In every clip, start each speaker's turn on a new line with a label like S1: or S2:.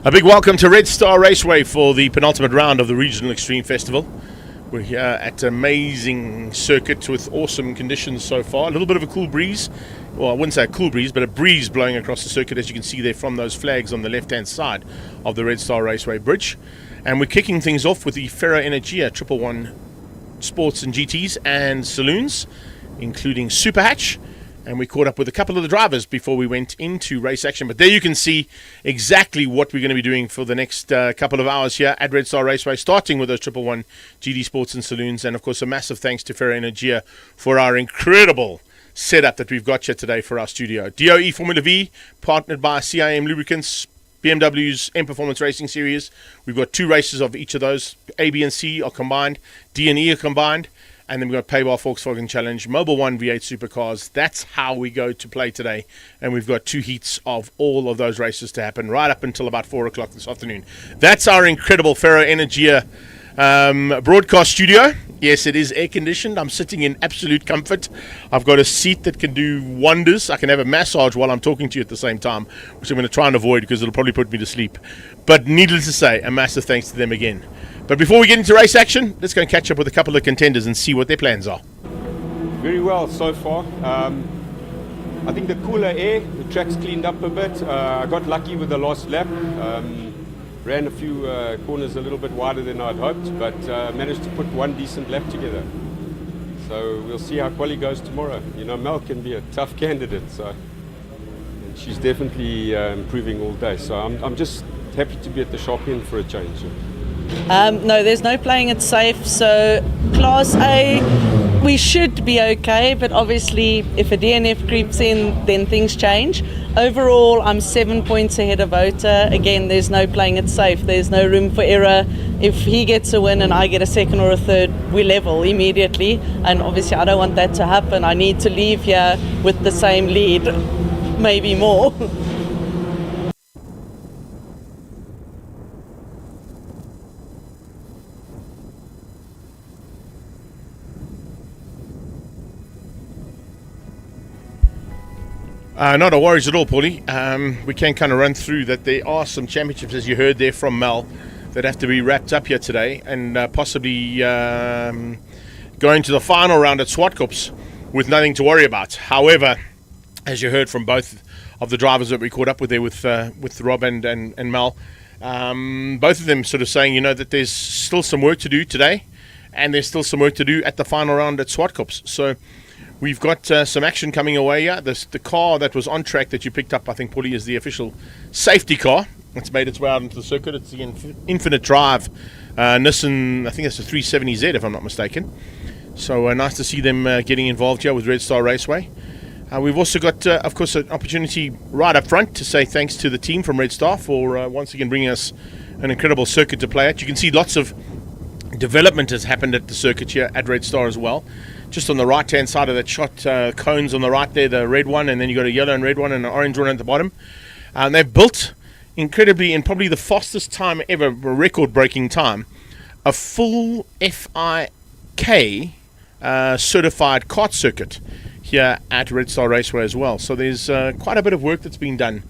S1: A big welcome to Red Star Raceway for the penultimate round of the Regional Extreme Festival. We're here at an amazing circuit with awesome conditions so far. A little bit of a cool breeze. Well, I wouldn't say a cool breeze, but a breeze blowing across the circuit, as you can see there from those flags on the left-hand side of the Red Star Raceway bridge. And we're kicking things off with the Ferro Energia 111 Sports and GTs and Saloons, including Super Hatch. And we caught up with a couple of the drivers before we went into race action. But there you can see exactly what we're going to be doing for the next couple of hours here at Red Star Raceway, starting with those 111 GT Sports and Saloons. And, of course, a massive thanks to Ferro Energia for our incredible setup that we've got here today for our studio. DOE Formula V, partnered by CIM Lubricants, BMW's M Performance Racing Series. We've got two races of each of those. A, B, and C are combined. D and E are combined. And then we've got Paybar Volkswagen Challenge, Mobile 1 V8 Supercars. That's how we go to play today. And we've got two heats of all of those races to happen right up until about 4 o'clock this afternoon. That's our incredible Ferro Energia broadcast studio. Yes, it is air-conditioned. I'm sitting in absolute comfort. I've got a seat that can do wonders. I can have a massage while I'm talking to you at the same time, which I'm going to try and avoid because it'll probably put me to sleep. But needless to say, a massive thanks to them again. But before we get into race action, let's go and catch up with a couple of contenders and see what their plans are.
S2: Very well so far. I think the cooler air, the track's cleaned up a bit. I got lucky with the last lap. Ran a few corners a little bit wider than I'd hoped, but managed to put one decent lap together. So we'll see how quali goes tomorrow. You know, Mel can be a tough candidate, and she's definitely improving all day. So I'm just happy to be at the sharp end for a change.
S3: No, there's no playing it safe. So Class A, we should be okay, but obviously if a DNF creeps in, then things change. Overall, I'm 7 points ahead of Ota. Again, there's no playing it safe. There's no room for error. If he gets a win and I get a second or a third, we level immediately. And obviously I don't want that to happen. I need to leave here with the same lead, maybe more.
S1: Not a worries at all, Paulie. We can kind of run through that. There are some championships, as you heard there from Mel, that have to be wrapped up here today, and possibly going to the final round at Swartkops with nothing to worry about. However, as you heard from both of the drivers that we caught up with there with Rob and Mel, both of them sort of saying, you know, that there's still some work to do today, and there's still some work to do at the final round at Swartkops. So we've got some action coming away here. The car that was on track that you picked up, I think, Paulie, is the official safety car. It's made its way out into the circuit. It's the Infinite Drive Nissan, I think it's a 370Z, if I'm not mistaken. So nice to see them getting involved here with Red Star Raceway. We've also got, of course, an opportunity right up front to say thanks to the team from Red Star for once again bringing us an incredible circuit to play at. You can see lots of development has happened at the circuit here at Red Star as well. Just on the right-hand side of that shot, cones on the right there, the red one, and then you got a yellow and red one and an orange one at the bottom. They've built incredibly, in probably the fastest time ever, a record-breaking time, a full FIK certified kart circuit here at Red Star Raceway as well. So there's quite a bit of work that's been done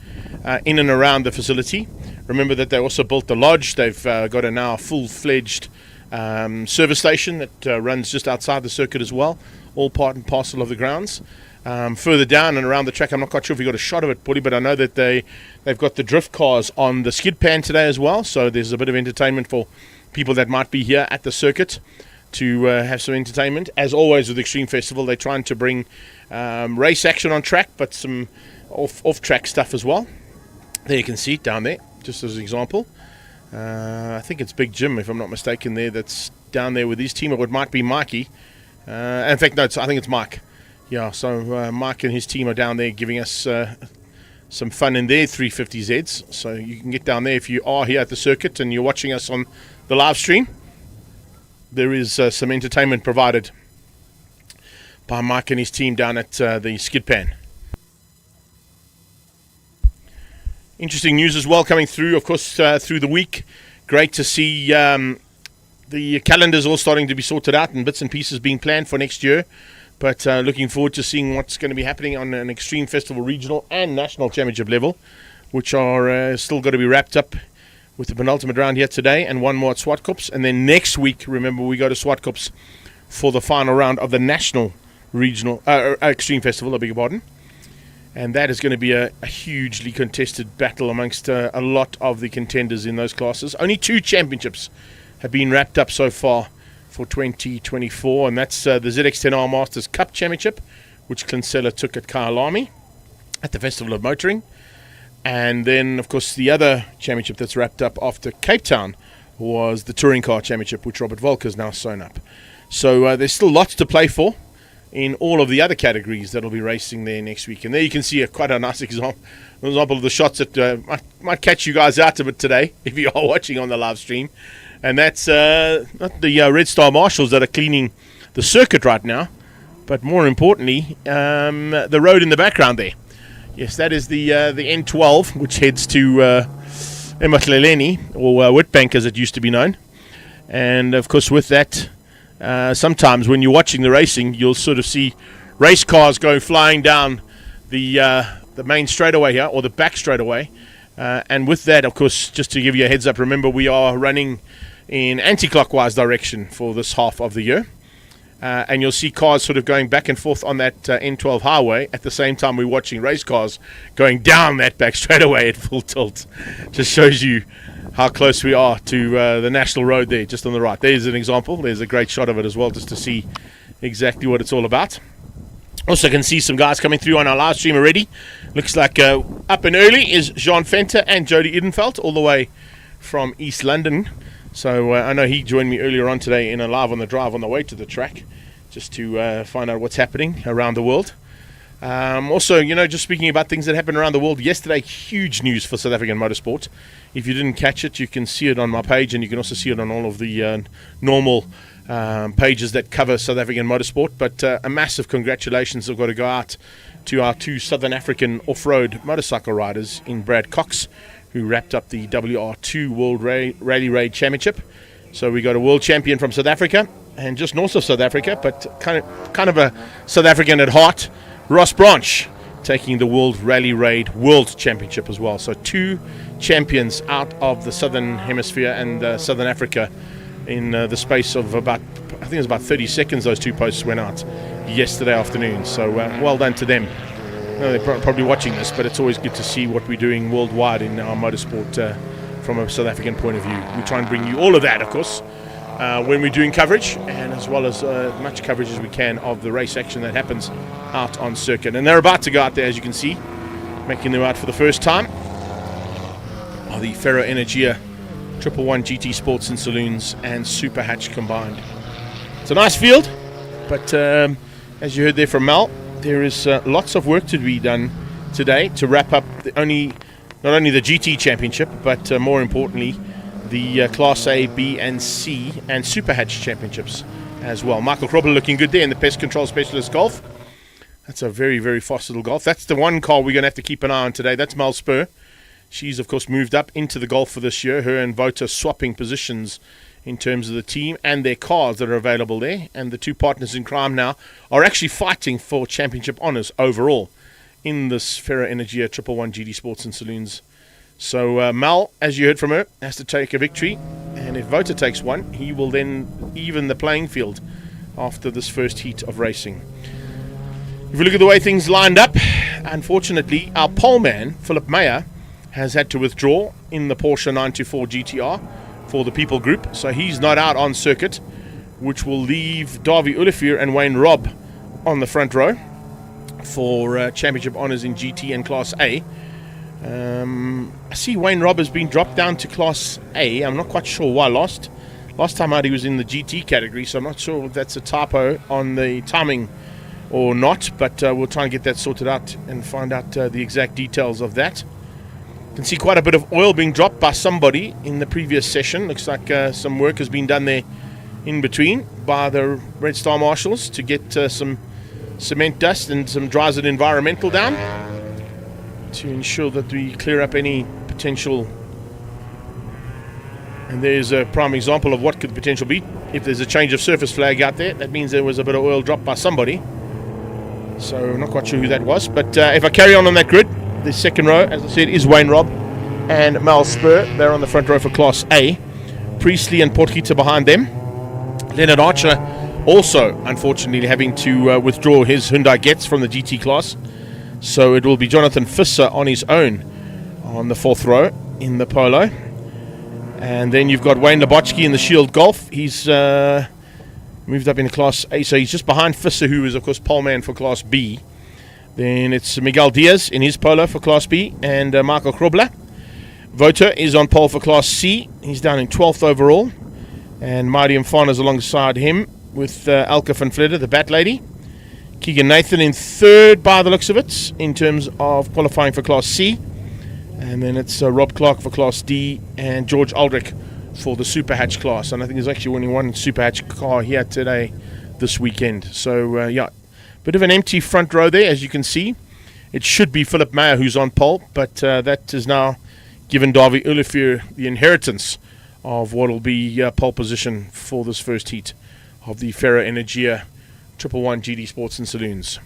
S1: in and around the facility. Remember that they also built the lodge. They've got a now full-fledged service station that runs just outside the circuit as well, all part and parcel of the grounds. Further down and around the track, I'm not quite sure if we got a shot of it, Putty, but I know that they've got the drift cars on the skid pan today as well, so there's a bit of entertainment for people that might be here at the circuit to have some entertainment. As always with Extreme Festival, they're trying to bring race action on track, but some off-track stuff as well. There you can see it down there, just as an example. I think it's Big Jim, if I'm not mistaken, there, that's down there with his team, or it might be Mikey. In fact, no, I think it's Mike. Yeah, so Mike and his team are down there giving us some fun in their 350Zs. So you can get down there if you are here at the circuit and you're watching us on the live stream. There is some entertainment provided by Mike and his team down at the skid pan. Interesting news as well coming through, of course, through the week. Great to see the calendars all starting to be sorted out and bits and pieces being planned for next year. But looking forward to seeing what's going to be happening on an Extreme Festival regional and national championship level, which are still got to be wrapped up with the penultimate round here today and one more at Swartkops. And then next week, remember, we go to Swartkops for the final round of the National Regional Extreme Festival, I beg your pardon. And that is going to be a hugely contested battle amongst a lot of the contenders in those classes. Only 2 championships have been wrapped up so far for 2024, and that's the ZX10R Masters Cup Championship, which Clinsella took at Kyalami at the Festival of Motoring. And then, of course, the other championship that's wrapped up after Cape Town was the Touring Car Championship, which Robert Volk has now sewn up. So there's still lots to play for in all of the other categories that'll be racing there next week. And there you can see quite a nice example of the shots that might catch you guys out a bit today if you are watching on the live stream. And that's not the Red Star Marshals that are cleaning the circuit right now, but more importantly, the road in the background there. Yes, that is the N12, which heads to Ematleleni, or Witbank as it used to be known. And of course with that, sometimes when you're watching the racing, you'll sort of see race cars go flying down the main straightaway here, or the back straightaway. And with that, of course, just to give you a heads up, remember we are running in anti-clockwise direction for this half of the year. And you'll see cars sort of going back and forth on that N12 highway. At the same time, we're watching race cars going down that back straightaway at full tilt. Just shows you how close we are to the national road there, just on the right. There's an example. There's a great shot of it as well, just to see exactly what it's all about. Also can see some guys coming through on our live stream already. Looks like up and early is Jean Fenter and Jody Edenfeld, all the way from East London. So I know he joined me earlier on today in a live on the drive on the way to the track, just to find out what's happening around the world. Also, just speaking about things that happen around the world, yesterday, huge news for South African motorsport. If you didn't catch it, you can see it on my page, and you can also see it on all of the normal pages that cover South African motorsport. But a massive congratulations have got to go out to our 2 Southern African off-road motorcycle riders in Brad Cox, who wrapped up the WR2 World Rally Raid Championship. So we got a world champion from South Africa, and just north of South Africa, but kind of a South African at heart, Ross Branch, taking the World Rally Raid World Championship as well. So 2 champions out of the Southern Hemisphere and Southern Africa in the space of about 30 seconds. Those 2 posts went out yesterday afternoon. So well done to them. They're probably watching this, but it's always good to see what we're doing worldwide in our motorsport from a South African point of view. We try and bring you all of that, of course, when we're doing coverage, and as well as much coverage as we can of the race action that happens out on circuit. And they're about to go out there, as you can see, making them out for the first time, are the Ferro Energia 111 GT Sports and Saloons and Super Hatch combined. It's a nice field, but as you heard there from Mal, there is lots of work to be done today to wrap up not only the GT Championship, but more importantly, the Class A, B and C and Super Hatch Championships as well. Michael Kroppel looking good there in the Pest Control Specialist Golf. That's a very, very fast little Golf. That's the one car we're going to have to keep an eye on today. That's Mal Spur. She's, of course, moved up into the Golf for this year. Her and Vota swapping positions in terms of the team and their cars that are available there. And the 2 partners in crime now are actually fighting for championship honours overall in this Ferro Energia 111 GT Sports and Saloons. So Mal, as you heard from her, has to take a victory. And if Vota takes one, he will then even the playing field after this first heat of racing. If we look at the way things lined up, unfortunately, our pole man, Philip Meyer, has had to withdraw in the Porsche 924 GTR for the People Group. So he's not out on circuit, which will leave Davy Olivier and Wayne Robb on the front row for championship honours in GT and Class A. I see Wayne Robb has been dropped down to Class A. I'm not quite sure why. Last time out he was in the GT category, so I'm not sure if that's a typo on the timing or not, but we'll try and get that sorted out and find out the exact details of that. You can see quite a bit of oil being dropped by somebody in the previous session. Looks like some work has been done there in between by the Red Star Marshals to get some cement dust and some dries and environmental down to ensure that we clear up any potential. And there's a prime example of what could the potential be. If there's a change of surface flag out there, that means there was a bit of oil dropped by somebody. So I'm not quite sure who that was. But if I carry on that grid, the second row, as I said, is Wayne Robb. and Mal Spur. They're on the front row for Class A. Priestley and Portgieter behind them. Leonard Archer also, unfortunately, having to withdraw his Hyundai Getz from the GT class. So it will be Jonathan Visser on his own on the fourth row in the Polo. And then you've got Wayne Labochki in the Shield Golf. He's moved up into Class A, so he's just behind Visser, who is, of course, poleman for Class B. Then it's Miguel Diaz in his Polo for Class B, and Michael Krobler. Voter is on pole for Class C. He's down in 12th overall. And Marty Mfana's alongside him with Alka van Vledder, the Bat Lady. Keegan Nathan in third by the looks of it in terms of qualifying for Class C. And then it's Rob Clark for Class D and George Aldrich for the Super Hatch class. And I think there's actually only one Super Hatch car here today, this weekend. So, yeah, bit of an empty front row there, as you can see. It should be Philip Meyer who's on pole, but that is now given Davy Olivier the inheritance of what will be pole position for this first heat of the Ferro Energia 111 GD Sports and Saloons.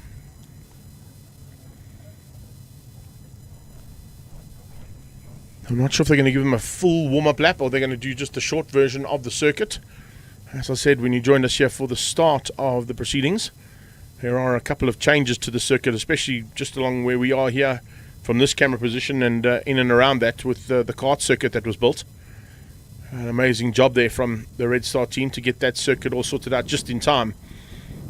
S1: I'm not sure if they're going to give them a full warm-up lap or they're going to do just a short version of the circuit. As I said, when you joined us here for the start of the proceedings, there are a couple of changes to the circuit, especially just along where we are here from this camera position and in and around that with the kart circuit that was built. An amazing job there from the Red Star team to get that circuit all sorted out just in time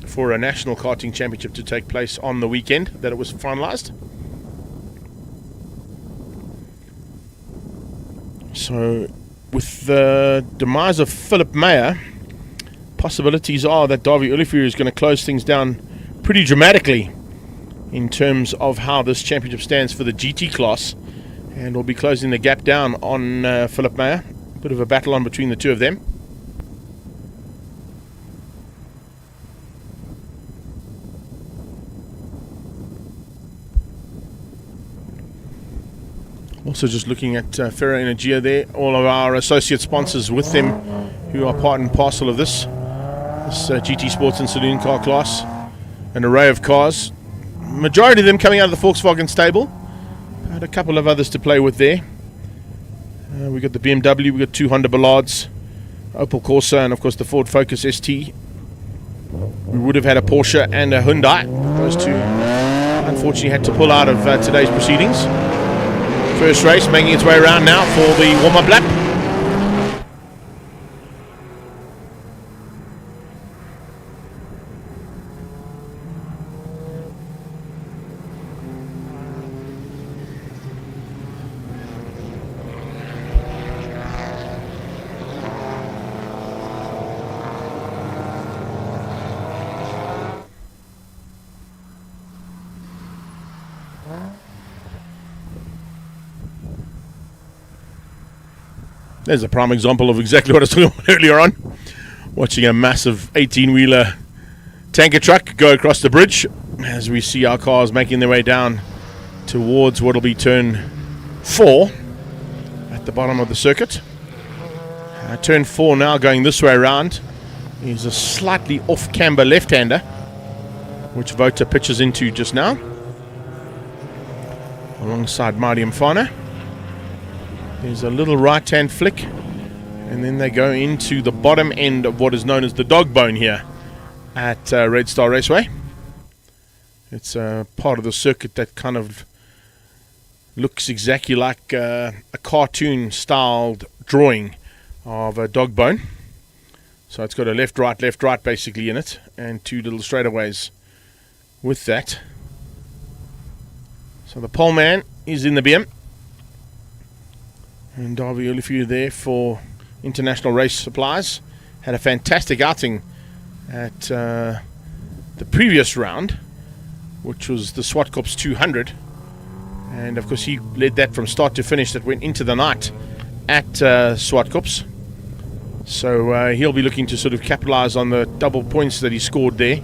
S1: for a national karting championship to take place on the weekend that it was finalised. So, with the demise of Philip Meyer, possibilities are that Davy Olivier is going to close things down pretty dramatically in terms of how this championship stands for the GT class, and will be closing the gap down on Philip Meyer. Bit of a battle on between the two of them. Also just looking at Ferro Energia there, all of our associate sponsors with them who are part and parcel of this GT Sports and Saloon car class. An array of cars, majority of them coming out of the Volkswagen stable, but a couple of others to play with there. We've got the BMW, we've got two Honda Ballards, Opel Corsa, and of course the Ford Focus ST. We would have had a Porsche and a Hyundai. Those two unfortunately had to pull out of today's proceedings. First race making its way around now for the warm-up lap. There's a prime example of exactly what I was talking about earlier on. Watching a massive 18-wheeler tanker truck go across the bridge as we see our cars making their way down towards what will be turn 4 at the bottom of the circuit. Turn 4 now going this way around is a slightly off-camber left-hander, which Voter pitches into just now alongside Marty Mfana. There's a little right-hand flick, and then they go into the bottom end of what is known as the dog bone here at Red Star Raceway. It's a part of the circuit that kind of looks exactly like a cartoon-styled drawing of a dog bone. So it's got a left, right basically in it, and two little straightaways with that. So the pole man is in the BM. And Davy Olivier there for International Race Supplies. Had a fantastic outing at the previous round, which was the Swartkops 200. And of course he led that from start to finish. That went into the night at Swartkops. So he'll be looking to sort of capitalize on the double points that he scored there.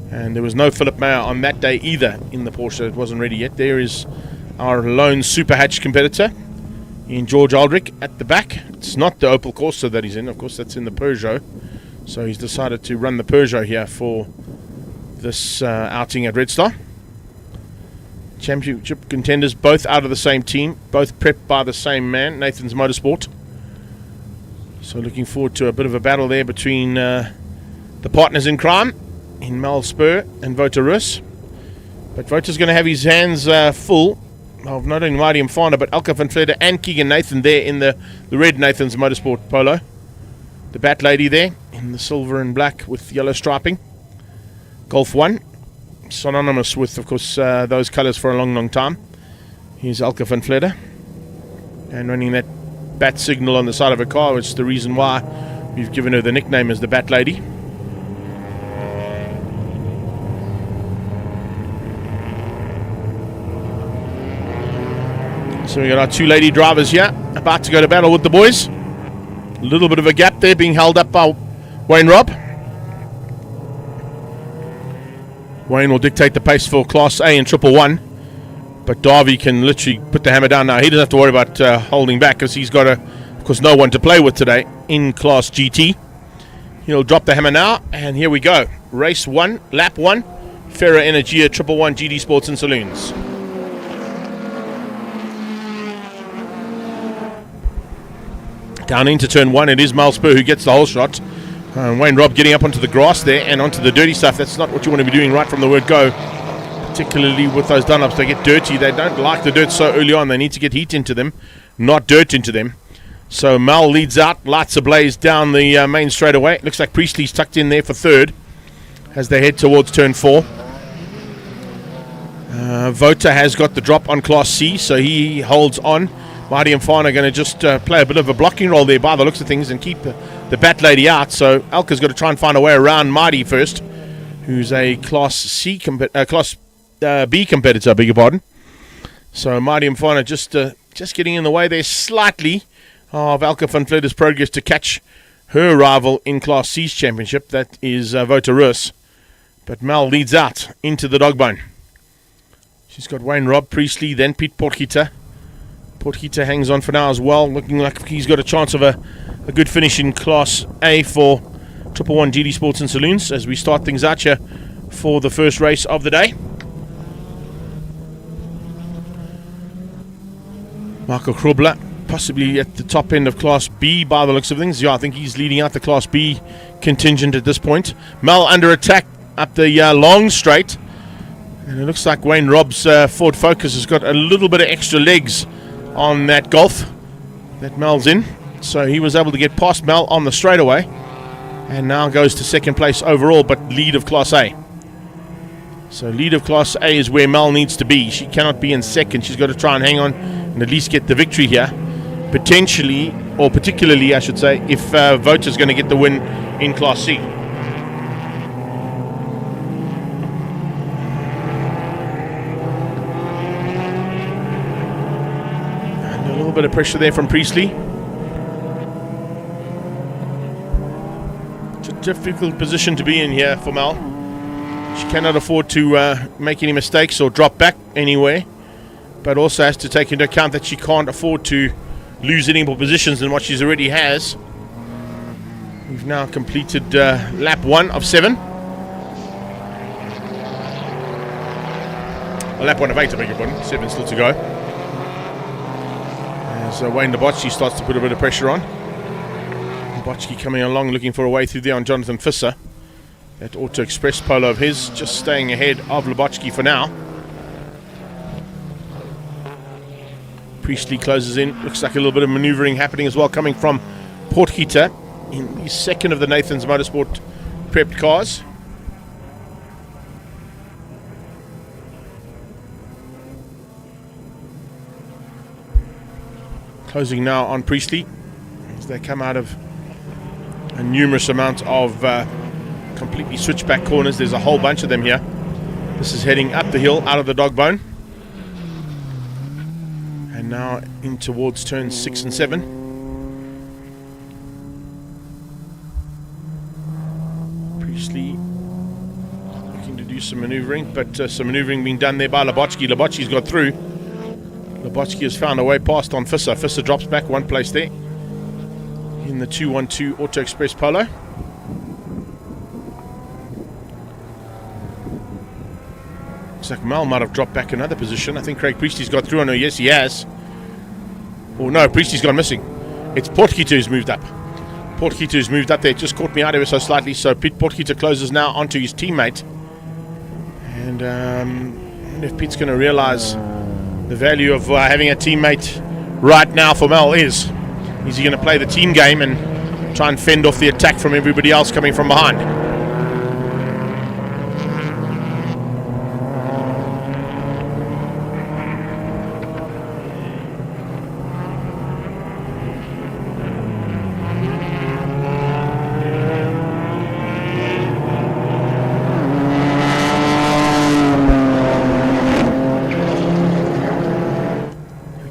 S1: And there was no Philip Meyer on that day either in the Porsche. It wasn't ready yet. There is our lone Super Hatch competitor in George Aldrich at the back. It's not the Opel Corsa that he's in, of course that's in the Peugeot. So he's decided to run the Peugeot here for this outing at Red Star. Championship contenders, both out of the same team, both prepped by the same man, Nathan's Motorsport. So looking forward to a bit of a battle there between the partners in crime in Mal Spur and Wouter Rus. But Wouter's going to have his hands full of not only Marty and Fonda, but Elke van Vletter and Keegan Nathan there in the red Nathan's Motorsport polo. The Bat Lady there in the silver and black with yellow striping. Golf 1, synonymous with, of course, those colours for a long, long time. Here's Elke van Vletter, and running that bat signal on the side of her car, which is the reason why we've given her the nickname as the Bat Lady. So we got our two lady drivers here, about to go to battle with the boys. A little bit of a gap there being held up by Wayne Robb. Wayne will dictate the pace for Class A and Triple One, but Darby can literally put the hammer down now. He doesn't have to worry about holding back, because he's got, of course, no one to play with today in Class GT. He'll drop the hammer now, and here we go. Race 1, lap 1, Ferra Energia Triple One GD Sports and Saloons. Down into turn 1, it is Mal Spur who gets the whole shot. Wayne Robb getting up onto the grass there and onto the dirty stuff. That's not what you want to be doing right from the word go. Particularly with those Dunlops, they get dirty. They don't like the dirt so early on. They need to get heat into them, not dirt into them. So Mal leads out, lights ablaze down the main straightaway. Looks like Priestley's tucked in there for third as they head towards turn 4. Wouter has got the drop on Class C, so he holds on. Marty and Fine are going to just play a bit of a blocking role there by the looks of things and keep the Bat Lady out. So Elke's got to try and find a way around Marty first, who's a Class B competitor, I beg your pardon. So Marty and Fine are just getting in the way there slightly of Elke van Vletter's progress to catch her rival in Class C's championship. That is Wouter Rus. But Mel leads out into the Dogbone. She's got Wayne Robb, Priestley, then Pete Potgieter. Potgieter hangs on for now as well, looking like he's got a chance of a good finish in Class A for Triple One GD Sports and Saloons as we start things out here for the first race of the day. Marco Krubler, possibly at the top end of Class B by the looks of things. Yeah, I think he's leading out the Class B contingent at this point. Mel under attack up the long straight. And it looks like Wayne Robb's Ford Focus has got a little bit of extra legs on that Golf that Mel's in. So he was able to get past Mel on the straightaway and now goes to second place overall, but lead of Class A. So lead of Class A is where Mel needs to be. She cannot be in second. She's got to try and hang on and at least get the victory here. Potentially, or particularly I should say, if Wouter's going to get the win in Class C. Bit of pressure there from Priestley. It's a difficult position to be in here for Mel. She cannot afford to make any mistakes or drop back anywhere, but also has to take into account that she can't afford to lose any more positions than what she's already has. We've now completed lap 1 of 7. Lap 1 of 8, I beg your pardon. 7 still to go. So Wayne Lubotski starts to put a bit of pressure on. Lubotski coming along looking for a way through there on Jonathan Visser. That Auto Express polo of his just staying ahead of Lubotski for now. Priestley closes in. Looks like a little bit of manoeuvring happening as well coming from Potgieter in the second of the Nathan's Motorsport prepped cars. Closing now on Priestley as they come out of a numerous amount of completely switchback corners. There's a whole bunch of them here. This is heading up the hill out of the Dogbone. And now in towards turns 6 and 7. Priestley looking to do some manoeuvring, but some manoeuvring being done there by Lubotski. Lubotski's got through. Lubotski has found a way past on Visser. Visser drops back one place there in the 212 Auto Express Polo. Looks like Mel might have dropped back another position. I think Craig Priestley's got through on her. Yes, he has. Oh no, Priestley's gone missing. It's Potgieter who's moved up. Potgieter who's moved up there. Just caught me out ever so slightly. So Pete Potgieter closes now onto his teammate. And I wonder if Pete's going to realize the value of having a teammate right now for Mel is. Is he going to play the team game and try and fend off the attack from everybody else coming from behind?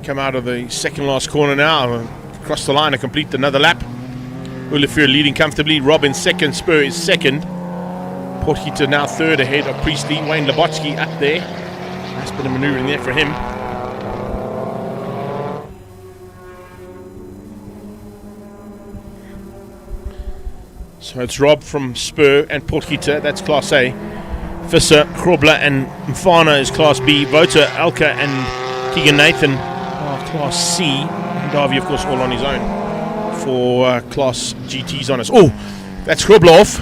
S1: Come out of the second last corner now, across the line to complete another lap. Olivier leading comfortably, Rob in second, Spur is second. Potgieter now third ahead of Priestley. Wayne Labotsky up there. Nice bit of manoeuvring there for him. So it's Rob from Spur and Potgieter, that's Class A. Visser, Krobler and Mfana is Class B. Vota, Alka and Keegan Nathan Class C, and Davy of course all on his own for Class GT's on us. Oh, that's Krobler off.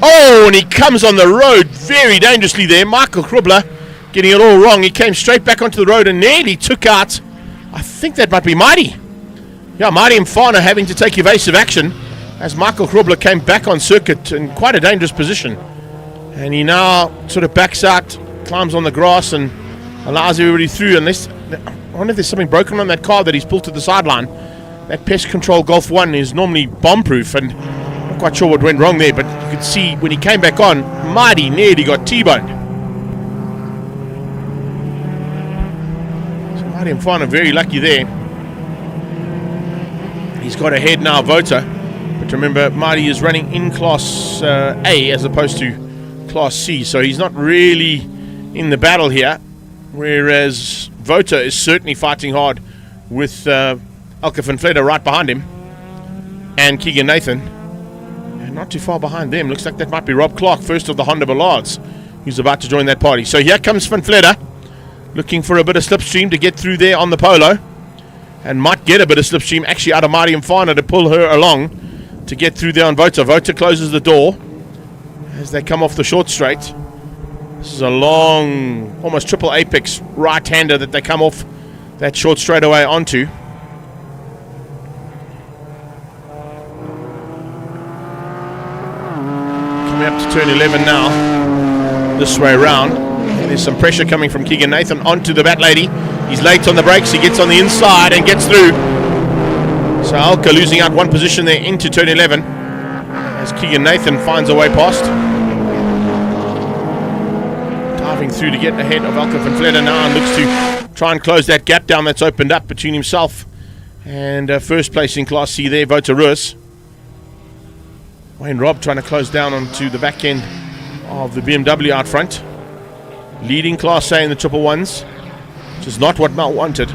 S1: Oh, and he comes on the road very dangerously there. Michael Krobler getting it all wrong. He came straight back onto the road and nearly took out, I think that might be Mighty. Yeah, Mighty Mfana having to take evasive action as Michael Krobler came back on circuit in quite a dangerous position. And he now sort of backs out, climbs on the grass and allows everybody through. Unless, I wonder if there's something broken on that car that he's pulled to the sideline. That Pest Control Golf 1 is normally bomb-proof, and I'm not quite sure what went wrong there, but you could see when he came back on, Mighty nearly got T-boned. So Mighty Mfana very lucky there. He's got ahead now, Vota. But remember, Mighty is running in Class A as opposed to Class C, so he's not really in the battle here. Whereas Vota is certainly fighting hard with Elke van Vletter right behind him and Keegan Nathan. And not too far behind them. Looks like that might be Rob Clark, first of the Honda Ballards, who's about to join that party. So here comes van Vletter, looking for a bit of slipstream to get through there on the Polo. And might get a bit of slipstream actually out of Mighty Mfana to pull her along to get through there on Vota. Vota closes the door as they come off the short straight. This is a long, almost triple apex right-hander that they come off that short straightaway onto. Coming up to turn 11 now, this way around. There's some pressure coming from Keegan Nathan onto the Bat Lady. He's late on the brakes, he gets on the inside and gets through. So Alka losing out one position there into turn 11 as Keegan Nathan finds a way past. Diving through to get ahead of Elke van Vletter now and looks to try and close that gap down that's opened up between himself and first place in Class C there, Vota Ruiz. Wayne Robb trying to close down onto the back end of the BMW out front. Leading Class A in the triple ones, which is not what Mel wanted.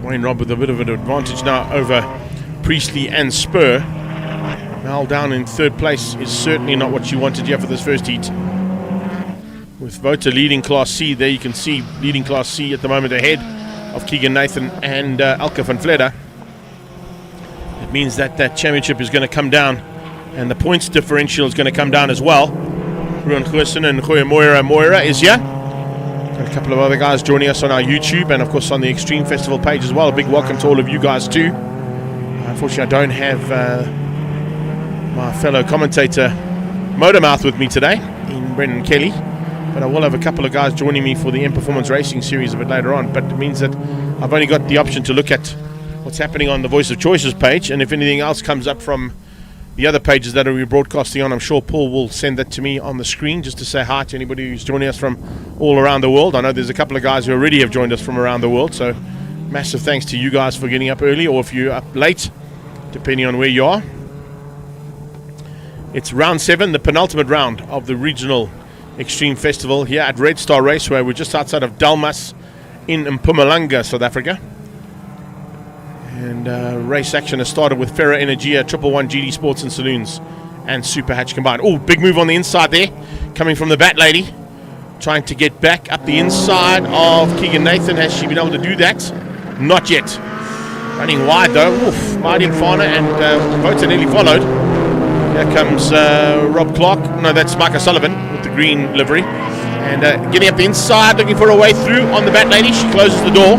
S1: Wayne Robb with a bit of an advantage now over Priestley and Spur. Mel down in third place is certainly not what you wanted here for this first heat. With Vota leading Class C, there you can see leading Class C at the moment ahead of Keegan Nathan and Elke van Vletter. It means that that championship is going to come down and the points differential is going to come down as well. Ruan Goosen and Goeie Moira is here. And a couple of other guys joining us on our YouTube and of course on the Extreme Festival page as well. A big welcome to all of you guys too. Unfortunately I don't have my fellow commentator Motormouth with me today in Brendan Kelly, but I will have a couple of guys joining me for the M Performance Racing series a bit later on. But it means that I've only got the option to look at what's happening on the Voice of Choices page, and if anything else comes up from the other pages that are broadcasting on, I'm sure Paul will send that to me on the screen just to say hi to anybody who's joining us from all around the world. I know there's a couple of guys who already have joined us from around the world, so massive thanks to you guys for getting up early, or if you're up late, depending on where you are. It's round 7, the penultimate round of the regional Extreme Festival here at Red Star Raceway. We're just outside of Dalmas in Mpumalanga, South Africa. And race action has started with Ferra Energia, 111 GD Sports and Saloons, and Super Hatch combined. Oh, big move on the inside there, coming from the Bat Lady, trying to get back up the inside of Keegan Nathan. Has she been able to do that? Not yet. Running wide though. Oof, Marty Mfana and Vota nearly followed. Here comes Rob Clark. No, that's Mike O'Sullivan with the green livery. And getting up the inside, looking for a way through on the Bat Lady. She closes the door.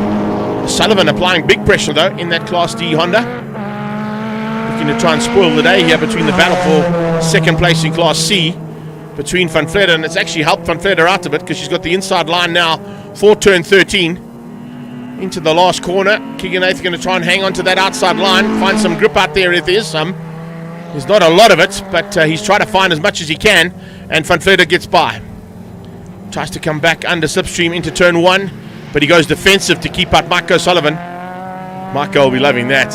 S1: Sullivan applying big pressure though in that Class D Honda. Looking to try and spoil the day here between the battle for second place in Class C between Van Vletter, and it's actually helped Van Vletter out a bit because she's got the inside line now for turn 13 into the last corner. Keegan Nathan going to try and hang on to that outside line, find some grip out there if there's some. There's not a lot of it, but he's trying to find as much as he can, and Van Vletter gets by. Tries to come back under slipstream into turn 1, but he goes defensive to keep out Mike O'Sullivan. Mike will be loving that.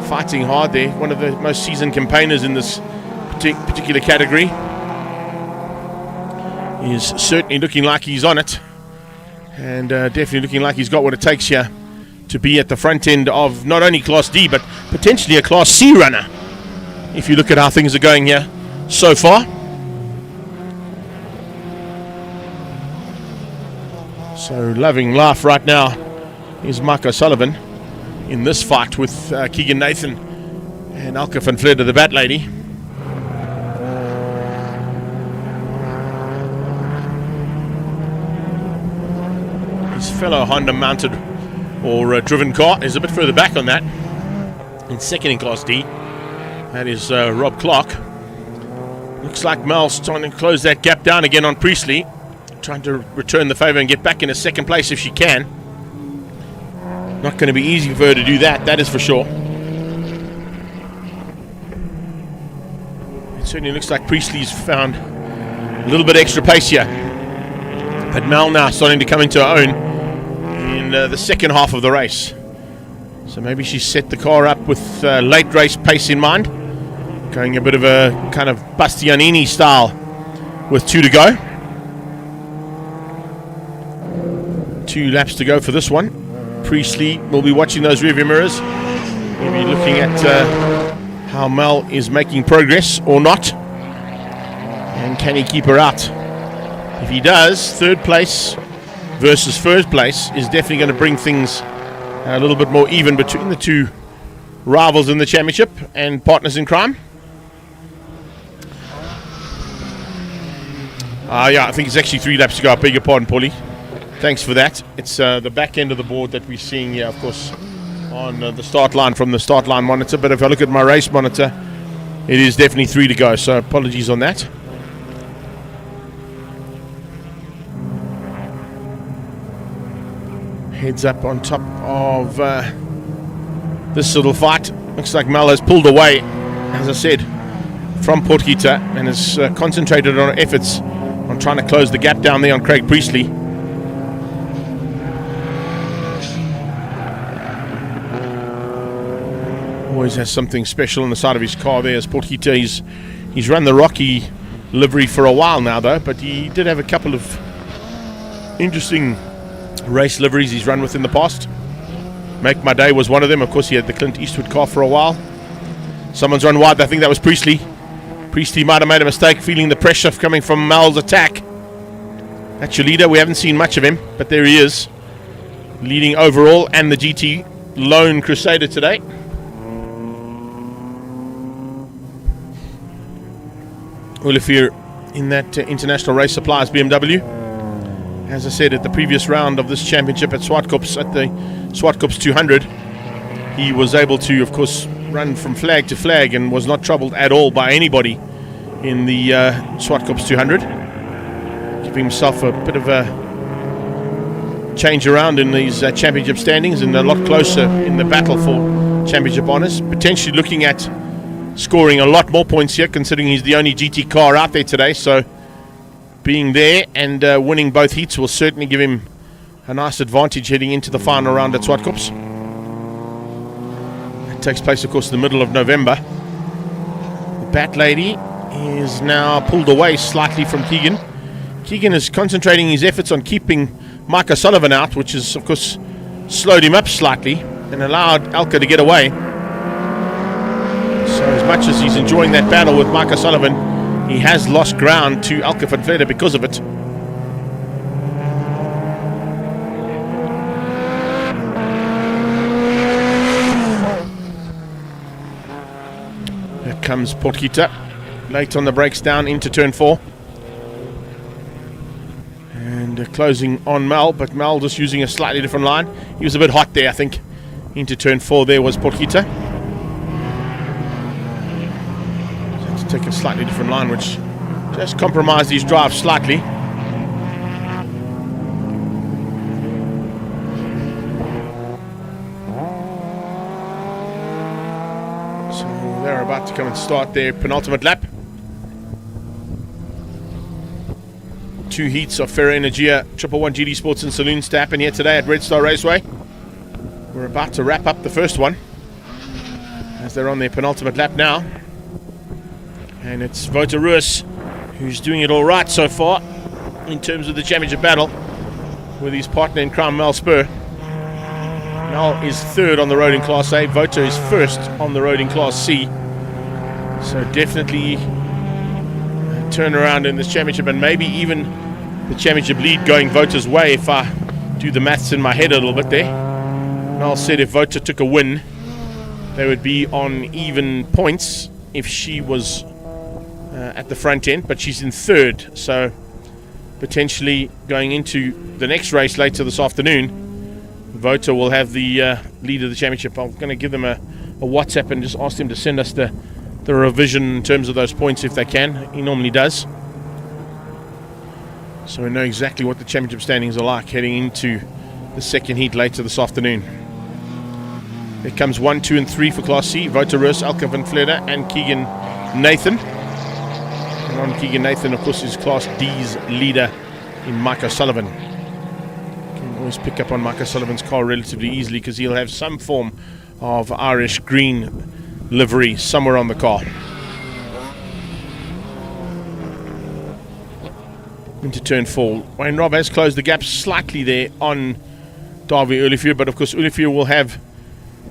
S1: Fighting hard there, one of the most seasoned campaigners in this particular category. He's certainly looking like he's on it, and definitely looking like he's got what it takes here to be at the front end of not only Class D but potentially a Class C runner, if you look at how things are going here so far. So loving life right now is Mike O'Sullivan in this fight with Keegan Nathan and Alka van Vletter, the Bat Lady. His fellow Honda mounted or driven car is a bit further back on that, in second in Class D. That is Rob Clark. Looks like Mel's trying to close that gap down again on Priestley, trying to return the favour and get back into second place if she can. Not going to be easy for her to do that, that is for sure. It certainly looks like Priestley's found a little bit extra pace here, but Mel now starting to come into her own in the second half of the race. So maybe she's set the car up with late race pace in mind, going a bit of a kind of Bastianini style with 2 to go. 2 laps to go for this one. Priestley will be watching those rearview mirrors, maybe looking at how Mel is making progress or not, and can he keep her out. If he does, third place versus first place is definitely going to bring things a little bit more even between the two rivals in the championship and partners in crime. Yeah, I think it's actually 3 laps to go. I beg your pardon, Paulie. Thanks for that. It's the back end of the board that we're seeing here, of course, on the start line from the start line monitor. But if I look at my race monitor, it is definitely 3 to go. So apologies on that. Heads up on top of this little fight. Looks like Mel has pulled away, as I said, from Portgita and has concentrated on efforts on trying to close the gap down there on Craig Priestley. Always has something special on the side of his car there as Portgita. He's run the Rocky livery for a while now though, but he did have a couple of interesting race liveries he's run with in the past. Make My Day was one of them. Of course, he had the Clint Eastwood car for a while. Someone's run wide. I think that was Priestley. Priestley might have made a mistake, feeling the pressure coming from Mel's attack. That's your leader. We haven't seen much of him, but there he is, leading overall and the GT Lone Crusader today. Olivier in that International Race Suppliers BMW. As I said at the previous round of this championship at Swartkops, at the Swartkops 200, he was able to, of course, run from flag to flag and was not troubled at all by anybody in the Swartkops 200, giving himself a bit of a change around in these championship standings and a lot closer in the battle for championship honours, potentially looking at scoring a lot more points here, considering he's the only GT car out there today. So being there and winning both heats will certainly give him a nice advantage heading into the final round at Swartkops. It takes place, of course, in the middle of November. The Bat Lady is now pulled away slightly from Keegan. Keegan is concentrating his efforts on keeping Mike O'Sullivan out, which has, of course, slowed him up slightly and allowed Alka to get away. So as much as he's enjoying that battle with Mike O'Sullivan, he has lost ground to Alka van Vleuten because of it. Here comes Potgieter, late on the brakes down into turn 4. And closing on Mel, but Mel just using a slightly different line. He was a bit hot there, I think. Into turn 4 there was Potgieter. So had to take a slightly different line, which just compromised his drive slightly. So they're about to come and start their penultimate lap. 2 heats of Ferro Energia 111 GD Sports and Saloons to happen here today at Red Star Raceway. We're about to wrap up the first one as they're on their penultimate lap now. And it's Wouter Roos who's doing it all right so far in terms of the championship battle with his partner in crime, Mel Spur. Mel is 3rd on the road in Class A. Wouter is 1st on the road in Class C. So definitely turn around in this championship, and maybe even the championship lead going Wouter's way if I do the maths in my head a little bit there. Mel said if Wouter took a win, they would be on even points if she was at the front end, but she's in 3rd, so potentially going into the next race later this afternoon, Wouter will have the lead of the championship. I'm going to give them a WhatsApp and just ask them to send us the revision in terms of those points if they can. He normally does. So we know exactly what the championship standings are like heading into the second heat later this afternoon. There comes 1, 2 and 3 for Class C. Wouter Roos, Alka van Vleuten and Keegan Nathan. And on Keegan Nathan, of course, is Class D's leader in Mike O'Sullivan. You can always pick up on Mike O'Sullivan's car relatively easily because he'll have some form of Irish green livery somewhere on the car. Into turn 4. Wayne Robb has closed the gap slightly there on Davy Olivier, but of course Olivier will have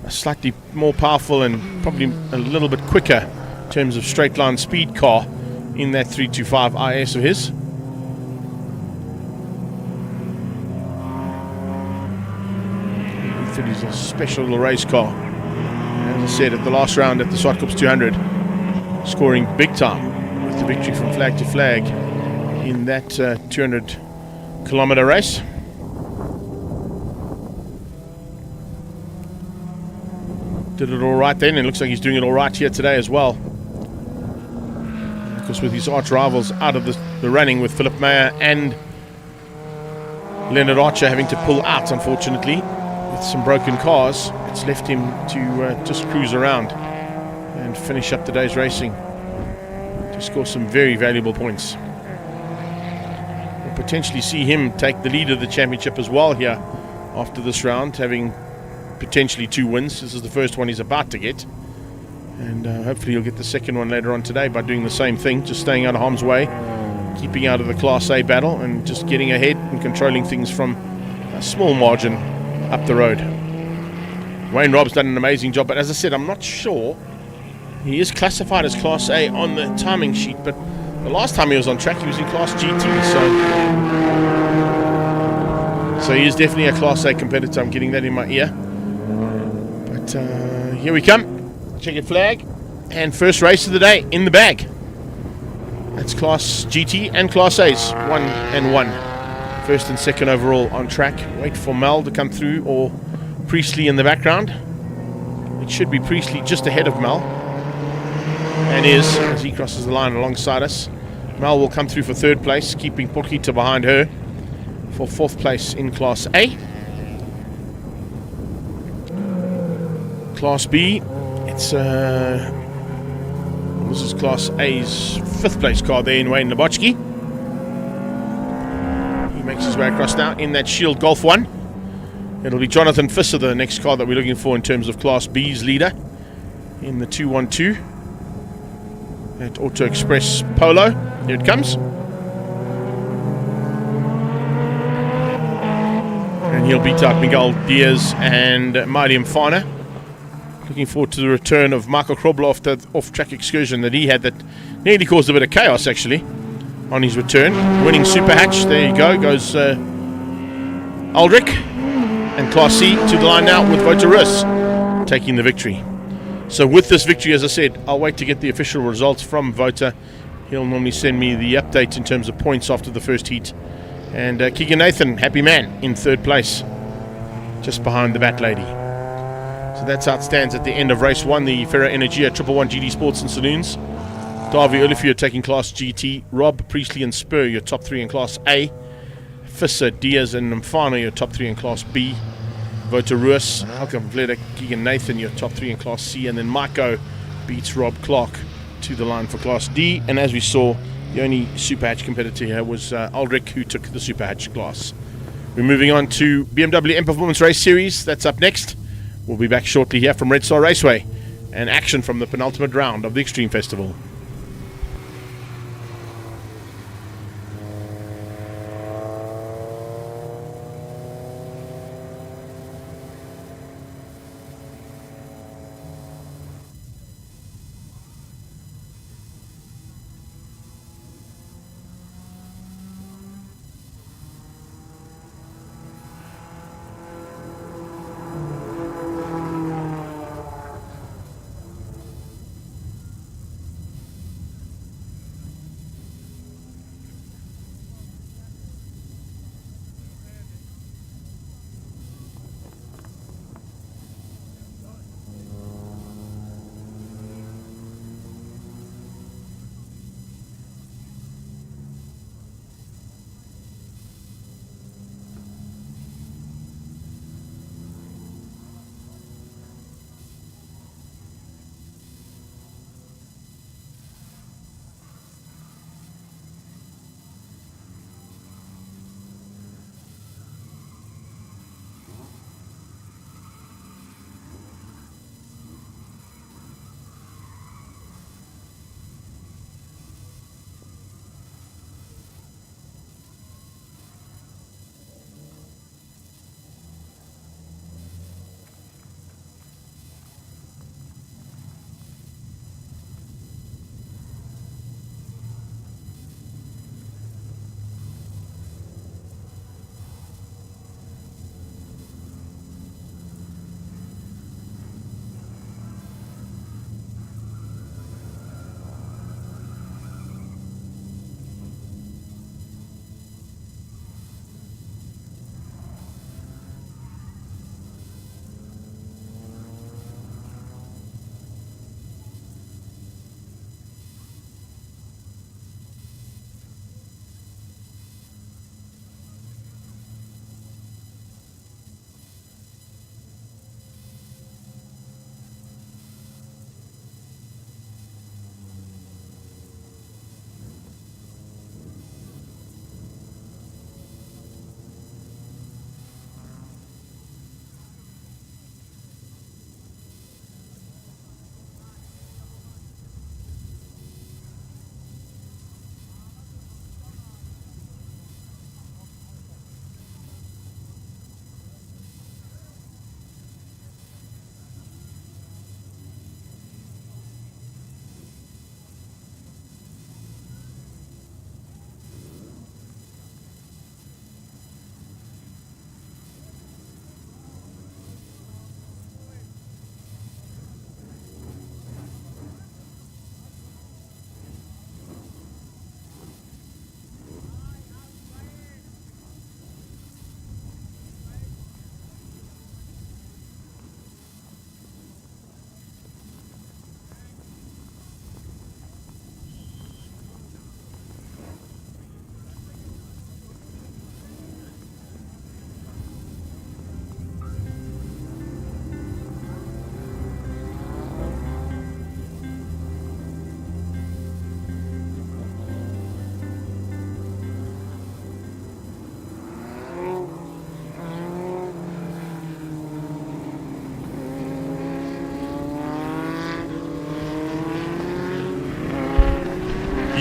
S1: a slightly more powerful and probably a little bit quicker in terms of straight line speed car in that 325 IS of his. It is a special little race car. As I said, at the last round at the Zwartkops 200, scoring big time with the victory from flag to flag in that 200-kilometer race. Did it all right then, and it looks like he's doing it all right here today as well. Because with his arch rivals out of the running with Philip Meyer and Leonard Archer having to pull out, unfortunately, with some broken cars, it's left him to just cruise around and finish up today's racing to score some very valuable points. We'll potentially see him take the lead of the championship as well here after this round, having potentially 2 wins. This is the first one he's about to get, and hopefully he'll get the second one later on today by doing the same thing, just staying out of harm's way, keeping out of the Class A battle and just getting ahead and controlling things from a small margin up the road. Wayne Robb's done an amazing job, but as I said, I'm not sure. He is classified as Class A on the timing sheet, but the last time he was on track, he was in Class GT, so he is definitely a Class A competitor. I'm getting that in my ear. But here we come. Checkered flag. And first race of the day in the bag. That's Class GT and Class A's. 1 and 1. First and second overall on track. Wait for Mel to come through, or Priestley in the background. It should be Priestley just ahead of Mel. And is, as he crosses the line alongside us. Mel will come through for 3rd place, keeping Potgieter behind her for 4th place in Class A. Class B, it's this is Class A's 5th place car there in Wayne Nabotsky. He makes his way across now in that Shield Golf 1. It'll be Jonathan Fisser, the next car that we're looking for in terms of Class B's leader in the 212 at Auto Express Polo. Here it comes. he'll beat out Miguel Diaz and Mighty Mfana. Looking forward to the return of Michael Krobler after the off-track excursion that he had that nearly caused a bit of chaos, actually, on his return. Winning Super Hatch, there you go, goes Aldrich. And Class C to the line now with Wouter Rus taking the victory. So with this victory, as I said, I'll wait to get the official results from Wouter. He'll normally send me the update in terms of points after the first heat. And Keegan Nathan, happy man, in third place, just behind the Bat Lady. So that's how it stands at the end of race 1, the Ferro Energia 111 GD Sports and Saloons. Davy Olivier taking Class GT. Rob, Priestley and Spur, your top 3 in Class A. Visser, Diaz and Mfano, your top 3 in Class B. Wouter Rus, Halkan Vleda, Keegan Nathan, your top 3 in Class C. And then Maiko beats Rob Clark to the line for Class D. And as we saw, the only Super Hatch competitor here was Aldrich, who took the Super Hatch class. We're moving on to BMW M Performance Race Series. That's up next. We'll be back shortly here from Red Star Raceway and action from the penultimate round of the Extreme Festival.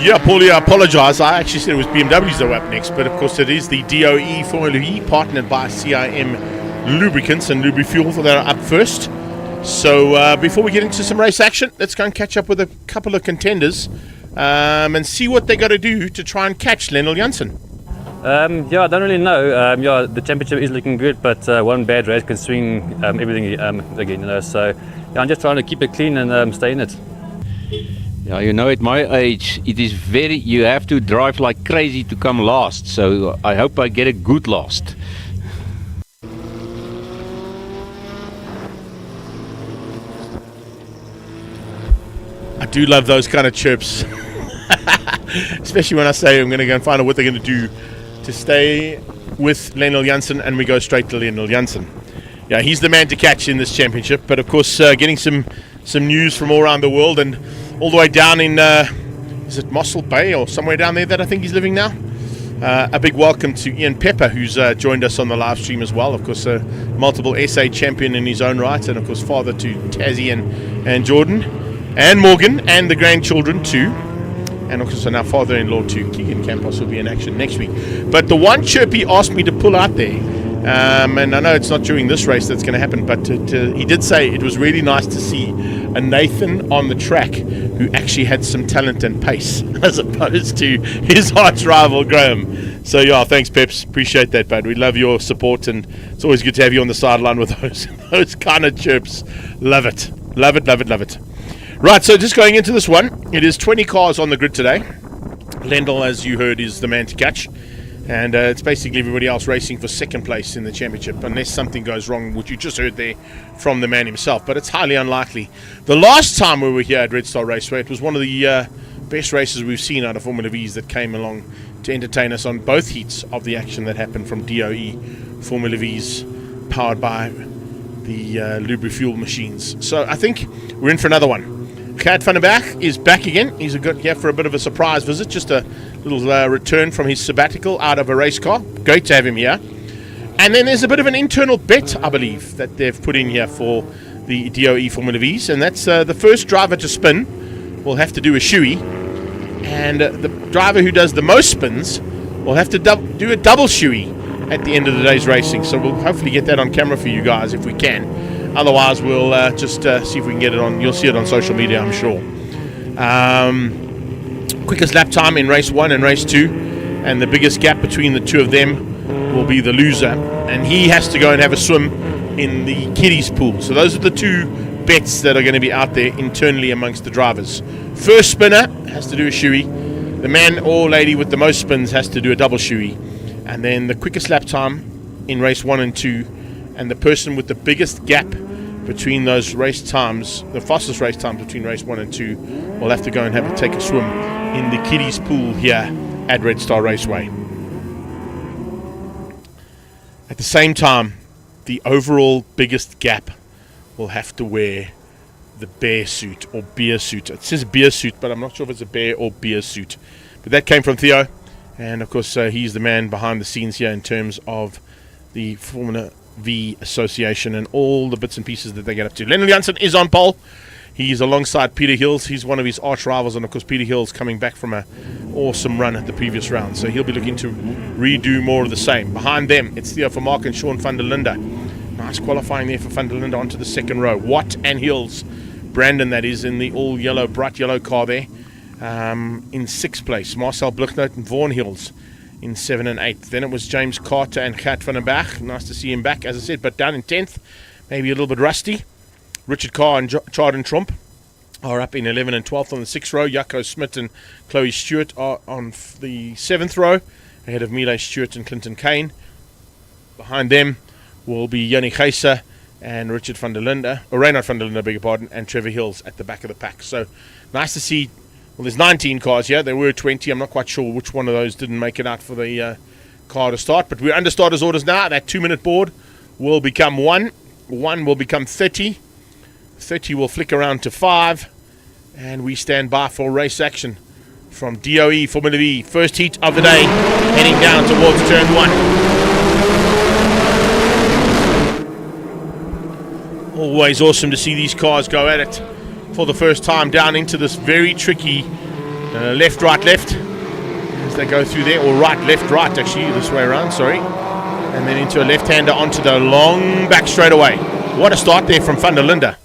S1: Yeah, Paulie, I apologise. I actually said it was BMWs that were up next, but of course it is the DOE Formula E, partnered by CIM Lubricants and Lubrifuel that are up first. So before we get into some race action, let's go and catch up with a couple of contenders and see what they got to do to try and catch Lionel Janssen.
S4: I don't really know. The championship is looking good, but one bad race can swing everything again. So I'm just trying to keep it clean and stay in it.
S5: Yeah, at my age, you have to drive like crazy to come last. So I hope I get a good last.
S1: I do love those kind of chirps, especially when I say I'm going to go and find out what they're going to do to stay with Lionel Janssen, and we go straight to Lionel Janssen. Yeah, he's the man to catch in this championship, but of course getting some news from all around the world, and all the way down in is it Mossel Bay or somewhere down there that I think he's living now. A big welcome to Ian Pepper, who's joined us on the live stream as well. Of course, a multiple SA champion in his own right, and of course father to Tassie and Jordan and Morgan and the grandchildren too. And of course now father-in-law to Keegan Campos will be in action next week. But the one chirp he asked me to pull out there, and I know it's not during this race that's going to happen, but he did say it was really nice to see a Nathan on the track who actually had some talent and pace, as opposed to his arch rival Graham. So yeah, thanks Peps, appreciate that, bud. We love your support, and it's always good to have you on the sideline with those kind of chirps. Love it. Right, so just going into this one, it is 20 cars on the grid today. Lendl, as you heard, is the man to catch. And it's basically everybody else racing for second place in the championship, unless something goes wrong, which you just heard there from the man himself. But it's highly unlikely. The last time we were here at Red Star Raceway, it was one of the best races we've seen out of Formula V's that came along to entertain us on both heats of the action that happened from DOE Formula V's, powered by the Lubrifuel machines. So I think we're in for another one. Gert van der Berg is back again. He's here for a bit of a surprise visit, just a little return from his sabbatical out of a race car. Great to have him here. And then there's a bit of an internal bet, I believe, that they've put in here for the DOE Formula V's, and that's the first driver to spin will have to do a shoey, and the driver who does the most spins will have to do a double shoey at the end of the day's racing. So we'll hopefully get that on camera for you guys if we can. Otherwise, we'll just see if we can get it on. You'll see it on social media, I'm sure. Quickest lap time in race 1 and race 2, and the biggest gap between the two of them will be the loser, and he has to go and have a swim in the kiddies pool. So those are the two bets that are going to be out there internally amongst the drivers. First spinner has to do a shoey. The man or lady with the most spins has to do a double shoey, and then the quickest lap time in race 1 and 2. And the person with the biggest gap between those race times, the fastest race times between race 1 and 2, will have to go and take a swim in the kiddies pool here at Red Star Raceway. At the same time, the overall biggest gap will have to wear the bear suit or beer suit. It says beer suit, but I'm not sure if it's a bear or beer suit. But that came from Theo, and of course he's the man behind the scenes here in terms of the Formula V Association and all the bits and pieces that they get up to. Lionel Janssen is on pole. He's alongside Peter Hills. He's one of his arch rivals, and of course Peter Hills coming back from an awesome run at the previous round, so he'll be looking to redo more of the same. Behind them, it's Theo Vermaak and Sean van der Linde. Nice qualifying there for van der Linde onto the second row. Watt and Hills, Brandon that is, in the all yellow, bright yellow car there, in 6th place. Marcel Blichnout and Vaughan Hills in 7 and 8. Then it was James Carter and Gert van der Berg. Nice to see him back, as I said, but down in 10th, maybe a little bit rusty. Richard Carr and Charden Trump are up in 11 and 12th on the 6th row. Jaco Smith and Chloe Stewart are on the 7th row, ahead of Milay Stewart and Clinton Kane. Behind them will be Yanni Geyser and Richard van der Linde, or Reinhard van der Linde, beg your pardon, and Trevor Hills at the back of the pack. So nice to see. Well, there's 19 cars here. There were 20. I'm not quite sure which one of those didn't make it out for the car to start. But we're under starters orders now. That 2-minute board will become 1. 1 will become 30. 30 will flick around to 5. And we stand by for race action from DOE Formula V. First heat of the day, heading down towards turn 1. Always awesome to see these cars go at it for the first time down into this very tricky Left, right, left. As they go through there, or right, left, right, actually, this way around, sorry. And then into a left-hander onto the long back straightaway. What a start there from Van der Linde.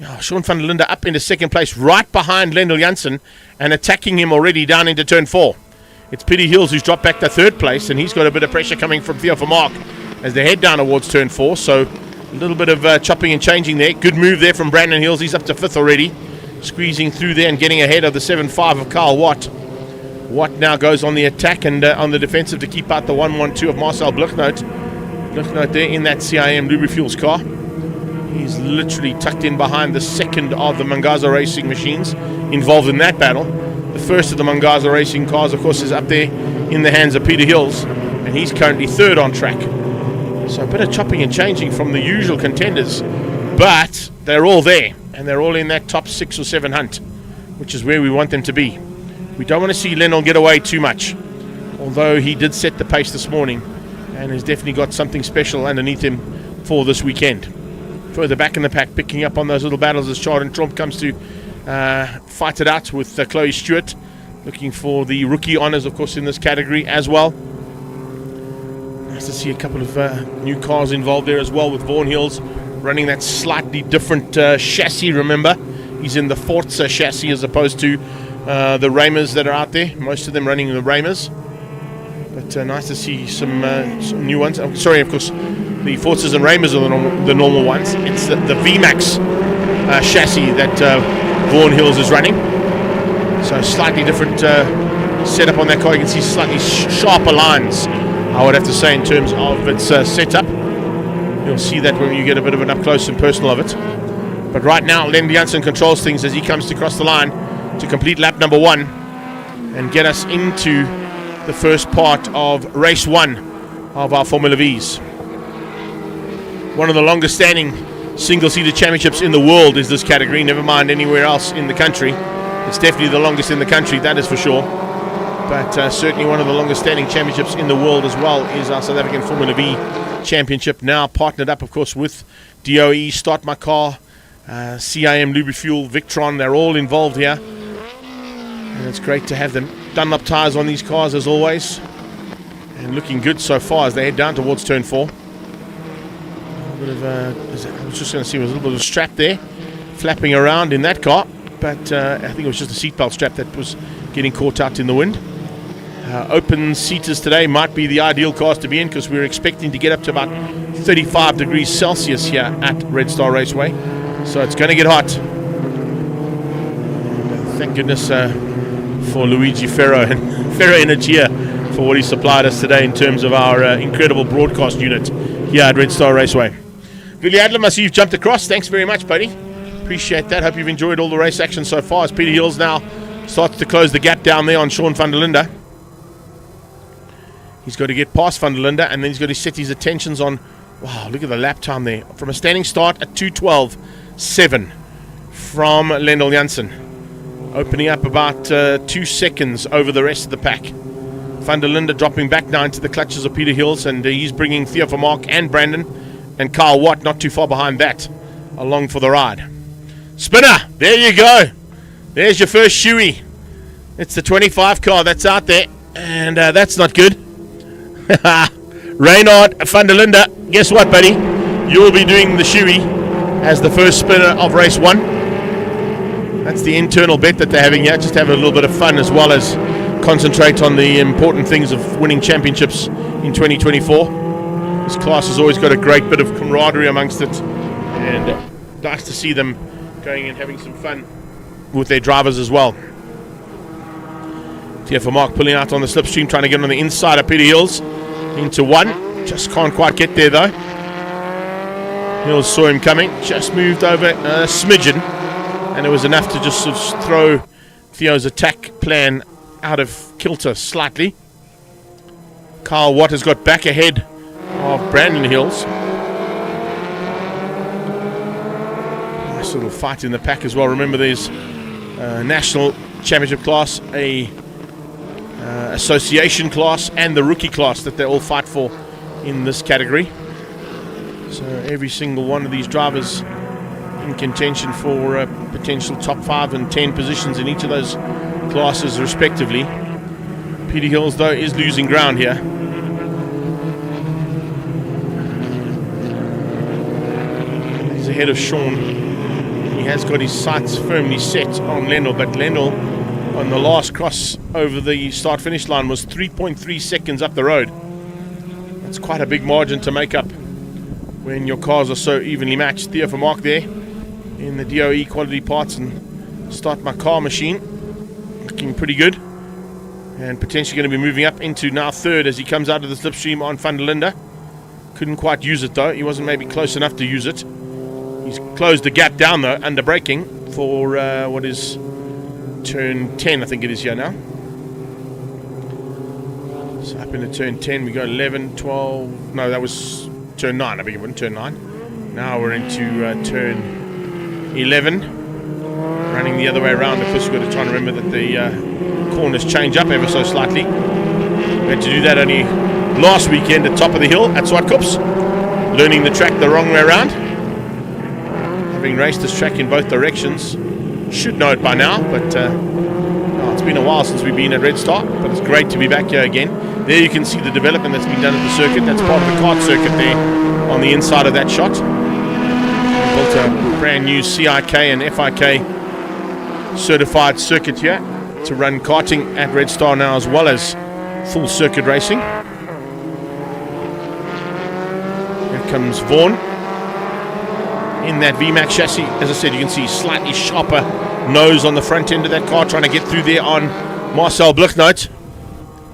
S1: Oh, Sean van der Linde up into second place, right behind Lendl Janssen, and attacking him already down into turn 4. It's Peter Hills who's dropped back to third place, and he's got a bit of pressure coming from Theo Vermaak as they head down towards turn 4. So a little bit of chopping and changing there. Good move there from Brandon Hills. He's up to 5th already, squeezing through there and getting ahead of the 7.5 of Carl Watt. Watt now goes on the attack and on the defensive to keep out the 112 of Marcel Bluchnote. Bluchnote there in that CIM Lubrifuels car. He's literally tucked in behind the second of the Mangaza Racing machines involved in that battle. The first of the Mangaza Racing cars, of course, is up there in the hands of Peter Hills, and he's currently third on track. So a bit of chopping and changing from the usual contenders, but they're all there, and they're all in that top 6 or 7 hunt, which is where we want them to be. We don't want to see Lennell get away too much, although he did set the pace this morning and has definitely got something special underneath him for this weekend. Further back in the pack, picking up on those little battles as Chardon Trump comes to fight it out with Chloe Stewart, looking for the rookie honours, of course, in this category as well. Nice to see a couple of new cars involved there as well, with Vaughan Hills running that slightly different chassis. Remember, he's in the Forza chassis as opposed to the Ramers that are out there, most of them running the Ramers. But nice to see some new ones. Oh, sorry, of course, the Forzas and Ramers are the normal ones. It's the VMAX chassis that Vaughan Hills is running. So slightly different setup on that car. You can see slightly sharper lines, I would have to say, in terms of its setup. You'll see that when you get a bit of an up close and personal of it. But right now, Len Janssen controls things as he comes to cross the line to complete lap number 1 and get us into the first part of race 1 of our Formula V's. One of the longest standing single-seater championships in the world is this category, never mind anywhere else in the country. It's definitely the longest in the country, that is for sure. But certainly one of the longest standing championships in the world as well is our South African Formula V Championship, now partnered up, of course, with DOE, Start My Car, CIM Lubrifuel, Victron. They're all involved here. And it's great to have them. Dunlop tyres on these cars as always. And looking good so far as they head down towards turn 4. I was just going to see, there was a little bit of a strap there flapping around in that car, but I think it was just a seatbelt strap that was getting caught out in the wind. Open seaters today might be the ideal cars to be in, because we're expecting to get up to about 35 degrees Celsius here at Red Star Raceway, so it's going to get hot. And, thank goodness for Luigi Ferro and Ferro Energia for what he supplied us today in terms of our incredible broadcast unit here at Red Star Raceway. Billy Adlam, I see you've jumped across. Thanks very much, buddy. Appreciate that. Hope you've enjoyed all the race action so far as Peter Hills now starts to close the gap down there on Sean van der Linde. He's got to get past van der Linde, and then he's got to set his attentions on, wow, look at the lap time there. From a standing start at 2:12.7 from Lendl Janssen. Opening up about 2 seconds over the rest of the pack. Van der Linde dropping back now into the clutches of Peter Hills, and he's bringing Theo Vermaak and Brandon and Carl Watt not too far behind that along for the ride. Spinner, there you go. There's your first shoey. It's the 25 car that's out there, and that's not good. Reynard van der Linde, guess what, buddy? You'll be doing the shoey as the first spinner of race 1. That's the internal bet that they're having here. Just have a little bit of fun as well as concentrate on the important things of winning championships in 2024. This class has always got a great bit of camaraderie amongst it, and nice to see them going and having some fun with their drivers as well. Theo Vermaak pulling out on the slipstream, trying to get on the inside of Peter Hills into 1. Just can't quite get there though. Hills saw him coming, just moved over a smidgen, and it was enough to just sort of throw Theo's attack plan out of kilter slightly. Carl Watt has got back ahead of Brandon Hills. Nice little fight in the pack as well. Remember, there's a national championship class, a association class, and the rookie class that they all fight for in this category. So every single one of these drivers in contention for potential top 5 and 10 positions in each of those classes respectively. Peter Hills, though, is losing ground here. He's ahead of Sean. He has got his sights firmly set on Lendl, but Lendl on the last cross over the start-finish line was 3.3 seconds up the road. That's quite a big margin to make up when your cars are so evenly matched. Theo for Mark there in the DOE quality parts and Start My Car machine. Looking pretty good. And potentially going to be moving up into now third as he comes out of the slipstream on Van der Linde. Couldn't quite use it though. He wasn't maybe close enough to use it. He's closed the gap down though under braking for what is turn 10, I think it is here now. So up into turn 10 we go 11, 12, no that was turn 9, I beg your pardon, turn 9. Now we're into turn 11. Running the other way around. Of course, we've got to try and remember that the corners change up ever so slightly. We had to do that only last weekend at top of the hill at Zwartkops. Learning the track the wrong way around. Having raced this track in both directions. Should know it by now, but it's been a while since we've been at Red Star, but it's great to be back here again. There you can see the development that's been done at the circuit. That's part of the kart circuit there on the inside of that shot. We built a brand new CIK and FIK certified circuit here to run karting at Red Star now, as well as full circuit racing. Here comes Vaughan in that VMAX chassis. As I said, you can see slightly sharper nose on the front end of that car, trying to get through there on Marcel Bluchnout.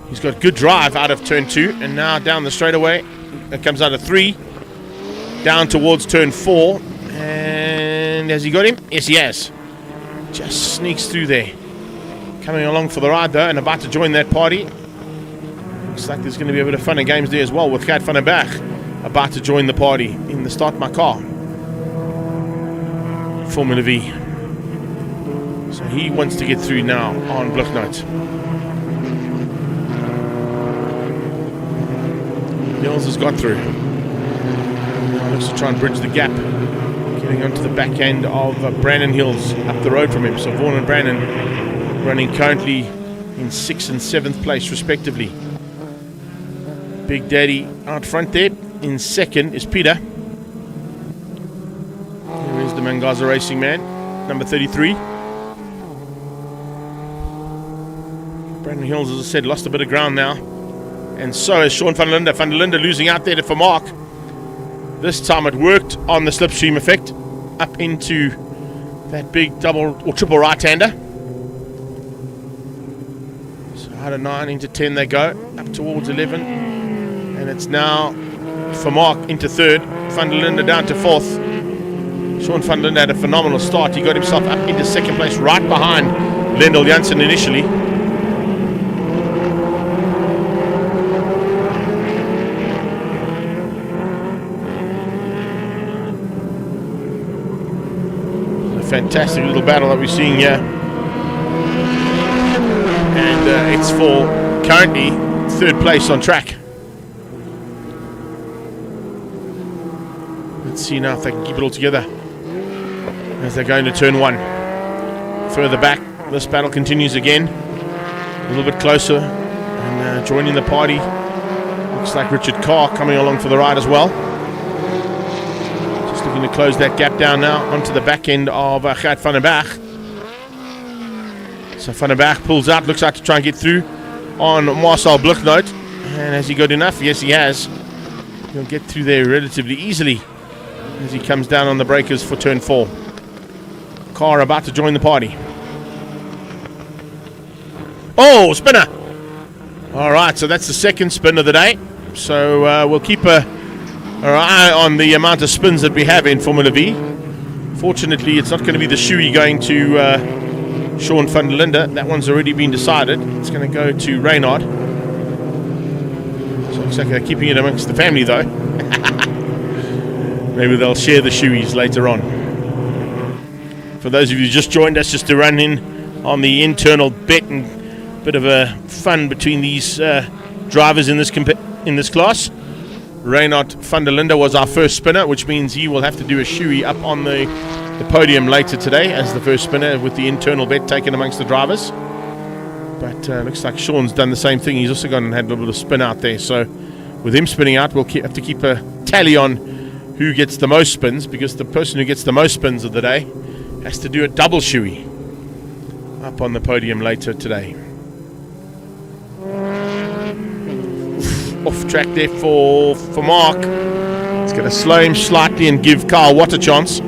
S1: He's got good drive out of turn 2 and now down the straightaway. It comes out of 3 down towards turn 4. And has he got him? Yes, he has. Just sneaks through there. Coming along for the ride though and about to join that party. Looks like there's going to be a bit of fun and games there as well with Gert van der Berg about to join the party in the Start My Car Formula V. So he wants to get through now on Bluchnout. Hills has got through. Now looks to try and bridge the gap. Getting onto the back end of Brandon Hills up the road from him. So Vaughan and Brandon running currently in 6th and 7th place respectively. Big Daddy out front there. In 2nd is Peter. Here is the Mangaza Racing man, number 33. Brandon Hills, as I said, lost a bit of ground now. And so has Sean van der Linde. Van der Linde losing out there to Vermaak. This time it worked on the slipstream effect up into that big double or triple right-hander. So out of 9 into 10 they go, up towards 11. And it's now Vermaak into 3rd, Van der Linde down to 4th. Sean van der Linde had a phenomenal start. He got himself up into 2nd place right behind Lendl Janssen initially. Fantastic little battle that we're seeing here, and it's for currently 3rd place on track. Let's see now if they can keep it all together as they go into turn 1. Further back, this battle continues again, a little bit closer, and joining the party looks like Richard Carr coming along for the ride as well. Looking to close that gap down now onto the back end of Gert van der Berg. So Van der Berg pulls out, looks like to try and get through on Marcel Bluchnout. And has he got enough? Yes, he has. He'll get through there relatively easily as he comes down on the breakers for turn 4. Car about to join the party. Oh, spinner! Alright, so that's the 2nd spin of the day. So we'll keep our eye on the amount of spins that we have in Formula V. Fortunately, it's not going to be the shoey going to Sean van der Linde. That one's already been decided. It's going to go to Reynard. So it looks like they're keeping it amongst the family, though. Maybe they'll share the shoeys later on. For those of you who just joined us, just to run in on the internal bet and bit of a fun between these drivers in this class. Reynard van der Linde was our first spinner, which means he will have to do a shoey up on the podium later today as the first spinner with the internal bet taken amongst the drivers. But looks like Sean's done the same thing. He's also gone and had a little bit of spin out there. So with him spinning out, we'll have to keep a tally on who gets the most spins, because the person who gets the most spins of the day has to do a double shoey up on the podium later today. Off track there for Mark. It's going to slow him slightly and give Carl Watt a chance.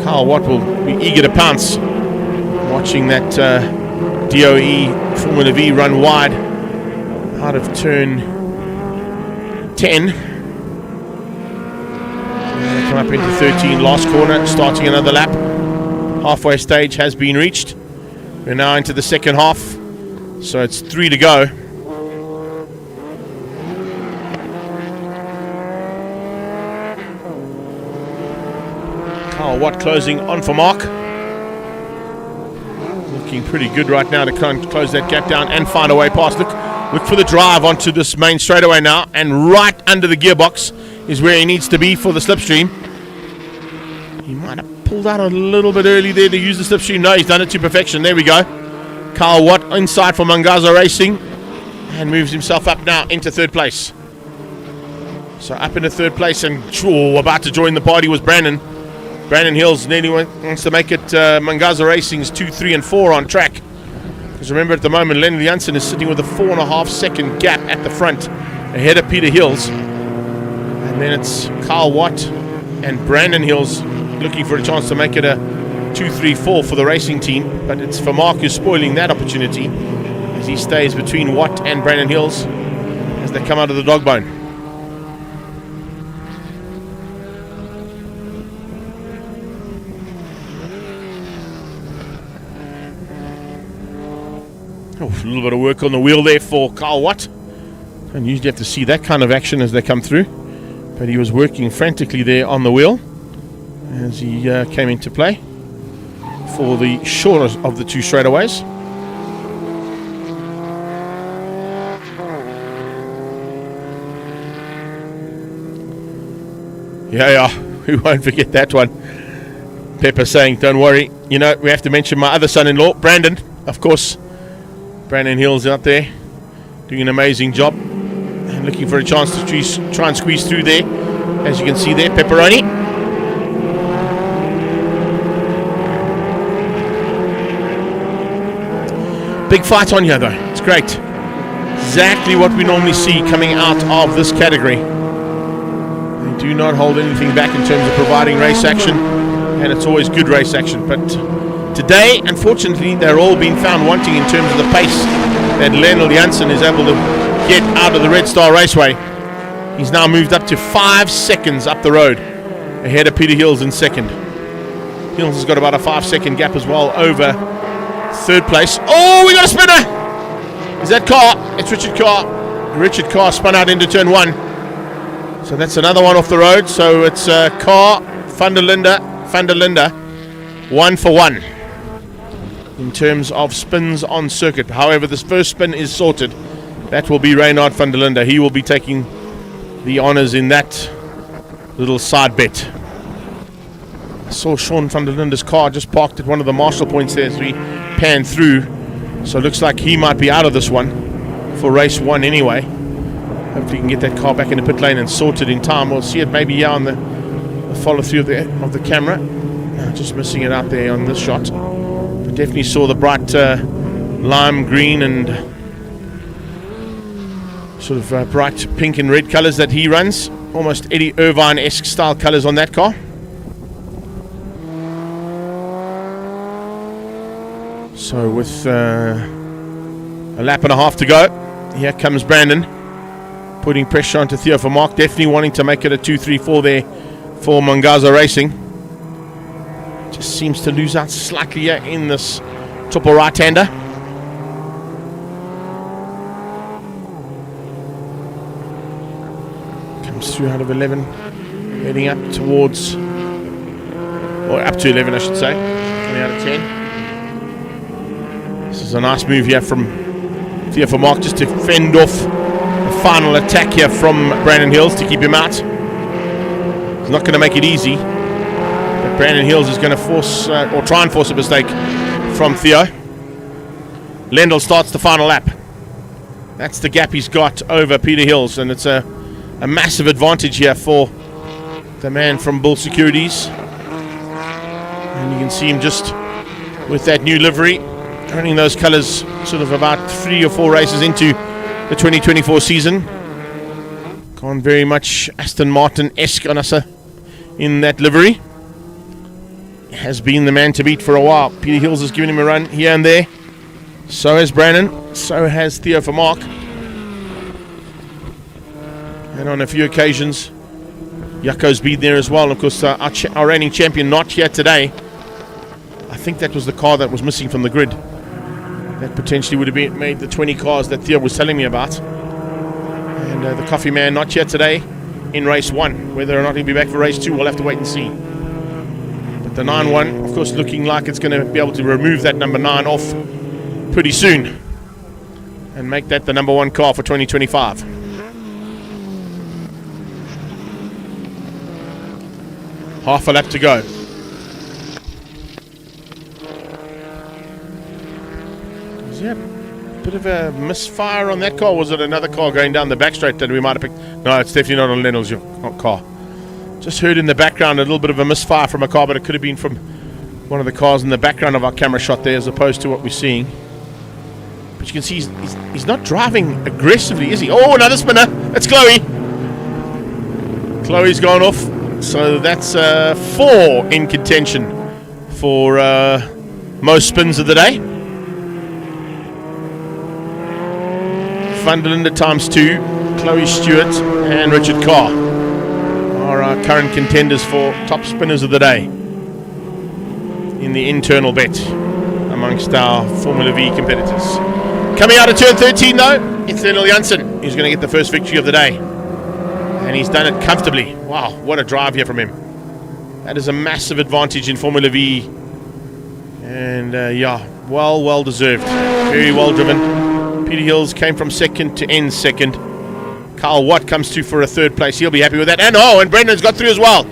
S1: Carl Watt will be eager to pounce, watching that DOE Formula V run wide out of turn 10. Come up into 13, last corner, starting another lap. Halfway stage has been reached. We're now into the second half, so it's 3 to go. Carl Watt closing on for Mark. Looking pretty good right now to close that gap down and find a way past. Look for the drive onto this main straightaway now, and right under the gearbox is where he needs to be for the slipstream. He might have pulled out a little bit early there to use the slipstream. No, he's done it to perfection. There we go. Carl Watt inside for Mangaza Racing and moves himself up now into third place. So up into third place, and about to join the party was Brandon. Brandon Hills nearly wants to make it Mangaza Racing's 2, 3, and 4 on track. Because remember, at the moment, Leonard Janssen is sitting with a 4.5 second gap at the front, ahead of Peter Hills. And then it's Carl Watt and Brandon Hills looking for a chance to make it a 2, 3, 4 for the racing team. But it's for Mark who's spoiling that opportunity as he stays between Watt and Brandon Hills as they come out of the dog bone. Oh, a little bit of work on the wheel there for Carl Watt. Don't usually have to see that kind of action as they come through, but he was working frantically there on the wheel as he came into play for the shortest of the two straightaways. Yeah, we won't forget that one. Pepper saying, don't worry, we have to mention my other son-in-law, Brandon, of course. Brandon Hills out there doing an amazing job and looking for a chance to try and squeeze through there. As you can see there, Pepperoni. Big fight on here though. It's great. Exactly what we normally see coming out of this category. They do not hold anything back in terms of providing race action, and it's always good race action. But today, unfortunately, they're all being found wanting in terms of the pace that Lionel Janssen is able to get out of the Red Star Raceway. He's now moved up to 5 seconds up the road, ahead of Peter Hills in second. Hills has got about a 5-second gap as well over third place. Oh, we got a spinner! Is that Carr? It's Richard Carr. Richard Carr spun out into turn 1. So that's another one off the road. So it's Carr, van der Linde, 1 for 1. In terms of spins on circuit. However, this first spin is sorted. That will be Reynard van der Linde. He will be taking the honours in that little side bet. I saw Sean van der Linde's car just parked at one of the marshal points there as we pan through. So it looks like he might be out of this one for race 1 anyway. Hopefully he can get that car back in the pit lane and sorted in time. We'll see it maybe on the follow through of the camera. Just missing it out there on this shot. Definitely saw the bright lime green and sort of bright pink and red colours that he runs. Almost Eddie Irvine-esque style colours on that car. So with a lap and a half to go, here comes Brandon, putting pressure onto Theo for Mark, definitely wanting to make it a 2, 3, 4 there for Mangaza Racing. Just seems to lose out slightly here in this triple right-hander. Comes through out of 11, heading up towards, or up to 11 I should say, coming out of 10. This is a nice move here from Theo for Mark just to fend off the final attack here from Brandon Hills to keep him out. He's not going to make it easy. Brandon Hills is going to force or try and force a mistake from Theo. Lendl starts the final lap. That's the gap he's got over Peter Hills, and it's a massive advantage here for the man from Bull Securities. And you can see him just with that new livery, running those colours sort of about 3 or 4 races into the 2024 season. Gone very much Aston Martin-esque on us in that livery. Has been the man to beat for a while. Peter Hills has given him a run here and there. So has Brandon. So has Theo Vermaak. And on a few occasions, Jaco's been there as well. And of course, our reigning champion not here today. I think that was the car that was missing from the grid. That potentially would have made the 20 cars that Theo was telling me about. And the coffee man not here today in race 1. Whether or not he'll be back for race 2, we'll have to wait and see. But the 9-1, of course, looking like it's going to be able to remove that number 9 off pretty soon and make that the number 1 car for 2025. Half a lap to go. Is there a bit of a misfire on that car? Was it another car going down the back straight that we might have picked? No, it's definitely not on Lennel's car. Just heard in the background a little bit of a misfire from a car, but it could have been from one of the cars in the background of our camera shot there as opposed to what we're seeing. But you can see he's not driving aggressively, is he? Oh, another spinner. That's Chloe. Chloe's gone off. So that's 4 in contention for most spins of the day. Van der Linde times 2, Chloe Stewart and Richard Carr are our current contenders for top spinners of the day in the internal bet amongst our Formula V competitors. Coming out of turn 13 though, it's Lennel Janssen who's going to get the first victory of the day. And he's done it comfortably. Wow, what a drive here from him. That is a massive advantage in Formula V. And yeah, well deserved. Very well driven. Peter Hills came from second to end second. Kyle Watt comes through for a 3rd place. He'll be happy with that. And Brandon's got through as well.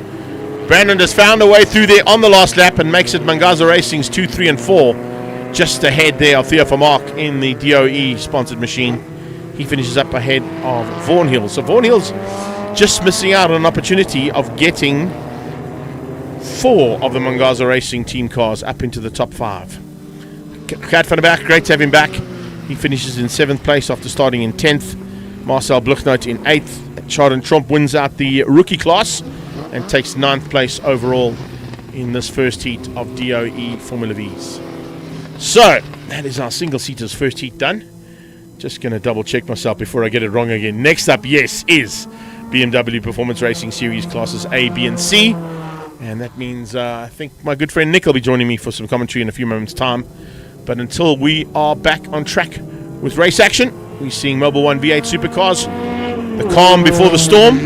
S1: Brandon has found a way through there on the last lap and makes it Mangaza Racing's 2, 3 and 4. Just ahead there of Theo Vermaak in the DOE sponsored machine. He finishes up ahead of Vaughan Hills. So Vaughan Hills just missing out on an opportunity of getting 4 of the Mangaza Racing team cars up into the top 5. Gert van der Berg, great to have him back. He finishes in 7th place after starting in 10th. Marcel Bluchnout in 8th. Chardon Tromp wins out the rookie class and takes 9th place overall in this first heat of DOE Formula Vs. So, that is our single-seaters first heat done. Just going to double-check myself before I get it wrong again. Next up, yes, is BMW Performance Racing Series classes A, B, and C. And that means I think my good friend Nick will be joining me for some commentary in a few moments' time. But until we are back on track with race action, we're seeing Mobil 1 V8 supercars. The calm before the storm.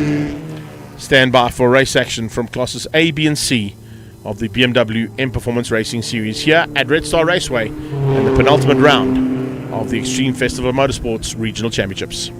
S1: Stand by for race action from classes A, B, and C of the BMW M Performance Racing Series here at Red Star Raceway and the penultimate round of the Extreme Festival of Motorsports Regional Championships.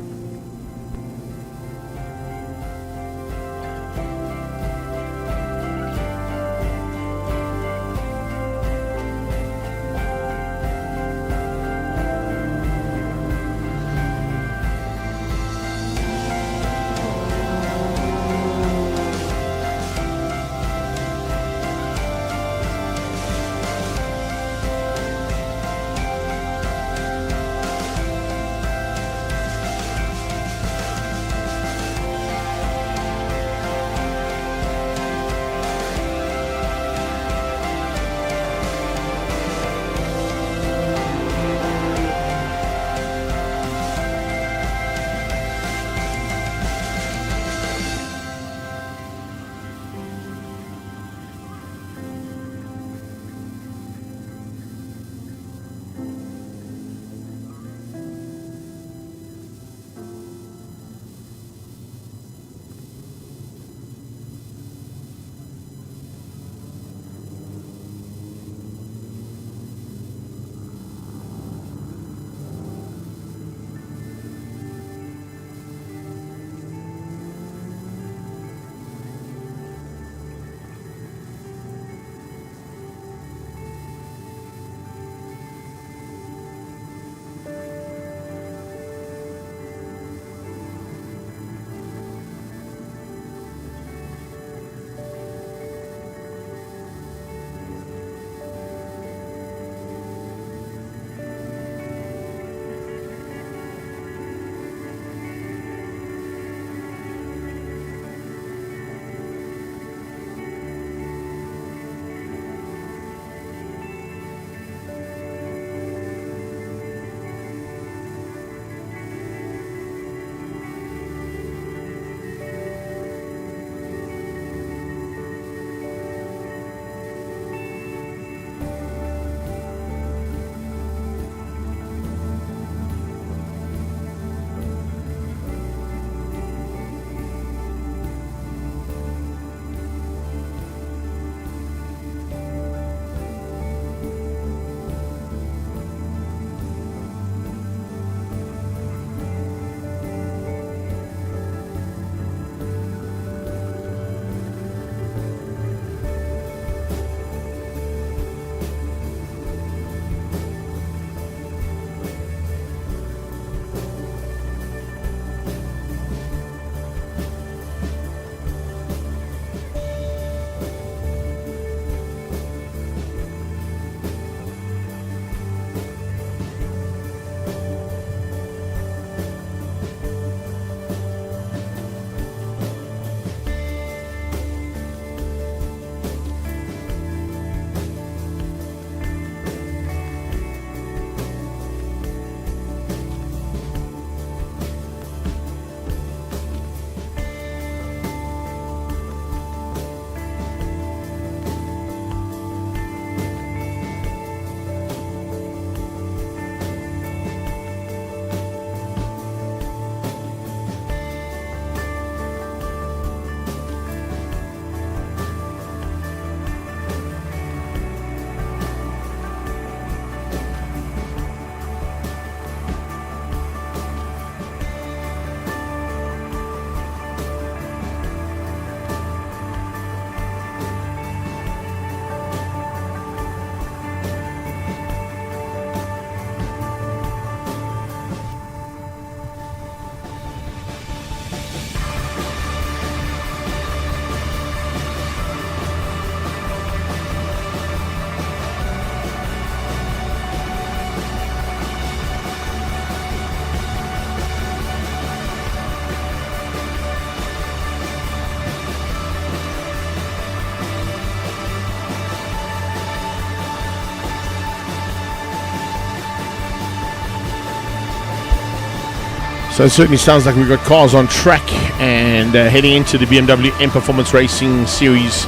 S1: So it certainly sounds like we've got cars on track and heading into the BMW M Performance Racing Series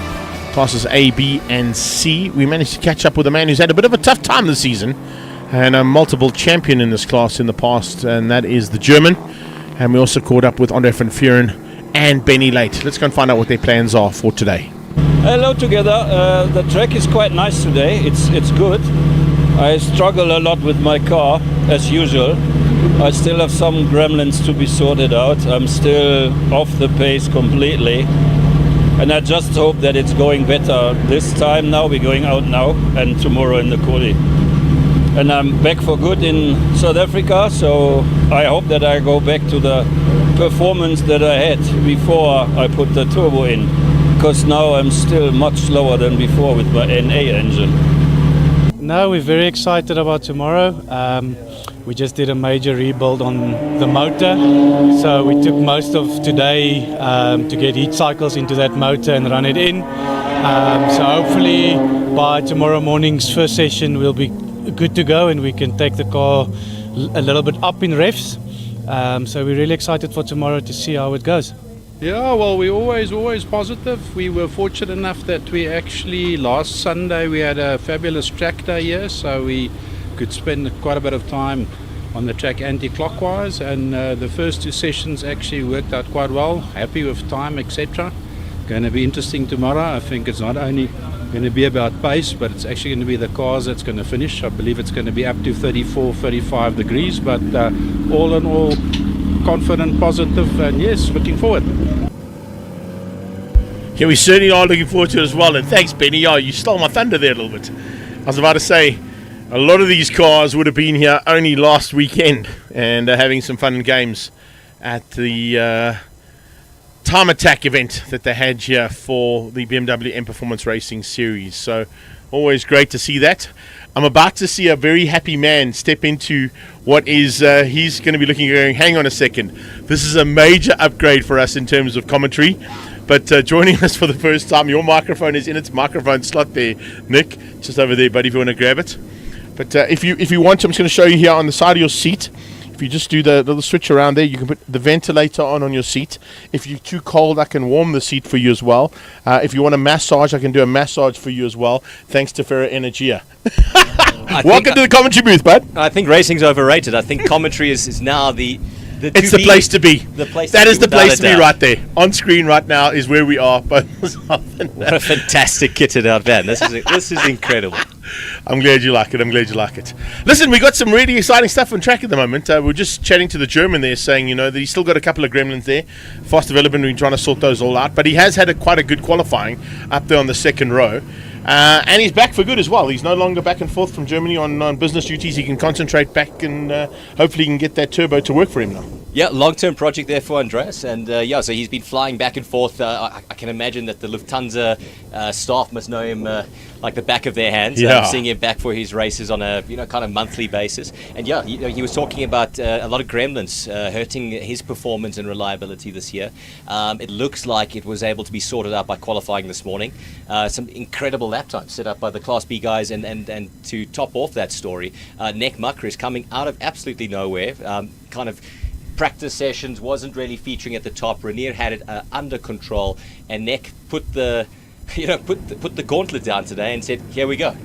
S1: classes A, B and C. We managed to catch up with a man who's had a bit of a tough time this season and a multiple champion in this class in the past, and that is the German. And we also caught up with Andre van Vuren and Benny Late. Let's go and find out what their plans are for today.
S6: Hello together. The track is quite nice today. It's good. I struggle a lot with my car as usual. I still have some gremlins to be sorted out. I'm still off the pace completely. And I just hope that it's going better this time now. We're going out now and tomorrow in the quali. And I'm back for good in South Africa, so I hope that I go back to the performance that I had before I put the turbo in. Because now I'm still much slower than before with my NA engine.
S7: No, we're very excited about tomorrow. We just did a major rebuild on the motor, so we took most of today to get heat cycles into that motor and run it in. So hopefully by tomorrow morning's first session we'll be good to go and we can take the car a little bit up in revs. So we're really excited for tomorrow to see how it goes.
S8: Yeah, well, we're always positive. We were fortunate enough that we actually, last Sunday, we had a fabulous track day here, so we could spend quite a bit of time on the track anti-clockwise, and the first two sessions actually worked out quite well. Happy with time, etc. Going to be interesting tomorrow. I think it's not only going to be about pace, but it's actually going to be the cars that's going to finish. I believe it's going to be up to 34, 35 degrees, but all in all, confident, positive, and yes, looking forward.
S1: Yeah, we certainly are looking forward to it as well. And thanks, Benny. Oh, you stole my thunder there a little bit. I was about to say, a lot of these cars would have been here only last weekend and having some fun and games at the Time Attack event that they had here for the BMW M Performance Racing Series. So always great to see that. I'm about to see a very happy man step into what is, he's going to be looking and going, hang on a second, this is a major upgrade for us in terms of commentary. But joining us for the first time, your microphone is in its microphone slot there, Nick, just over there, buddy, if you want to grab it. But if you want to, I'm just going to show you here on the side of your seat. If you just do the little switch around there, you can put the ventilator on your seat. If you're too cold, I can warm the seat for you as well. If you want a massage, I can do a massage for you as well, thanks to Ferro Energia. Welcome to the commentary booth, bud.
S9: I think racing's overrated. I think commentary is now
S1: it's the place to be. That is the place to be right there. On screen right now is where we are. But
S9: what a fantastic kitted out van. This is incredible.
S1: I'm glad you like it. Listen, we got some really exciting stuff on track at the moment. We're just chatting to the German there, saying, that he's still got a couple of gremlins there. Fast development, we're trying to sort those all out. But he has had quite a good qualifying up there on the second row. And he's back for good as well. He's no longer back and forth from Germany on business duties. He can concentrate back and hopefully he can get that turbo to work for him now.
S9: Yeah, long-term project there for Andreas, and so he's been flying back and forth. I can imagine that the Lufthansa staff must know him like the back of their hands. Seeing him back for his races on a kind of monthly basis, and he was talking about a lot of gremlins hurting his performance and reliability this year. It looks like it was able to be sorted out by qualifying this morning. Some incredible lap times set up by the Class B guys, and to top off that story, Nick Mucker is coming out of absolutely nowhere. Kind of practice sessions wasn't really featuring at the top. Renier had it under control, and Nick put the gauntlet down today and said, "Here we go."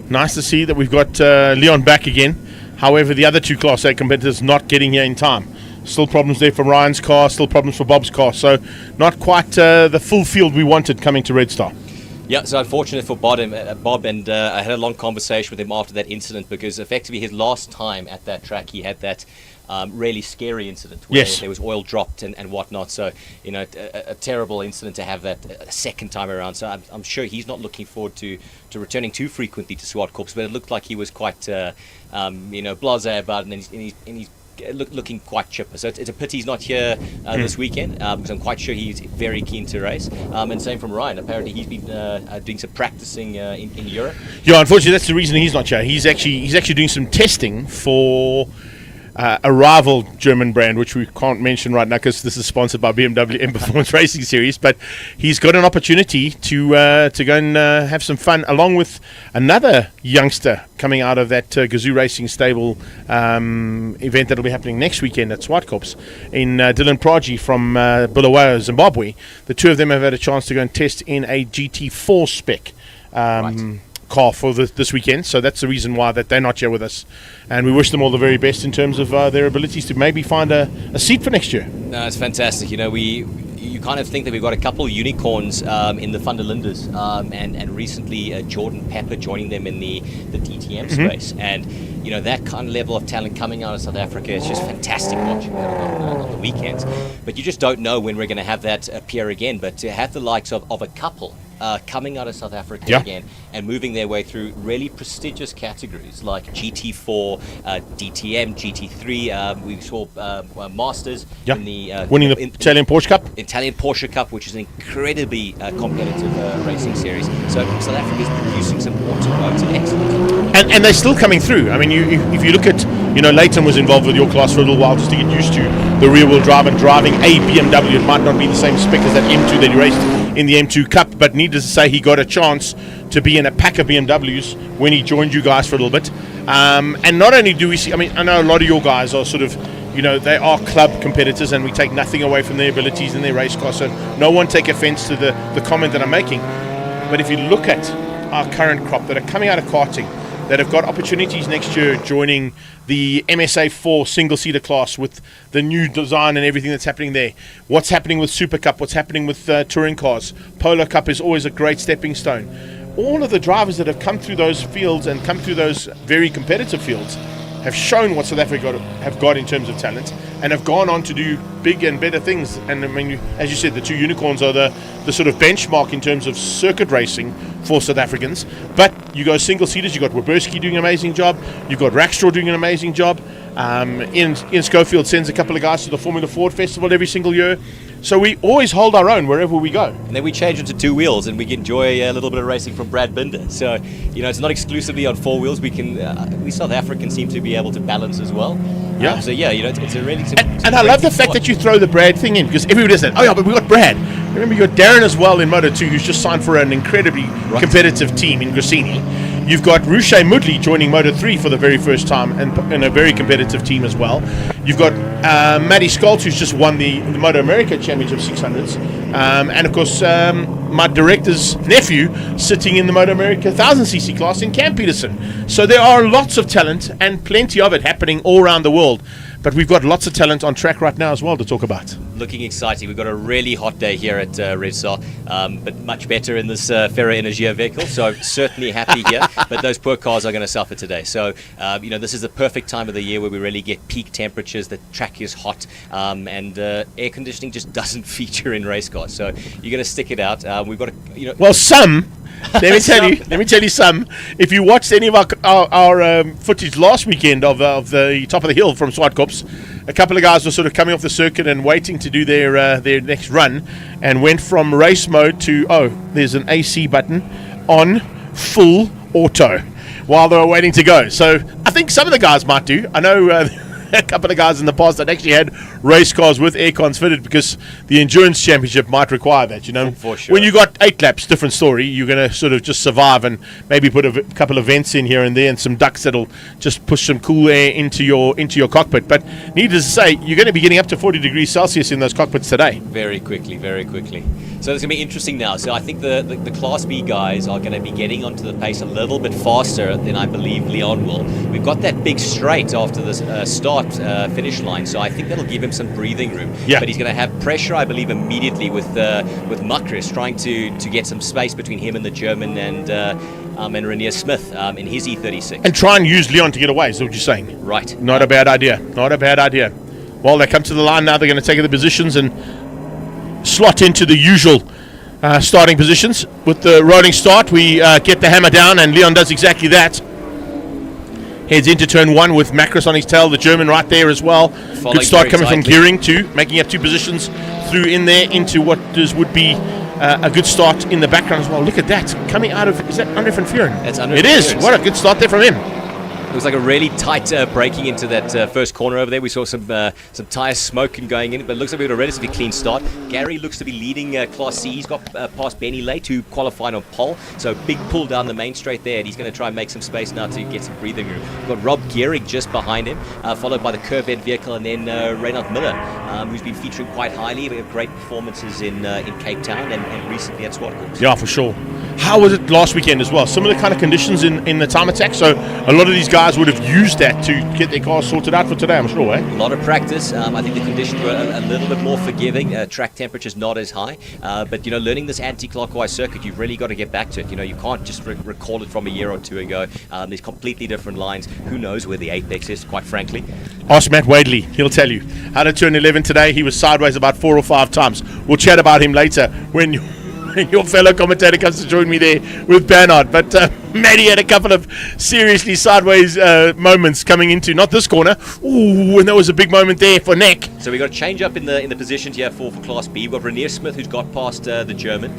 S1: Nice to see that we've got Leon back again. However, the other two Class A competitors not getting here in time. Still problems there for Ryan's car. Still problems for Bob's car. So not quite the full field we wanted coming to Red Star.
S9: Yeah, so unfortunate for Bob, and I had a long conversation with him after that incident, because effectively his last time at that track he had that really scary incident where there was oil dropped and whatnot. So a terrible incident to have that a second time around. So I'm sure he's not looking forward to returning too frequently to SWAT Corps, but it looked like he was quite blasé about it, and he's looking quite chipper. So it's a pity he's not here this weekend, because I'm quite sure he's very keen to race. And same from Ryan. Apparently he's been doing some practicing in Europe.
S1: Yeah, unfortunately that's the reason he's not here. He's actually doing some testing for a rival German brand, which we can't mention right now because this is sponsored by BMW M Performance Racing Series. But he's got an opportunity to go and have some fun, along with another youngster coming out of that Gazoo Racing stable event that'll be happening next weekend at Swartkops in Dylan Praji from Bulawayo, Zimbabwe. The two of them have had a chance to go and test in a GT4 spec car for this weekend, so that's the reason why that they're not here with us, and we wish them all the very best in terms of their abilities to maybe find a seat for next year.
S9: No, it's fantastic. You know, you kind of think that we've got a couple of unicorns in the Van der Lindes, and recently Jordan Pepper joining them in the DTM space, and you know, that kind of level of talent coming out of South Africa is just fantastic watching that on the weekends. But you just don't know when we're going to have that appear again. But to have the likes of a couple coming out of South Africa again and moving their way through really prestigious categories like GT4, DTM, GT3. We saw Masters in the
S1: winning the Italian
S9: Porsche Cup, which is an incredibly competitive racing series. So South Africa is producing some automotive excellence,
S1: and they're still coming through. I mean, if you look at, you know, Leighton was involved with your class for a little while just to get used to the rear-wheel drive and driving a BMW. It might not be the same spec as that M2 that he raced in the M2 Cup, but needless to say, he got a chance to be in a pack of BMWs when he joined you guys for a little bit. And not only do we see, I mean, I know a lot of your guys are sort of, you know, they are club competitors, and we take nothing away from their abilities in their race car, so no one take offense to the comment that I'm making. But if you look at our current crop that are coming out of karting, that have got opportunities next year joining the MSA4 single-seater class with the new design and everything that's happening there. What's happening with Super Cup, what's happening with touring cars. Polo Cup is always a great stepping stone. All of the drivers that have come through those fields and come through those very competitive fields have shown what South Africa have got in terms of talent, and have gone on to do big and better things. And I mean, as you said, the two unicorns are the sort of benchmark in terms of circuit racing for South Africans. But you go single seaters, you've got Waberski doing an amazing job, you've got Rackstraw doing an amazing job. Ian Schofield sends a couple of guys to the Formula Ford Festival every single year. So we always hold our own wherever we go.
S9: And then we change into two wheels and we can enjoy a little bit of racing from Brad Binder. So, you know, it's not exclusively on four wheels. We South Africans seem to be able to balance as well.
S1: Yeah.
S9: So, yeah, you know, it's a really...
S1: And I love the fact that you throw the Brad thing in, because everybody said, oh yeah, but we got Brad. Remember, you got Darren as well in Moto2, who's just signed for an incredibly competitive team in Gracini. You've got Ruche Mudley joining Moto3 for the very first time, and in a very competitive team as well. You've got Matty Scholz, who's just won the Moto America Championship 600s. And of course, my director's nephew sitting in the Moto America 1000cc class in Cam Peterson. So there are lots of talent, and plenty of it happening all around the world. But we've got lots of talent on track right now as well to talk about.
S9: Looking exciting. We've got a really hot day here at Red Star, but much better in this Ferro Energia vehicle. So certainly happy here. But those poor cars are going to suffer today. So you know, this is the perfect time of the year where we really get peak temperatures. The track is hot, and air conditioning just doesn't feature in race cars. So you're going to stick it out. We've got
S1: well, some. Let me tell you some. If you watched any of our footage last weekend of the top of the hill from Swartkops, a couple of guys were sort of coming off the circuit and waiting to do their next run, and went from race mode to, there's an AC button, on full auto while they were waiting to go. So I think some of the guys might do. I know a couple of guys in the past that actually had race cars with aircons fitted, because the endurance championship might require that, you know.
S9: For sure.
S1: When you got 8 laps, different story. You're going to sort of just survive and maybe put a couple of vents in here and there and some ducts that'll just push some cool air into your cockpit. But needless to say, you're going to be getting up to 40 degrees Celsius in those cockpits today.
S9: Very quickly. So it's going to be interesting now. So I think the Class B guys are going to be getting onto the pace a little bit faster than I believe Leon will. We've got that big straight after the start-finish line, so I think that'll give him some breathing room.
S1: Yeah.
S9: But he's going to have pressure, I believe, immediately with Makris trying to get some space between him and the German and Renier Smith in his E36.
S1: And try and use Leon to get away, is what you're saying.
S9: Right.
S1: Not a bad idea. Well, they come to the line now. They're going to take the positions and slot into the usual starting positions. With the rolling start, we get the hammer down, and Leon does exactly that. Heads into turn 1 with Makris on his tail, the German right there as well. Good start coming from Gearing too, making up 2 positions through in there into what would be a good start in the background as well. Look at that, coming out of, is that Andre van Vuuren?
S9: That's Andre
S1: It
S9: van
S1: is,
S9: Vuuren.
S1: what a good start there from him.
S9: Looks like a really tight braking into that first corner over there. We saw some tyre smoke and going in, but it looks like we got a relatively clean start. Gary looks to be leading Class C. He's got past Benny Late, who qualified on pole. So big pull down the main straight there, and he's going to try and make some space now to get some breathing room. We've got Rob Gehrig just behind him, followed by the Corvette vehicle, and then Reinhard Miller, who's been featuring quite highly. We have great performances in Cape Town and recently at Swat Corps.
S1: Yeah, for sure. How was it last weekend as well? Similar kind of conditions in the time attack, so a lot of these guys would have used that to get their cars sorted out for today, I'm sure, eh?
S9: A lot of practice. I think the conditions were a little bit more forgiving. Track temperature's not as high, but learning this anti-clockwise circuit, you've really got to get back to it. You can't just recall it from a year or two ago. There's completely different lines. Who knows where the apex is, quite frankly.
S1: Ask Matt Wadley, he'll tell you. How to turn 11 today, he was sideways about 4 or 5 times. We'll chat about him later when your fellow commentator comes to join me there with Bernard. But Matty had a couple of seriously sideways moments coming into, not this corner. Ooh, and there was a big moment there for Nick.
S9: So we got a change up in the positions here for Class B. We've got Renier Smith, who's got past the German.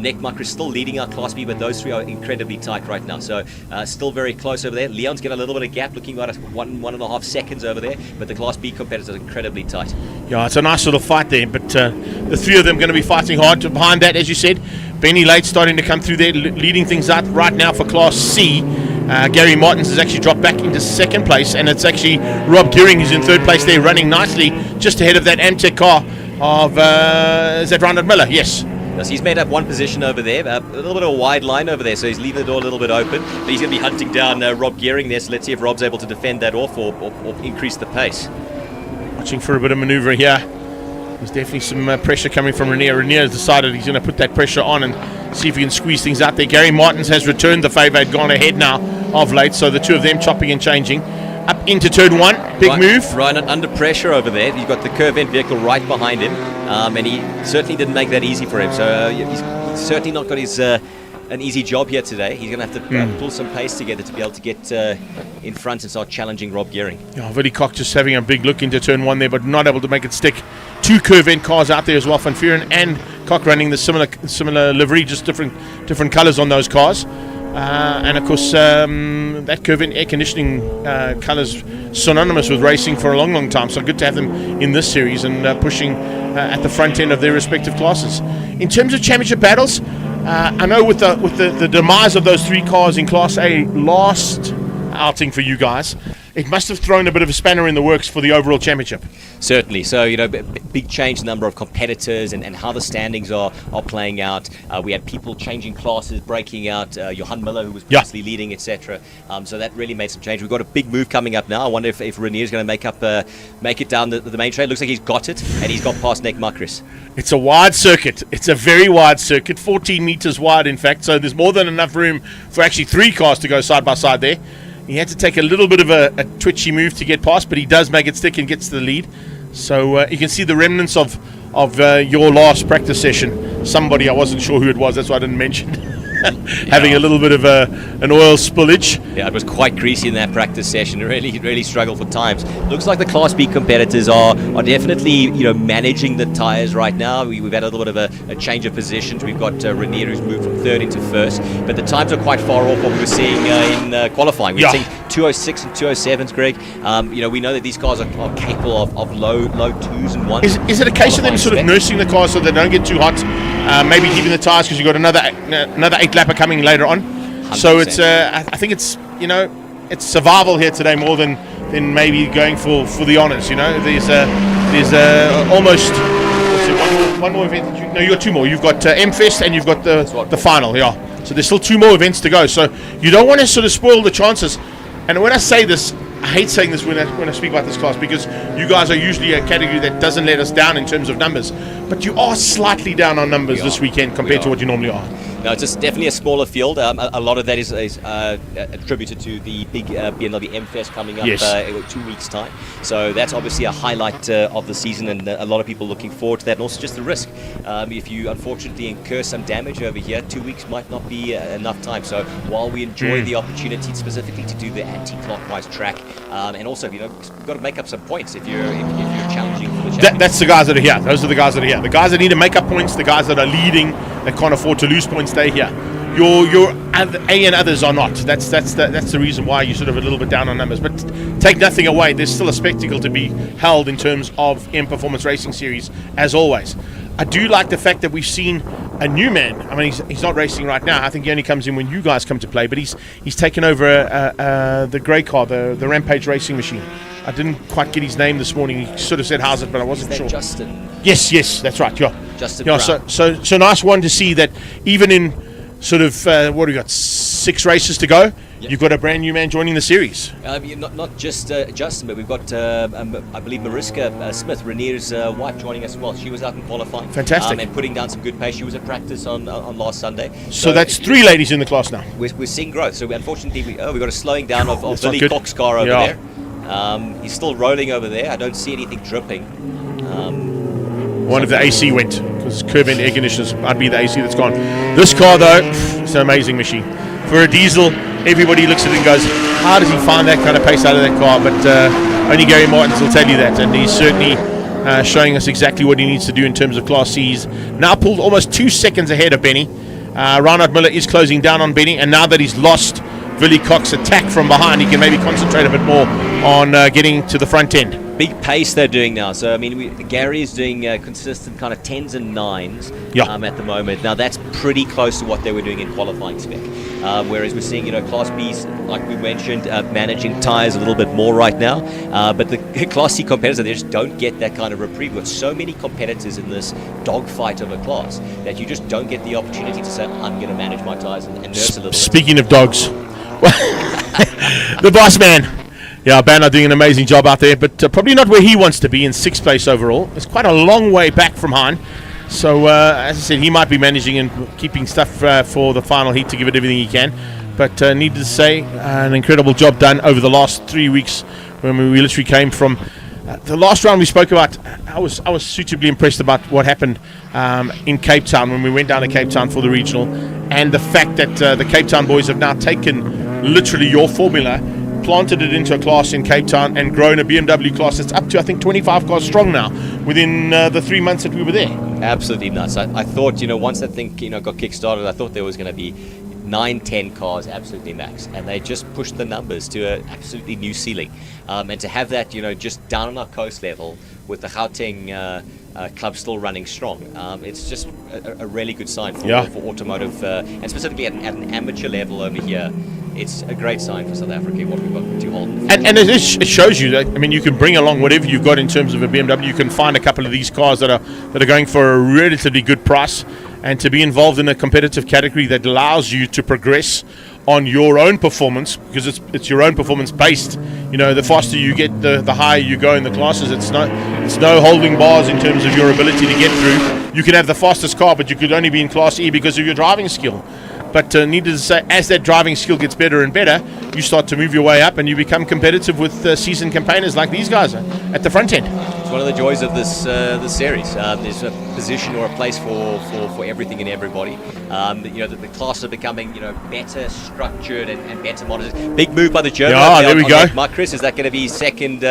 S9: Nick Mucker is still leading our Class B, but those three are incredibly tight right now. So still very close over there. Leon's got a little bit of gap, looking about 1.5 seconds over there, but the Class B competitors are incredibly tight. Yeah,
S1: it's a nice little fight there, but the three of them going to be fighting hard. Behind that, as you said, Benny Late starting to come through there, leading things out right now for Class C. Gary Martins has actually dropped back into second place, and it's actually Rob Gehrig who's in third place there, running nicely just ahead of that Amtech car of is that Reinhard Miller? Yes.
S9: So he's made up one position over there, a little bit of a wide line over there, so he's leaving the door a little bit open, but he's going to be hunting down Rob Gehrig there, so let's see if Rob's able to defend that off or increase the pace.
S1: Watching for a bit of manoeuvre here. There's definitely some pressure coming from Renier. Renier has decided he's going to put that pressure on and see if he can squeeze things out there. Gary Martins has returned the favour, had gone ahead now of late, so the two of them chopping and changing. Up into turn 1, big move.
S9: Right under pressure over there. You've got the Corvette vehicle right behind him, and he certainly didn't make that easy for him. So he's certainly not got his an easy job here today. He's going to have to pull some pace together to be able to get in front and start challenging Rob Gehrig.
S1: Yeah, Viddy Koch just having a big look into turn 1 there, but not able to make it stick. 2 Corvette cars out there as well, Van Vuren and Koch running the similar livery, just different colours on those cars. And of course, that Corvette air conditioning colours synonymous with racing for a long time. So good to have them in this series and pushing at the front end of their respective classes. In terms of championship battles, I know with the demise of those 3 cars in Class A last outing for you guys, it must have thrown a bit of a spanner in the works for the overall championship.
S9: Certainly. So, big change in number of competitors and how the standings are playing out. We had people changing classes, breaking out. Johan Miller, who was previously leading, etc. So that really made some change. We've got a big move coming up now. I wonder if Renier's going to make it down the main track. Looks like he's got it, and he's got past Nick Makris.
S1: It's a wide circuit. It's a very wide circuit, 14 metres wide, in fact. So there's more than enough room for actually 3 cars to go side by side there. He had to take a little bit of a twitchy move to get past, but he does make it stick and gets to the lead. So you can see the remnants of your last practice session. Somebody, I wasn't sure who it was, that's why I didn't mention. Having a little bit of an oil spillage.
S9: Yeah, it was quite greasy in that practice session. Really struggled for times. Looks like the Class B competitors are definitely managing the tyres right now. We've had a little bit of a change of positions. We've got Renier who's moved from 3rd into 1st, but the times are quite far off what we were seeing in qualifying. We were seeing 206 and 207s, Greg. We know that these cars are capable of low 2s and 1s.
S1: Is it a case of them sort of nursing the cars so they don't get too hot? Maybe keeping the tyres because you've got another 8-lapper coming later on. 100%. So it's I think it's it's survival here today more than maybe going for the honours. There's almost one more event. You've got 2 more. You've got M-Fest and you've got the final. Yeah. So there's still 2 more events to go. So you don't want to sort of spoil the chances. And when I say this, I hate saying this when I speak about this class because you guys are usually a category that doesn't let us down in terms of numbers. But you are slightly down on numbers this weekend compared to what you normally are.
S9: No, it's just definitely a smaller field. A lot of that is attributed to the big BMW M-Fest coming up in 2 weeks' time. So that's obviously a highlight of the season, and a lot of people looking forward to that, and also just the risk. If you unfortunately incur some damage over here, 2 weeks might not be enough time. So while we enjoy the opportunity specifically to do the anti-clockwise track, and also you've got to make up some points if you're challenging for the championship.
S1: That's the guys that are here. Those are the guys that are here. The guys that need to make up points, the guys that are leading, that can't afford to lose points, stay here. your A and others are not. That's the reason why you're sort of a little bit down on numbers. But take nothing away, there's still a spectacle to be held in terms of M Performance Racing Series, as always. I do like the fact that we've seen a new man. I mean, he's not racing right now. I think he only comes in when you guys come to play. But he's taken over the grey car, the Rampage Racing machine. I didn't quite get his name this morning. He sort of said how's it, but I wasn't sure.
S9: Justin?
S1: Yes, that's right. Yeah,
S9: Justin.
S1: Yeah.
S9: Brown.
S1: So nice one to see that even in sort of what do we got? 6 races to go. Yep. You've got a brand new man joining the series.
S9: Not just Justin, but we've got I believe Mariska Smith, Rainier's wife, joining us as well. She was out in qualifying.
S1: Fantastic.
S9: And putting down some good pace. She was at practice on last Sunday.
S1: So that's 3 ladies in the class now.
S9: We're seeing growth. So unfortunately, we got a slowing down of Billy Cox's car over there. He's still rolling over there. I don't see anything dripping.
S1: One of the AC went because curb and air conditioners. I'd be the AC that's gone. This car though, it's an amazing machine. For a diesel, everybody looks at it and goes, how does he find that kind of pace out of that car? But only Gary Martins will tell you that, and he's certainly showing us exactly what he needs to do in terms of Class C's. Now pulled almost 2 seconds ahead of Benny. Reinhard Miller is closing down on Benny, and now that he's lost Willie Cox's attack from behind, he can maybe concentrate a bit more on getting to the front end.
S9: Big pace they're doing now. So I mean, Gary is doing consistent kind of 10s and 9s at the moment. Now that's pretty close to what they were doing in qualifying spec. Whereas we're seeing, Class B's, like we mentioned, managing tyres a little bit more right now. But the Class C competitors, they just don't get that kind of reprieve. We've got so many competitors in this dogfight of a class that you just don't get the opportunity to say, I'm going to manage my tyres and nurse a little bit.
S1: Speaking of dogs, the boss man. Yeah, Banner doing an amazing job out there, but probably not where he wants to be, in 6th place overall. It's quite a long way back from Hein. So, as I said, he might be managing and keeping stuff for the final heat to give it everything he can. But needless to say, an incredible job done over the last 3 weeks when we literally came from the last round we spoke about. I was suitably impressed about what happened in Cape Town when we went down to Cape Town for the regional, and the fact that the Cape Town boys have now taken literally your formula, planted it into a class in Cape Town and grown a BMW class that's up to, I think, 25 cars strong now within the 3 months that we were there.
S9: Absolutely nuts. I thought, once that thing got kick-started, I thought there was going to be 9-10 cars absolutely max, and they just pushed the numbers to an absolutely new ceiling. And to have that, just down on our coast level with the Gauteng club still running strong, it's just a really good sign for automotive, and specifically at an amateur level over here. It's a great sign for South Africa, what we've got to hold.
S1: And it shows you that, I mean, you can bring along whatever you've got in terms of a BMW. You can find a couple of these cars that are going for a relatively good price, and to be involved in a competitive category that allows you to progress on your own performance, because it's your own performance based. The faster you get, the higher you go in the classes. It's no holding bars in terms of your ability to get through. You can have the fastest car, but you could only be in Class E because of your driving skill. But needless to say, as that driving skill gets better and better, you start to move your way up and you become competitive with seasoned campaigners like these guys at the front end.
S9: It's one of the joys of this series. There's a position or a place for everything and everybody. The classes are becoming better structured and better monitored. Big move by the German.
S1: Yeah, there we go.
S9: Mark Chris, is that going to be second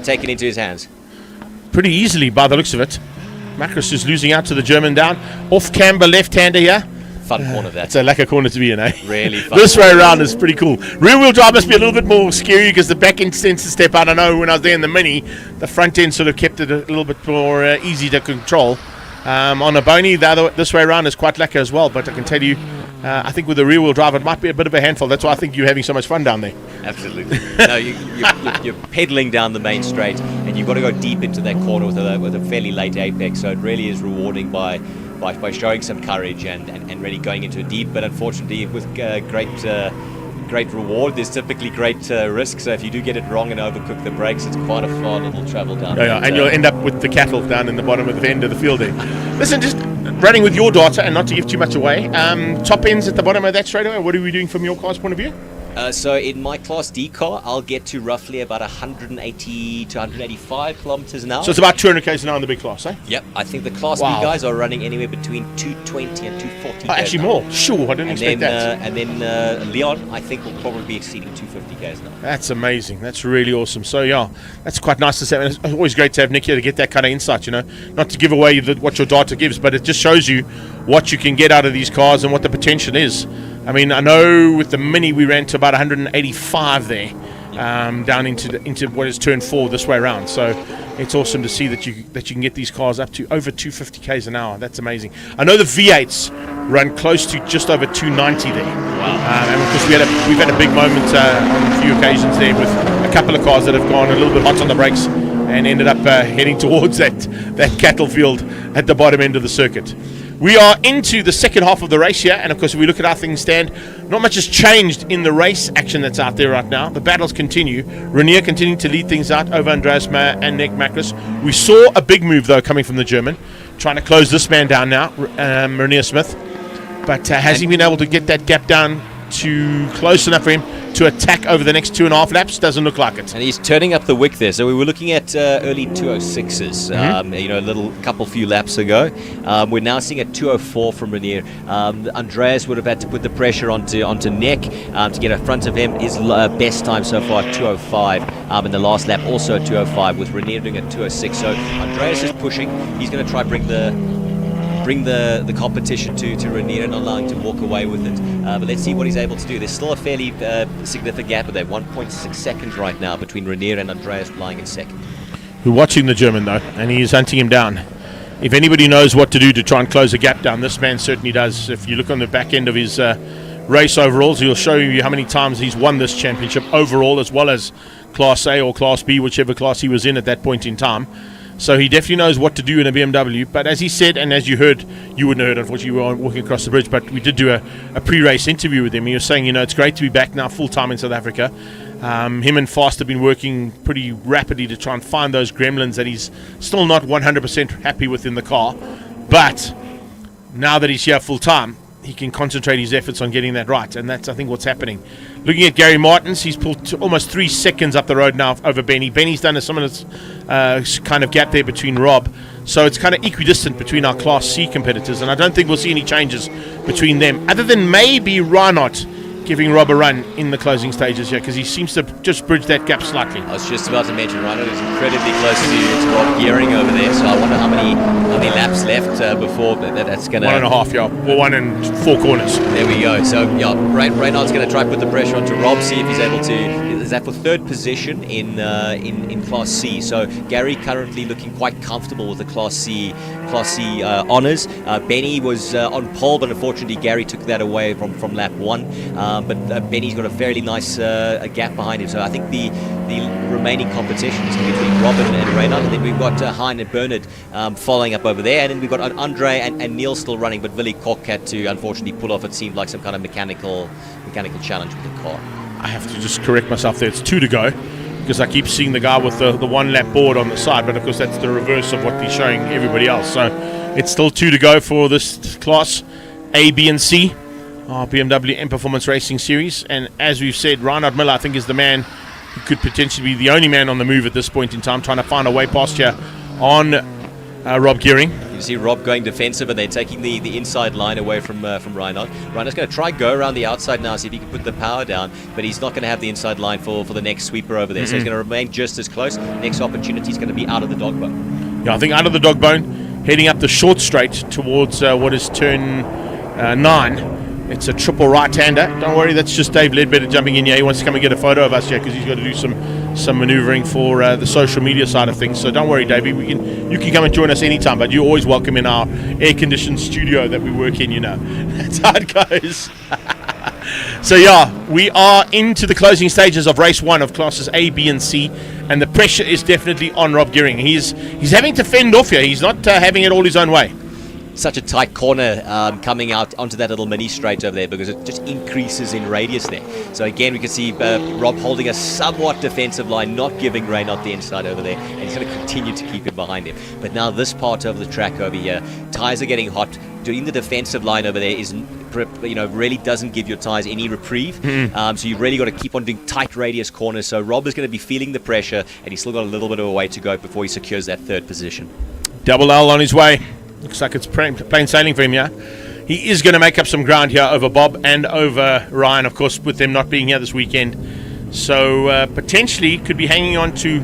S9: taken into his hands?
S1: Pretty easily by the looks of it. Macris is losing out to the German down. Off camber left-hander here.
S9: Fun corner that.
S1: It's a lacquer corner to be in, eh?
S9: Really fun.
S1: This way around is pretty cool. Rear wheel drive must be a little bit more scary because the back end tends to step out. I know when I was there in the Mini, the front end sort of kept it a little bit more easy to control. On a Boney, this way around is quite lacquer as well, but I can tell you, I think with the rear wheel drive it might be a bit of a handful. That's why I think you're having so much fun down there.
S9: Absolutely. No, you're pedaling down the main straight, and you've got to go deep into that corner with a fairly late apex, so it really is rewarding by showing some courage and really going into it deep. But unfortunately, with great reward, there's typically great risk. So if you do get it wrong and overcook the brakes, it's quite a far little travel down.
S1: And you'll end up with the cattle down in the bottom of the end of the field there. Listen, just running with your data and not to give too much away. Top ends at the bottom of that straight away. What are we doing from your car's point of view?
S9: So in my Class D car, I'll get to roughly about 180 to 185 kilometers an hour.
S1: So it's about 200 k's an hour in the big class, eh?
S9: Yep. I think the Class B guys are running anywhere between 220 and 240.
S1: Actually more. Sure, I didn't expect that.
S9: And then Leon, I think, will probably be exceeding 250 k's an hour.
S1: That's amazing. That's really awesome. So yeah, that's quite nice to say. It's always great to have Nick here to get that kind of insight. Not to give away what your data gives, but it just shows you what you can get out of these cars and what the potential is. I mean, I know with the Mini we ran to about 185 there, down into what is turn 4 this way around. So it's awesome to see that you can get these cars up to over 250 k's an hour. That's amazing. I know the V8s run close to just over 290 there. Wow. And of course we've had a big moment on a few occasions there with a couple of cars that have gone a little bit hot on the brakes and ended up heading towards that cattle field at the bottom end of the circuit. We are into the second half of the race here, and of course if we look at how things stand, not much has changed in the race action that's out there right now. The battles continue. Renier continuing to lead things out over Andreas Meyer and Nick Macris. We saw a big move though coming from the German, trying to close this man down now, Renier Smith, but has he been able to get that gap down to close enough for him to attack over the next 2.5 laps? Doesn't look like it.
S9: And he's turning up the wick there. So we were looking at early 206s, a few laps ago. We're now seeing a 204 from Renier. Andreas would have had to put the pressure onto Nick to get in front of him. His best time so far, 205. In the last lap, also 205, with Renier doing a 206. So Andreas is pushing. He's going to try bring the competition to Renier and not allowing to walk away with it. But let's see what he's able to do. There's still a fairly significant gap there, 1.6 seconds right now between Renier and Andreas lying in second.
S1: We're watching the German though, and he is hunting him down. If anybody knows what to do to try and close a gap down, this man certainly does. If you look on the back end of his race overalls, he'll show you how many times he's won this championship overall, as well as Class A or Class B, whichever class he was in at that point in time. So he definitely knows what to do in a BMW. But as he said, and as you heard, you wouldn't have heard, unfortunately, you were walking across the bridge, but we did do a pre-race interview with him. He was saying, it's great to be back now full-time in South Africa. Him and Fast have been working pretty rapidly to try and find those gremlins that he's still not 100% happy with in the car. But now that he's here full-time, he can concentrate his efforts on getting that right, and that's, I think, what's happening. Looking at Gary Martins, he's pulled almost 3 seconds up the road now over Benny. Benny's done a similar kind of gap there between Rob, so it's kind of equidistant between our Class C competitors, and I don't think we'll see any changes between them, other than maybe Reinhardt giving Rob a run in the closing stages here, because he seems to just bridge that gap slightly.
S9: I was just about to mention Reinhardt is incredibly close to Rob Gearing over there, so I wonder how many laps left before that's going to...
S1: 1.5, yeah. Or 1 and 4 corners.
S9: There we go. So, yeah, Reinhardt's going to try and put the pressure onto Rob, see if he's able to... Is that for third position in Class C? So Gary currently looking quite comfortable with the Class C honours. Benny was on pole, but unfortunately Gary took that away from lap 1. But Benny's got a fairly nice gap behind him. So I think the remaining competition is between Robin and Reinhardt, and then we've got Hein and Bernard following up over there, and then we've got Andre and Neil still running, but Willie Koch had to unfortunately pull off. It seemed like some kind of mechanical challenge with the car.
S1: I have to just correct myself there. It's 2 to go, because I keep seeing the guy with the 1 lap board on the side, but of course that's the reverse of what he's showing everybody else. So it's still 2 to go for this class A, B and C, our BMW M Performance Racing Series. And as we've said, Reinhard Miller I think is the man who could potentially be the only man on the move at this point in time, trying to find a way past here on Rob Gearing.
S9: You see Rob going defensive, and they're taking the inside line away from Reinhardt. Reinhardt's going to try and go around the outside now, see if he can put the power down, but he's not going to have the inside line for the next sweeper over there. So he's going to remain just as close. Next opportunity is going to be out of the dog bone.
S1: Yeah, I think out of the dog bone, heading up the short straight towards what is turn 9. It's a triple right-hander. Don't worry, that's just Dave Ledbetter jumping in here. He wants to come and get a photo of us here because he's got to do some manoeuvring for the social media side of things. So don't worry, Davey. You can come and join us anytime, but you're always welcome in our air-conditioned studio that we work in, That's how it goes. So, yeah, we are into the closing stages of race 1 of classes A, B, and C, and the pressure is definitely on Rob Gearing. He's having to fend off here. He's not having it all his own way.
S9: Such a tight corner coming out onto that little mini straight over there, because it just increases in radius there. So again, we can see Rob holding a somewhat defensive line, not giving Reinhardt the inside over there, and he's going to continue to keep it behind him. But now this part of the track over here, tyres are getting hot. Doing the defensive line over there is, really doesn't give your tyres any reprieve. So you've really got to keep on doing tight radius corners. So Rob is going to be feeling the pressure, and he's still got a little bit of a way to go before he secures that third position.
S1: Double L on his way. Looks like it's plain sailing for him here. He is going to make up some ground here over Bob and over Ryan, of course, with them not being here this weekend. So potentially could be hanging on to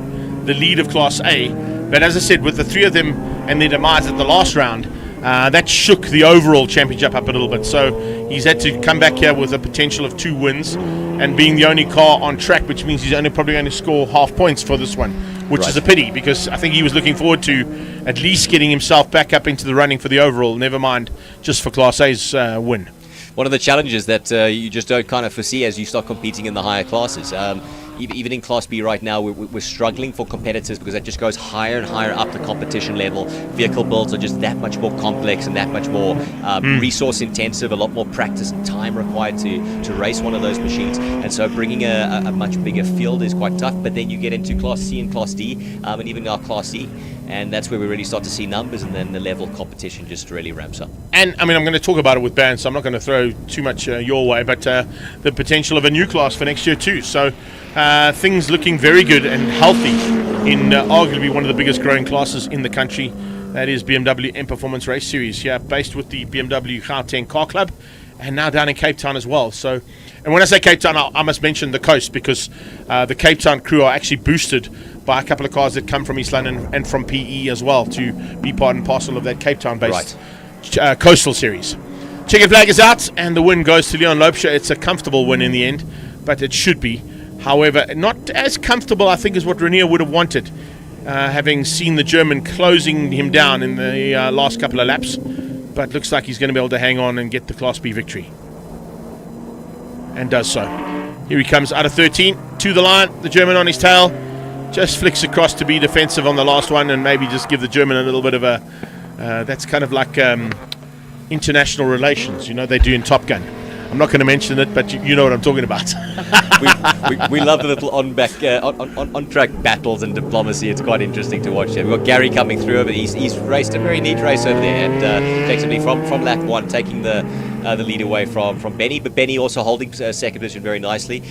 S1: the lead of Class A. But as I said, with the 3 of them and their demise at the last round, That shook the overall championship up a little bit. So he's had to come back here with a potential of 2 wins, and being the only car on track, which means he's only probably going to score half points for this one, which is a pity, because I think he was looking forward to at least getting himself back up into the running for the overall, never mind just for Class A's win.
S9: One of the challenges that you just don't kind of foresee as you start competing in the higher classes. Even in Class B right now, we're struggling for competitors because that just goes higher and higher up the competition level. Vehicle builds are just that much more complex and that much more resource intensive, a lot more practice and time required to race one of those machines. And so bringing a much bigger field is quite tough. But then you get into Class C and Class D, and even our Class E. And that's where we really start to see numbers, and then the level of competition just really ramps up. And
S1: I mean, I'm going to talk about it with bands, so I'm not going to throw too much your way, but the potential of a new class for next year too. So things looking very good and healthy in arguably one of the biggest growing classes in the country. That is BMW M Performance Race Series, based with the BMW Gauteng Car Club, and now down in Cape Town as well. So, and when I say Cape Town, I must mention the coast, because the Cape Town crew are actually boosted by a couple of cars that come from East London and from PE as well, to be part and parcel of that Cape Town-based coastal series. Checkered flag is out, and the win goes to Leon Loubser. It's a comfortable win in the end, but it should be. However, not as comfortable, I think, as what Renier would have wanted, having seen the German closing him down in the last couple of laps. But looks like he's going to be able to hang on and get the Class B victory. And does so. Here he comes out of 13, to the line, the German on his tail. Just flicks across to be defensive on the last one, and maybe just give the German a little bit of a... that's kind of like international relations, they do in Top Gun. I'm not going to mention it, but you know what I'm talking about.
S9: we love the little on-track battles and diplomacy. It's quite interesting to watch. We've got Gary coming through over. He's raced a very neat race over there, and takes me from lap 1, taking the lead away from Benny, but Benny also holding second position very nicely.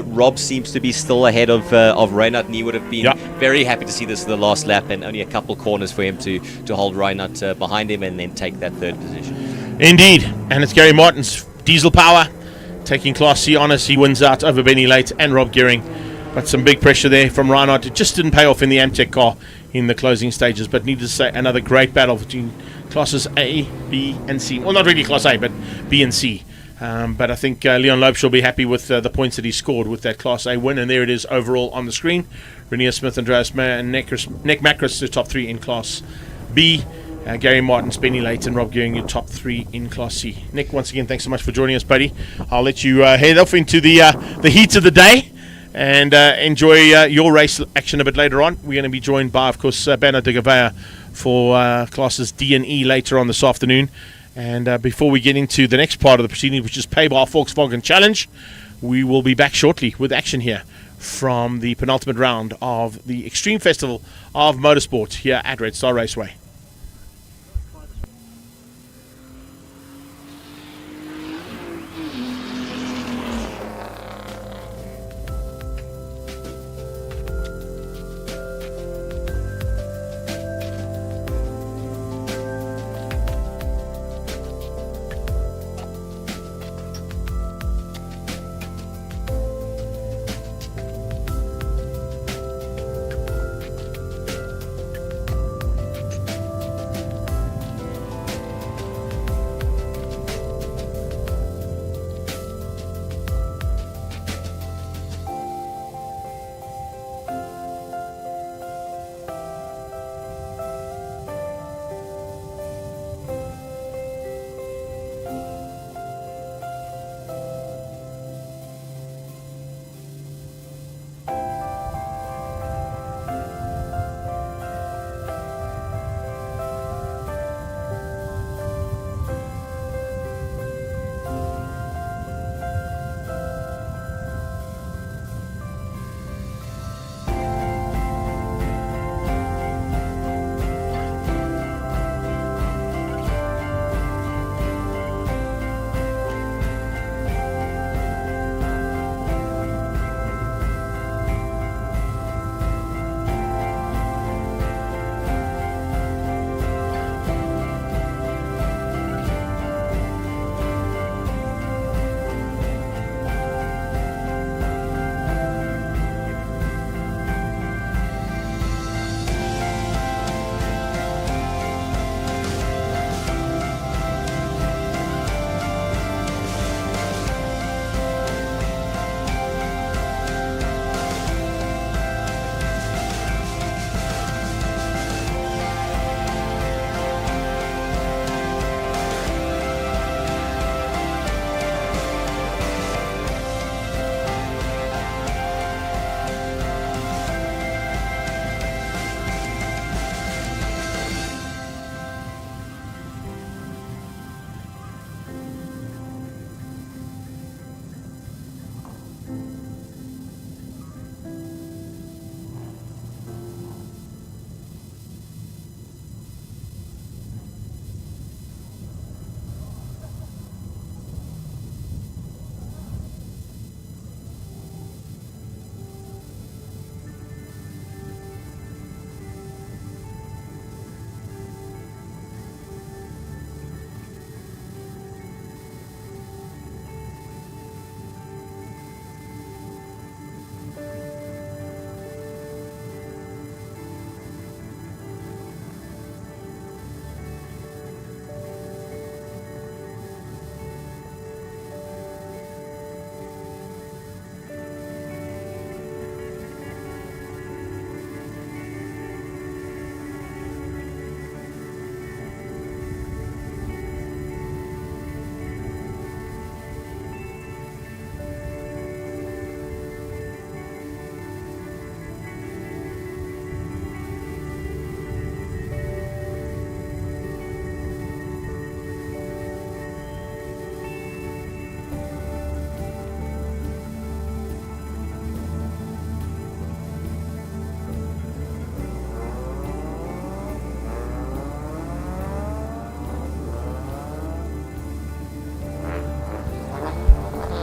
S9: Rob seems to be still ahead of Reinhardt, and he would have been very happy to see this in the last lap, and only a couple corners for him to hold Reinhardt behind him and then take that third position.
S1: Indeed, and it's Gary Martin's diesel power taking Class C honours. He wins out over Benny Late and Rob Gearing, but some big pressure there from Reinhardt. It just didn't pay off in the Amtech car in the closing stages, but needless to say, another great battle between classes A, B and C. Well, not really Class A, but B and C. But I think Leon Loubser will be happy with the points that he scored with that Class A win, and there it is overall on the screen. Renier Smith, Andreas Mayer and Nick Macris, the top 3 in Class B. Gary Martin, Benny Late and Rob Gearing, your top 3 in Class C. Nick, once again, thanks so much for joining us, buddy. I'll let you head off into the heat of the day and enjoy your race action a bit later on. We're going to be joined by, of course, Bernard de Gavea for classes D and E later on this afternoon. And before we get into the next part of the proceeding, which is Paybar Volkswagen Challenge, we will be back shortly with action here from the penultimate round of the Extreme Festival of Motorsport here at Red Star Raceway.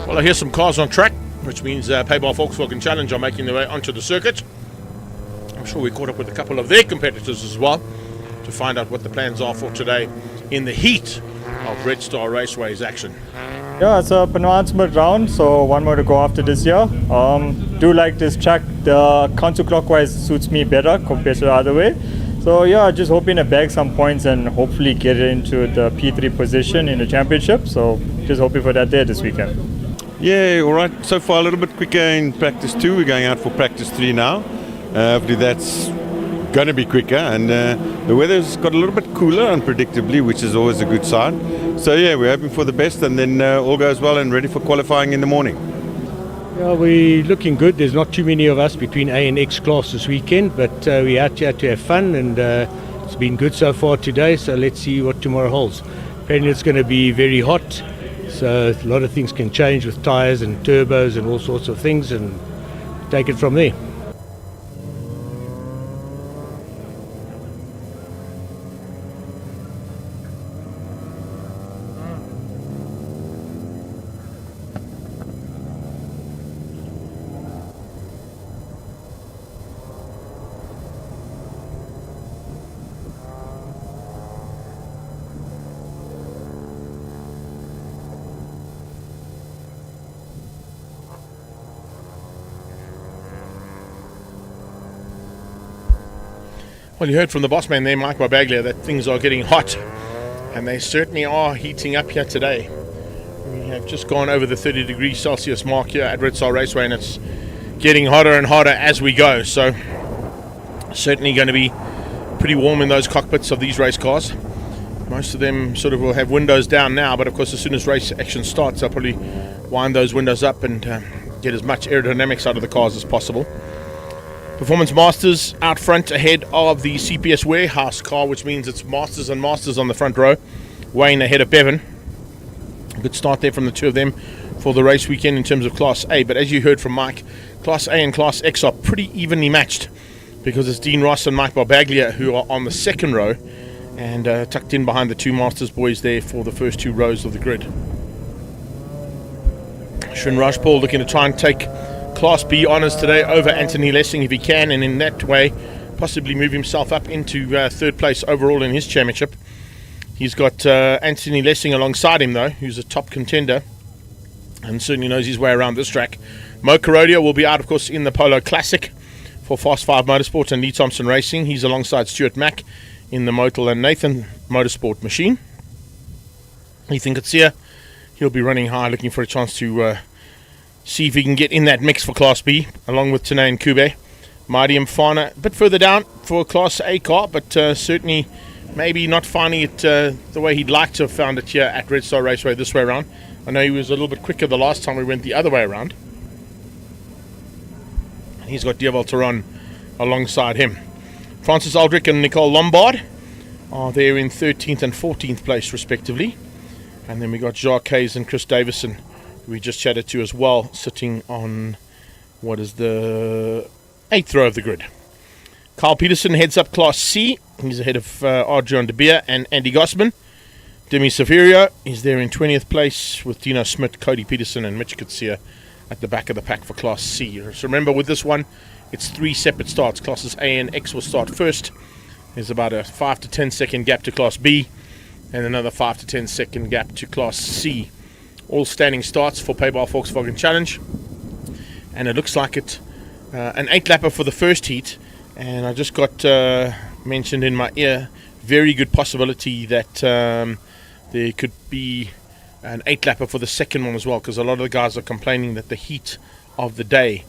S1: Well, I hear some cars on track, which means Payball Volkswagen Challenge are making their way onto the circuit. I'm sure we caught up with a couple of their competitors as well to find out what the plans are for today in the heat of Red Star Raceway's action.
S10: Yeah, it's a penultimate round, so one more to go after this year. Do like this track. The counterclockwise suits me better compared to the other way. So yeah, just hoping to bag some points and hopefully get into the P3 position in the championship. So just hoping for that there this weekend.
S11: Yeah, all right. So far a little bit quicker in practice 2. We're going out for practice 3 now. Hopefully that's going to be quicker, and the weather's got a little bit cooler unpredictably, which is always a good sign. So yeah, we're hoping for the best, and then all goes well and ready for qualifying in the morning.
S12: Yeah, we're looking good. There's not too many of us between A and X class this weekend, but we're out here to have fun, and it's been good so far today, so let's see what tomorrow holds. Apparently it's going to be very hot, so a lot of things can change with tyres and turbos and all sorts of things, and take it from there.
S1: Well, you heard from the boss man there, Mike Barbaglia, that things are getting hot, and they certainly are heating up here today. We have just gone over the 30 degrees Celsius mark here at Red Star Raceway, and it's getting hotter and hotter as we go. So certainly going to be pretty warm in those cockpits of these race cars. Most of them sort of will have windows down now, but of course as soon as race action starts, they'll probably wind those windows up and get as much aerodynamics out of the cars as possible. Performance Masters out front ahead of the CPS warehouse car, which means it's Masters and Masters on the front row. Wayne ahead of Bevan. A good start there from the two of them for the race weekend in terms of Class A. But as you heard from Mike, Class A and Class X are pretty evenly matched, because it's Dean Ross and Mike Barbaglia who are on the second row and tucked in behind the two Masters boys there for the first two rows of the grid. Shin Rajpal looking to try and take Class B honours today over Anthony Lessing if he can, and in that way possibly move himself up into third place overall in his championship. He's got Anthony Lessing alongside him though, who's a top contender and certainly knows his way around this track. Mo Carodia will be out of course in the Polo Classic for Fast 5 Motorsport and Lee Thompson Racing. He's alongside Stuart Mack in the Motel and Nathan Motorsport machine. Ethan Katsia, he'll be running high, looking for a chance to see if he can get in that mix for Class B, along with Tanay and Kube. Marty Mfana a bit further down for a Class A car, but certainly maybe not finding it the way he'd like to have found it here at Red Star Raceway this way around. I know he was a little bit quicker the last time we went the other way around. And he's got Dieval Taron alongside him. Francis Aldrich and Nicole Lombard are there in 13th and 14th place respectively. And then we got Jacques Hayes and Chris Davison, we just chatted to as well, sitting on what is the 8th row of the grid. Carl Peterson heads up Class C. He's ahead of Adrian De Beer and Andy Gossman. Demi Saverio is there in 20th place with Dino Smith, Cody Peterson and Mitch Katsia at the back of the pack for Class C. So remember, with this one, it's 3 separate starts. Classes A and X will start first. There's about a 5 to 10 second gap to Class B and another 5 to 10 second gap to Class C. All standing starts for Payball Volkswagen Challenge, and it looks like it an 8-lapper for the first heat, and I just got mentioned in my ear, very good possibility that there could be an 8-lapper for the second one as well, because a lot of the guys are complaining that the heat of the day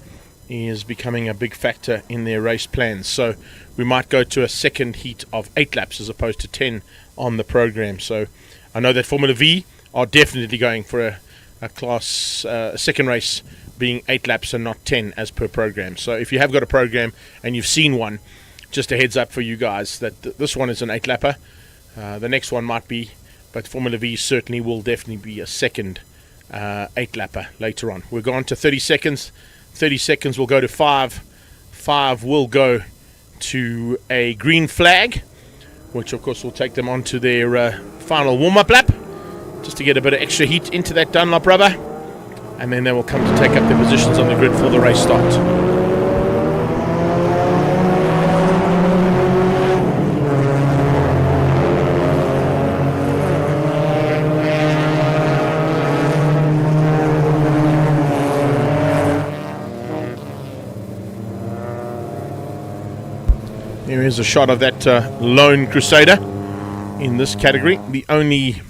S1: is becoming a big factor in their race plans. So we might go to a second heat of 8 laps as opposed to 10 on the program. So I know that Formula V are definitely going for a class second race being 8 laps and not 10 as per program. So if you have got a program and you've seen one, just a heads up for you guys that this one is an 8-lapper. The next one might be, but Formula V certainly will definitely be a second 8-lapper later on. We're going to 30 seconds. 30 seconds will go to 5. 5 will go to a green flag, which of course will take them on to their final warm-up lap, just to get a bit of extra heat into that Dunlop rubber. and then they will come to take up their positions on the grid for the race start. Here is a shot of that lone Crusader in this category. The only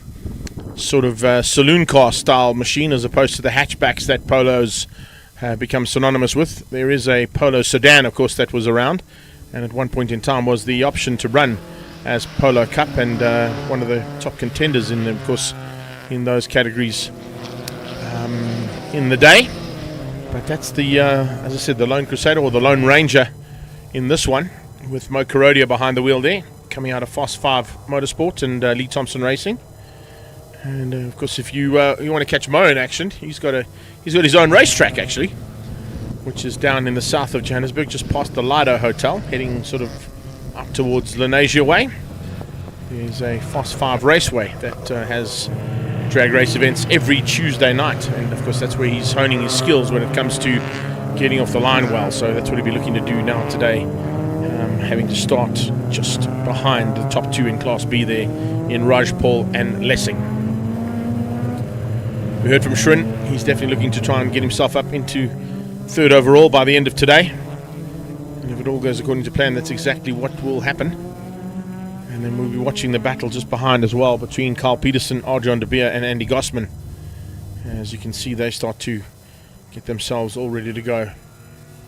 S1: sort of saloon car style machine as opposed to the hatchbacks that Polos have become synonymous with. There is a Polo sedan, of course, that was around, and at one point in time was the option to run as Polo Cup, and one of the top contenders in, of course, in those categories in the day. But that's the, as I said, the Lone Crusader or the Lone Ranger in this one, with Mo Karodia behind the wheel there, coming out of Fast 5 Motorsport and Lee Thompson Racing. And of course, if you want to catch Mo in action, he's got his own racetrack actually, which is down in the south of Johannesburg, just past the Lido Hotel, heading sort of up towards Lenasia Way. There's a Fast 5 Raceway that has drag race events every Tuesday night, and of course that's where he's honing his skills when it comes to getting off the line well. So that's what he'll be looking to do now today, having to start just behind the top two in Class B there in Rajpal and Lessing. We heard from Shrin. He's definitely looking to try and get himself up into third overall by the end of today. And if it all goes according to plan, that's exactly what will happen. And then we'll be watching the battle just behind as well between Carl Peterson, Arjan de Beer and Andy Gossman. As you can see, they start to get themselves all ready to go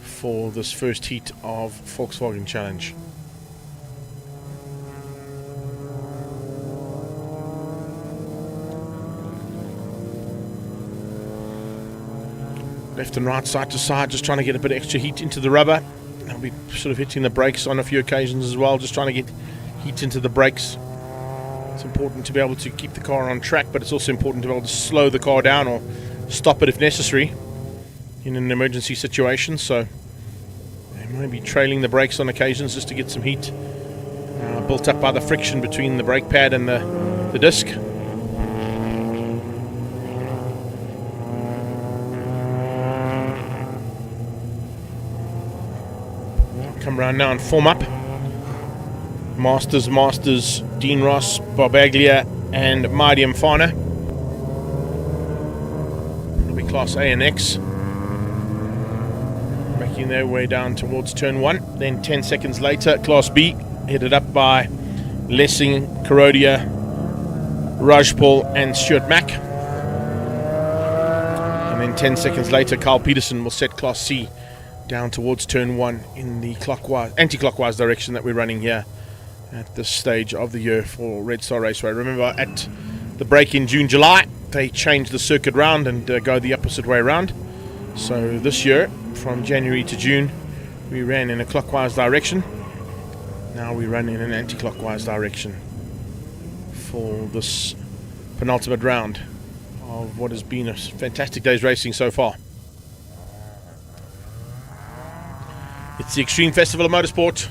S1: for this first heat of Volkswagen Challenge. Left and right, side to side, just trying to get a bit of extra heat into the rubber. I'll be sort of hitting the brakes on a few occasions as well, just trying to get heat into the brakes. It's important to be able to keep the car on track, but it's also important to be able to slow the car down or stop it if necessary in an emergency situation. So they might be trailing the brakes on occasions just to get some heat built up by the friction between the brake pad and the disc. Come around now and form up. Masters, Dean Ross, Barbaglia and Mahdi Mfana. It'll be Class A and X, making their way down towards turn 1. Then 10 seconds later, Class B, headed up by Lessing, Karodia, Rajpal and Stuart Mack. And then 10 seconds later, Carl Peterson will set Class C down towards turn 1 in the anti-clockwise direction that we're running here at this stage of the year for Red Star Raceway. Remember, at the break in June, July, they changed the circuit round and go the opposite way around. So this year, from January to June, we ran in a clockwise direction. Now we run in an anti-clockwise direction for this penultimate round of what has been a fantastic day's racing so far. It's the Extreme Festival of Motorsport.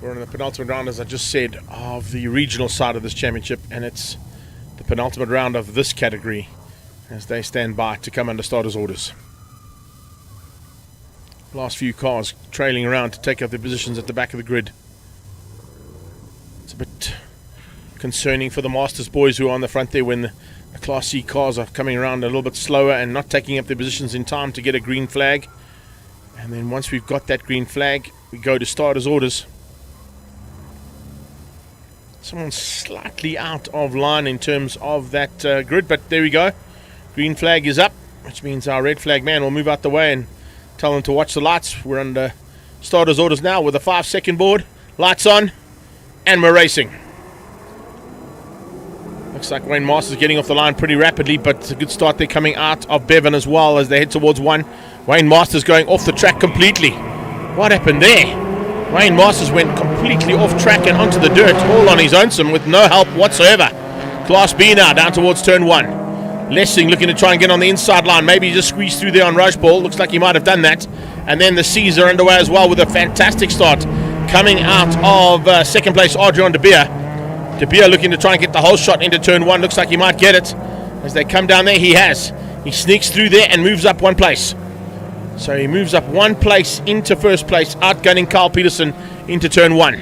S1: We're in the penultimate round, as I just said, of the regional side of this championship, and it's the penultimate round of this category as they stand by to come under starters' orders. Last few cars trailing around to take up their positions at the back of the grid. It's a bit concerning for the Masters boys who are on the front there when the Class C cars are coming around a little bit slower and not taking up their positions in time to get a green flag. And then once we've got that green flag, we go to starters' orders. Someone's slightly out of line in terms of that grid, but there we go. Green flag is up, which means our red flag man will move out the way and tell them to watch the lights. We're under starters' orders now with a 5-second board. Lights on, and we're racing. Looks like Wayne Masters getting off the line pretty rapidly, but it's a good start there coming out of Bevan as well as they head towards 1. Wayne Masters going off the track completely. What happened there? Wayne Masters went completely off track and onto the dirt, all on his own, with no help whatsoever. Class B now, down towards turn 1. Lessing looking to try and get on the inside line. Maybe he just squeezed through there on Rajpal. Looks like he might have done that. And then the C's are underway as well with a fantastic start. Coming out of second place, Arjan de Beer. De Beer looking to try and get the whole shot into turn 1. Looks like he might get it. As they come down there, he has. He sneaks through there and moves up one place. So he moves up one place into first place, outgunning Carl Peterson into turn 1.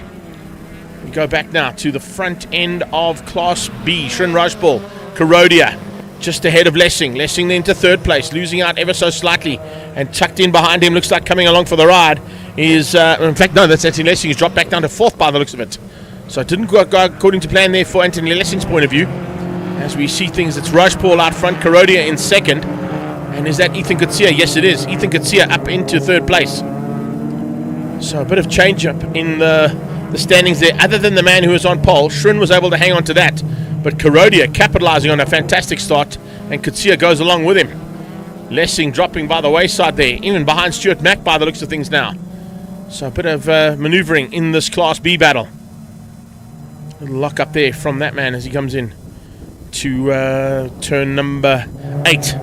S1: We go back now to the front end of Class B. Srin Rajpal, Karodia, just ahead of Lessing. Lessing then to third place, losing out ever so slightly. And tucked in behind him, looks like coming along for the ride, is, in fact, no, that's Anthony Lessing. He's dropped back down to 4th by the looks of it. So it didn't go according to plan there for Anthony Lessing's point of view. As we see things, it's Rajpal out front, Karodia in 2nd. And is that Ethan Kutsia? Yes, it is. Ethan Kutsia up into 3rd place. So a bit of change up in the standings there. Other than the man who was on pole, Srin was able to hang on to that. But Karodia capitalizing on a fantastic start, and Kutsia goes along with him. Lessing dropping by the wayside there, even behind Stuart Mack by the looks of things now. So a bit of maneuvering in this Class B battle. A little lock up there from that man as he comes in to turn number 8.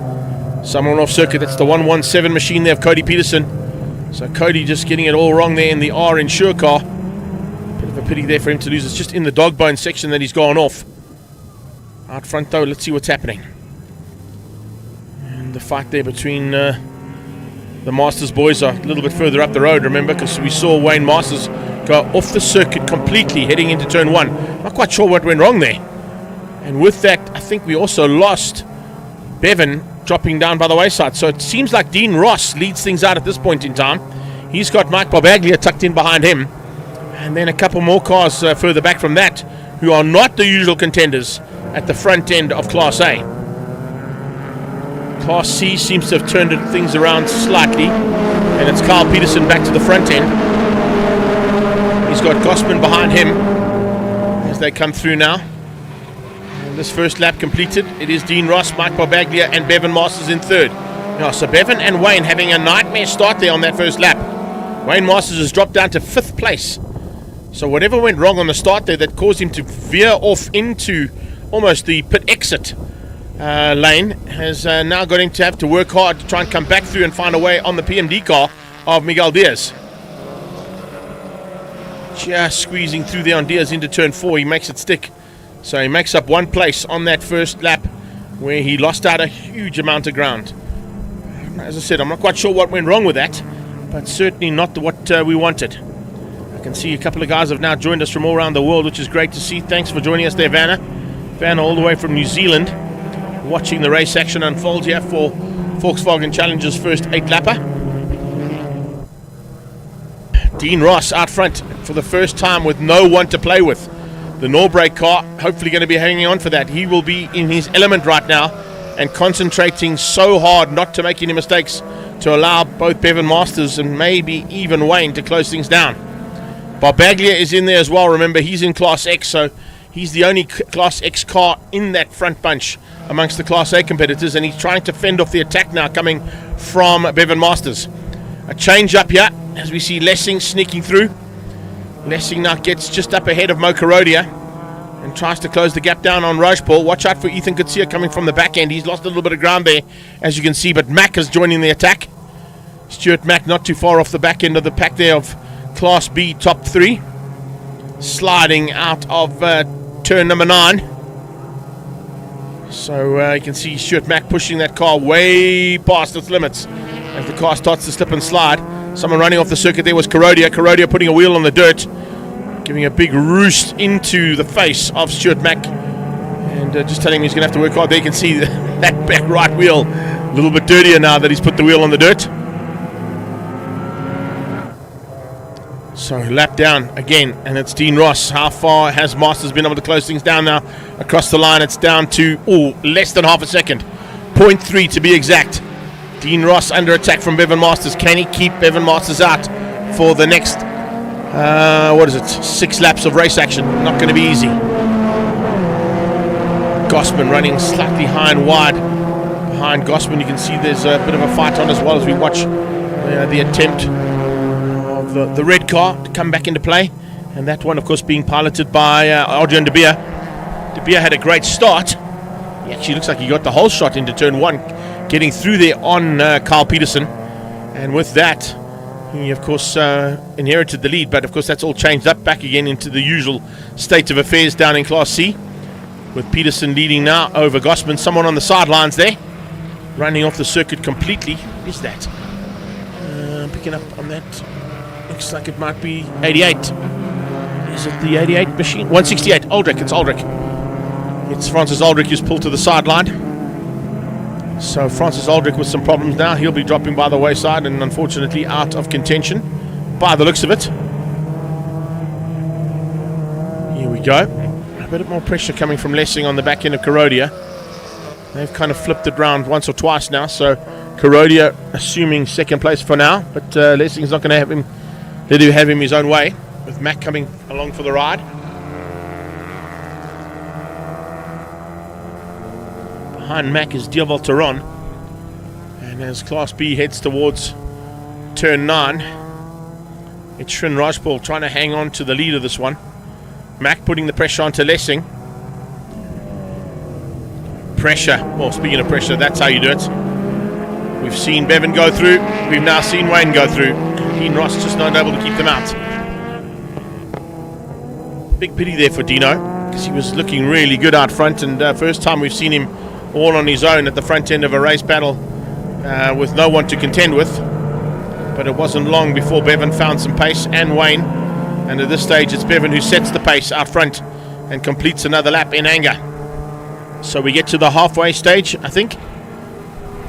S1: Someone off circuit. That's the 117 machine there of Cody Peterson. So Cody just getting it all wrong there in the R Insure car. Bit of a pity there for him to lose. It's just in the dog bone section that he's gone off. Out front though, let's see what's happening. And the fight there between the Masters boys are a little bit further up the road, remember, because we saw Wayne Masters go off the circuit completely heading into turn 1. Not quite sure what went wrong there. And with that, I think we also lost Bevan dropping down by the wayside. So it seems like Dean Ross leads things out at this point in time. He's got Mike Barbaglia tucked in behind him. And then a couple more cars further back from that who are not the usual contenders at the front end of Class A. Class C seems to have turned things around slightly. And it's Carl Peterson back to the front end. He's got Gossman behind him as they come through now. This first lap completed. It is Dean Ross, Mike Barbaglia and Bevan Masters in 3rd. Now, so Bevan and Wayne having a nightmare start there on that first lap. Wayne Masters has dropped down to 5th place. So whatever went wrong on the start there that caused him to veer off into almost the pit exit lane has now got him to have to work hard to try and come back through and find a way on the PMD car of Miguel Diaz. Just squeezing through there on Diaz into turn 4. He makes it stick. So he makes up one place on that first lap where he lost out a huge amount of ground. As I said, I'm not quite sure what went wrong with that, but certainly not what we wanted. I can see a couple of guys have now joined us from all around the world, which is great to see. Thanks for joining us there, Vanna. Vanna all the way from New Zealand, watching the race action unfold here for Volkswagen Challenger's first 8-lapper. Dean Ross out front for the first time with no one to play with. The Norbrake car hopefully going to be hanging on for that. He will be in his element right now and concentrating so hard not to make any mistakes to allow both Bevan Masters and maybe even Wayne to close things down. Barbaglia is in there as well. Remember, he's in Class X, so he's the only Class X car in that front bunch amongst the Class A competitors, and he's trying to fend off the attack now coming from Bevan Masters. A change up here as we see Lessing sneaking through. Lessing now gets just up ahead of Mo Karodia and tries to close the gap down on Rajpal. Watch out for Ethan Kutsia coming from the back end. He's lost a little bit of ground there, as you can see, but Mack is joining the attack. Stuart Mack not too far off the back end of the pack there of Class B top 3. Sliding out of turn number 9. So you can see Stuart Mack pushing that car way past its limits as the car starts to slip and slide. Someone running off the circuit there was Karodia. Karodia putting a wheel on the dirt, giving a big roost into the face of Stuart Mack. And just telling him he's going to have to work hard. There you can see that back right wheel a little bit dirtier now that he's put the wheel on the dirt. So lap down again, and it's Dean Ross. How far has Masters been able to close things down now? Across the line, it's down to less than half a second. 0.3 to be exact. Dean Ross under attack from Bevan Masters. Can he keep Bevan Masters out for the next, 6 laps of race action? Not going to be easy. Gossman running slightly high and wide. Behind Gossman, you can see there's a bit of a fight on as well as we watch the attempt of the red car to come back into play. And that one, of course, being piloted by Adrian De Beer. De Beer had a great start. He actually looks like he got the whole shot into turn 1. Getting through there on Carl Peterson, and with that he of course inherited the lead, but of course that's all changed up back again into the usual state of affairs down in Class C, with Peterson leading now over Gossman. Someone on the sidelines there, running off the circuit completely. Is that? Picking up on that. Looks like it might be 88. Is it the 88 machine? 168. Aldrich. It's Aldrich. It's Francis Aldrich who's pulled to the sideline. So Francis Aldrich with some problems now. He'll be dropping by the wayside and unfortunately out of contention by the looks of it. Here we go. A bit more pressure coming from Lessing on the back end of Carodia. They've kind of flipped it round once or twice now, so Carodia assuming second place for now, but Lessing's not going to let him have him his own way, with Mac coming along for the ride. Behind Mac is Diaval Teron, and as Class B heads towards turn 9, it's Srin Rajpal trying to hang on to the lead of this one. Mac putting the pressure onto Lessing. Pressure. Well, speaking of pressure, that's how you do it. We've seen Bevan go through. We've now seen Wayne go through. Dean Ross just not able to keep them out. Big pity there for Dino, because he was looking really good out front, and first time we've seen him all on his own at the front end of a race battle with no one to contend with. But it wasn't long before Bevan found some pace, and Wayne. And at this stage, it's Bevan who sets the pace out front and completes another lap in anger. So we get to the halfway stage, I think.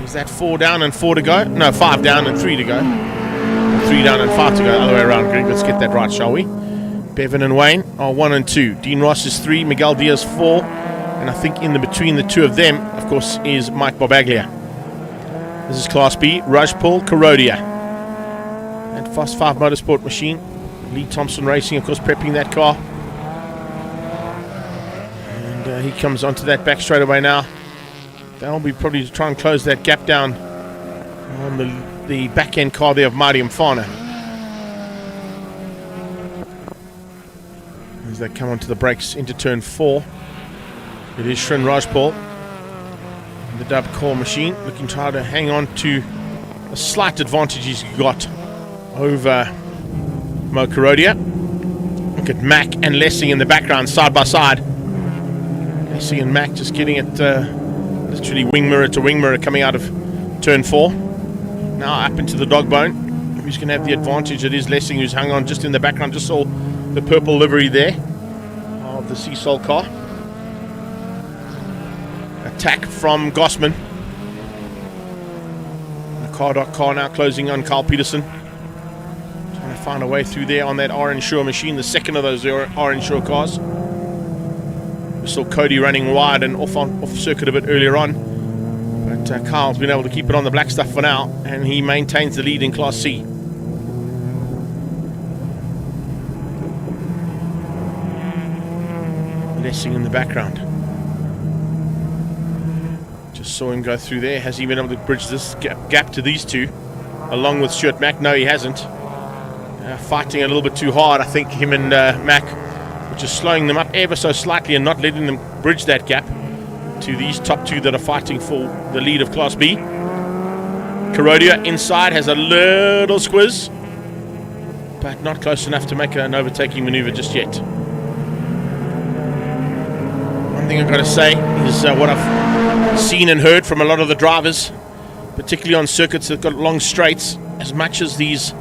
S1: Is that 4 down and 4 to go? No, 5 down and 3 to go. 3 down and 5 to go. Other way around, Greg. Let's get that right, shall we? Bevan and Wayne are 1 and 2. Dean Ross is 3. Miguel Diaz 4. And I think in between the two of them, of course, is Mike Barbaglia. This is Class B. Rajpal, Carodia. And Fast 5 Motorsport Machine. Lee Thompson Racing, of course, prepping that car. He comes onto that back straightaway now. They'll be probably trying to close that gap down on the back end car there of Marty Mfana. As they come onto the brakes into turn 4, it is Srin Rajpal, the dub core machine, looking to try to hang on to a slight advantage he's got over Mo Carodia. Look at Mac and Lessing in the background, side by side. Lessing and Mac just getting it literally wing mirror to wing mirror coming out of turn 4. Now up into the dog bone. Who's going to have the advantage? It is Lessing who's hung on just in the background. Just saw the purple livery there of the Seasol car. Attack from Gossman. The car now closing on Carl Peterson. Trying to find a way through there on that R-Insure machine, the second of those R-Insure cars. We saw Cody running wide and off circuit a bit earlier on, but Carl's been able to keep it on the black stuff for now, and he maintains the lead in Class C. Lessing in the background. Just saw him go through there. Has he been able to bridge this gap to these two, along with Stuart Mack? No, he hasn't. Fighting a little bit too hard, I think, him and Mack, which is slowing them up ever so slightly and not letting them bridge that gap to these top two that are fighting for the lead of Class B. Carodia inside has a little squiz, but not close enough to make an overtaking maneuver just yet. One thing I've got to say is what I've seen and heard from a lot of the drivers, particularly on circuits that got long straights, as much as these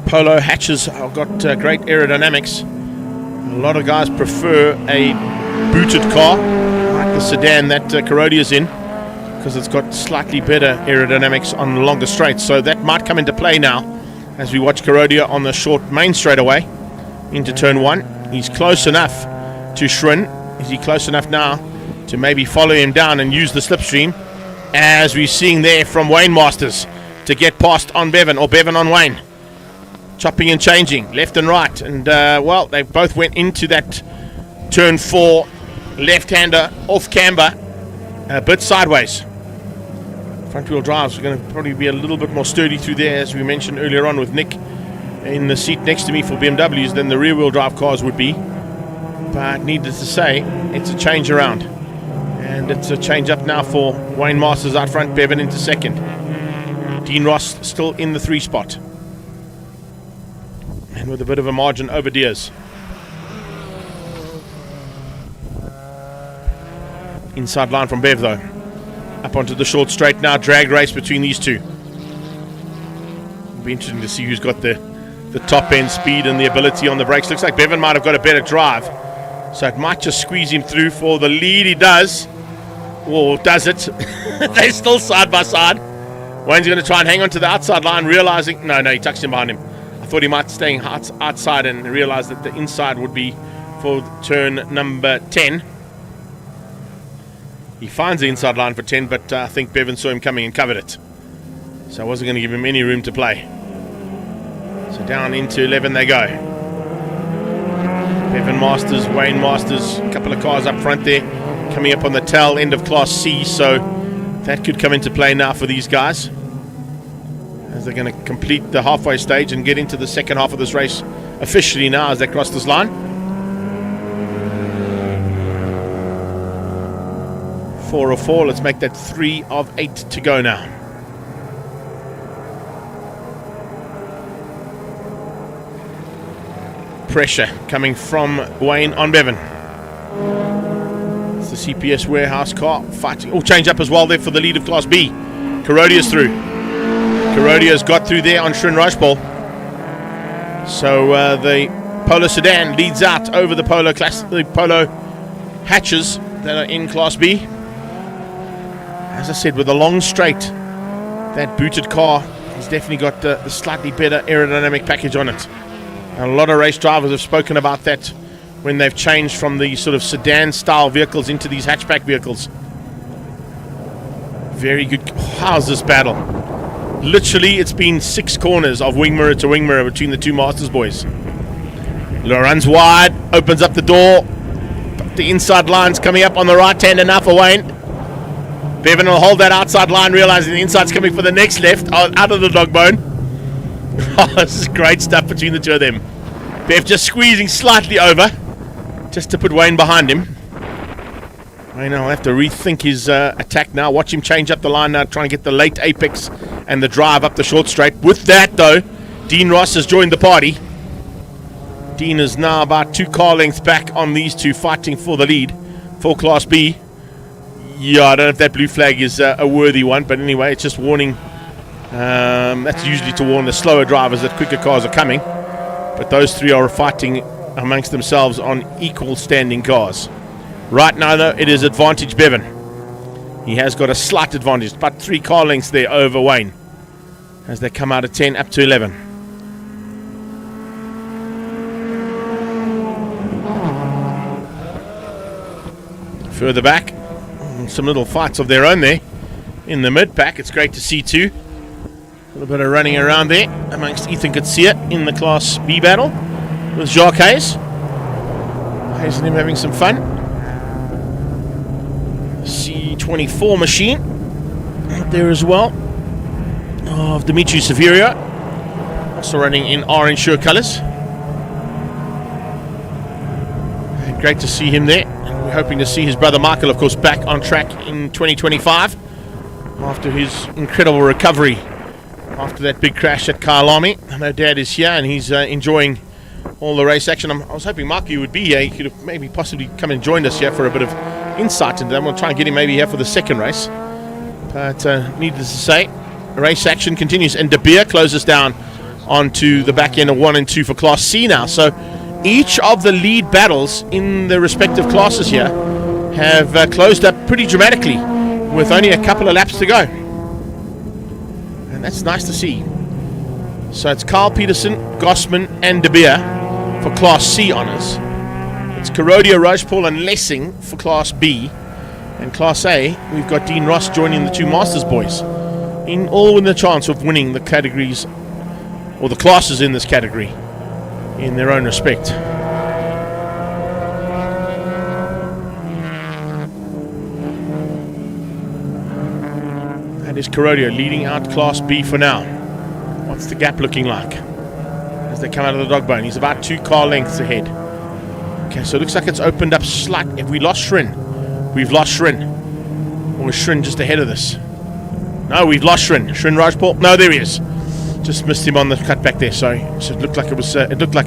S1: Polo hatches have got great aerodynamics, a lot of guys prefer a booted car like the sedan that Carodia's in, because it's got slightly better aerodynamics on longer straights. So that might come into play now as we watch Carodia on the short main straightaway into turn 1. He's close enough to Srin. Is he close enough now to maybe follow him down and use the slipstream, as we're seeing there from Wayne Masters, to get past on Bevan, or Bevan on Wayne? Chopping and changing left and right, and well, they both went into that turn 4 left-hander off camber, a bit sideways. Front wheel drives are going to probably be a little bit more sturdy through there, as we mentioned earlier on with Nick in the seat next to me for BMWs, than the rear wheel drive cars would be. But needless to say, it's a change around, and it's a change up now for Wayne Masters out front, Bevan into second, Dean Ross still in the 3 spot, and with a bit of a margin over Diaz. Inside line from Bev though. Up onto the short straight now. Drag race between these two. It'll be interesting to see who's got the top end speed and the ability on the brakes. Looks like Bevan might have got a better drive, so it might just squeeze him through for the lead. He does. Or does it? They're still side by side. Wayne's going to try and hang on to the outside line, realizing no, he tucks him behind him. I thought he might stay outside and realize that the inside would be for turn number 10. He finds the inside line for 10, but I think Bevan saw him coming and covered it, so I wasn't going to give him any room to play. So down into 11 they go. Bevan Masters, Wayne Masters, a couple of cars up front there, coming up on the tail end of Class C, so that could come into play now for these guys, as they're going to complete the halfway stage and get into the second half of this race officially now as they cross this line. 4 of 4, let's make that 3 of 8 to go now. Pressure coming from Wayne on Bevan. It's the CPS warehouse car fighting. Oh, change up as well there for the lead of Class B. Karodia's through. Karodia's got through there on Shren Rajpal. So the Polo sedan leads out over the Polo hatches that are in Class B. As I said, with a long straight, that booted car has definitely got the slightly better aerodynamic package on it. And a lot of race drivers have spoken about that when they've changed from the sort of sedan-style vehicles into these hatchback vehicles. Very good. How's this battle? Literally, it's been 6 corners of wing mirror to wing mirror between the two Masters boys. Runs wide, opens up the door. The inside line's coming up on the right-hander now for Wayne. Bevan will hold that outside line, realizing the inside's coming for the next left, out of the dog bone. Oh, this is great stuff between the two of them. Bev just squeezing slightly over, just to put Wayne behind him. Wayne will have to rethink his attack now. Watch him change up the line now, trying to get the late apex and the drive up the short straight. With that, though, Dean Ross has joined the party. Dean is now about 2 car lengths back on these two, fighting for the lead for Class B. Yeah, I don't know if that blue flag is a worthy one, but anyway, it's just warning. That's usually to warn the slower drivers that quicker cars are coming. But those three are fighting amongst themselves on equal standing cars. Right now, though, it is advantage Bevan. He has got a slight advantage, about 3 car lengths there over Wayne, as they come out of 10 up to 11. Further back, some little fights of their own there in the mid pack. It's great to see too. A little bit of running around there amongst Ethan Katsia in the Class B battle with Jacques Hayes. Hayes and him having some fun. C24 machine out there as well of Dimitri Severio, also running in R Insure colours. And great to see him there. We're hoping to see his brother Michael, of course, back on track in 2025 after his incredible recovery after that big crash at Kyalami. I know Dad is here and he's enjoying all the race action. I was hoping Marky would be here. He could have maybe possibly come and joined us here for a bit of insight into them. We'll try and get him maybe here for the second race. But needless to say, race action continues, and De Beer closes down onto the back end of 1 and 2 for Class C now. So each of the lead battles in the respective classes here have closed up pretty dramatically with only a couple of laps to go. And that's nice to see. So it's Carl Peterson, Gossman and De Beer for Class C honours. It's Karodia, Rajpal and Lessing for Class B. And Class A, we've got Dean Ross joining the two Masters boys, all with the chance of winning the categories, or the classes in this category, in their own respect. That is Karodia leading out Class B for now. What's the gap looking like as they come out of the dog bone? He's about 2 car lengths ahead. Okay, so it looks like it's opened up slightly. If we lost Shren, we've lost Shren. Or is Shren just ahead of this? No, we've lost Shren. Shren Rajpal. No, there he is. Just missed him on the cut back there. Sorry. So it looked like it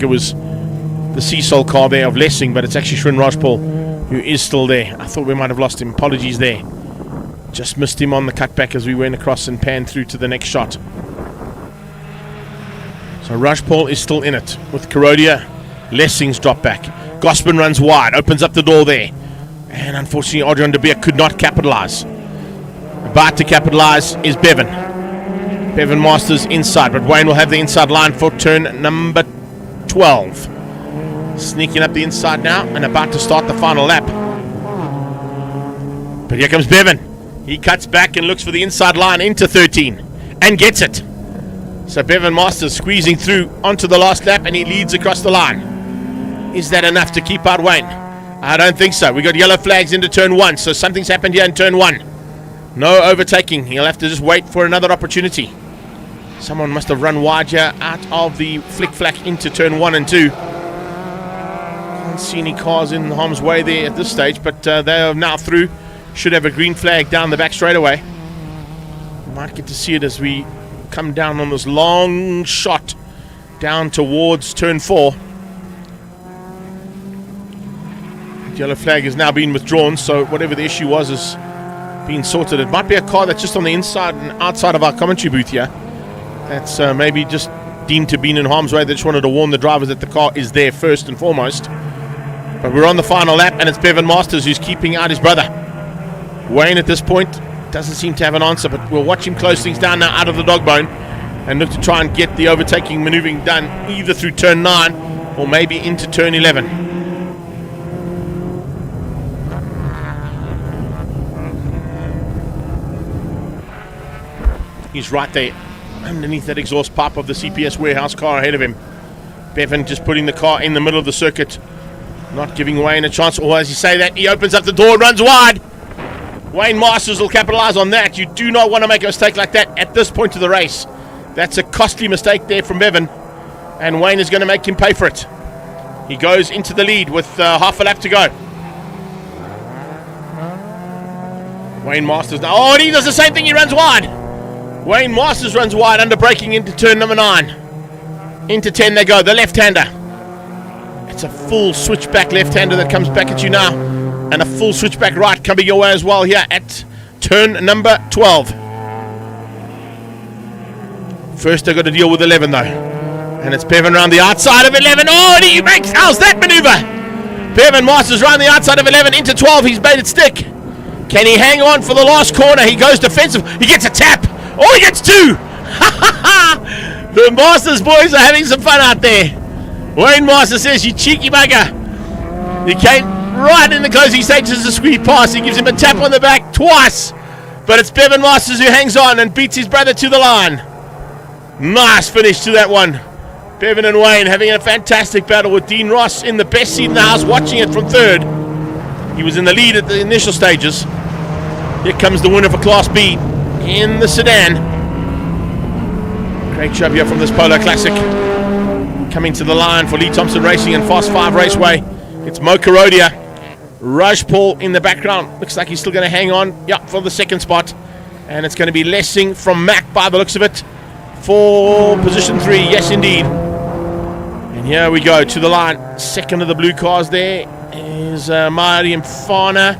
S1: was. The Seasol car there of Lessing, but it's actually Shren Rajpal who is still there. I thought we might have lost him. Apologies there. Just missed him on the cutback as we went across and panned through to the next shot. So Rush Paul is still in it with Karodia. Lessing's drop back. Gospin runs wide, opens up the door there. And unfortunately, Adrian De Beer could not capitalize. About to capitalize is Bevan. Bevan Masters inside, but Wayne will have the inside line for turn number 12. Sneaking up the inside now and about to start the final lap. But here comes Bevan. He cuts back and looks for the inside line into 13 and gets it. So Bevan Masters squeezing through onto the last lap and he leads across the line. Is that enough to keep out Wayne? I don't think so. We got yellow flags into turn 1, so something's happened here in turn 1. No overtaking. He'll have to just wait for another opportunity. Someone must have run wide here out of the flick-flack into turn 1 and 2. Can't see any cars in harm's way there at this stage, but they are now through. Should have a green flag down the back straightaway. Might get to see it as we come down on this long shot down towards turn 4. The yellow flag has now been withdrawn, so whatever the issue was is being sorted. It might be a car that's just on the inside and outside of our commentary booth here. That's maybe just deemed to be in harm's way. They just wanted to warn the drivers that the car is there first and foremost. But we're on the final lap, and it's Bevan Masters who's keeping out his brother. Wayne at this point doesn't seem to have an answer, but we'll watch him close things down now out of the dog bone and look to try and get the overtaking maneuvering done either through turn 9 or maybe into turn 11. He's right there underneath that exhaust pipe of the CPS warehouse car ahead of him. Bevan just putting the car in the middle of the circuit, not giving Wayne a chance. Or as you say that, he opens up the door and runs wide. Wayne Masters will capitalize on that. You do not want to make a mistake like that at this point of the race. That's a costly mistake there from Bevan, and Wayne is going to make him pay for it. He goes into the lead with half a lap to go. Wayne Masters now. Oh, and he does the same thing. He runs wide. Wayne Masters runs wide under braking into turn number 9. Into 10 they go. The left-hander. It's a full switchback left-hander that comes back at you now. And a full switchback right coming your way as well here at turn number 12. First they've got to deal with 11 though. And it's Bevan around the outside of 11. Oh, and he makes, how's that maneuver? Bevan Masters around the outside of 11 into 12. He's made it stick. Can he hang on for the last corner? He goes defensive. He gets a tap. Oh, he gets 2. The Masters boys are having some fun out there. Wayne Masters says, you cheeky bugger. He came right in the closing stages to squeeze past. He gives him a tap on the back twice. But it's Bevan Masters who hangs on and beats his brother to the line. Nice finish to that one. Bevan and Wayne having a fantastic battle with Dean Ross in the best seat in the house, watching it from third. He was in the lead at the initial stages. Here comes the winner for Class B in the sedan. Great job here from this Polo Classic. Coming to the line for Lee Thompson Racing and Fast 5 Raceway. It's Mo Karodia. Raj Paul in the background. Looks like he's still going to hang on for the second spot. And it's going to be Lessing from Mac by the looks of it for position 3. Yes, indeed. And here we go to the line. Second of the blue cars there is Mari and Fana.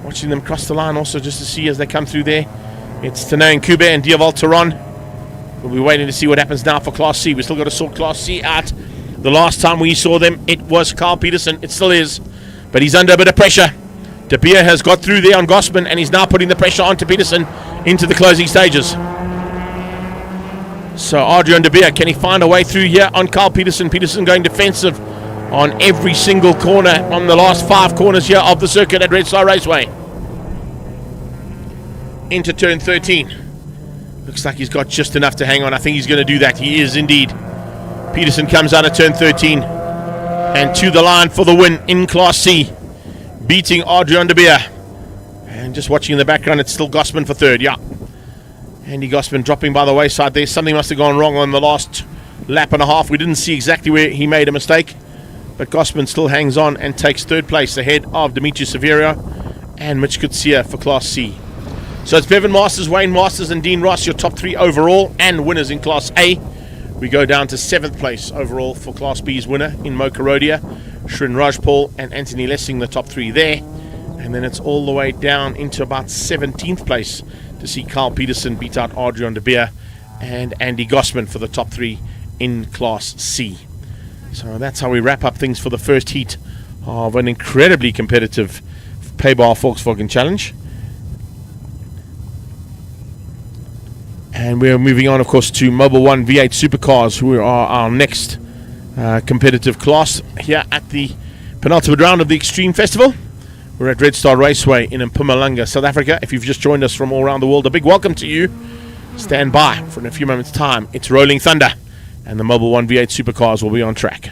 S1: Watching them cross the line also just to see as they come through there. It's Tanae Nkube and Diaval Tehran. We'll be waiting to see what happens now for Class C. We've still got to sort Class C out. The last time we saw them, it was Carl Peterson. It still is. But he's under a bit of pressure. De Beer has got through there on Gospin, and he's now putting the pressure onto Peterson into the closing stages. So Adrian De Beer, can he find a way through here on Carl Peterson? Peterson going defensive on every single corner on the last 5 corners here of the circuit at Red Star Raceway. Into turn 13. Looks like he's got just enough to hang on. I think he's going to do that. He is indeed. Peterson comes out of turn 13 and to the line for the win in Class C, beating Adrian De Beer. And just watching in the background, it's still Gospin for third. Yeah, Andy Gospin dropping by the wayside there. Something must have gone wrong on the last lap and a half. We didn't see exactly where he made a mistake, but Gospin still hangs on and takes third place ahead of Dimitri Severio and Mitch Kutsia for Class C. So it's Bevan Masters, Wayne Masters and Dean Ross, your top 3 overall and winners in Class A. We go down to 7th place overall for Class B's winner in Mo Karodia, Shrin Rajpaul and Anthony Lessing, the top 3 there. And then it's all the way down into about 17th place to see Carl Peterson beat out Adrian de Beer and Andy Gossman for the top 3 in Class C. So that's how we wrap up things for the first heat of an incredibly competitive Paybar Volkswagen Challenge. And we're moving on, of course, to Mobile 1 V8 Supercars, who are our next competitive class here at the penultimate round of the Extreme Festival. We're at Red Star Raceway in Mpumalanga, South Africa. If you've just joined us from all around the world, a big welcome to you. Stand by for in a few moments' time. It's Rolling Thunder, and the Mobile 1 V8 Supercars will be on track.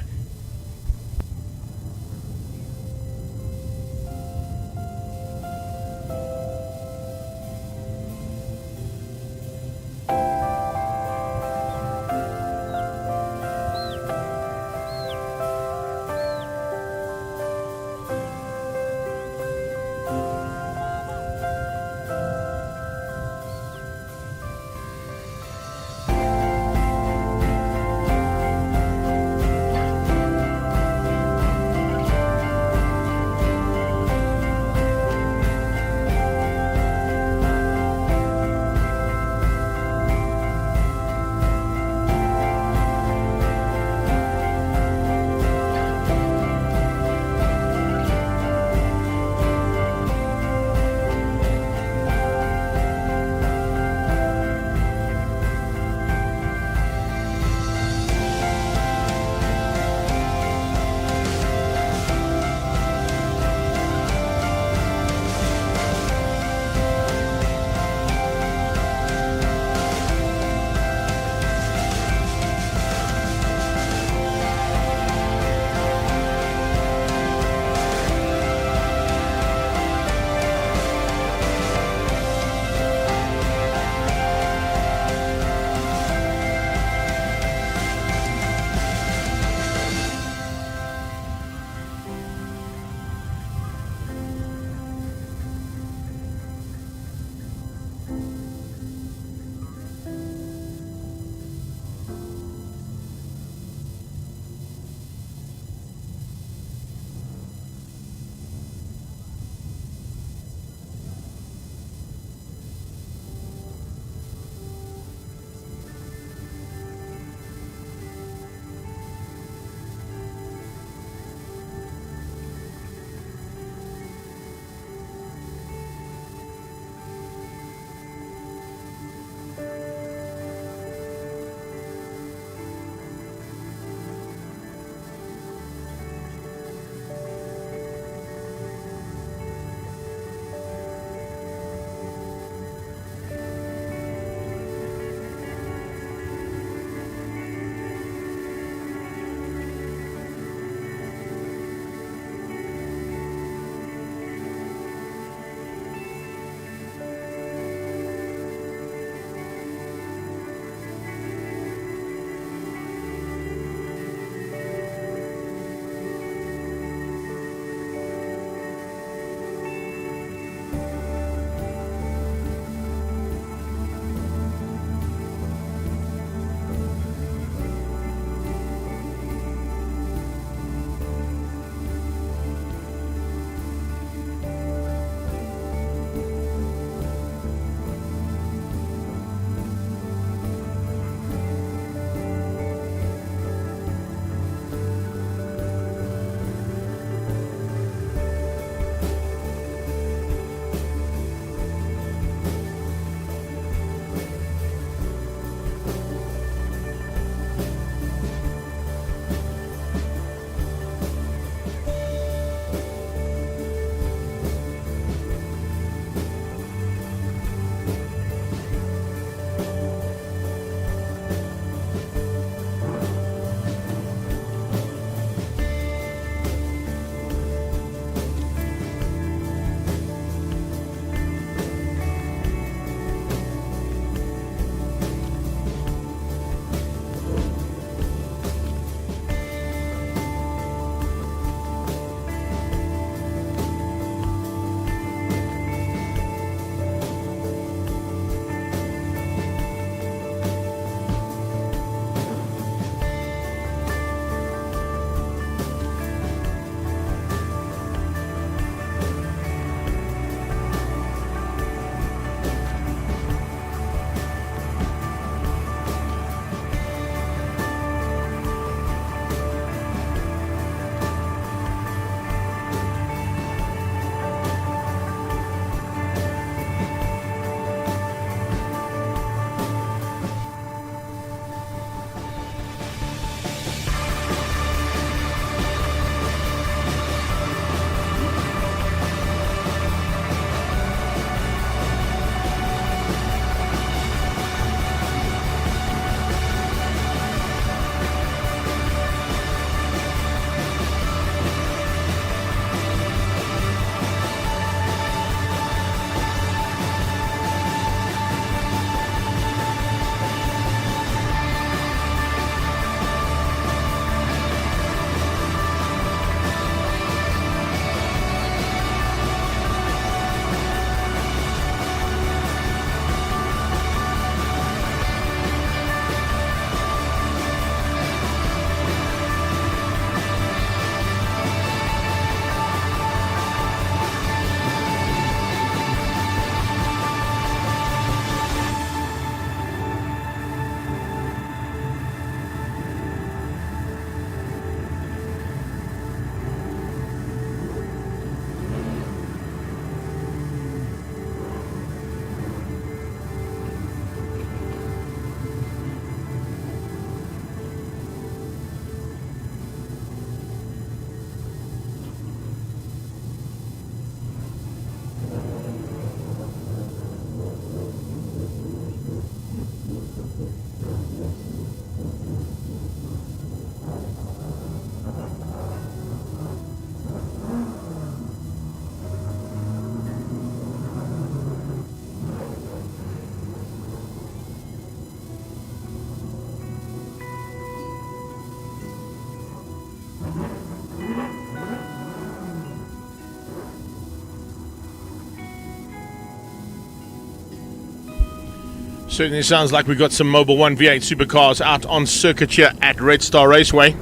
S1: Certainly sounds like we've got some Mobil 1 V8 supercars out on circuit here at Red Star Raceway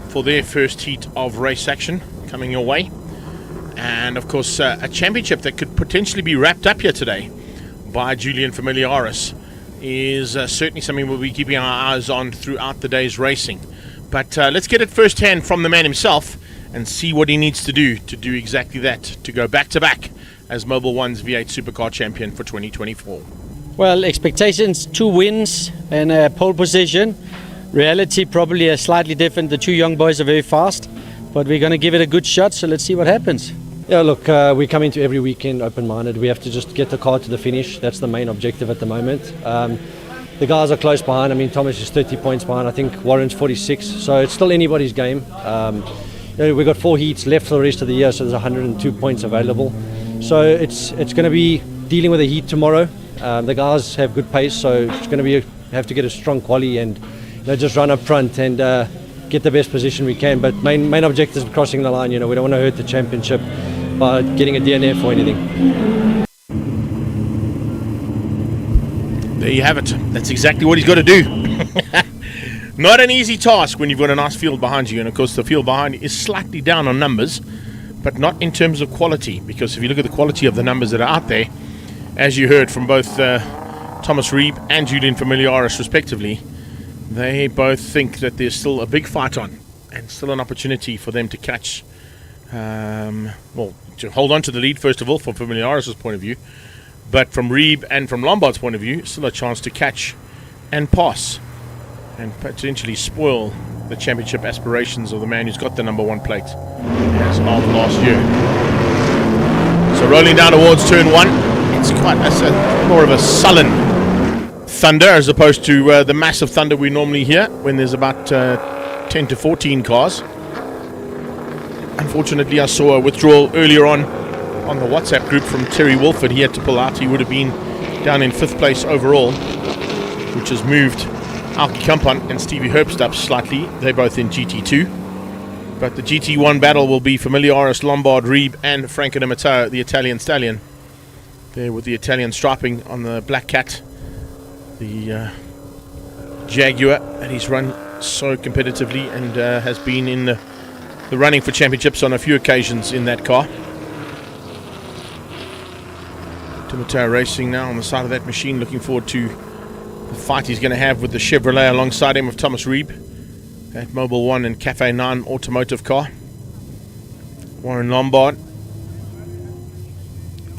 S1: for their first heat of race action coming your way. And of course, a championship that could potentially be wrapped up here today by Julian Familiaris is certainly something we'll be keeping our eyes on throughout the day's racing. But let's get it firsthand from the man himself and see what he needs to do exactly that, to go back-to-back as Mobil 1's V8 Supercar champion for 2024.
S13: Well, expectations, 2 wins and a pole position. Reality probably slightly different. The 2 young boys are very fast, but we're going to give it a good shot, so let's see what happens.
S14: Yeah, look, we come into every weekend open-minded. We have to just get the car to the finish. That's the main objective at the moment. The guys are close behind. I mean, Thomas is 30 points behind. I think Warren's 46, so it's still anybody's game. We've got 4 heats left for the rest of the year, so there's 102 points available. So it's going to be dealing with a heat tomorrow. The guys have good pace, so it's going to be have to get a strong quali and just run up front and get the best position we can. But main objective is crossing the line. We don't want to hurt the championship by getting a DNF or anything.
S1: There you have it. That's exactly what he's got to do. Not an easy task when you've got a nice field behind you, and of course the field behind you is slightly down on numbers, but not in terms of quality, because if you look at the quality of the numbers that are out there, as you heard from both Thomas Reeb and Julian Familiaris respectively, they both think that there's still a big fight on and still an opportunity for them to catch, to hold on to the lead first of all from Familiaris' point of view, but from Reeb and from Lombard's point of view, still a chance to catch and pass and potentially spoil the championship aspirations of the man who's got the number 1 plate as of last year. So rolling down towards turn 1, it's more of a sullen thunder as opposed to the massive thunder we normally hear when there's about 10 to 14 cars. Unfortunately, I saw a withdrawal earlier on the WhatsApp group from Terry Wolford. He had to pull out. He would have been down in 5th place overall, which has moved Alki Kampan and Stevie Herbst up slightly. They're both in GT2. But the GT1 battle will be Familiaris, Lombard, Reeb and Franco Di Matteo, the Italian stallion. There with the Italian striping on the Black Cat, the Jaguar that he's run so competitively and has been in the running for championships on a few occasions in that car. Di Matteo racing now on the side of that machine, looking forward to the fight he's going to have with the Chevrolet alongside him of Thomas Reeb, that Mobil 1 and Cafe 9 automotive car. Warren Lombard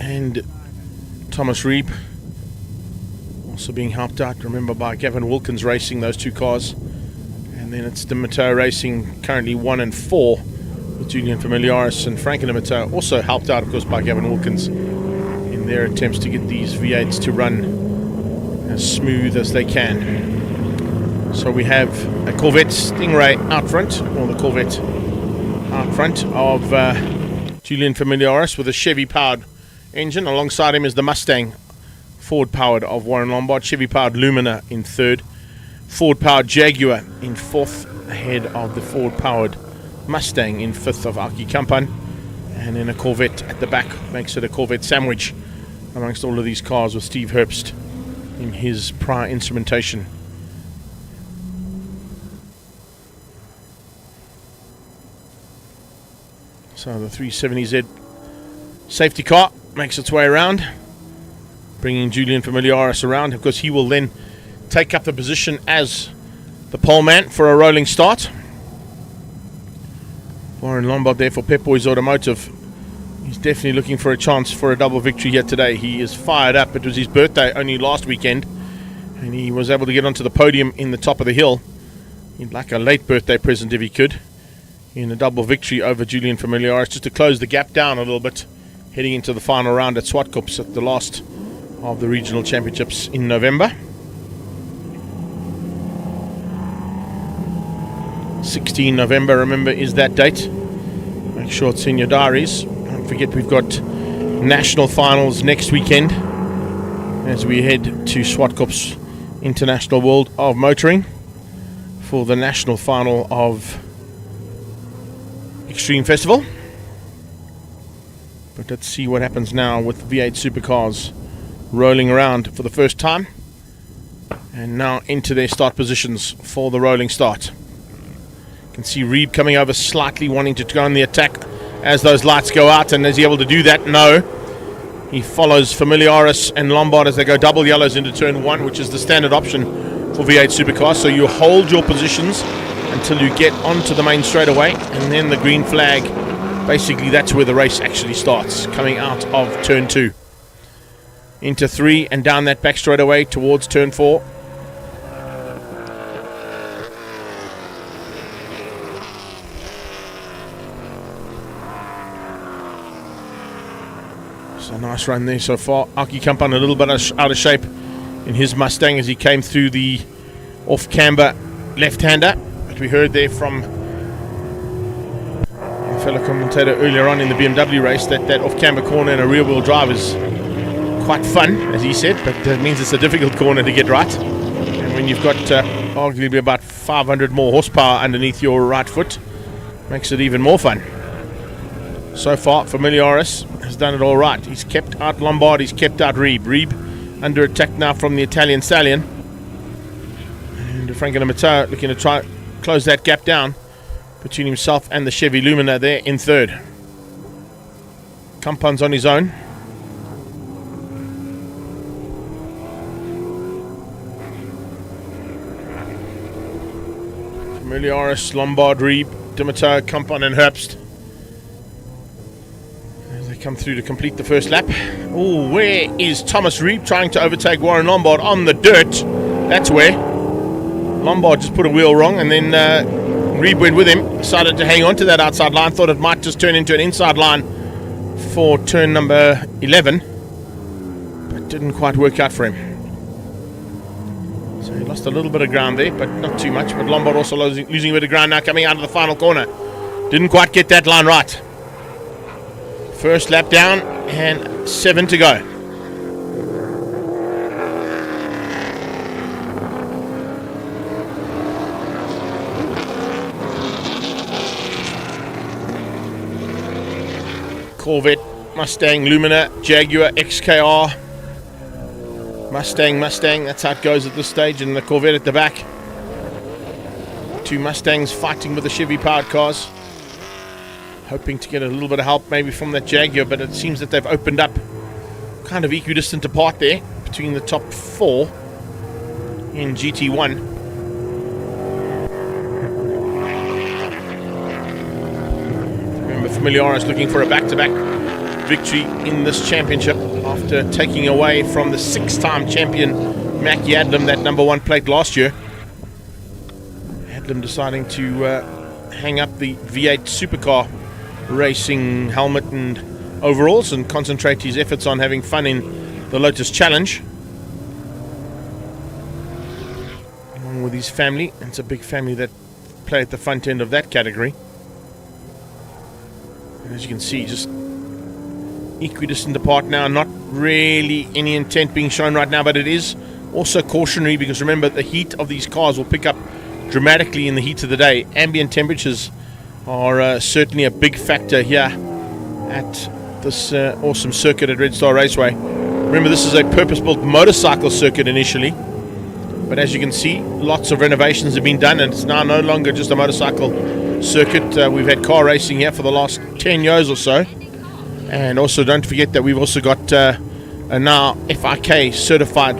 S1: and Thomas Reeb also being helped out, remember, by Gavin Wilkins racing those 2 cars. And then it's Di Matteo racing currently 1 and 4 with Julian Familiaris, and Franco Di Matteo also helped out, of course, by Gavin Wilkins in their attempts to get these V8s to run as smooth as they can. So we have a Corvette Stingray out front, or the Corvette out front of Julian Familiaris with a Chevy powered engine. Alongside him is the Mustang Ford powered of Warren Lombard, Chevy powered Lumina in 3rd, Ford powered Jaguar in 4th, ahead of the Ford powered Mustang in 5th of Alki Kampan, and then a Corvette at the back makes it a Corvette sandwich amongst all of these cars with Steve Herbst in his prior instrumentation. So the 370Z safety car makes its way around, bringing Julian Familiaris around. Of course, he will then take up the position as the pole man for a rolling start. Warren Lombard there for Pep Boys Automotive. He's definitely looking for a chance for a double victory here today. He is fired up. It was his birthday only last weekend, and he was able to get onto the podium in the top of the hill. He'd like a late birthday present if he could, in a double victory over Julian Familiaris, just to close the gap down a little bit, heading into the final round at Swartkops at the last of the regional championships in November. 16 November, remember, is that date. Make sure it's in your diaries. Don't forget we've got national finals next weekend as we head to Swartkops International World of Motoring for the national final of Extreme Festival. But let's see what happens now with V8 supercars rolling around for the first time And now into their start positions for the rolling start. You can see Reeb coming over slightly, wanting to go on the attack as those lights go out. And is he able to do that? No. He follows Familiaris and Lombard as they go double yellows into turn 1, which is the standard option for V8 Supercars. So you hold your positions until you get onto the main straightaway, and then the green flag, basically that's where the race actually starts, coming out of turn 2 into 3 and down that back straightaway towards turn 4. So nice run there so far. Aki Kampan a little bit out of shape in his Mustang as he came through the off camber left-hander. We heard there from a fellow commentator earlier on in the BMW race that off-camber corner in a rear-wheel drive is quite fun, as he said, but that means it's a difficult corner to get right. And when you've got arguably about 500 more horsepower underneath your right foot, makes it even more fun. So far, Familiaris has done it all right. He's kept out Lombard, he's kept out Reeb. Reeb under attack now from the Italian Stallion. And Franco Matteo looking to try close that gap down between himself and the Chevy Lumina there in third. Kampan's on his own. Familiaris, Lombard, Reeb, Dimito, Kampan and Herbst as they come through to complete the first lap. Oh, where is Thomas Reeb trying to overtake Warren Lombard on the dirt? That's where. Lombard just put a wheel wrong, and then Reeb went with him, decided to hang on to that outside line, thought it might just turn into an inside line for turn number 11, but didn't quite work out for him. So he lost a little bit of ground there, but not too much. But Lombard also losing a bit of ground now coming out of the final corner. Didn't quite get that line right. First lap down and 7 to go. Corvette, Mustang, Lumina, Jaguar, XKR, Mustang, that's how it goes at this stage, and the Corvette at the back. Two Mustangs fighting with the Chevy powered cars, hoping to get a little bit of help maybe from that Jaguar, but it seems that they've opened up kind of equidistant apart there between the top 4 in GT1. Familiaris looking for a back-to-back victory in this championship after taking away from the 6-time champion Mackie Adlam that number 1 plate last year. Adlam deciding to hang up the V8 Supercar racing helmet and overalls and concentrate his efforts on having fun in the Lotus Challenge along with his family. It's a big family that play at the front end of that category. As you can see, just equidistant apart now, not really any intent being shown right now, but it is also cautionary because remember the heat of these cars will pick up dramatically in the heat of the day. Ambient temperatures are certainly a big factor here at this awesome circuit at Red Star Raceway. Remember, this is a purpose-built motorcycle circuit initially, but as you can see, lots of renovations have been done and it's now no longer just a motorcycle circuit. We've had car racing here for the last 10 years or so, and also don't forget that we've also got a now FIK certified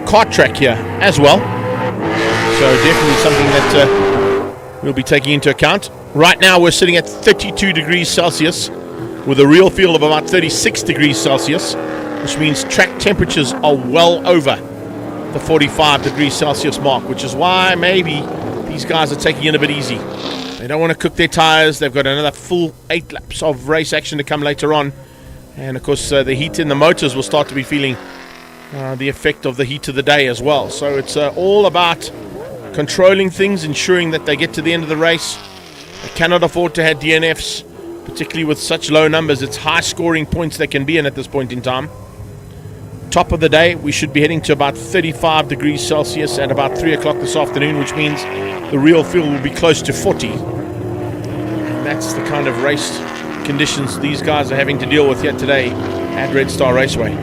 S1: kart track here as well, so definitely something that we'll be taking into account. Right now we're sitting at 32 degrees Celsius with a real feel of about 36 degrees Celsius, which means track temperatures are well over the 45 degrees Celsius mark, which is why maybe these guys are taking it a bit easy. They don't want to cook their tires. They've got another full 8 laps of race action to come later on. And of course the heat in the motors will start to be feeling the effect of the heat of the day as well. So it's all about controlling things, ensuring that they get to the end of the race. They cannot afford to have DNFs, particularly with such low numbers. It's high scoring points they can be in at this point in time. Top of the day, we should be heading to about 35 degrees Celsius at about 3 o'clock this afternoon, which means the real fuel will be close to 40. And that's the kind of race conditions these guys are having to deal with here today at Red Star Raceway.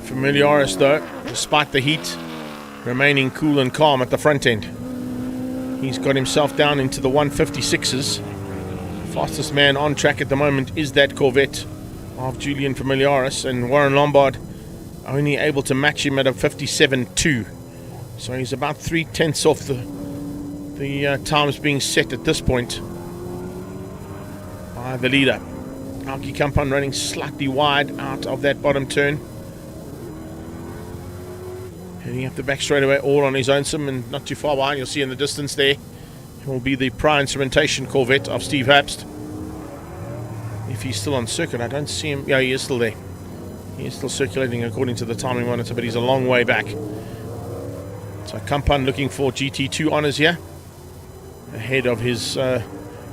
S1: Familiaris, though, despite the heat, remaining cool and calm at the front end. He's got himself down into the 156s. Fastest man on track at the moment is that Corvette of Julian Familiaris, and Warren Lombard only able to match him at a 57.2. So he's about 3/10 off the times being set at this point by the leader. Alki Kampan running slightly wide out of that bottom turn. Heading up the back straightaway, all on his own sim and not too far behind. You'll see in the distance there it will be the Pri Instrumentation Corvette of Steve Herbst. If he's still on circuit, I don't see him. Yeah, he is still there. He is still circulating according to the timing monitor, but he's a long way back. So Kampan looking for GT2 honours here, ahead of his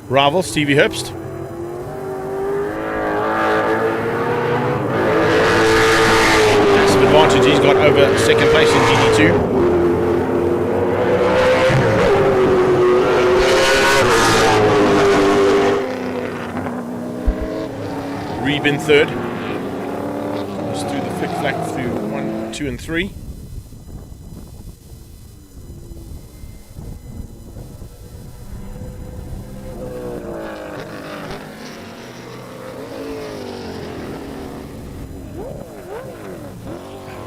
S1: rival, Stevie Herbst. Massive advantage he's got over second place in GT2. Reeb in third. Goes through the flick flack through 1, 2 and 3.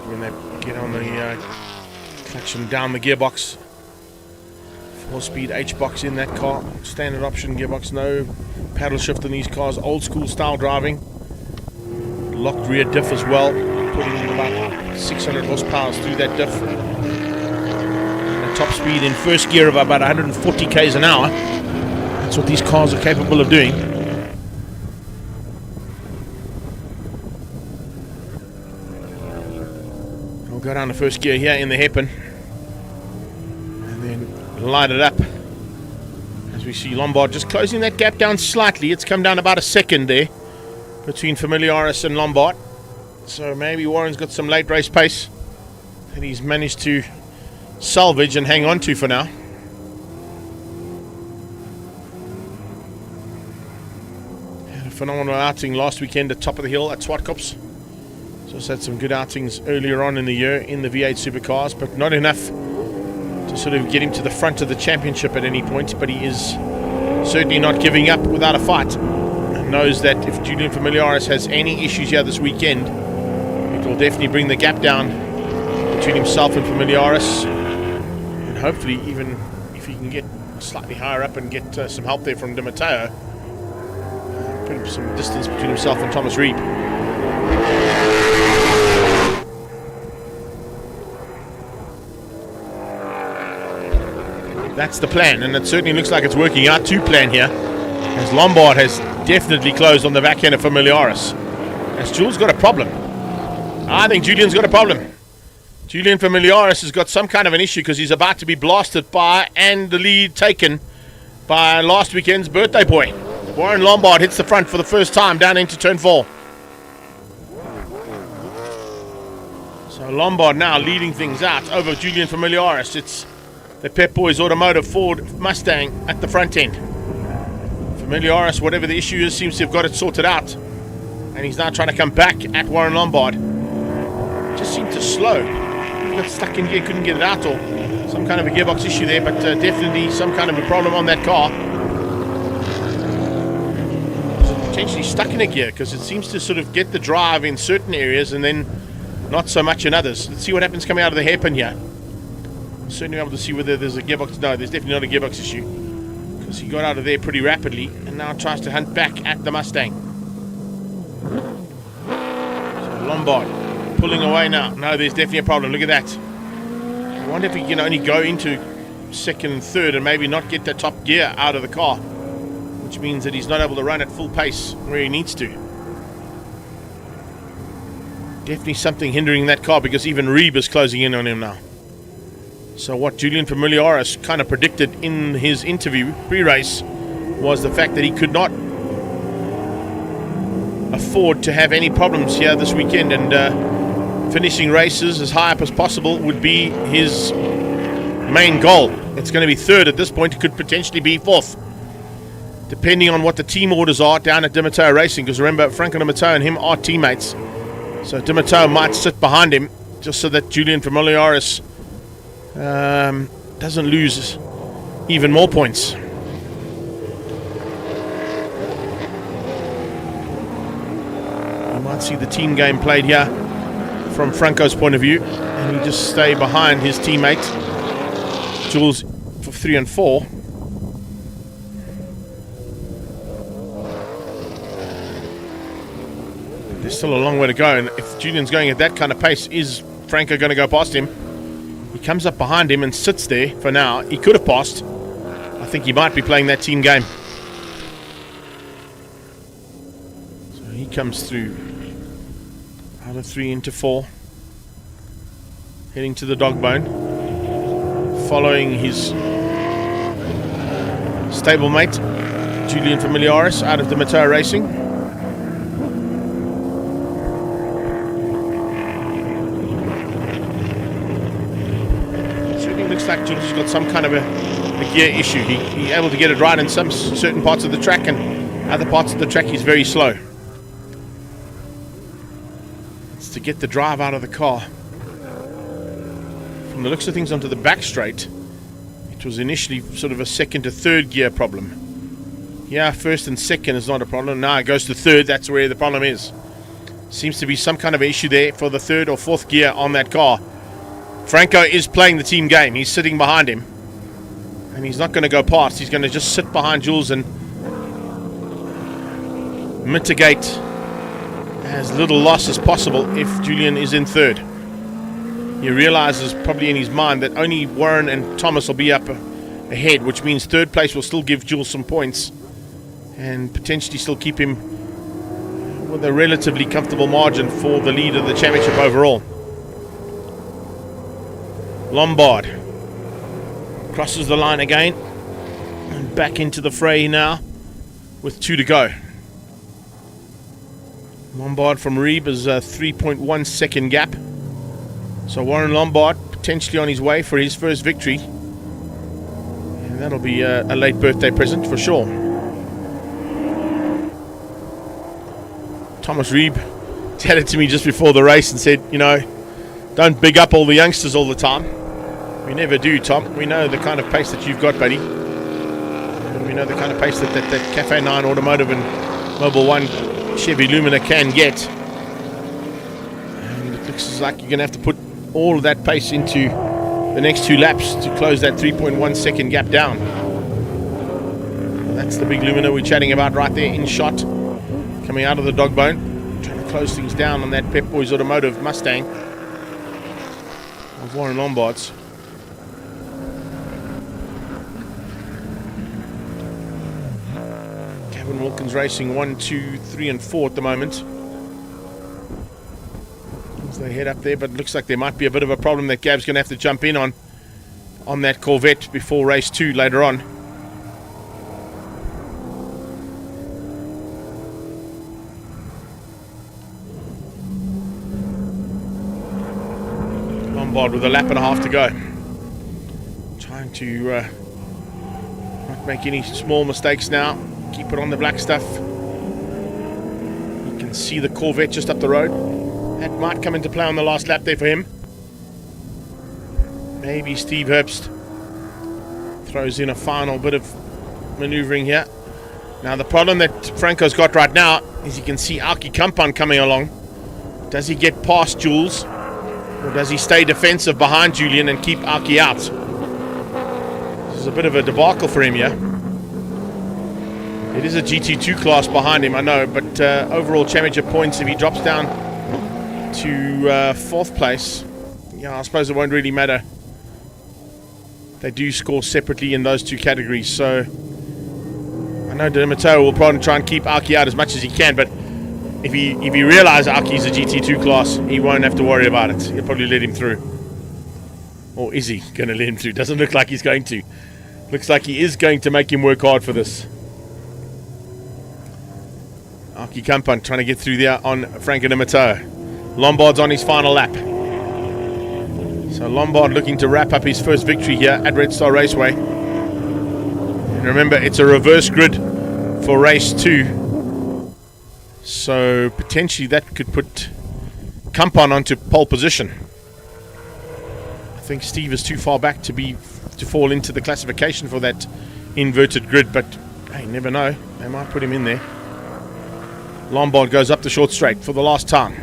S1: When they get on the clutch and down the gearbox. 4-speed H-box in that car. Standard option gearbox, no paddle shift in these cars. Old school style driving. Locked rear diff as well. Putting in about 600 horsepower through that diff. And a top speed in first gear of about 140 k's an hour. That's what these cars are capable of doing. We'll go down to first gear here in the hairpin. And then light it up as we see Lombard just closing that gap down slightly. It's come down about a second there between Familiaris and Lombard, so maybe Warren's got some late race pace that he's managed to salvage and hang on to for now. Had a phenomenal outing last weekend at top of the hill at Swartkops. Just had some good outings earlier on in the year in the V8 supercars, but not enough to sort of get him to the front of the championship at any point. But he is certainly not giving up without a fight, and knows that if Julian Familiaris has any issues here this weekend, it will definitely bring the gap down between himself and Familiaris, and hopefully even if he can get slightly higher up and get some help there from Di Matteo, put some distance between himself and Thomas Reeb. That's the plan, and it certainly looks like it's working out to plan here, as Lombard has definitely closed on the back end of Familiaris. As Jules got a problem. I think Julian's got a problem. Julian Familiaris has got some kind of an issue because he's about to be blasted by and the lead taken by last weekend's birthday boy. Warren Lombard hits the front for the first time down into turn 4. So Lombard now leading things out over Julian Familiaris. It's the Pep Boys Automotive Ford Mustang at the front end. Familiaris, whatever the issue is, seems to have got it sorted out, and he's now trying to come back at Warren Lombard. Just seemed to slow. He got stuck in gear, couldn't get it out, or some kind of a gearbox issue there, but definitely some kind of a problem on that car. Potentially stuck in a gear because it seems to sort of get the drive in certain areas and then not so much in others. Let's see what happens coming out of the hairpin here. Certainly able to see whether there's a gearbox. No, there's definitely not a gearbox issue, because he got out of there pretty rapidly and now tries to hunt back at the Mustang. So Lombard pulling away now. No, there's definitely a problem. Look at that. I wonder if he can only go into second and third and maybe not get the top gear out of the car, which means that he's not able to run at full pace where he needs to. Definitely something hindering that car, because even Reeb is closing in on him now. So what Julian Familiaris kind of predicted in his interview pre-race was the fact that he could not afford to have any problems here this weekend, and finishing races as high up as possible would be his main goal. It's going to be third at this point. It could potentially be fourth, depending on what the team orders are down at Di Matteo Racing, because remember, Franco Di Matteo and him are teammates. So Dimito might sit behind him just so that Julian Familiaris doesn't lose even more points. You might see the team game played here from Franco's point of view, and he just stay behind his teammate Jules for 3 and 4. There's still a long way to go, and if Julian's going at that kind of pace, is Franco going to go past him? He comes up behind him and sits there for now. He could have passed. I think he might be playing that team game. So he comes through out of 3 into 4, heading to the dog bone, following his stablemate Julian Familiaris out of the Dimito Racing. Looks like Jules has got some kind of a gear issue. He's able to get it right in some certain parts of the track, and other parts of the track he's very slow. It's to get the drive out of the car. From the looks of things onto the back straight, it was initially sort of a second to third gear problem. Yeah, first and second is not a problem. Now it goes to third, that's where the problem is. Seems to be some kind of issue there for the third or fourth gear on that car. Franco is playing the team game. He's sitting behind him, and he's not going to go past. He's going to just sit behind Jules and mitigate as little loss as possible if Julian is in third. He realizes probably in his mind that only Warren and Thomas will be up ahead, which means third place will still give Jules some points and potentially still keep him with a relatively comfortable margin for the lead of the championship overall. Lombard crosses the line again and back into the fray now with 2 to go. Lombard from Reeb is a 3.1 second gap. So Warren Lombard potentially on his way for his first victory. And that'll be a late birthday present for sure. Thomas Reeb chatted to me just before the race and said, you know, don't big up all the youngsters all the time. We never do, Tom. We know the kind of pace that you've got, buddy. And we know the kind of pace that Cafe 9 Automotive and Mobile 1 Chevy Lumina can get. And it looks like you're going to have to put all of that pace into the next 2 laps to close that 3.1 second gap down. That's the big Lumina we're chatting about right there in shot. Coming out of the dog bone. Trying to close things down on that Pep Boys Automotive Mustang of Warren Lombard's. Gavin Wilkins racing 1, 2, 3 and 4 at the moment as they head up there, but it looks like there might be a bit of a problem that Gav's going to have to jump in on that Corvette before race 2 later on. Lombard with a lap and a half to go, trying to not make any small mistakes now. Keep it on the black stuff. You can see the Corvette just up the road. That might come into play on the last lap there for him. Maybe Steve Herbst throws in a final bit of maneuvering here. Now the problem that Franco's got right now is you can see Aki Kampan coming along. Does he get past Jules, or does he stay defensive behind Julian and keep Aki out? This is a bit of a debacle for him here. It is a GT2 class behind him, I know, but overall championship points, if he drops down to 4th place, yeah, I suppose it won't really matter. They do score separately in those 2 categories, so I know Dimito will probably try and keep Aki out as much as he can, but if he realizes Aki's a GT2 class, he won't have to worry about it. He'll probably let him through. Or is he going to let him through? Doesn't look like he's going to. Looks like he is going to make him work hard for this. Aki Kampan trying to get through there on Franco Dimito. Lombard's on his final lap. So Lombard looking to wrap up his first victory here at Red Star Raceway. And remember, it's a reverse grid for race 2. So potentially that could put Kampon onto pole position. I think Steve is too far back to fall into the classification for that inverted grid, but hey, never know. They might put him in there. Lombard goes up the short straight for the last time.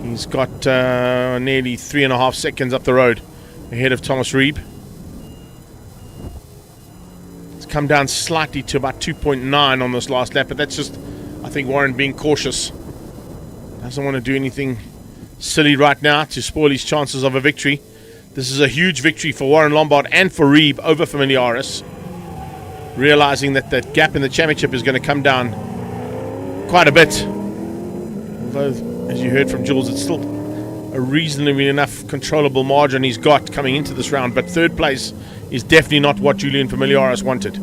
S1: He's got nearly 3.5 seconds up the road ahead of Thomas Reeb. It's come down slightly to about 2.9 on this last lap, but that's just, I think, Warren being cautious. Doesn't want to do anything silly right now to spoil his chances of a victory. This is a huge victory for Warren Lombard and for Reeb over Familiaris, realizing that that gap in the championship is going to come down quite a bit. Although, as you heard from Jules, it's still a reasonably enough controllable margin he's got coming into this round, but third place is definitely not what Julian Familiaris wanted.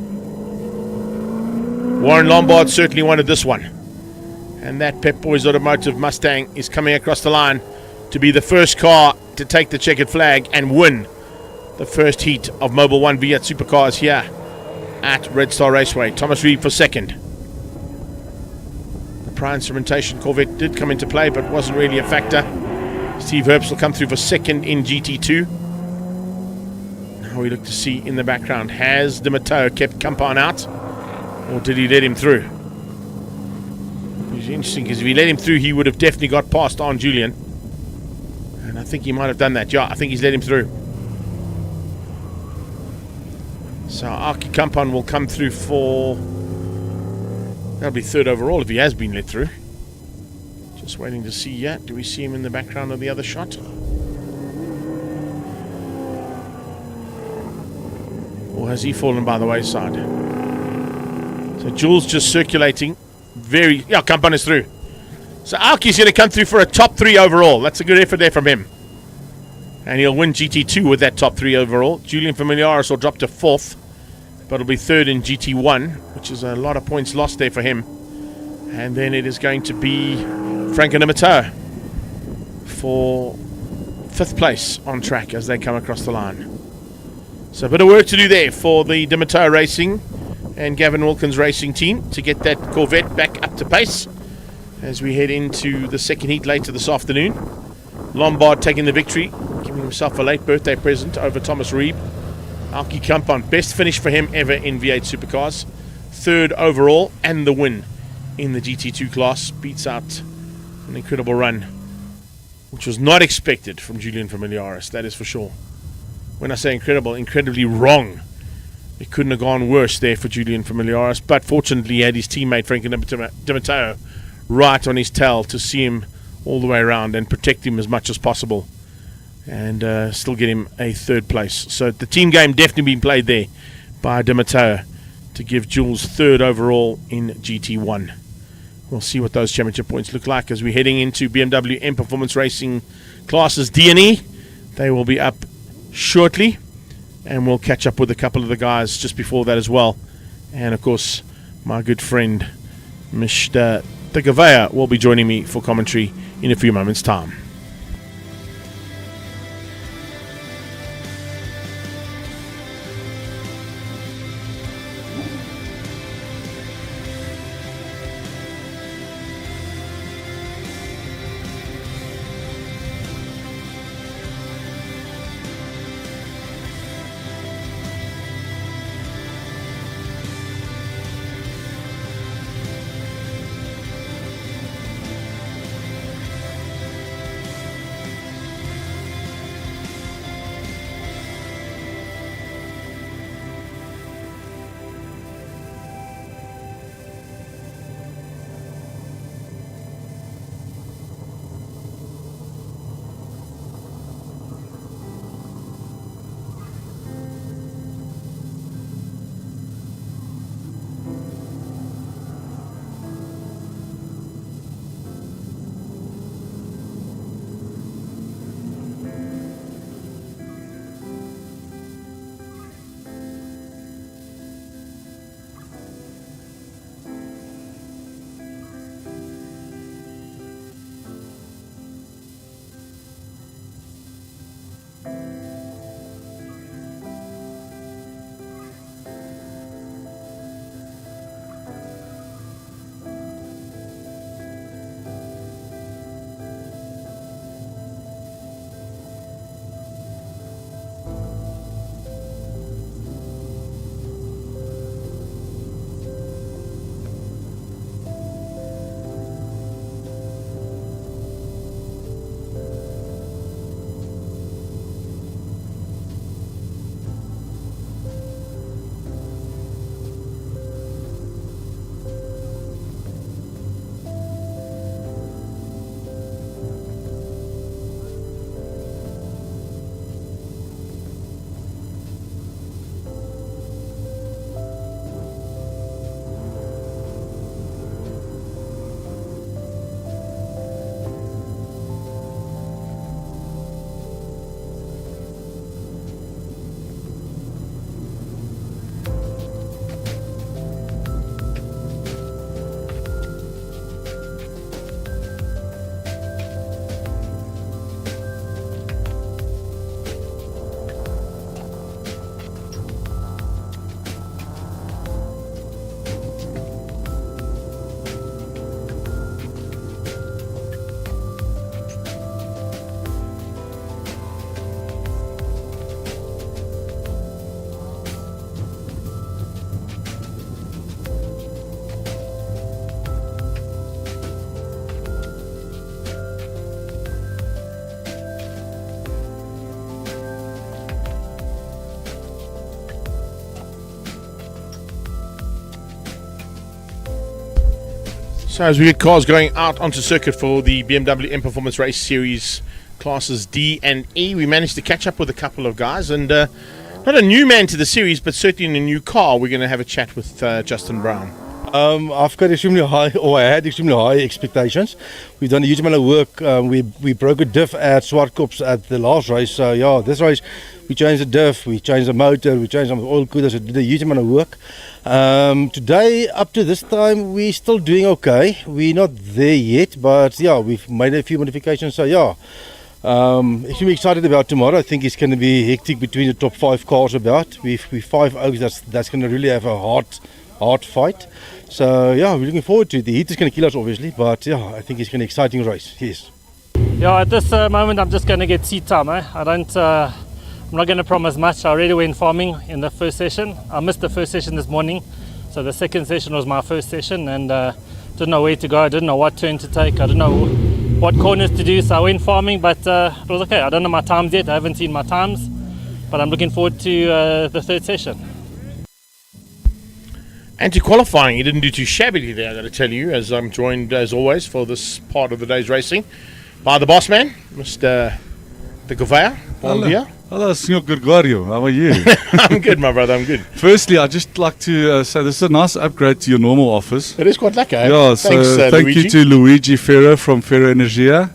S1: Warren Lombard certainly wanted this one. And that Pep Boys Automotive Mustang is coming across the line to be the first car to take the checkered flag and win the first heat of Mobil 1 Fiat Supercars here at Red Star Raceway. Thomas Reeb for second. The Pri Instrumentation Corvette did come into play, but wasn't really a factor. Steve Herbst will come through for second in GT2. Now we look to see in the background, has De Matteo kept Kampon out, or did he let him through? It's interesting, because if he let him through, he would have definitely got past Arn Julian. And I think he might have done that. Yeah, I think he's let him through. So Aki Kampon will come through for... That'll be third overall if he has been let through. Just waiting to see yet. Do we see him in the background of the other shot? Or has he fallen by the wayside? So Jules just circulating. Kampon is through. So Aki's going to come through for a top 3 overall. That's a good effort there from him. And he'll win GT2 with that top 3 overall. Julian Familiaris will drop to 4th, but it'll be 3rd in GT1, which is a lot of points lost there for him. And then it is going to be Franco De Matteo for 5th place on track as they come across the line. So a bit of work to do there for the De Matteo Racing and Gavin Wilkins Racing team to get that Corvette back up to pace as we head into the second heat later this afternoon. Lombard taking the victory, giving himself a late birthday present over Thomas Reeb. Aki Kampon, best finish for him ever in V8 Supercars. 3rd overall and the win in the GT2 class. Beats out an incredible run, which was not expected from Julian Familiaris, that is for sure. When I say incredible, incredibly wrong. It couldn't have gone worse there for Julian Familiaris, but fortunately he had his teammate Franco De Matteo right on his tail to see him all the way around and protect him as much as possible and still get him a 3rd place. So the team game definitely being played there by De Matteo to give Jules 3rd overall in GT1. We'll see what those championship points look like as we're heading into BMW M Performance Racing classes D&E. They will be up shortly, and we'll catch up with a couple of the guys just before that as well. And of course, my good friend Mr. Tegavea will be joining me for commentary in a few moments' time. So as we get cars going out onto circuit for the BMW M Performance Race Series classes D and E, we managed to catch up with a couple of guys, and not a new man to the series, but certainly in a new car. We're going to have a chat with Justin Brown.
S15: I've got extremely high, or I had extremely high expectations. We've done a huge amount of work. We broke a diff at Swartkops at the last race. So yeah, this race we changed the diff, we changed the motor, we changed some oil coolers. We did a huge amount of work. Today, up to this time, we're still doing okay. We're not there yet, but yeah, we've made a few modifications. So yeah. Extremely excited about tomorrow. I think it's going to be hectic between the top 5 cars about. We've 5 Oaks, that's going to really have a hard fight. So yeah, we're looking forward to it. The heat is going to kill us obviously, but yeah, I think it's going to be an exciting race, yes.
S16: Yeah, at this moment I'm just going to get seat time. I'm not going to promise much. I already went farming in the first session. I missed the first session this morning, so the second session was my first session, and didn't know where to go. I didn't know what turn to take. I didn't know what corners to do, so I went farming, but it was okay. I don't know my times yet. I haven't seen my times, but I'm looking forward to the third session.
S1: And to qualifying, he didn't do too shabbily there, I've got to tell you, as I'm joined, as always, for this part of the day's racing by the boss man, Mr. De Gouveia. Bon dia.
S17: Hello, Senor Gregorio. How are you?
S1: I'm good, my brother. I'm good.
S17: Firstly, I'd just like to say this is a nice upgrade to your normal office.
S1: It is quite lekker.
S17: Yeah,
S1: thanks,
S17: so thank
S1: Luigi.
S17: you to Luigi Ferro from Ferro Energia.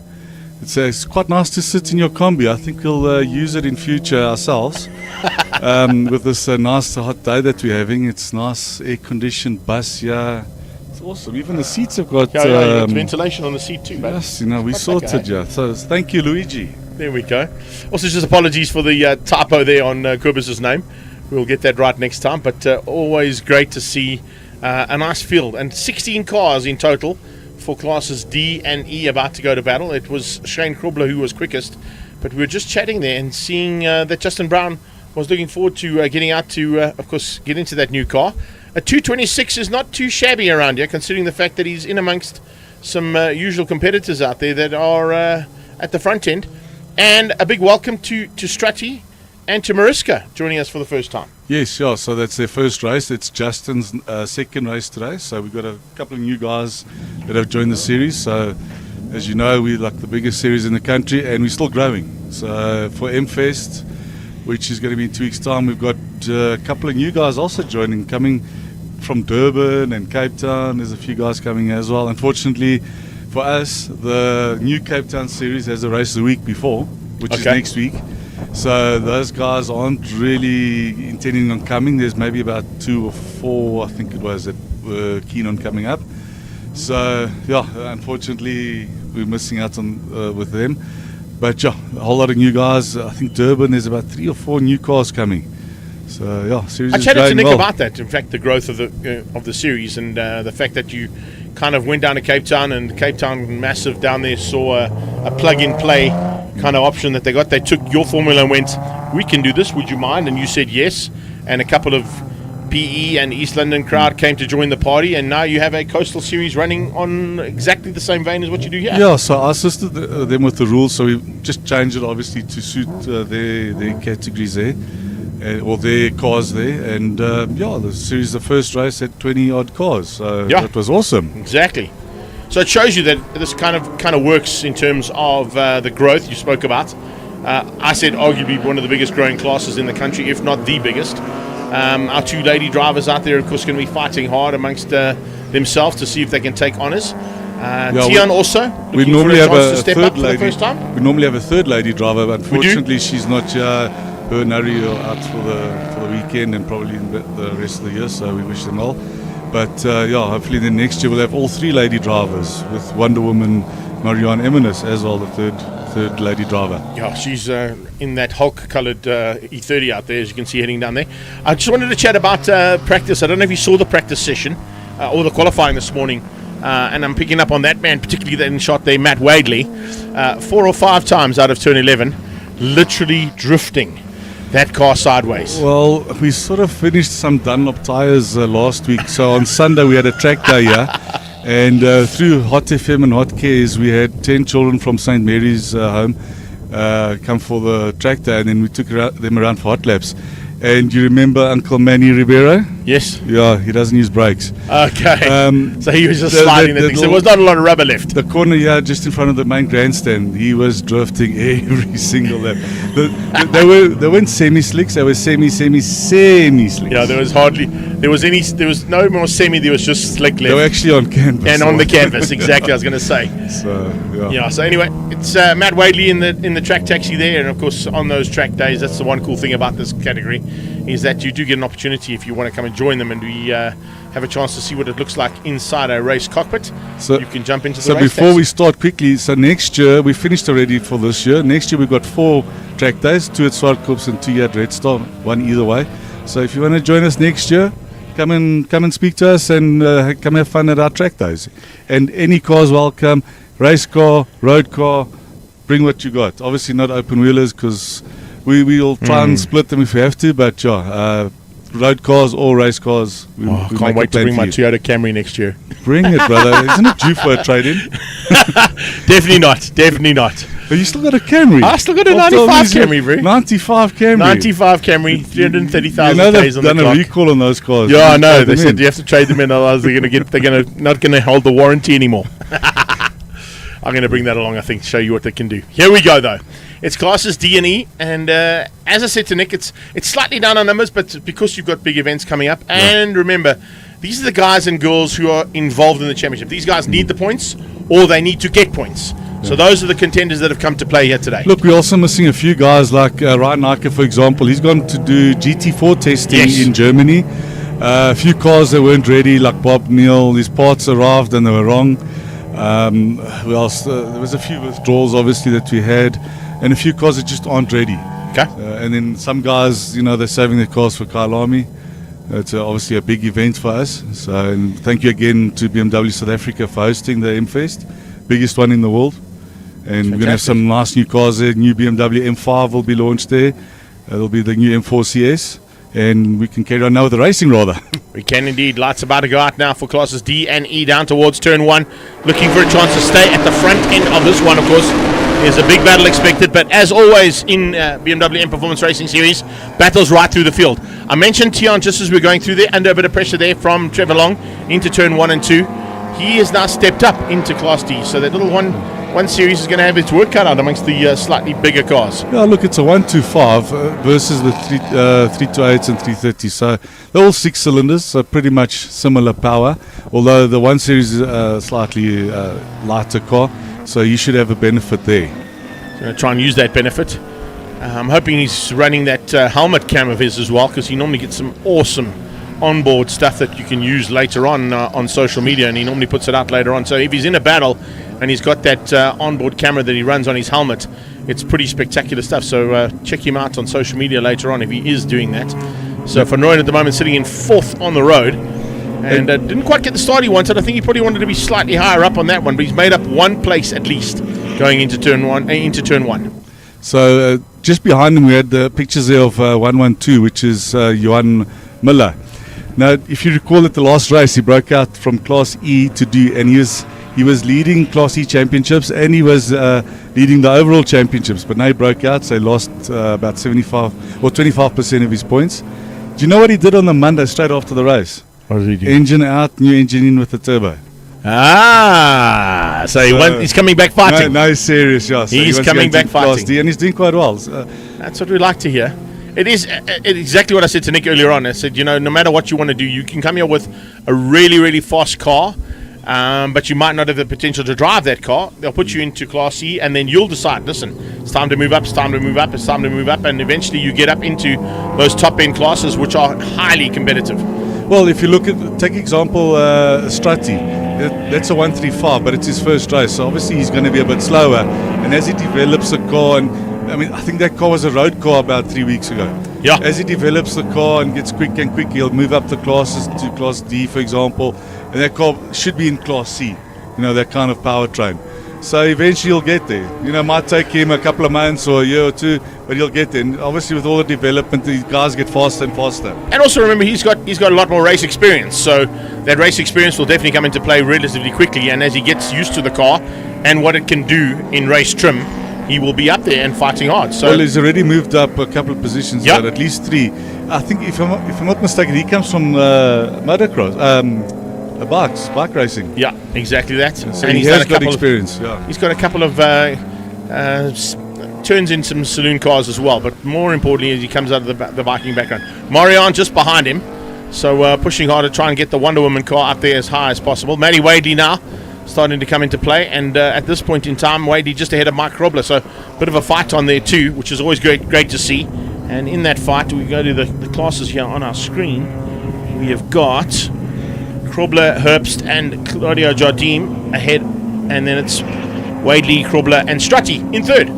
S17: It's quite nice to sit in your combi. I think we'll use it in future ourselves. With this nice hot day that we're having, it's nice air-conditioned bus. Yeah, it's awesome. Even the seats have got
S1: ventilation on the seat too.
S17: Yes, you know, we sorted. Yeah, so thank you, Luigi.
S1: There we go. Also, just apologies for the typo there on Kobus's name. We'll get that right next time. But always great to see a nice field, and 16 cars in total for classes D and E about to go to battle. It was Shane Krobler who was quickest, but we were just chatting there and seeing that Justin Brown was looking forward to getting out to, of course, get into that new car. A 226 is not too shabby around here, considering the fact that he's in amongst some usual competitors out there that are at the front end. And a big welcome to Strutty and to Mariska joining us for the first time.
S17: Yes, yeah, so that's their first race. It's Justin's second race today. So we've got a couple of new guys that have joined the series. So as you know, we're like the biggest series in the country, and we're still growing. So for M-Fest, which is going to be in 2 weeks' time, we've got a couple of new guys also joining, coming from Durban and Cape Town. There's a few guys coming as well. Unfortunately for us, the new Cape Town series has a race the week before, which is next week. So those guys aren't really intending on coming. There's maybe about 2 or 4, I think it was, that were keen on coming up. So yeah, unfortunately we're missing out on with them. But yeah, a whole lot of new guys. I think Durban, there's about 3 or 4 new cars coming. So yeah, series
S1: I
S17: is
S1: chatted
S17: going
S1: to Nick
S17: well.
S1: about that. In fact, the growth of the series, and the fact that you kind of went down to Cape Town, and Cape Town massive down there saw a plug-and-play kind of option that they got. They took your formula and went, "We can do this. Would you mind?" And you said yes. And a couple of PE and East London crowd came to join the party, and now you have a coastal series running on exactly the same vein as what you do here.
S17: Yeah, so I assisted them with the rules, so we just changed it obviously to suit their categories there, or their cars there, and yeah, the series, the first race had 20 odd cars, so that was awesome.
S1: Exactly. So it shows you that this kind of works in terms of the growth you spoke about. I said arguably one of the biggest growing classes in the country, if not the biggest. Our 2 lady drivers out there, of course, going to be fighting hard amongst themselves to see if they can take honours. Tian also.
S17: We normally have a
S1: step
S17: third
S1: up for
S17: lady.
S1: the first time.
S17: We normally have a third lady driver, but unfortunately she's not here. Her and Harry are out for the weekend and probably the rest of the year. So we wish them well. But yeah, hopefully then next year we'll have all 3 lady drivers with Wonder Woman, Marianne Eminis as well, the third lady driver.
S1: Yeah, she's in that Hulk-coloured E30 out there, as you can see heading down there. I just wanted to chat about practice. I don't know if you saw the practice session or the qualifying this morning, and I'm picking up on that man, particularly that in shot there, Matt Wadley, 4 or 5 times out of turn 11, literally drifting that car sideways.
S17: Well, we sort of finished some Dunlop tyres last week. So on Sunday we had a track day here. And through Hot FM and Hot Cares, we had 10 children from St. Mary's home come for the track day, and then we took them around for hot laps. And you remember Uncle Manny Ribeiro?
S1: Yes.
S17: Yeah, he doesn't use brakes.
S1: Okay. So he was just sliding the thing. So there was not a lot of rubber left.
S17: The corner here, just in front of the main grandstand, he was drifting every single lap. They weren't semi-slicks. They were semi-slicks.
S1: Yeah, there was no more semi. There was just slick left.
S17: They were actually on canvas.
S1: And on the canvas, exactly. I was going to say.
S17: So yeah.
S1: So anyway, it's Matt Wadley in the track taxi there, and of course on those track days, that's the one cool thing about this category, is that you do get an opportunity if you want to come and join them, and we have a chance to see what it looks like inside a race cockpit. So you can jump into the
S17: So
S1: race
S17: before
S1: taxi.
S17: we start quickly, so next year we finished already for this year. Next year we've got 4 track days, 2 at Swartkops and 2 at Red Star, 1 either way. So if you want to join us next year, come and speak to us and come have fun at our track days. And any car's welcome, race car, road car, bring what you got. Obviously not open wheelers because we'll try and split them if we have to, but yeah, road cars or race cars. We
S1: Can't wait to bring my Toyota Camry next year.
S17: Bring it, brother. Isn't it due for a trade-in?
S1: Definitely not.
S17: But you still got a Camry.
S1: I still got a 95 Camry, bro.
S17: 95 Camry.
S1: 95 Camry, 330,000
S17: You know
S1: Ks on the
S17: they've done
S1: clock.
S17: a recall on those cars.
S1: Yeah, I
S17: You
S1: know.
S17: trade
S1: They
S17: them
S1: said
S17: in.
S1: you have to trade them in, otherwise they're not gonna hold the warranty anymore. I'm going to bring that along, I think, to show you what they can do. Here we go, though. It's classes D and E, and as I said to Nick, it's slightly down on numbers, but because you've got big events coming up, and remember, these are the guys and girls who are involved in the championship. These guys need the points, or they need to get points. So those are the contenders that have come to play here today.
S17: Look, we're also missing a few guys like Ryan Nike, for example. He's gone to do GT4 testing in Germany. A few cars that weren't ready, like Bob Neal, his parts arrived and they were wrong. Who else? There was a few withdrawals, obviously, that we had, and a few cars that just aren't ready.
S1: Okay.
S17: And then some guys, they're saving their cars for Kailami. It's obviously a big event for us. So, and thank you again to BMW South Africa for hosting the M-Fest, biggest one in the world. And we're going to have some nice new cars there. New BMW M5 will be launched there. There'll be the new M4 CS. And we can carry on now with the racing, rather.
S1: We can indeed. Lights about to go out now for classes D and E down towards turn 1. Looking for a chance to stay at the front end of this one, of course. There's a big battle expected, but as always in BMW M Performance Racing Series, battles right through the field. I mentioned Tian just as we were going through there, under a bit of pressure there from Trevor Long into turn 1 and 2. He has now stepped up into Class D, so that little one series is going to have its work cut out amongst the slightly bigger cars.
S17: Yeah, look, it's a 125 versus the 328s and 330s. So they're all 6 cylinders, so pretty much similar power. Although the 1 series is a slightly lighter car, so you should have a benefit there.
S1: Going to try and use that benefit. I'm hoping he's running that helmet cam of his as well, because he normally gets some awesome onboard stuff that you can use later on social media, and he normally puts it out later on. So if he's in a battle and he's got that onboard camera that he runs on his helmet, it's pretty spectacular stuff. So check him out on social media later on if he is doing that. So Van Rooyen at the moment sitting in 4th on the road, and didn't quite get the start he wanted. I think he probably wanted to be slightly higher up on that one, but he's made up 1 place at least going into turn one.
S17: So just behind him we had the pictures there of 112, which is Johan Miller. Now, if you recall at the last race, he broke out from Class E to D, and he was leading Class E championships, and he was leading the overall championships. But now he broke out, so he lost about 75 or 25% of his points. Do you know what he did on the Monday straight after the race?
S1: What did he do?
S17: Engine out, new engine in with the turbo.
S1: So he's coming back fighting.
S17: No, he's serious, yeah. So
S1: He's
S17: he wants to
S1: coming
S17: go
S1: back
S17: into Class
S1: fighting.
S17: D, and he's doing quite well.
S1: That's what we like to hear. It is exactly what I said to Nick earlier on. I said, no matter what you want to do, you can come here with a really, really fast car, but you might not have the potential to drive that car. They'll put you into Class C, and then you'll decide, listen, it's time to move up, it's time to move up, it's time to move up, and eventually you get up into those top-end classes, which are highly competitive.
S17: Well, if you look at, take example, Strati, that's a 135, but it's his first race, so obviously he's going to be a bit slower. And as he develops a car, and I think that car was a road car about 3 weeks ago.
S1: Yeah.
S17: As he develops the car and gets quick, he'll move up the classes to Class D, for example, and that car should be in Class C, that kind of powertrain. So eventually he'll get there. It might take him a couple of months or a year or two, but he'll get there. And obviously with all the development, these guys get faster and faster.
S1: And also remember, he's got a lot more race experience, so that race experience will definitely come into play relatively quickly. And as he gets used to the car and what it can do in race trim, he will be up there and fighting hard. So
S17: well, he's already moved up a couple of positions,
S1: Yep.
S17: at least 3. I think, if I'm not mistaken, he comes from motocross, bike racing.
S1: yeah, exactly that.
S17: So
S1: And
S17: he
S1: he's done
S17: has
S1: a
S17: got
S1: couple of-
S17: experience. Yeah.
S1: He's got a couple of turns in some saloon cars as well, but more importantly, he comes out of the biking background. Marianne just behind him, so pushing hard to try and get the Wonder Woman car up there as high as possible. Matty Wadley now starting to come into play, and at this point in time, Wadley just ahead of Mike Krobler, so a bit of a fight on there too, which is always great to see. And in that fight, we go to the classes here on our screen. We have got Krobler, Herbst, and Claudio Jardim ahead, and then it's Wadley, Krobler, and Strutty in third.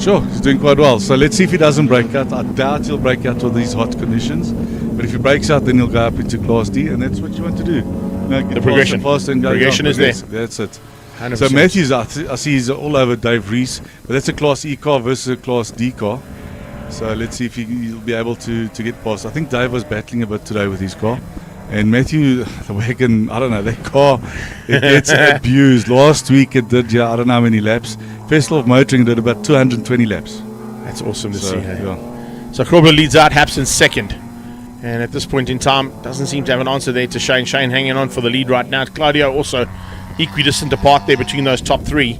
S17: Sure, he's doing quite well. So let's see if he doesn't break out. I doubt he'll break out with these hot conditions. But if he breaks out, then he'll go up into Class D, and that's what you want to do. Get
S1: The progression.
S17: faster and go
S1: Progression is there.
S17: That's it.
S1: 100%.
S17: So Matthews, I see he's all over Dave Rees, but that's a Class E car versus a Class D car. So let's see if he'll be able to get past. I think Dave was battling a bit today with his car. And Matthew, the wagon, I don't know, that car, it gets abused. Last week it did, I don't know how many laps. Festival of Motoring did about 220 laps.
S1: That's awesome to
S17: So,
S1: see. Hey?
S17: yeah.
S1: So Krobler leads out, Haps in second. And at this point in time, doesn't seem to have an answer there to Shane. Shane hanging on for the lead right now. Claudio also equidistant apart there between those top 3.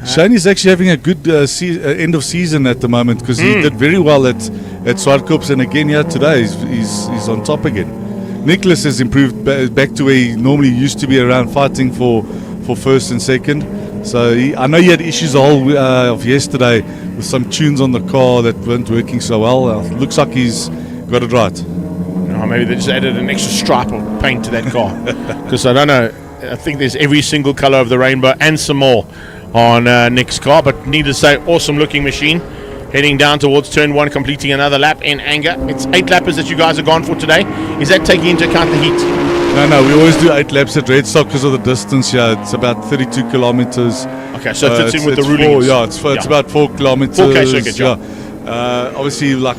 S17: Shane is actually having a good end of season at the moment because he did very well at Swartkops, and again here today he's on top again. Nicholas has improved back to where he normally used to be, around fighting for first and second. So I know he had issues the whole of yesterday with some tunes on the car that weren't working so well. Looks like he's got it right.
S1: Maybe they just added an extra stripe of paint to that car. Because I don't know, I think there's every single colour of the rainbow and some more on Nick's car. But needless to say, awesome looking machine. Heading down towards turn 1, completing another lap in anger. It's 8 lappers that you guys are gone for today. Is that taking into account the heat?
S17: No, we always do 8 laps at Red Star because of the distance here. It's about 32 kilometers.
S1: Okay, so it fits in with the ruling.
S17: It's about 4 kilometers.
S1: 4K circuit,
S17: obviously, like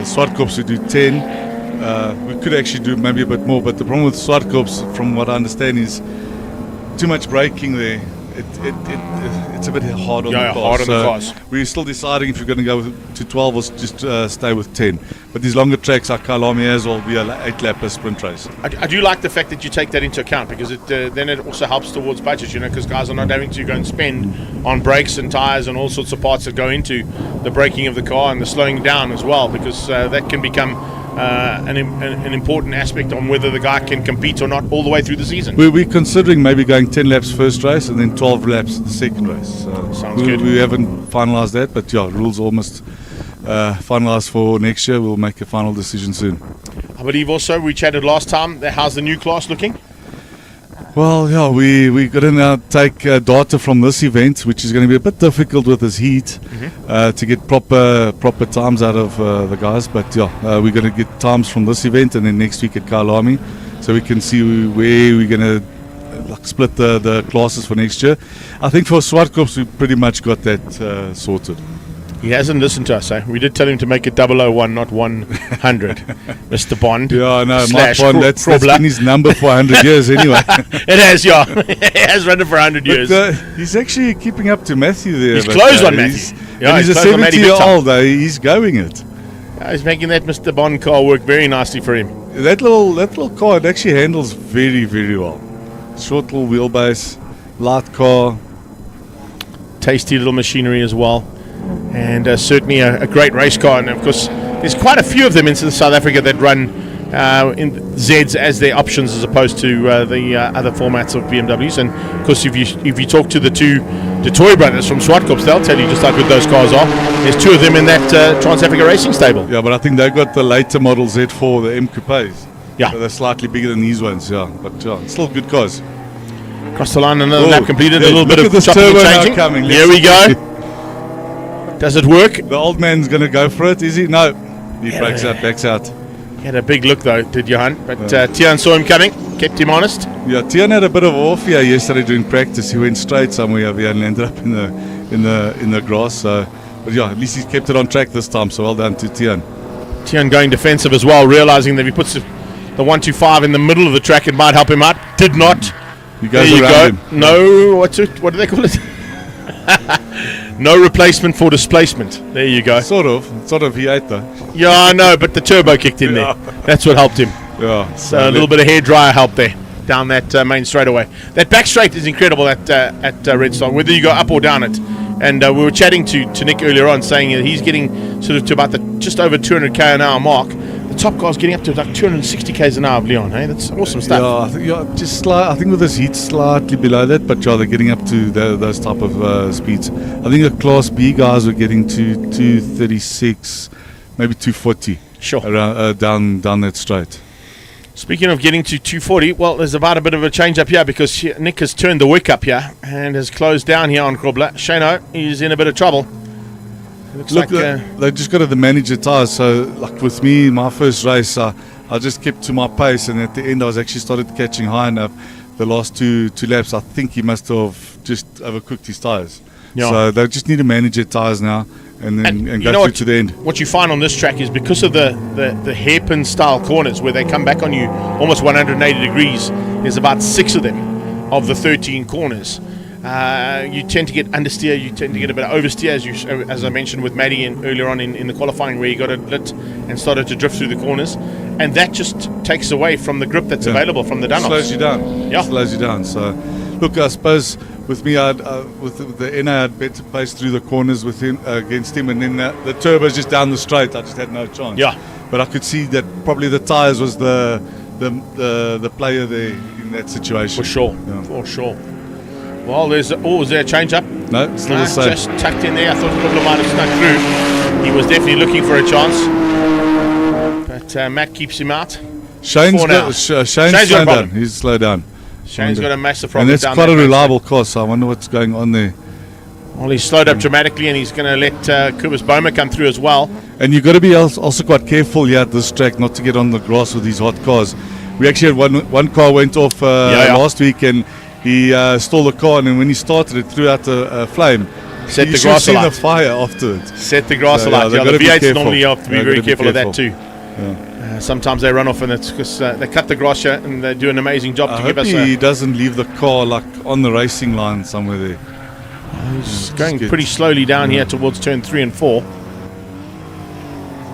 S17: Swartkops, we do 10. We could actually do maybe a bit more, but the problem with Swartkops, from what I understand, is too much braking there. It's a bit hard on the cars.
S1: Hard on the cars.
S17: We're still deciding if we're going to go to 12 or just stay with 10. But these longer tracks like Kalami as well will be an 8-lapper sprint race.
S1: I do like the fact that you take that into account, because then it also helps towards budget, because guys are not having to go and spend on brakes and tyres and all sorts of parts that go into the braking of the car and the slowing down as well, because that can become an important aspect on whether the guy can compete or not all the way through the season.
S17: We're considering maybe going 10 laps first race and then 12 laps the second race. So
S1: Sounds good.
S17: We haven't finalised that, but rules almost finalised for next year. We'll make a final decision soon.
S1: I believe also we chatted last time. How's the new class looking?
S17: Well, we're going to now take data from this event, which is going to be a bit difficult with this heat to get proper times out of the guys. But we're going to get times from this event, and then next week at Kalami, so we can see where we're going to split the classes for next year. I think for Swartkops, we pretty much got that sorted.
S1: He hasn't listened to us, eh? We did tell him to make it 001, not 100. Mr. Bond.
S17: Yeah, I know. Mark
S1: /
S17: Bond, that's been his number for 100 years anyway.
S1: It has, It has run it for 100 years.
S17: But, he's actually keeping up to Matthew there.
S1: He's closed on Matthew.
S17: He's a 70-year-old, though. He's going it.
S1: He's making that Mr. Bond car work very nicely for him.
S17: That little car, it actually handles very, very well. Short little wheelbase, light car.
S1: Tasty little machinery as well. And certainly a great race car. And of course, there's quite a few of them in South Africa that run in Zs as their options, as opposed to the other formats of BMWs. And of course, if you talk to the two Toy brothers from Swartkops, they'll tell you just how good those cars are. There's 2 of them in that Trans Africa Racing stable.
S17: Yeah, but I think they got the later model Z4, the M Coupes.
S1: Yeah,
S17: so they're slightly bigger than these ones. But still good cars.
S1: Across the line, another lap completed. A little bit of
S17: this
S1: chopping and
S17: turbo
S1: changing.
S17: now coming.
S1: Here we go. Does it work?
S17: The old man's going to go for it, is he? No. He backs out.
S1: He had a big look though, did Johan? But Tian saw him coming, kept him honest.
S17: Yeah, Tian had a bit of off here yesterday during practice. He went straight somewhere over here and ended up in the grass. But at least he kept it on track this time. So well done to Tian.
S1: Tian going defensive as well, realizing that if he puts the 125 in the middle of the track, it might help him out. Did not.
S17: He goes
S1: there you
S17: around
S1: go.
S17: him.
S1: No, what do they call it? No replacement for displacement. There you go.
S17: Sort of V8 though.
S1: Yeah, I know, but the turbo kicked in there. That's what helped him.
S17: Yeah.
S1: So a little bit of hairdryer help there down that main straightaway. That back straight is incredible at Red Star, whether you go up or down it. And we were chatting to Nick earlier on, saying that he's getting sort of to about the just over 200k an hour mark. The top car's getting up to like 260 k's an hour, Leon. Hey, that's awesome stuff.
S17: Yeah, I think, I think with this heat slightly below that, but they're getting up to those type of speeds. I think the Class B guys were getting to 236, maybe 240.
S1: Sure.
S17: Around, down that straight.
S1: Speaking of getting to 240, well, there's about a bit of a change up here because Nick has turned the wick up here and has closed down here on Grobler. Shano is in a bit of trouble. Looks
S17: Look,
S1: like
S17: they just got to manage the tyres. So, like with me, my first race, I just kept to my pace, and at the end, I was actually started catching high enough. The last two laps, I think he must have just overcooked his tyres.
S1: Yeah.
S17: So they just need to manage their tyres now and go through to the end.
S1: What you find on this track is because of the hairpin style corners where they come back on you almost 180 degrees, there's about 6 of them of the 13 corners. You tend to get understeer, you tend to get a bit of oversteer, as I mentioned with Maddie earlier on in the qualifying, where he got it lit and started to drift through the corners, and that just takes away from the grip that's available from the Dunlops.
S17: Slows you down.
S1: Yeah,
S17: slows you down. So, look, I suppose with me, with the NA, I had better pace through the corners with him against him, and then the turbos just down the straight. I just had no chance.
S1: Yeah,
S17: but I could see that probably the tyres was the player there in that situation.
S1: For sure.
S17: Yeah.
S1: For sure. Well, was there a change up?
S17: No, still the same.
S1: Just tucked in there. I thought Kobler might have snuck through. He was definitely looking for a chance. But Matt keeps him out.
S17: Shane's slowed down. He's slowed down.
S1: Shane's got a massive problem.
S17: And that's quite a reliable car, so I wonder what's going on there.
S1: Well, he's slowed up dramatically, and he's going to let Kubis Boma come through as well.
S17: And you've got to be also quite careful here at this track not to get on the grass with these hot cars. We actually had one car went off last week, and he stole the car, and then when he started it threw out a flame.
S1: Set
S17: you
S1: the grass alight.
S17: The fire afterwards.
S1: Set the grass alight.
S17: Yeah,
S1: the V8s normally have to be very careful of that too.
S17: Yeah.
S1: Sometimes they run off, and it's because they cut the grass here, and they do an amazing job
S17: I
S1: to
S17: hope
S1: give us.
S17: He doesn't leave the car like on the racing line somewhere there.
S1: He's going pretty slowly down here towards turn 3 and 4.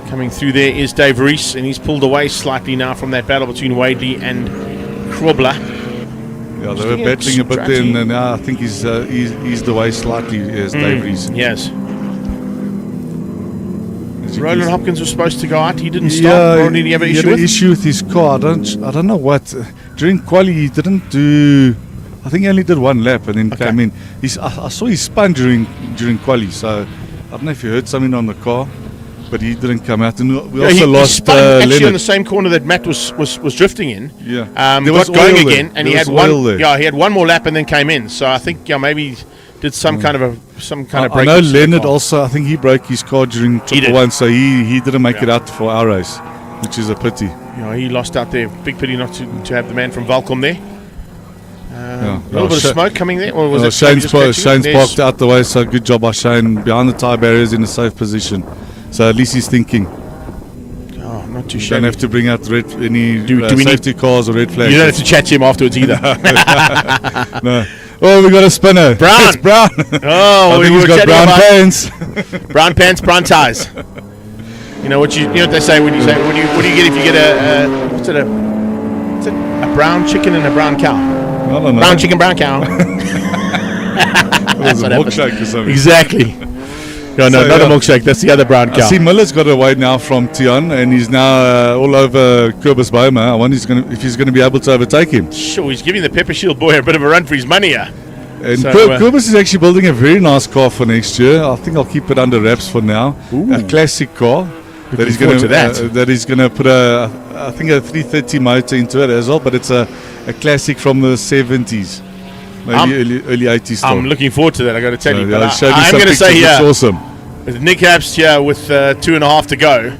S1: Coming through there is Dave Rees, and he's pulled away slightly now from that battle between Wadley and Krobler.
S17: Yeah, they were battling a bit then, and now I think he's eased away slightly as Dave Rees.
S1: Yes. Roland Hopkins was supposed to go out. He didn't start. Or did he have an issue
S17: with? An issue with his car. I don't know what. During quali, he didn't do. I think he only did one lap and then came in. I saw he spun during quali, so I don't know if you heard something on the car, but he didn't come out. And we also lost.
S1: He spun actually on the same corner that Matt was drifting in.
S17: Yeah,
S1: there was going again, and he had one. Yeah, he had one more lap and then came in. So I think maybe did some kind of break.
S17: I know Leonard also. I think he broke his car during Triple One, so he didn't make it out for our race, which is a pity.
S1: Yeah, he lost out there. Big pity not to have the man from Valcom there. A little bit of smoke coming there, or was it
S17: Shane's parked out the way, so good job by Shane behind the tyre barriers in a safe position. So at least he's thinking.
S1: Oh, not too
S17: sure. Don't have to bring out any safety cars or red flags.
S1: You don't have to chat to him afterwards either.
S17: No. Oh, we got a spinner.
S1: Brown.
S17: It's Brown.
S1: Oh,
S17: I think he's got brown pants.
S1: Brown pants, brown ties. You know what they say when you say what do you get if you get a brown chicken and a brown cow?
S17: I don't know.
S1: Brown chicken, brown cow.
S17: That's a milkshake or something.
S1: Exactly. No, not a milkshake. That's the other brown cow.
S17: I see Miller's got away now from Tion, and he's now all over Kubis Boma. I wonder if he's going to be able to overtake him.
S1: Sure, he's giving the Pepper Shield boy a bit of a run for his money here.
S17: And Kubis is actually building a very nice car for next year. I think I'll keep it under wraps for now.
S1: Ooh.
S17: A classic car. That he's going to put I think a 330 motor into it as well, but it's a classic from the 70s. Maybe early 80s.
S1: I'm looking forward to that, I got to tell you. But
S17: I'm
S1: going to say here,
S17: it's awesome.
S1: With Nick Habst here with 2.5 to go,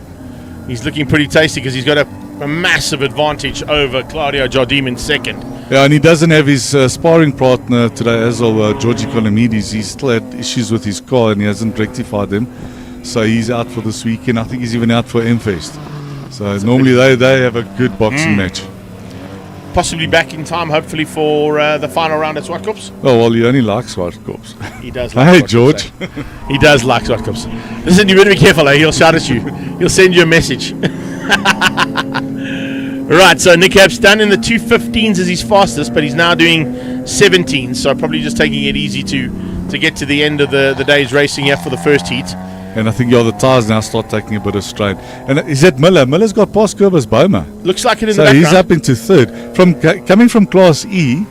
S1: he's looking pretty tasty because he's got a massive advantage over Claudio Jardim in second.
S17: Yeah, and he doesn't have his sparring partner today as well, Georgie Colomidis. He still had issues with his car and he hasn't rectified them. So he's out for this weekend. I think he's even out for M-Fest. So normally they have a good boxing match.
S1: possibly back in time, hopefully, for the final round at Swartkops.
S17: Oh, well, he only likes Swartkops.
S1: He does like
S17: Hey,
S1: Swartkops,
S17: George.
S1: eh? He does like Swartkops. Listen, you better be careful, eh? He'll shout at you. He'll send you a message. Right, so Nick Happ's done in the 2:15s as his fastest, but he's now doing 17, so probably just taking it easy to get to the end of the day's racing here for the first heat.
S17: And I think the tyres now start taking a bit of strain. And is that Miller? Miller's got past Cobus Boma.
S1: Looks like it in
S17: so
S1: the background.
S17: he's up into third. From coming from Class E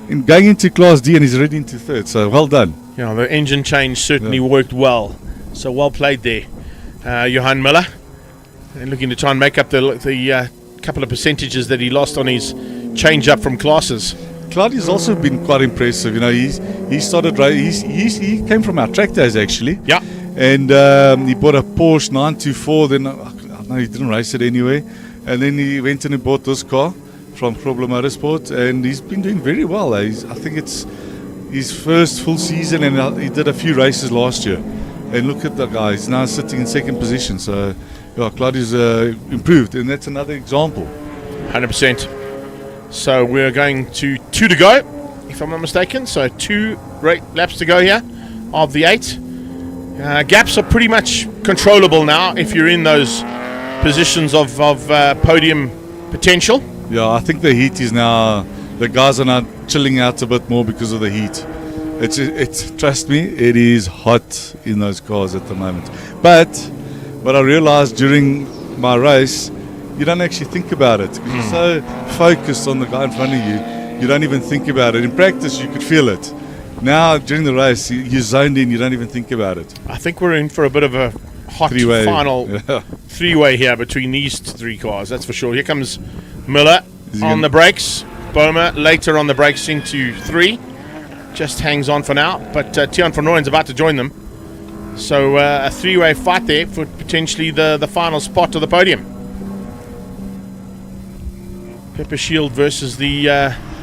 S17: and going into Class D, and he's already into third. So well done.
S1: Yeah, the engine change certainly worked well. So well played there, Johan Miller. And looking to try and make up the couple of percentages that he lost on his change up from classes.
S17: Claudia's also been quite impressive. You know, he started he came from our track days actually.
S1: Yeah.
S17: And he bought a Porsche 924. Then no, he didn't race it anyway. And then he went and he bought this car from Problem Motorsport, and he's been doing very well. I think it's his first full season, and he did a few races last year. And look at the guy; he's now sitting in second position. So, yeah, Claudia's improved, and that's another example.
S1: 100%. So we're going to 2 to go, if I'm not mistaken. So 2 laps to go here of the 8. Gaps are pretty much controllable now if you're in those positions of podium potential.
S17: Yeah, I think the heat is now, the guys are now chilling out a bit more because of the heat. It's trust me, it is hot in those cars at the moment. But what I realized during my race, you don't actually think about it because you're so focused on the guy in front of you, you don't even think about it. In practice, you could feel it. Now, during the race, you're zoned in, you don't even think about it.
S1: I think we're in for a bit of a hot final three-way here between these 3 cars, that's for sure. Here comes Miller on the brakes. Boma later on the brakes into 3. Just hangs on for now, but Tiaan van Rooyen's about to join them. So a 3-way fight there for potentially the final spot of the podium. Pepper Shield versus the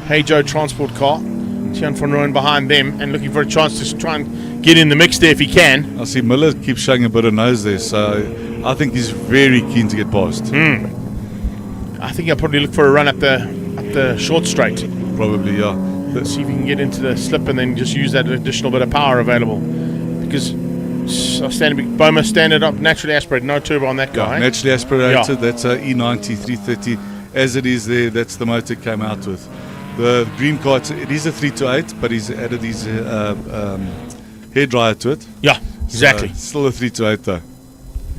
S1: Heijo transport car. Tiaan van Rooyen behind them and looking for a chance to try and get in the mix there if he can.
S17: I see Miller keeps showing a bit of nose there, so I think he's very keen to get past.
S1: I think I'll probably look for a run up the short straight.
S17: Probably, yeah.
S1: Let's see if we can get into the slip and then just use that additional bit of power available. Because Boma standard up, naturally aspirated, no turbo on that guy.
S17: Yeah, naturally aspirated, that's a E90 330. As it is there, that's the motor it came out with. The green car, it is a 328, but he's added his hair dryer to it.
S1: Yeah, exactly.
S17: So still a 328 though.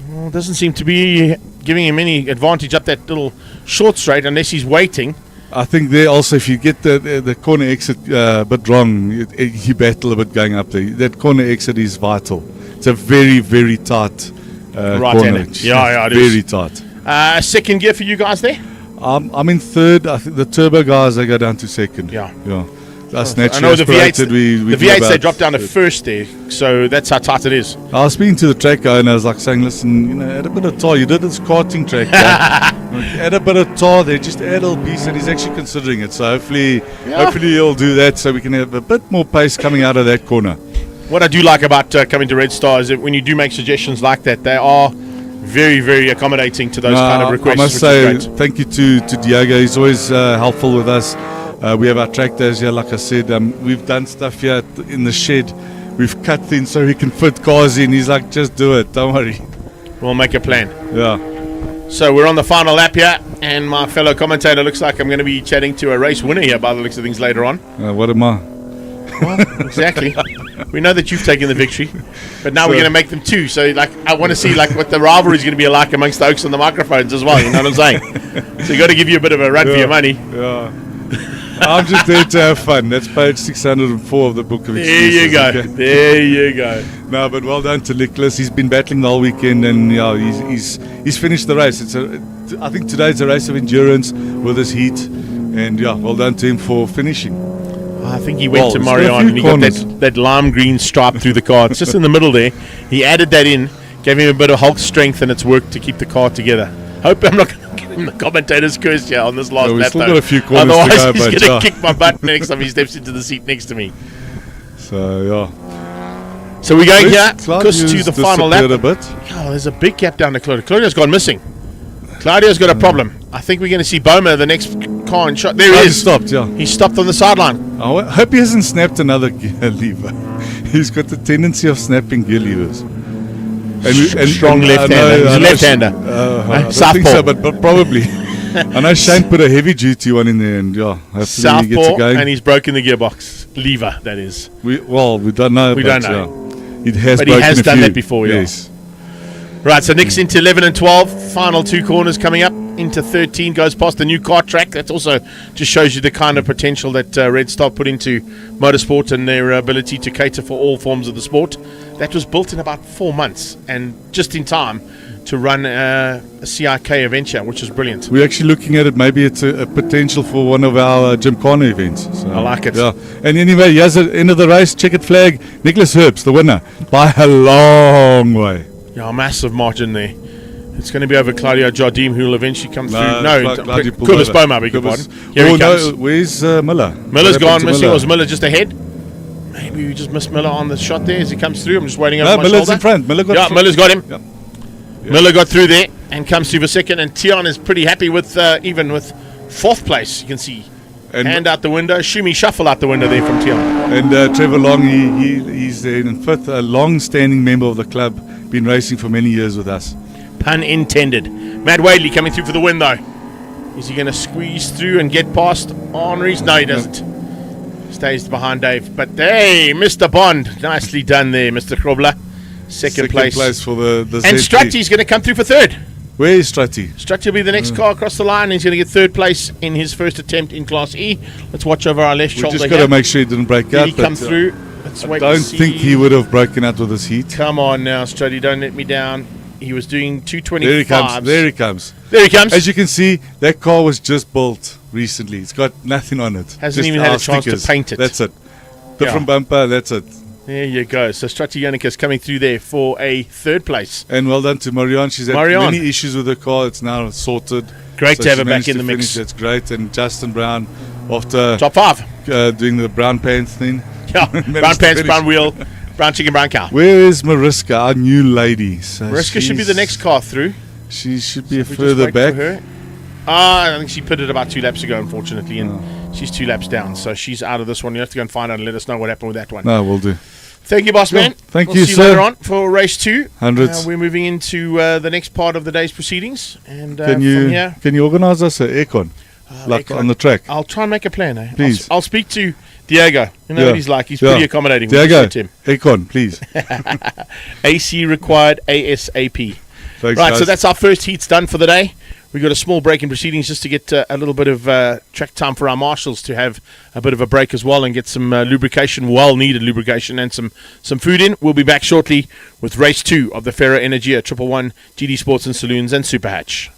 S1: Well, doesn't seem to be giving him any advantage up that little short straight unless he's waiting.
S17: I think there also, if you get the corner exit a bit wrong, you battle a bit going up there. That corner exit is vital. It's a very, very tight corner.
S1: Yeah, it
S17: very
S1: is.
S17: Very tight.
S1: Second gear for you guys there?
S17: I'm in third. I think the turbo guys, they go down to second.
S1: Yeah.
S17: Us
S1: I
S17: naturally
S1: know the
S17: aspirated,
S1: V8s,
S17: we
S1: the V8s they dropped down to first there, so that's how tight it is.
S17: I was speaking to the track guy and I was like saying, listen, add a bit of tar. You did this karting track. Add a bit of tar there, just add a little piece, and he's actually considering it. So hopefully he'll do that so we can have a bit more pace coming out of that corner.
S1: What I do like about coming to Red Star is that when you do make suggestions like that, they are very, very accommodating to those kind of requests.
S17: I must say thank you to Diego. He's always helpful with us. We have our track days here, like I said. We've done stuff here in the shed. We've cut things so we can fit cars in. He's like, just do it, don't worry.
S1: We'll make a plan.
S17: Yeah.
S1: So we're on the final lap here, and my fellow commentator looks like I'm going to be chatting to a race winner here by the looks of things later on.
S17: What am I?
S1: Well, exactly. We know that you've taken the victory, but now we're going to make them 2. So, I want to see what the rivalry is going to be like amongst the Oaks on the microphones as well. You know what I'm saying? So you got to give you a bit of a run for your money.
S17: Yeah. I'm just there to have fun. That's page 604 of the book of excuses.
S1: There you go.
S17: Okay?
S1: There you go.
S17: No, but well done to Nicholas. He's been battling the whole weekend, and he's finished the race. I think today's a race of endurance with this heat, and well done to him for finishing.
S1: I think he went to Marion and he got that lime green stripe through the car. It's just in the middle there. He added that in, gave him a bit of Hulk strength, and it's worked to keep the car together. Hope I'm not going to give him the commentator's curse here on this last lap.
S17: We've still got a few corners
S1: Otherwise,
S17: to go,
S1: he's going to kick my butt next time he steps into the seat next to me.
S17: So,
S1: So we're going here close to the final lap.
S17: A bit.
S1: Oh, there's a big gap down to Claudio. Claudio's gone missing. Claudio's got a problem. I think we're going to see Boma, the next car in shot. There he
S17: He
S1: is.
S17: stopped, yeah.
S1: He stopped on the sideline.
S17: I hope he hasn't snapped another gear lever. He's got the tendency of snapping gear levers.
S1: Strong left-hander. He's a left-hander.
S17: I don't
S1: Southpaw.
S17: think so, but probably. I know Shane put a heavy-duty one in there, and yeah, hopefully he gets it
S1: Southpaw,
S17: going.
S1: and he's broken the gearbox lever. That is.
S17: We don't know.
S1: We
S17: but,
S1: don't know.
S17: Yeah, it has
S1: But he
S17: broken
S1: has
S17: a
S1: done
S17: few.
S1: that before. Yeah.
S17: Yes.
S1: Right, so next into 11 and 12, final 2 corners coming up. Into 13, goes past the new kart track. That also just shows you the kind of potential that Red Star put into motorsport and their ability to cater for all forms of the sport. That was built in about 4 months and just in time to run a CIK event here, which is brilliant.
S17: We're actually looking at it. Maybe it's a potential for one of our Gymkhana events. So,
S1: I like it.
S17: Yeah. And anyway, here's the end of the race. Checkered flag. Nicholas Herbst, the winner, by a long way.
S1: Yeah, massive margin there. It's going to be over Claudio Jardim, who will eventually come through.
S17: Claudio pulled
S1: Kubis
S17: over.
S1: Boma, beg your
S17: Kubis.
S1: pardon. Here he comes.
S17: No, where's Miller?
S1: Miller's
S17: What
S1: gone
S17: happened to
S1: missing.
S17: Miller?
S1: Was Miller just ahead? Maybe we just missed Miller on the shot there as he comes through. I'm just waiting over
S17: No,
S1: my
S17: Miller's
S1: shoulder.
S17: in front. Miller got through.
S1: Miller's got him.
S17: Yep.
S1: Miller got through there and comes through for second. And Tion is pretty happy with even with 4th place. You can see hand out the window, shimmy shuffle out the window there from Tion.
S17: And Trevor Long, he's there in 5th, a long-standing member of the club, been racing for many years with us.
S1: Pun intended. Matt Wadley coming through for the win though. Is he going to squeeze through and get past Henry's? No, he doesn't. Stays behind Dave. But hey, Mr. Bond, nicely done there, Mr. Krobler. Second place
S17: for the
S1: and
S17: ZP.
S1: Strutty's going to come through for 3rd.
S17: Where is Strutty?
S1: Strutty will be the next car across the line. He's going to get 3rd place in his first attempt in Class E. Let's watch over our left
S17: We
S1: shoulder
S17: just got to make sure he didn't break
S1: Did
S17: out.
S1: he come
S17: but,
S1: through? Let's
S17: I
S1: wait
S17: don't
S1: and see.
S17: think he would have broken out with his heat.
S1: Come on now, Strutty, don't let me down. He was doing 225s.
S17: There he comes. There he comes.
S1: There he comes.
S17: As you can see, that car was just built recently. It's got nothing on it.
S1: Hasn't
S17: Just
S1: even had
S17: our
S1: a chance to
S17: stickers.
S1: paint it.
S17: That's it. Different
S1: Yeah.
S17: bumper. That's it.
S1: There you go. So Strutty Yannickas coming through there for a 3rd place.
S17: And well done to Marianne. She's had
S1: Marianne.
S17: many issues with her car. It's now sorted.
S1: Great to have
S17: she
S1: her back
S17: managed
S1: in
S17: to
S1: the mix.
S17: finish. That's great. And Justin Brown, after
S1: Top 5.
S17: Doing the brown pants thing.
S1: Yeah,
S17: managed
S1: brown
S17: to
S1: pants,
S17: finish.
S1: brown wheel, brown chicken, brown cow.
S17: Where is Mariska, our new lady? So
S1: Mariska should be the next car through.
S17: She should be
S1: If we just
S17: further
S1: wait
S17: back.
S1: for her. I think she pitted about 2 laps ago, unfortunately, and she's 2 laps down. So she's out of this one. You have to go and find out and let us know what happened with that one.
S17: No, we'll do.
S1: Thank you, boss man.
S17: Thank
S1: We'll
S17: you,
S1: see
S17: sir.
S1: later on for race 2.
S17: Hundreds.
S1: We're moving into the next part of the day's proceedings. And
S17: Can
S1: from
S17: you
S1: here,
S17: organise us an aircon, like
S1: aircon.
S17: on the track?
S1: I'll try and make a plan.
S17: Please.
S1: I'll speak to Diego. You know what he's like. He's
S17: Yeah.
S1: pretty accommodating. We'll
S17: Diego,
S1: just sit him.
S17: aircon, please.
S1: AC required ASAP.
S17: Thanks,
S1: Right,
S17: guys.
S1: so that's our first heats done for the day. We've got a small break in proceedings just to get a little bit of track time for our marshals to have a bit of a break as well and get some lubrication, well-needed lubrication, and some food in. We'll be back shortly with race 2 of the Ferro Energia 111 GD Sports and Saloons and Super Hatch.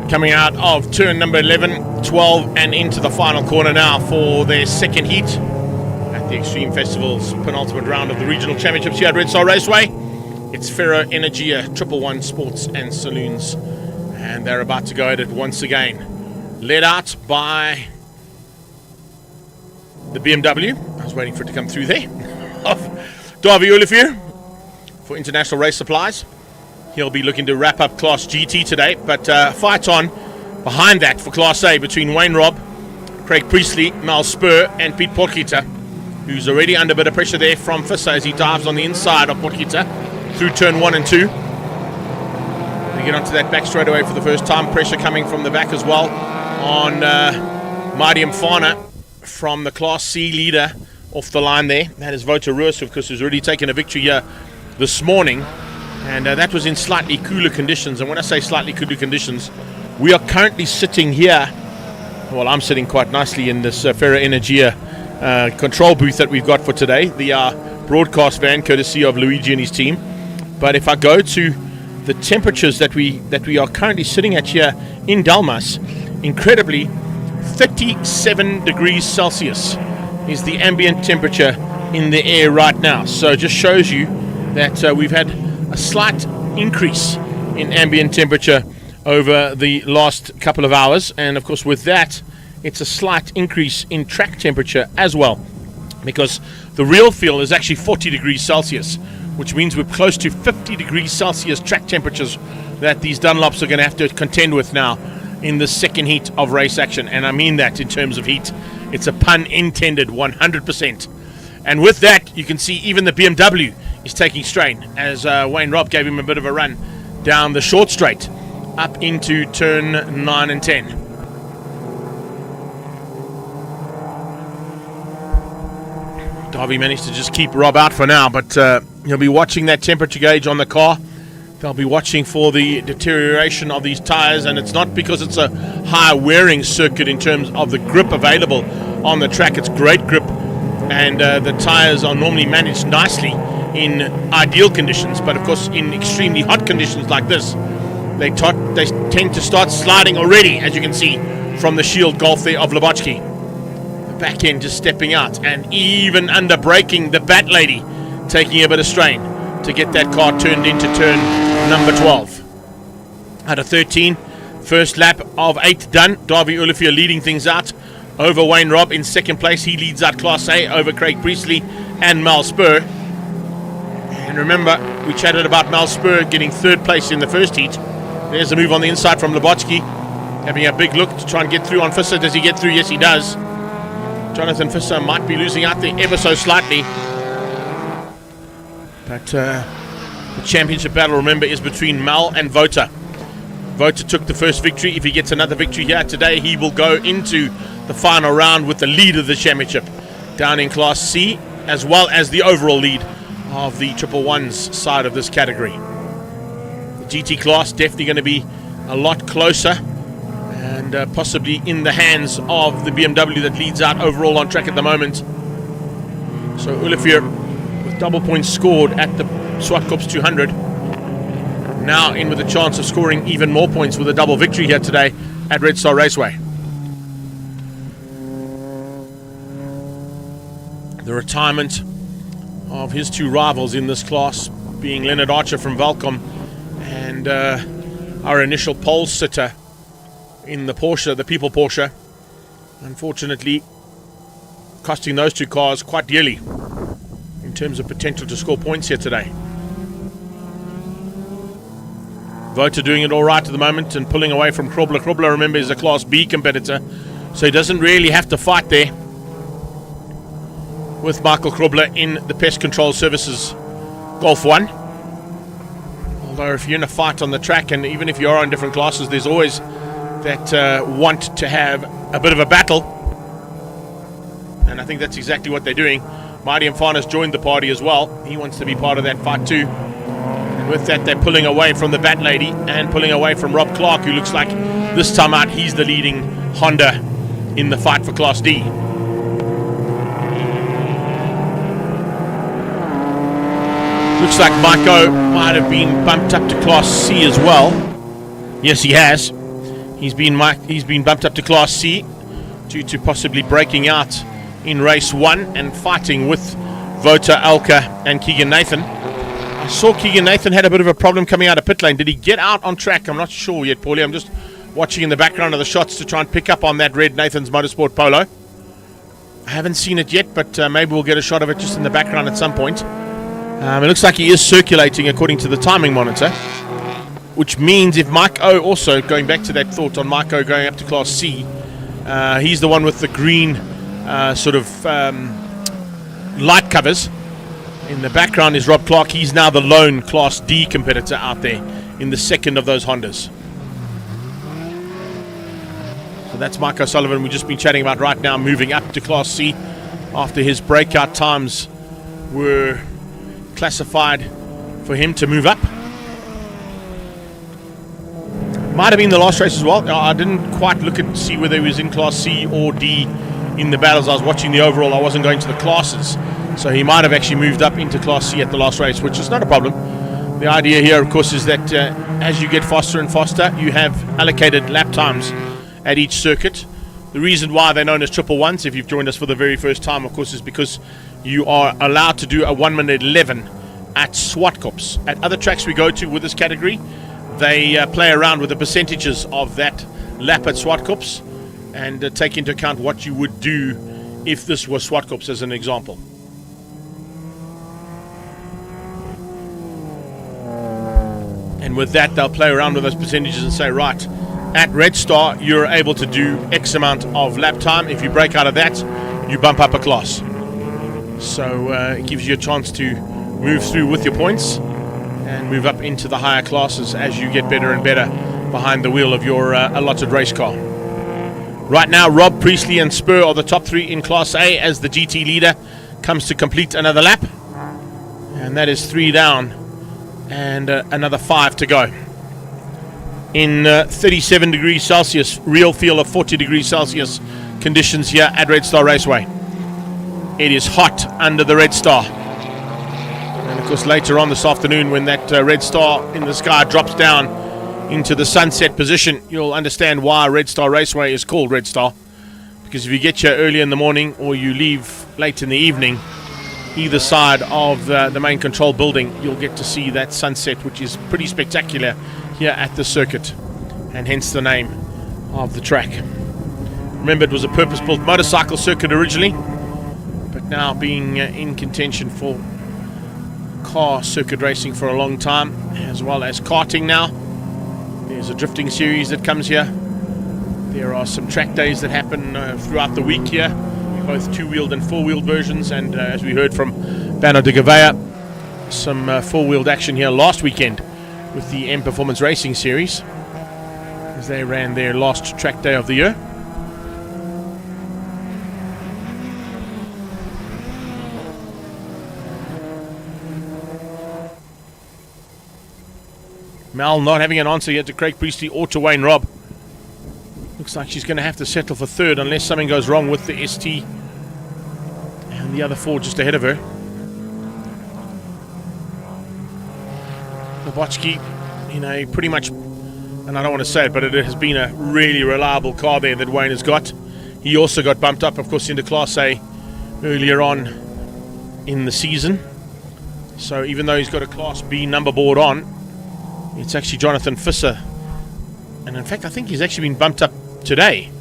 S1: Coming out of turn number 11, 12, and into the final corner now for their second heat at the Extreme Festival's penultimate round of the regional championships here at Red Star Raceway. It's Ferro Energia 111 Sports and Saloons, and they're about to go at it once again. Led out by the BMW. I was waiting for it to come through there. Of Davy Olivier for International Race Supplies. He'll be looking to wrap up Class GT today, but fight on behind that for Class A between Wayne Robb, Craig Priestley, Mal Spur, and Pete Potgieter, who's already under a bit of pressure there from Visser as he dives on the inside of Potgieter through turn 1 and 2. They get onto that back straight away for the first time. Pressure coming from the back as well on Mighty Mfana from the Class C leader off the line there. That is Wouter Roos, of course, who's already taken a victory here this morning. And that was in slightly cooler conditions. And when I say slightly cooler conditions, we are currently sitting here. Well, I'm sitting quite nicely in this Ferro Energia control booth that we've got for today. The broadcast van, courtesy of Luigi and his team. But if I go to the temperatures that we are currently sitting at here in Dalmas, incredibly, 37 degrees Celsius is the ambient temperature in the air right now. So it just shows you that we've had a slight increase in ambient temperature over the last couple of hours, and of course with that it's a slight increase in track temperature as well, because the real feel is actually 40 degrees Celsius, which means we're close to 50 degrees Celsius track temperatures that these Dunlops are going to have to contend with now in the second heat of race action. And I mean that in terms of heat, it's a pun intended, 100%. And with that, you can see even the BMW is taking strain as Wayne Robb gave him a bit of a run down the short straight up into turn 9 and 10. Darby managed to just keep Robb out for now, but he'll be watching that temperature gauge on the car. They'll be watching for the deterioration of these tyres, and it's not because it's a high wearing circuit in terms of the grip available on the track. It's great grip, and the tyres are normally managed nicely in ideal conditions, but of course in extremely hot conditions like this, they tend to start sliding already, as you can see from the shield Golf there of Lubotski. The back end just stepping out, and even under braking, the Bat Lady taking a bit of strain to get that car turned into turn number 12. Out of 13, first lap of 8 done. Davy Olivier leading things out over Wayne Robb in second place. He leads out Class A over Craig Priestley and Mal Spur. And remember, we chatted about Mal Spur getting third place in the first heat. There's a move on the inside from Lubotski, having a big look to try and get through on Visser. Does he get through? Yes, he does. Jonathan Visser might be losing out there ever so slightly. But the championship battle, remember, is between Mal and Wouter. Wouter took the first victory. If he gets another victory here today, he will go into the final round with the lead of the championship down in Class C, as well as the overall lead of the 111's side of this category. GT class definitely going to be a lot closer and possibly in the hands of the BMW that leads out overall on track at the moment. So Olivier with double points scored at the Swartkops 200, now in with a chance of scoring even more points with a double victory here today at Red Star Raceway. The retirement of his two rivals in this class being Leonard Archer from Valcom and our initial pole sitter in the Porsche, the People Porsche, unfortunately costing those two cars quite dearly in terms of potential to score points here today. Vota doing it all right at the moment and pulling away from Krobler. Krobler, remember, is a Class B competitor, so he doesn't really have to fight there with Michael Krobler in the Pest Control Services Golf 1. Although if you're in a fight on the track, and even if you are in different classes, there's always that want to have a bit of a battle. And I think that's exactly what they're doing. Marty Mfana's joined the party as well. He wants to be part of that fight too. And with that, they're pulling away from the Bat Lady and pulling away from Rob Clark, who looks like this time out he's the leading Honda in the fight for Class D. Looks like Maiko might have been bumped up to Class C as well. Yes, he has. He's been bumped up to Class C due to possibly breaking out in race 1 and fighting with Vota, Alka and Keegan Nathan. I saw Keegan Nathan had a bit of a problem coming out of pit lane. Did he get out on track? I'm not sure yet, Paulie. I'm just watching in the background of the shots to try and pick up on that red Nathan's Motorsport Polo. I haven't seen it yet, but maybe we'll get a shot of it just in the background at some point. It looks like he is circulating according to the timing monitor, which means if Mike O, also going back to that thought on Mike O going up to Class C, he's the one with the green light covers. In the background is Rob Clark. He's now the lone Class D competitor out there in the second of those Hondas. So that's Mike O'Sullivan we've just been chatting about right now, moving up to Class C after his breakout times were classified for him to move up. Might have been the last race as well. I didn't quite look and see whether he was in Class C or D in the battles. I was watching the overall. I wasn't going to the classes. So he might have actually moved up into Class C at the last race, which is not a problem. The idea here, of course, is that as you get faster and faster, you have allocated lap times at each circuit. The reason why they're known as triple ones, if you've joined us for the very first time, of course, is because you are allowed to do a 1 minute 11 at Swartkops. At other tracks we go to with this category, they play around with the percentages of that lap at Swartkops and take into account what you would do if this was Swartkops as an example. And with that, they'll play around with those percentages and say, right, at Red Star, you're able to do X amount of lap time. If you break out of that, you bump up a class. So it gives you a chance to move through with your points and move up into the higher classes as you get better and better behind the wheel of your allotted race car. Right now, Rob, Priestley and Spur are the top 3 in Class A as the GT leader comes to complete another lap. And that is 3 down and another 5 to go. In 37 degrees Celsius, real feel of 40 degrees Celsius conditions here at Red Star Raceway. It is hot under the Red Star. And of course later on this afternoon when that Red Star in the sky drops down into the sunset position, you'll understand why Red Star Raceway is called Red Star. Because if you get here early in the morning or you leave late in the evening, either side of the main control building, you'll get to see that sunset, which is pretty spectacular here at the circuit, and hence the name of the track. Remember, it was a purpose-built motorcycle circuit originally, but now being in contention for car circuit racing for a long time, as well as karting now. There's a drifting series that comes here. There are some track days that happen throughout the week here, both two-wheeled and four-wheeled versions, and as we heard from Bano de Gavea, some four-wheeled action here last weekend with the M Performance Racing Series as they ran their last track day of the year. Mel not having an answer yet to Craig Priestley or to Wayne Robb. Looks like she's going to have to settle for third unless something goes wrong with the ST. And the other four just ahead of her. Lobotski in a pretty much, and I don't want to say it, but it has been a really reliable car there that Wayne has got. He also got bumped up, of course, into Class A earlier on in the season. So even though he's got a Class B number board on, it's actually Jonathan Visser. And in fact, I think he's actually been bumped up today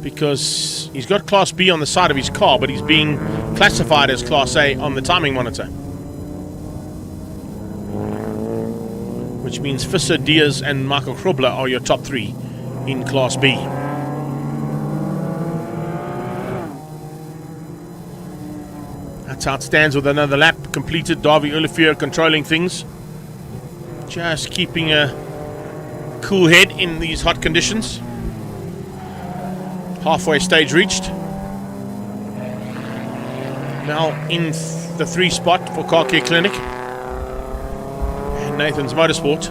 S1: because he's got Class B on the side of his car, but he's being classified as Class A on the timing monitor. Which means Visser, Diaz and Michael Krobler are your top three in Class B. That's how it stands with another lap completed. Davy Olivier controlling things. Just keeping a cool head in these hot conditions. Halfway stage reached. Now in the 3 spot for Car Care Clinic. And Nathan's Motorsport.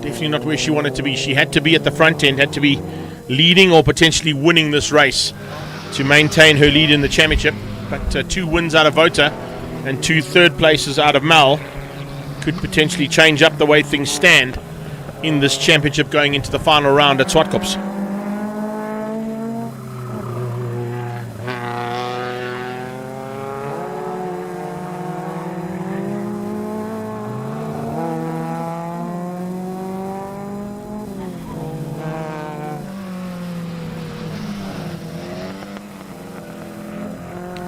S1: Definitely not where she wanted to be. She had to be at the front end, had to be leading or potentially winning this race to maintain her lead in the championship. But 2 wins out of Vota and 2 third places out of Mal could potentially change up the way things stand in this championship going into the final round at Swartkops.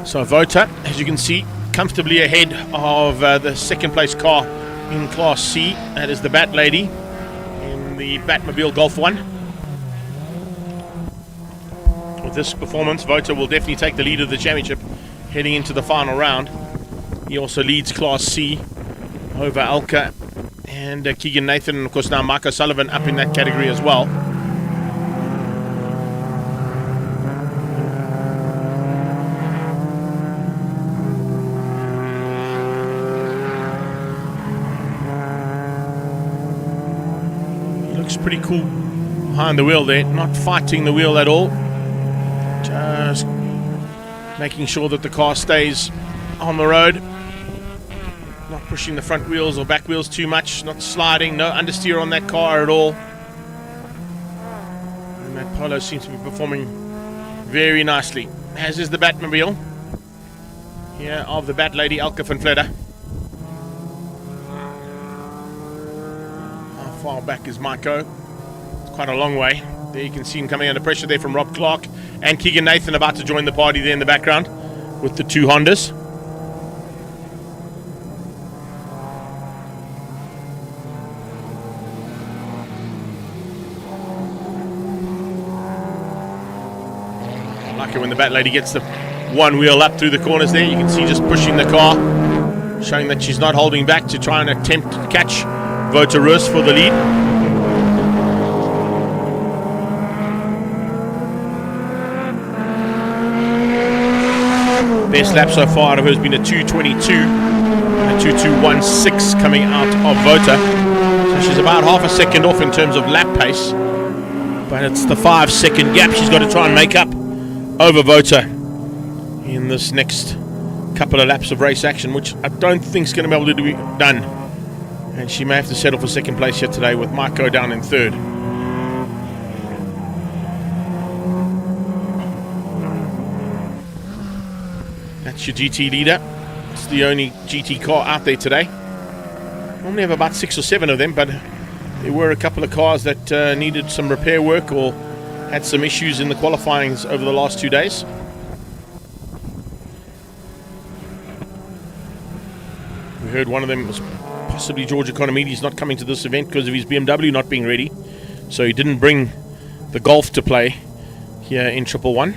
S1: So Vota, as you can see, comfortably ahead of the second place car in Class C. That is the Bat Lady in the Batmobile Golf 1. With this performance, Vota will definitely take the lead of the championship heading into the final round. He also leads Class C over Alka and Keegan Nathan, and of course now Mark O'Sullivan up in that category as well. Pretty cool behind the wheel there, not fighting the wheel at all, just making sure that the car stays on the road, not pushing the front wheels or back wheels too much, not sliding, no understeer on that car at all. And that Polo seems to be performing very nicely, as is the Batmobile here of the Bat Lady Elke van Vledder. Far back is Maiko. It's quite a long way. There you can see him coming under pressure there from Rob Clark and Keegan Nathan about to join the party there in the background with the 2 Hondas. I like it when the Bat Lady gets the one wheel up through the corners there. You can see just pushing the car, showing that she's not holding back to try and attempt to catch Vota Roos for the lead. Best lap so far out of her has been a 2:22, a 2:2.16 coming out of Vota. So she's about half a second off in terms of lap pace, but it's the 5-second gap she's got to try and make up over Vota in this next couple of laps of race action, which I don't think is going to be able to be done. And she may have to settle for second place here today with Marco down in third. That's your GT leader. It's the only GT car out there today. Only have about 6 or 7 of them, but there were a couple of cars that needed some repair work or had some issues in the qualifyings over the last 2 days. We heard one of them was possibly George Economides not coming to this event because of his BMW not being ready, so he didn't bring the Golf to play here in 111.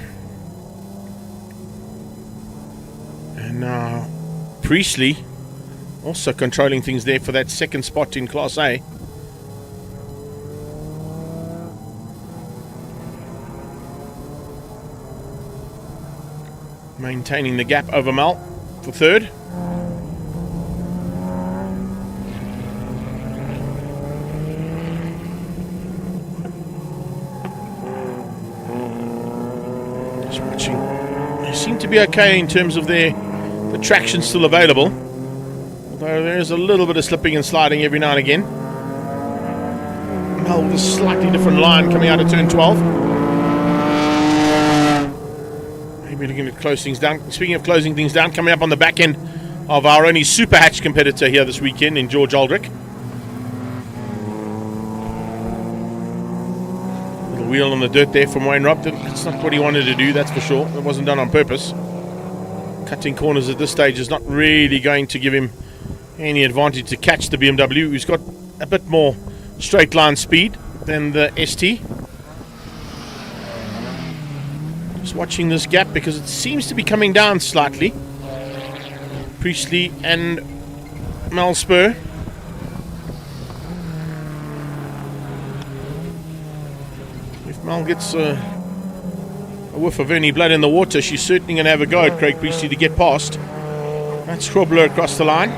S1: And now Priestley also controlling things there for that second spot in Class A. Maintaining the gap over Mal for third. Watching. They seem to be okay in terms of the traction still available. Although there is a little bit of slipping and sliding every now and again. Mel with a slightly different line coming out of turn 12. Maybe looking to close things down. Speaking of closing things down, coming up on the back end of our only super hatch competitor here this weekend in George Aldrich. Little wheel on the dirt there from Wayne Robb. That's not what he wanted to do, that's for sure. It wasn't done on purpose. Cutting corners at this stage is not really going to give him any advantage to catch the BMW, who's got a bit more straight line speed than the ST. Just watching this gap because it seems to be coming down slightly. Priestley and Mel Spur. If Mel gets a whiff of any blood in the water, she's certainly going to have a go at Craig Priestley to get past. That's Scrobler across the line.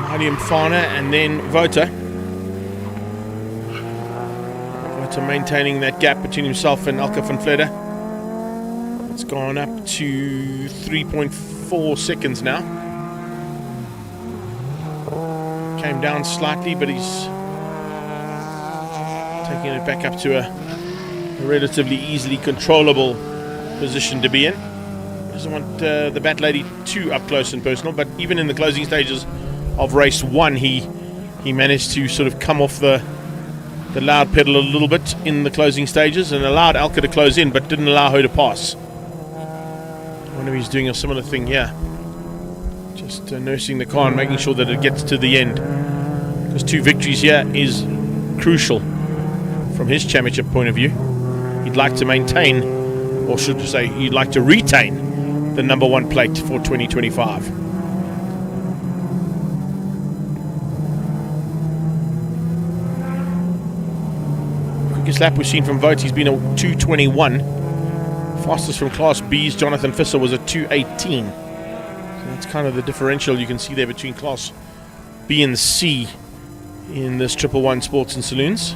S1: Mahdi Mfana and then Vota. Vota maintaining that gap between himself and Elke van Vletter. It's gone up to 3.4 seconds now. Came down slightly, but he's taking it back up to a relatively easily controllable position to be in. Doesn't want the Bat Lady too up close and personal, but even in the closing stages of race 1, he managed to sort of come off the loud pedal a little bit in the closing stages and allowed Elke to close in, but didn't allow her to pass. I wonder if he's doing a similar thing here. Just nursing the car and making sure that it gets to the end. Because 2 victories here is crucial from his championship point of view. He'd like to maintain, or should I say, he'd like to retain the number 1 plate for 2025. Quickest lap we've seen from Vote, he's been a 2:21. Fastest from Class B's, Jonathan Visser, was a 2:18. So that's kind of the differential you can see there between Class B and C in this 111 Sports and Saloons.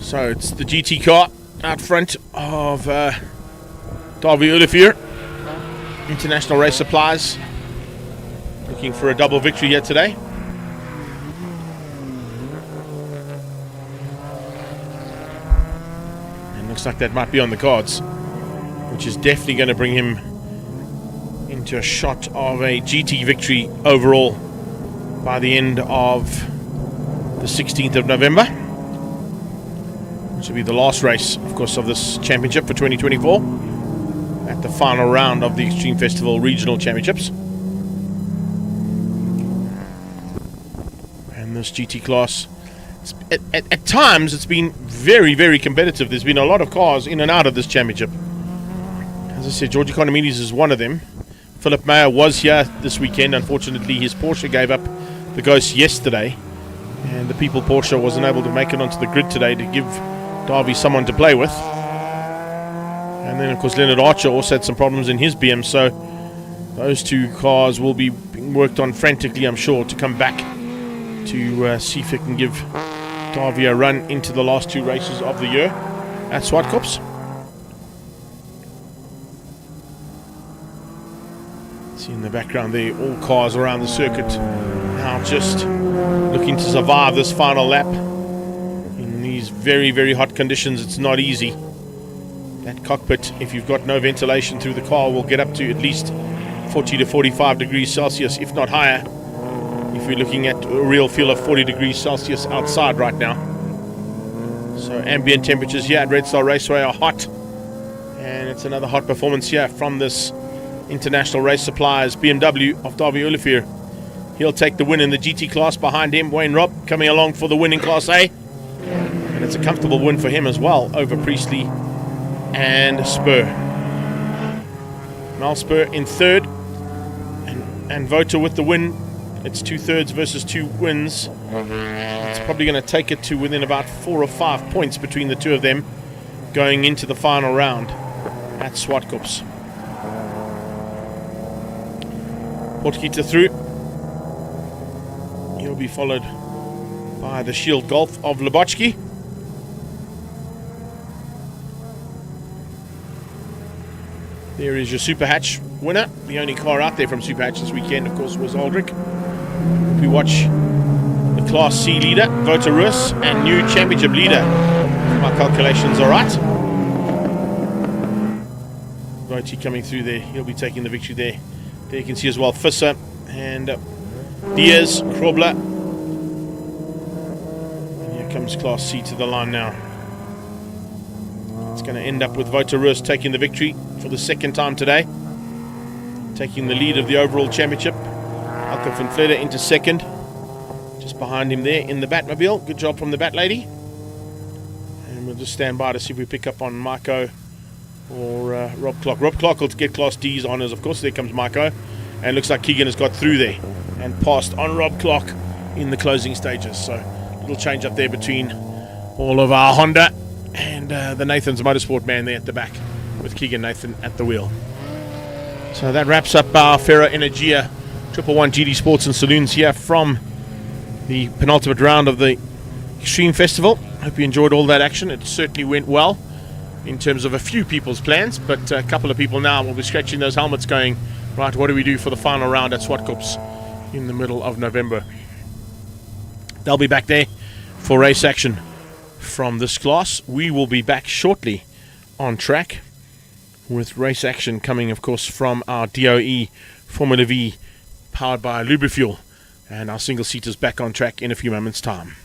S1: So it's the GT car out front of Davy Olivier, International Race Supplies, looking for a double victory here today. And looks like that might be on the cards, which is definitely going to bring him into a shot of a GT victory overall by the end of the 16th of November. Which will be the last race, of course, of this championship for 2024 at the final round of the Extreme Festival Regional Championships. And this GT class, at times, it's been very, very competitive. There's been a lot of cars in and out of this championship. As I said, George Economides is one of them. Philip Mayer was here this weekend. Unfortunately, his Porsche gave up the ghost yesterday, and the People Porsche wasn't able to make it onto the grid today to give Darby someone to play with. And then of course Leonard Archer also had some problems in his BM, so those 2 cars will be being worked on frantically, I'm sure, to come back to see if it can give Darby a run into the last 2 races of the year at Swartkops. See in the background there, all cars around the circuit now just looking to survive this final lap. These very, very hot conditions, it's not easy. That cockpit, if you've got no ventilation through the car, will get up to at least 40 to 45 degrees Celsius, if not higher, if we're looking at a real feel of 40 degrees Celsius outside right now. So ambient temperatures here at Red Star Raceway are hot, and it's another hot performance here from this International Race Supplies BMW of Davy Olivier. He'll take the win in the GT class. Behind him, Wayne Robb coming along for the win in Class A. And it's a comfortable win for him as well over Priestley and Spur. Mal Spur in 3rd, and Vota with the win It's 2/3 versus 2 wins. It's probably going to take it to within about 4 or 5 points between the two of them going into the final round at Swartkops. Potgieter through. He'll be followed by the Shield Golf of Lubotski. There is your Super Hatch winner. The only car out there from Super Hatch this weekend, of course, was Aldrich. We watch the Class C leader, Wouter Roos, and new championship leader, if my calculations are right. Wouter coming through there. He'll be taking the victory there. There you can see as well Visser and Diaz, Krobler. And here comes Class C to the line now. It's going to end up with Wouter Roos taking the victory for the second time today, taking the lead of the overall championship. Alka van Vletter into second, just behind him there in the Batmobile. Good job from the Bat Lady. And we'll just stand by to see if we pick up on Marco or Rob Clark. Rob Clark will get Class D's honours, of course. There comes Marco, and looks like Keegan has got through there and passed on Rob Clark in the closing stages. So a little change up there between all of our Honda and the Nathan's Motorsport man there at the back, with Keegan Nathan at the wheel. So that wraps up our Ferro Energia 111 GD Sports and Saloons here from the penultimate round of the Extreme Festival. Hope you enjoyed all that action. It certainly went well in terms of a few people's plans, but a couple of people now will be scratching those helmets going, right, what do we do for the final round at Swartkops in the middle of November? They'll be back there for race action from this class. We will be back shortly on track with race action coming, of course, from our DOE Formula V powered by Lubrifuel, and our single seaters back on track in a few moments' time.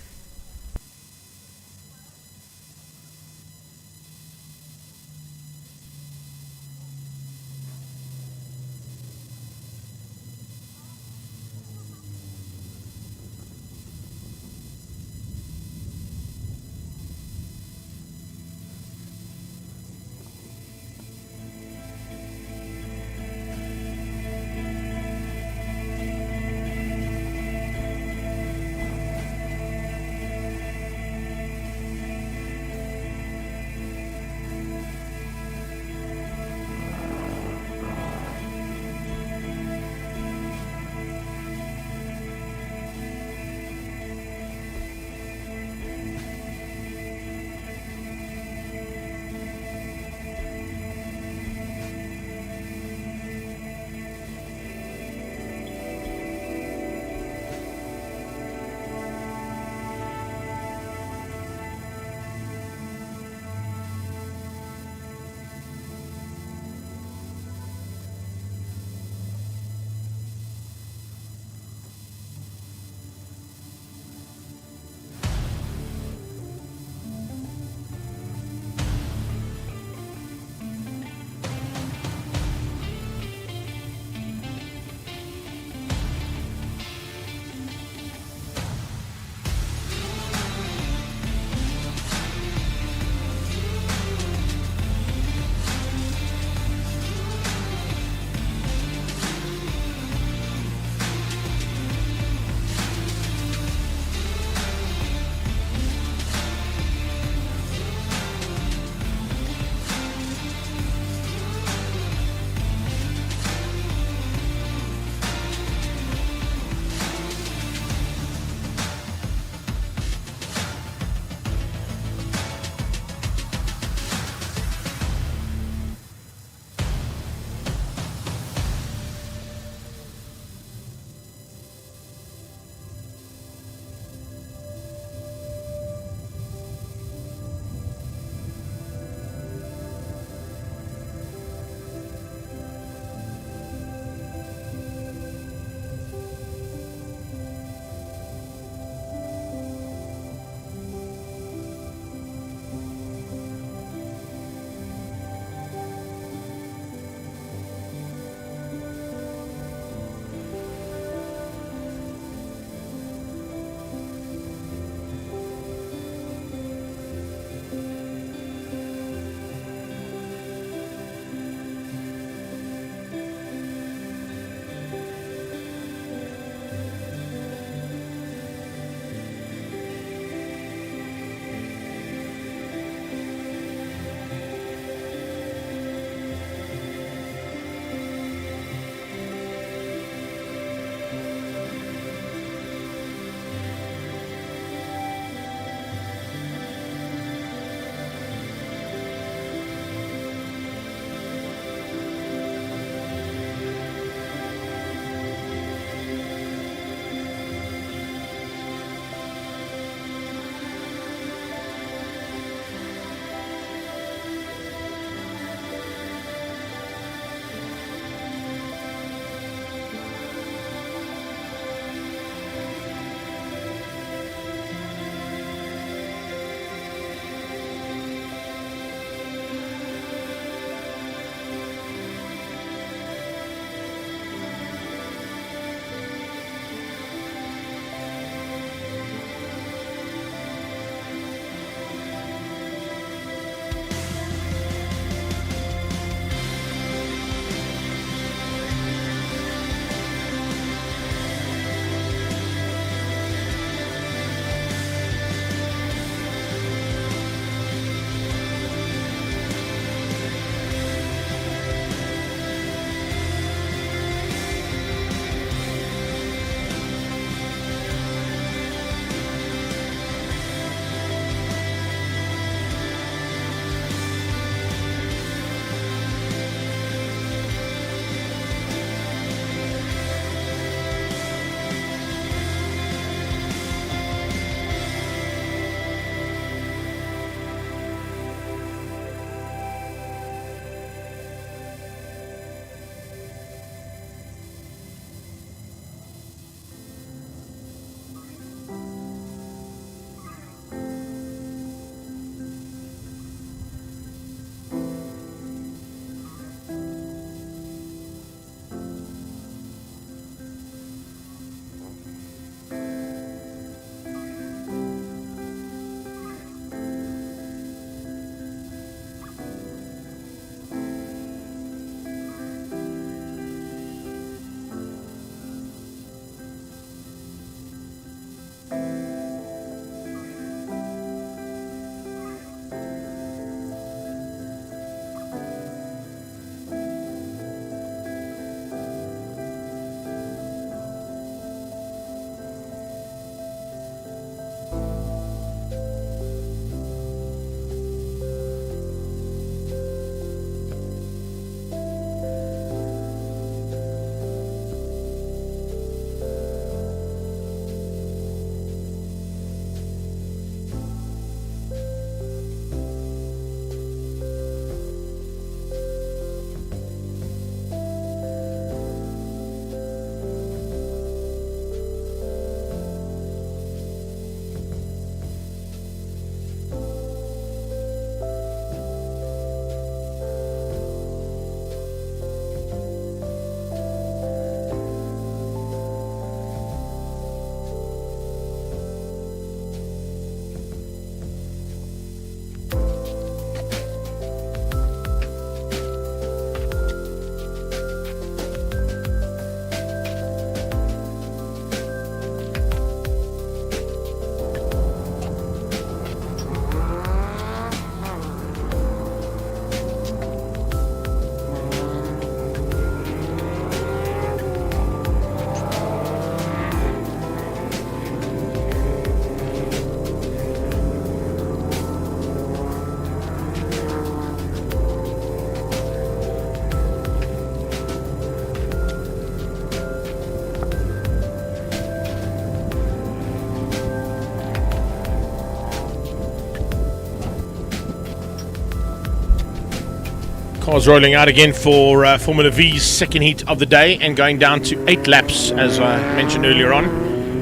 S1: Cars rolling out again for Formula V's second heat of the day and going down to 8 laps, as I mentioned earlier on.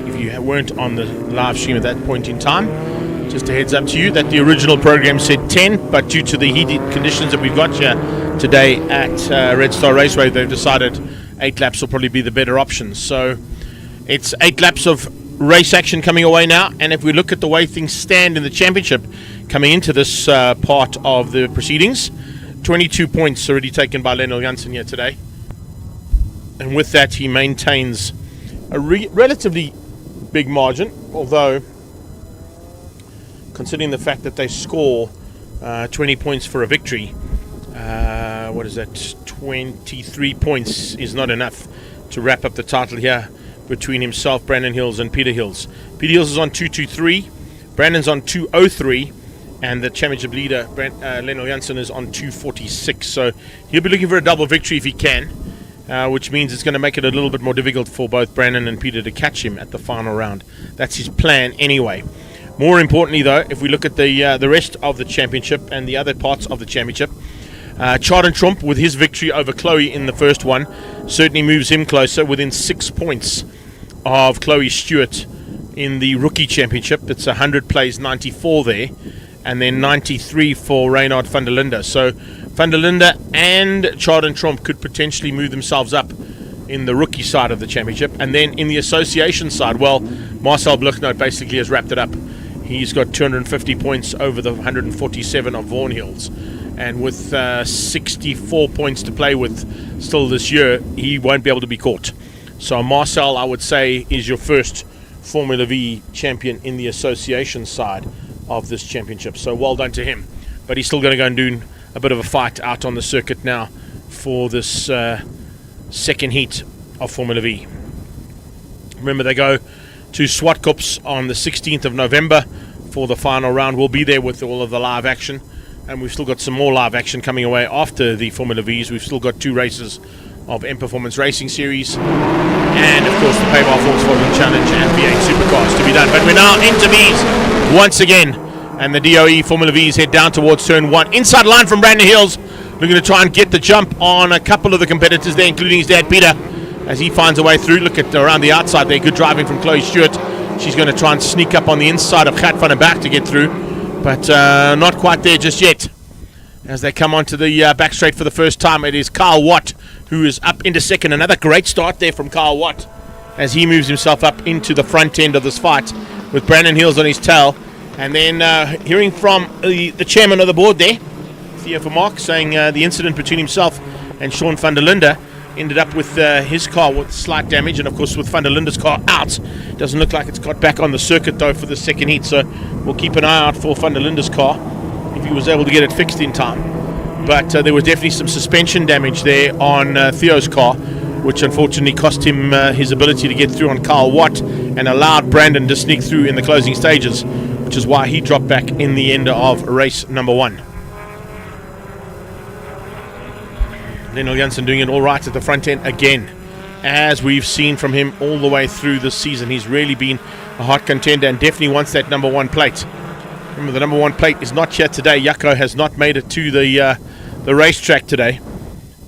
S1: If you weren't on the live stream at that point in time, just a heads up to you that the original program said 10, but due to the heated conditions that we've got here today at Red Star Raceway, they've decided 8 laps will probably be the better option. So it's 8 laps of race action coming away now, and if we look at the way things stand in the championship coming into this part of the proceedings, 22 points already taken by Lionel Janssen here today, and with that he maintains a relatively big margin, although considering the fact that they score 20 points for a victory, what is that, 23 points is not enough to wrap up the title here between himself, Brandon Hills and Peter Hills. Peter Hills is on 223, Brandon's on 203, and the championship leader, Lionel Janssen, is on 246. So he'll be looking for a double victory if he can, which means it's going to make it a little bit more difficult for both Brandon and Peter to catch him at the final round. That's his plan anyway. More importantly, though, if we look at the rest of the championship and the other parts of the championship, Chard Trump, with his victory over Chloe in the first one, certainly moves him closer, within 6 points of Chloe Stewart in the rookie championship. It's 100 plays 94 there, and then 93 for Reynard van der Linde. So van der Linde and Chard Trump could potentially move themselves up in the rookie side of the championship. And then in the association side, well, Marcel Bluchnout basically has wrapped it up. He's got 250 points over the 147 of Vaughan Hills. And with 64 points to play with still this year, he won't be able to be caught. So Marcel, I would say, is your first Formula V champion in the association side of this championship. So well done to him. But he's still going to go and do a bit of a fight out on the circuit now for this second heat of Formula V. Remember, they go to Swartkops on the 16th of November for the final round. We'll be there with all of the live action, and we've still got some more live action coming away after the Formula Vs. We've still got 2 races of M Performance Racing Series, and of course the Paybar Volkswagen Challenge and V8 Supercars to be done. But we're now into Vs once again, and the DOE Formula Vs head down towards turn 1. Inside line from Brandon Hills, looking to try and get the jump on a couple of the competitors there, including his dad Peter, as he finds a way through. Look at around the outside there, good driving from Chloe Stewart. She's going to try and sneak up on the inside of Gert van der Berg to get through, but not quite there just yet. As they come onto the back straight for the first time, it is Kyle Watt who is up into second. Another great start there from Kyle Watt as he moves himself up into the front end of this fight with Brandon Hills on his tail. And then hearing from the chairman of the board there, Theo Vermaak, saying the incident between himself and Sean van der Linde ended up with his car with slight damage, and of course with van der Linde's car out. Doesn't look like it's got back on the circuit though for the second heat, so we'll keep an eye out for van der Linde's car if he was able to get it fixed in time. But there was definitely some suspension damage there on Theo's car, which unfortunately cost him his ability to get through on Kyle Watt and allowed Brandon to sneak through in the closing stages, which is why he dropped back in the end of race number 1. Lionel Janssen doing it all right at the front end again, as we've seen from him all the way through this season. He's really been a hot contender and definitely wants that number 1 plate. Remember, the number 1 plate is not here today. Jaco has not made it to the racetrack today,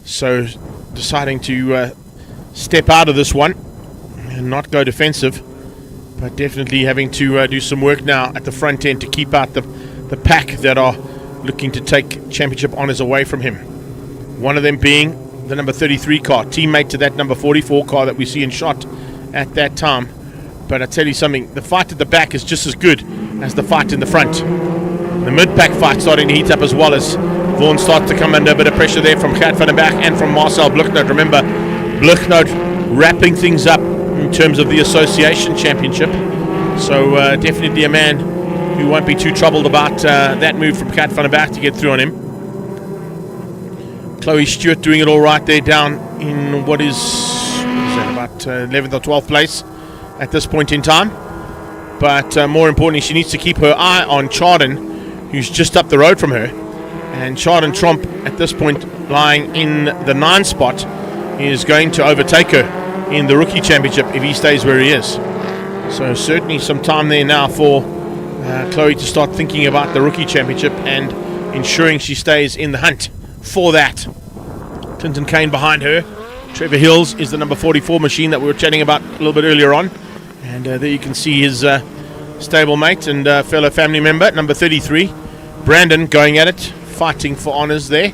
S1: so deciding to step out of this one and not go defensive, but definitely having to do some work now at the front end to keep out the pack that are looking to take championship honours away from him. One of them being the number 33 car, teammate to that number 44 car that we see in shot at that time. But I tell you something, the fight at the back is just as good as the fight in the front. The mid-pack fight starting to heat up as well, as Vaughan starts to come under a bit of pressure there from Gert van der Berg and from Marcel Bluchnout. Remember, Bluchnout wrapping things up in terms of the association championship. So definitely a man who won't be too troubled about that move from Gert van der Berg to get through on him. Chloe Stewart doing it all right there, down in what is that, about 11th or 12th place at this point in time. But more importantly, she needs to keep her eye on Chardon, who's just up the road from her. And Chardon Trump, at this point, lying in the 9th spot, is going to overtake her in the rookie championship if he stays where he is. So certainly some time there now for Chloe to start thinking about the rookie championship and ensuring she stays in the hunt for that. Clinton Kane behind her. Trevor Hills is the number 44 machine that we were chatting about a little bit earlier on. And there you can see his stablemate and fellow family member, number 33. Brandon going at it, fighting for honours there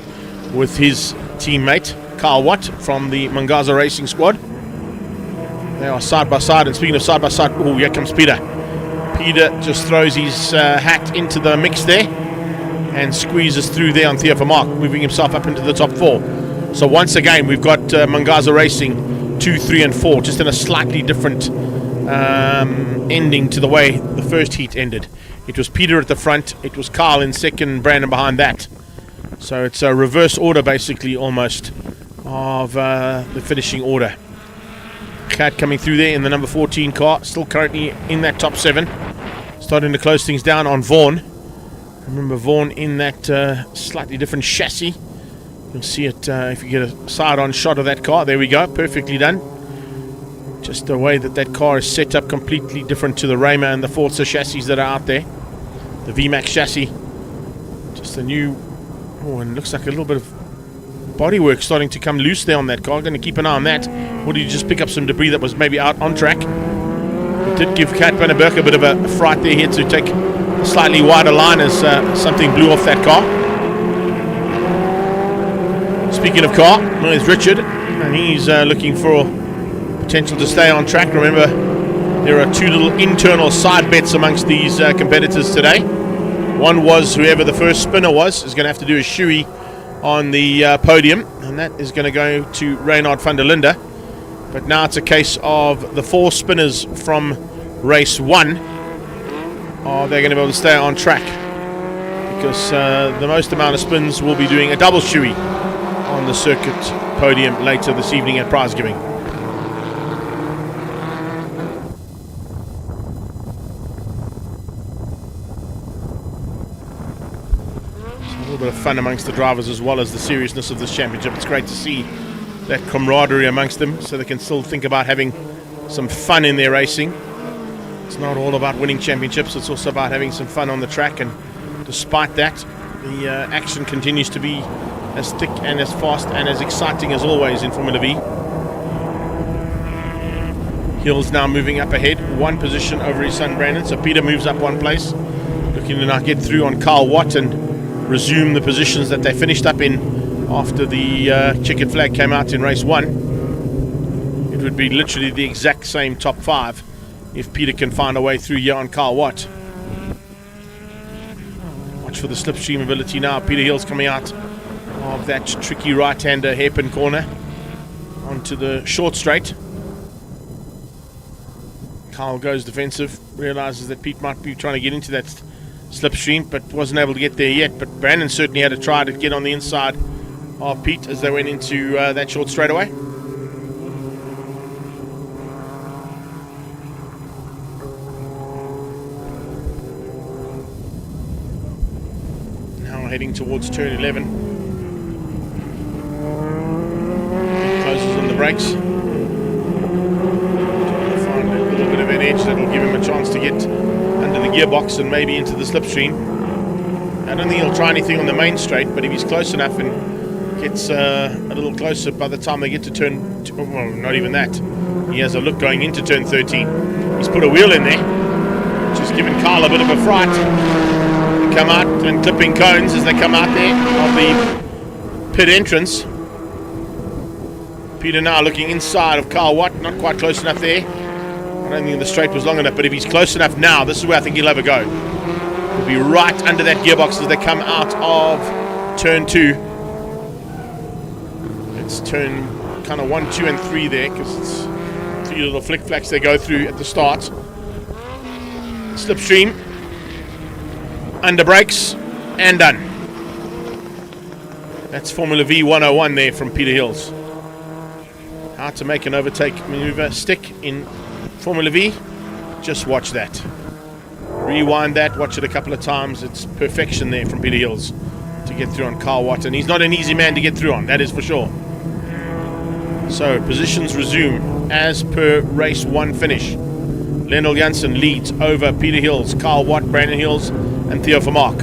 S1: with his teammate, Carl Watt from the Mangaza Racing Squad. They are side by side, and speaking of side by side, oh, here comes Peter. Peter just throws his hat into the mix there and squeezes through there on Theo Vermaak, moving himself up into the top 4. So once again, we've got Mangaza Racing 2, 3 and 4, just in a slightly different ending to the way the first heat ended. It was Peter at the front, it was Carl in second, Brandon behind that. So it's a reverse order basically almost of the finishing order. Cat coming through there in the number 14 car, still currently in that top 7. Starting to close things down on Vaughan. Remember Vaughan in that slightly different chassis. You can see it if you get a side-on shot of that car. There we go, perfectly done. Just the way that car is set up, completely different to the Raymer and the Forza chassis that are out there. The VMAX chassis, just a new, and it looks like a little bit of bodywork starting to come loose there on that car. Going to keep an eye on that. Or did you just pick up some debris that was maybe out on track? It did give Kat Vandenberg a bit of a fright there. He had to take a slightly wider line as something blew off that car. Speaking of car, there's Richard, and he's looking for potential to stay on track. Remember, there are 2 little internal side bets amongst these competitors today. One was whoever the first spinner was is going to have to do a shoey on the podium, and that is going to go to Reynard van der Linde. But now it's a case of the 4 spinners from race 1. Are they going to be able to stay on track? Because the most amount of spins will be doing a double shoey on the circuit podium later this evening at prize giving. A little bit of fun amongst the drivers as well as the seriousness of this championship. It's great to see that camaraderie amongst them, so they can still think about having some fun in their racing. It's not all about winning championships, it's also about having some fun on the track, and despite that, the action continues to be as thick and as fast and as exciting as always in Formula V. Hills now moving up ahead, 1 position over his son Brandon, so Peter moves up 1 place, looking to now get through on Carl Watt and resume the positions that they finished up in after the checkered flag came out in race 1. It would be literally the exact same top 5 if Peter can find a way through here on Carl Watt. Watch for the slipstream ability now. Peter Hill's coming out of that tricky right-hander hairpin corner onto the short straight. Carl goes defensive, realizes that Pete might be trying to get into that slipstream, but wasn't able to get there yet. But Brandon certainly had to try to get on the inside of Pete as they went into that short straightaway. Now heading towards turn 11. Closes on the brakes. Trying to find a little bit of an edge that will give him a chance to get under the gearbox and maybe into the slipstream. I don't think he'll try anything on the main straight, but if he's close enough and gets a little closer by the time they get to turn, well, not even that. He has a look going into turn 13. He's put a wheel in there, which has given Carl a bit of a fright. They come out and clipping cones as they come out there of the pit entrance. Peter now looking inside of Carl Watt, not quite close enough there. I don't think the straight was long enough, but if he's close enough now, this is where I think he'll have a go. He'll be right under that gearbox as they come out of turn 2. It's turn kind of 1, 2 and 3 there, because it's 3 little flick flacks they go through at the start. Slipstream, under brakes, and done. That's Formula V 101 there from Peter Hills. How to make an overtake maneuver stick in Formula V, just watch that. Rewind that, watch it a couple of times. It's perfection there from Peter Hills to get through on Carl Watt, and he's not an easy man to get through on, that is for sure. So positions resume as per race 1 finish. Lendl Janssen leads over Peter Hills, Carl Watt, Brandon Hills and Theo Vermaak.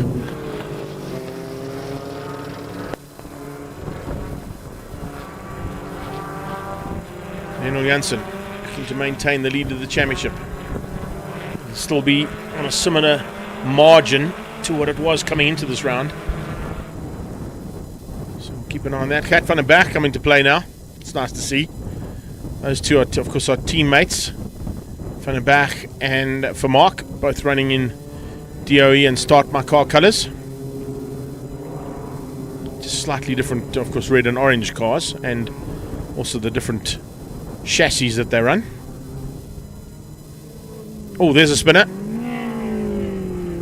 S1: Lionel Janssen looking to maintain the lead of the championship. It'll still be on a similar margin to what it was coming into this round. So we'll keep an eye on that. Kat van den Berg coming to play now. It's nice to see. Those two, are, of course, are teammates. Van den Berg and Vermaak, both running in DOE and Start My Car colours. Just slightly different, of course, red and orange cars, and also the different chassis that they run. Oh, there's a spinner.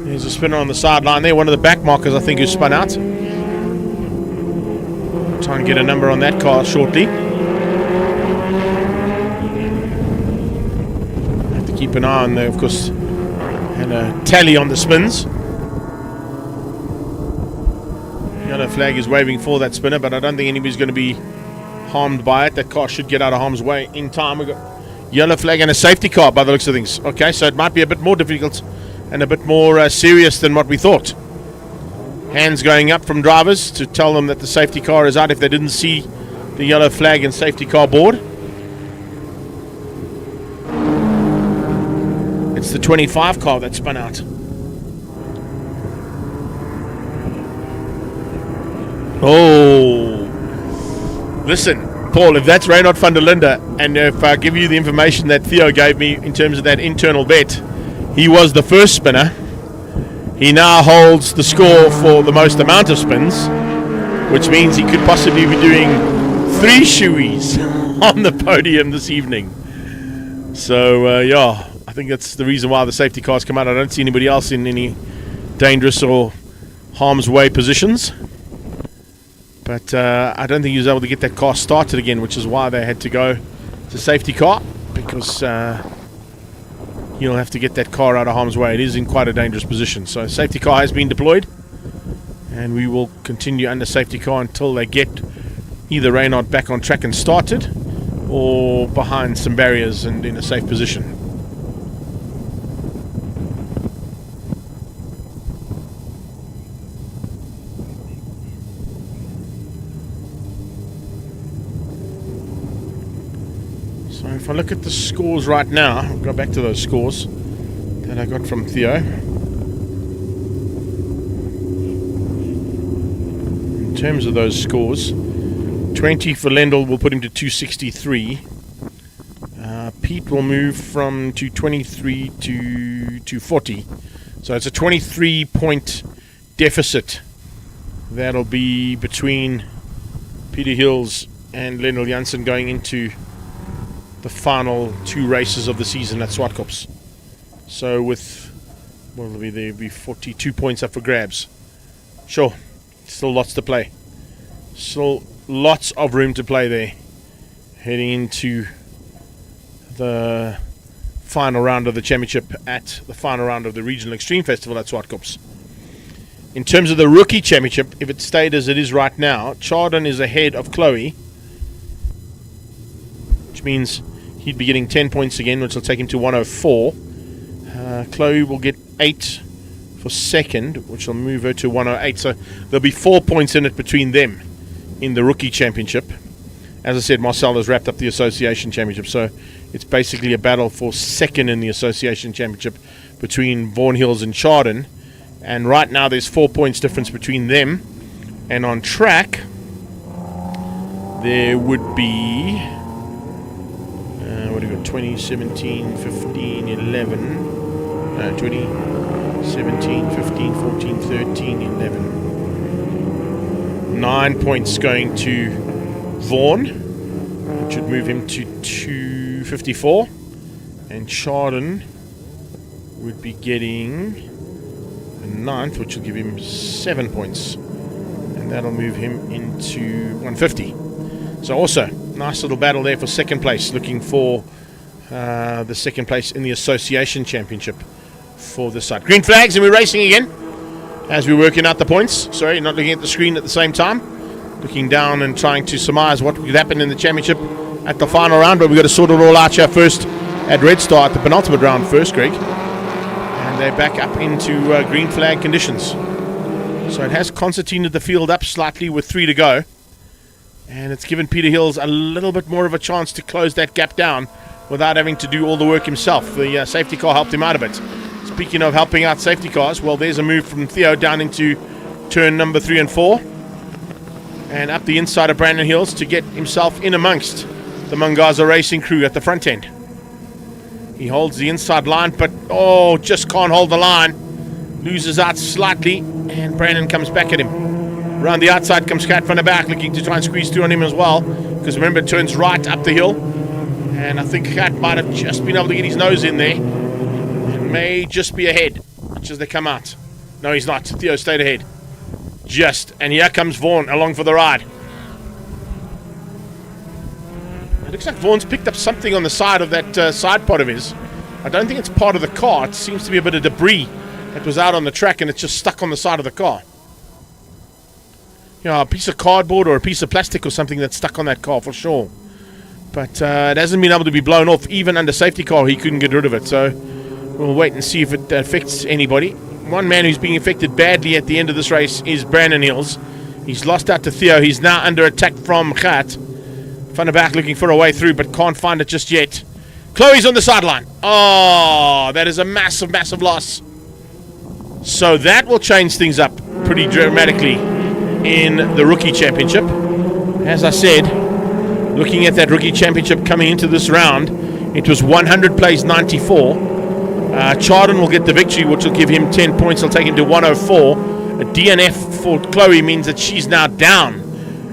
S1: There's a spinner on the sideline there. One of the back markers, I think, who spun out. Try and get a number on that car shortly. Have to keep an eye on there, of course, and a tally on the spins. Yellow flag is waving for that spinner, but I don't think anybody's going to be harmed by it. That car should get out of harm's way in time. We've got yellow flag and a safety car by the looks of things. Okay, so it might be a bit more difficult and a bit more serious than what we thought. Hands going up from drivers to tell them that the safety car is out if they didn't see the yellow flag and safety car board. It's the 25 car that spun out. Oh, listen, Paul, if that's Reynard van der Linde, and if I give you the information that Theo gave me in terms of that internal bet, he was the first spinner. He now holds the score for the most amount of spins, which means he could possibly be doing 3 shoeies on the podium this evening. So, yeah, I think that's the reason why the safety cars come out. I don't see anybody else in any dangerous or harm's way positions. But I don't think he was able to get that car started again, which is why they had to go to safety car, because he'll have to get that car out of harm's way. It is in quite a dangerous position. So safety car has been deployed, and we will continue under safety car until they get either Reynard back on track and started, or behind some barriers and in a safe position. So if I look at the scores right now, I'll go back to those scores that I got from Theo. In terms of those scores, 20 for Lendl will put him to 263. Pete will move from 223 to 240. So it's a 23-point deficit. That'll be between Peter Hills and Lendl Janssen going into the final 2 races of the season at Swartkops. So with, what will there'll be 42 points up for grabs. Sure, still lots to play. Still lots of room to play there. Heading into the final round of the championship at the final round of the Regional Extreme Festival at Swartkops. In terms of the rookie championship, if it stayed as it is right now, Chardon is ahead of Chloe, which means he'd be getting 10 points again, which will take him to 104. Chloe will get 8 for second, which will move her to 108. So there'll be 4 points in it between them in the rookie championship. As I said, Marcel has wrapped up the association championship, so it's basically a battle for second in the association championship between Vaughan Hills and Chardon. And right now there's 4 points difference between them. And on track, there would be... what do we got? 20, 17, 15, 11... 20, 17, 15, 14, 13, 11. 9 points going to Vaughan, which would move him to 254. And Chardon would be getting a 9th, which will give him 7 points. And that'll move him into 150. So also, nice little battle there for second place, looking for the second place in the association championship for this side. Green flags, and we're racing again as we're working out the points. Sorry, not looking at the screen at the same time. Looking down and trying to surmise what could happen in the championship at the final round, but we've got to sort it all out here first at Red Star at the penultimate round first, Greg. And they're back up into green flag conditions. So it has concertinaed the field up slightly with 3 to go. And it's given Peter Hills a little bit more of a chance to close that gap down without having to do all the work himself. The safety car helped him out a bit. Speaking of helping out safety cars, well, there's a move from Theo down into turn number 3 and 4. And up the inside of Brandon Hills to get himself in amongst the Mungaza Racing crew at the front end. He holds the inside line, but just can't hold the line. Loses out slightly, and Brandon comes back at him. Around the outside comes Kat van der Berg, looking to try and squeeze through on him as well, because remember, it turns right up the hill. And I think Kat might have just been able to get his nose in there. And may just be ahead, much as they come out. No, he's not. Theo stayed ahead. And here comes Vaughan along for the ride. It looks like Vaughan's picked up something on the side of that side pod of his. I don't think it's part of the car. It seems to be a bit of debris that was out on the track and it's just stuck on the side of the car. You know, a piece of cardboard or a piece of plastic or something that's stuck on that car for sure. But it hasn't been able to be blown off. Even under safety car, he couldn't get rid of it. So we'll wait and see if it affects anybody. One man who's being affected badly at the end of this race is Brandon Hills. He's lost out to Theo. He's now under attack from Gat. Van der Berg looking for a way through, but can't find it just yet. Chloe's on the sideline. Oh, that is a massive, massive loss. So that will change things up pretty dramatically in the Rookie Championship. As I said, looking at that Rookie Championship coming into this round, it was 100 plays 94. Chardon will get the victory, which will give him 10 points. He'll take him to 104. A DNF for Chloe means that she's now down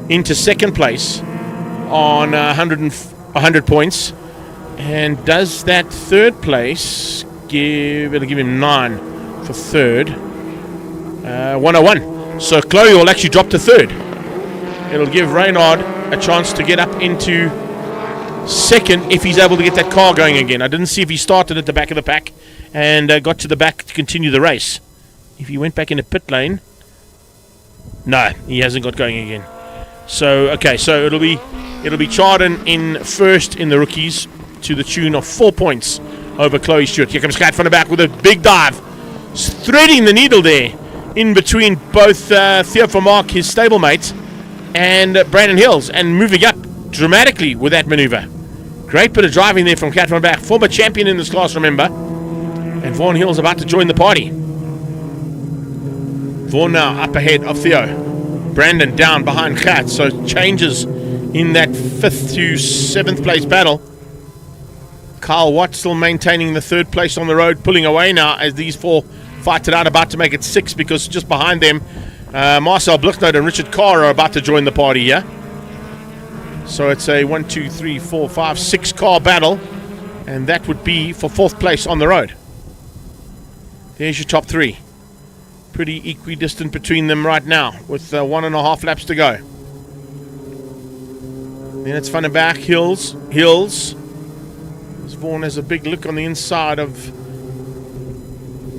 S1: into second place on 100 points. And does that third place it'll give him 9 for third. 101. So Chloe will actually drop to third. It'll give Reynard a chance to get up into second if he's able to get that car going again. I didn't see if he started at the back of the pack and got to the back to continue the race. If he went back into pit lane, no, he hasn't got going again. So it'll be Chardon in first in the rookies to the tune of 4 points over Chloe Stewart. Here comes Kat van der Berg with a big dive, threading the needle there in between both Theo Vermaak, his stablemate, and Brandon Hills, and moving up dramatically with that maneuver. Great bit of driving there from Kat van der Berg, former champion in this class, remember. And Vaughan Hill's about to join the party. Vaughan now up ahead of Theo. Brandon down behind Kat, so changes in that 5th to 7th place battle. Carl Watt still maintaining the 3rd place on the road, pulling away now as these 4 fight it out, about to make it 6, because just behind them Marcel Bluchnoot and Richard Carr are about to join the party here. So it's a 1, 2, 3, 4, 5, 6 car battle, and that would be for 4th place on the road. There's your top 3. Pretty equidistant between them right now, with 1.5 laps to go. Then it's Van der Berg, Hills. Vaughan has a big look on the inside of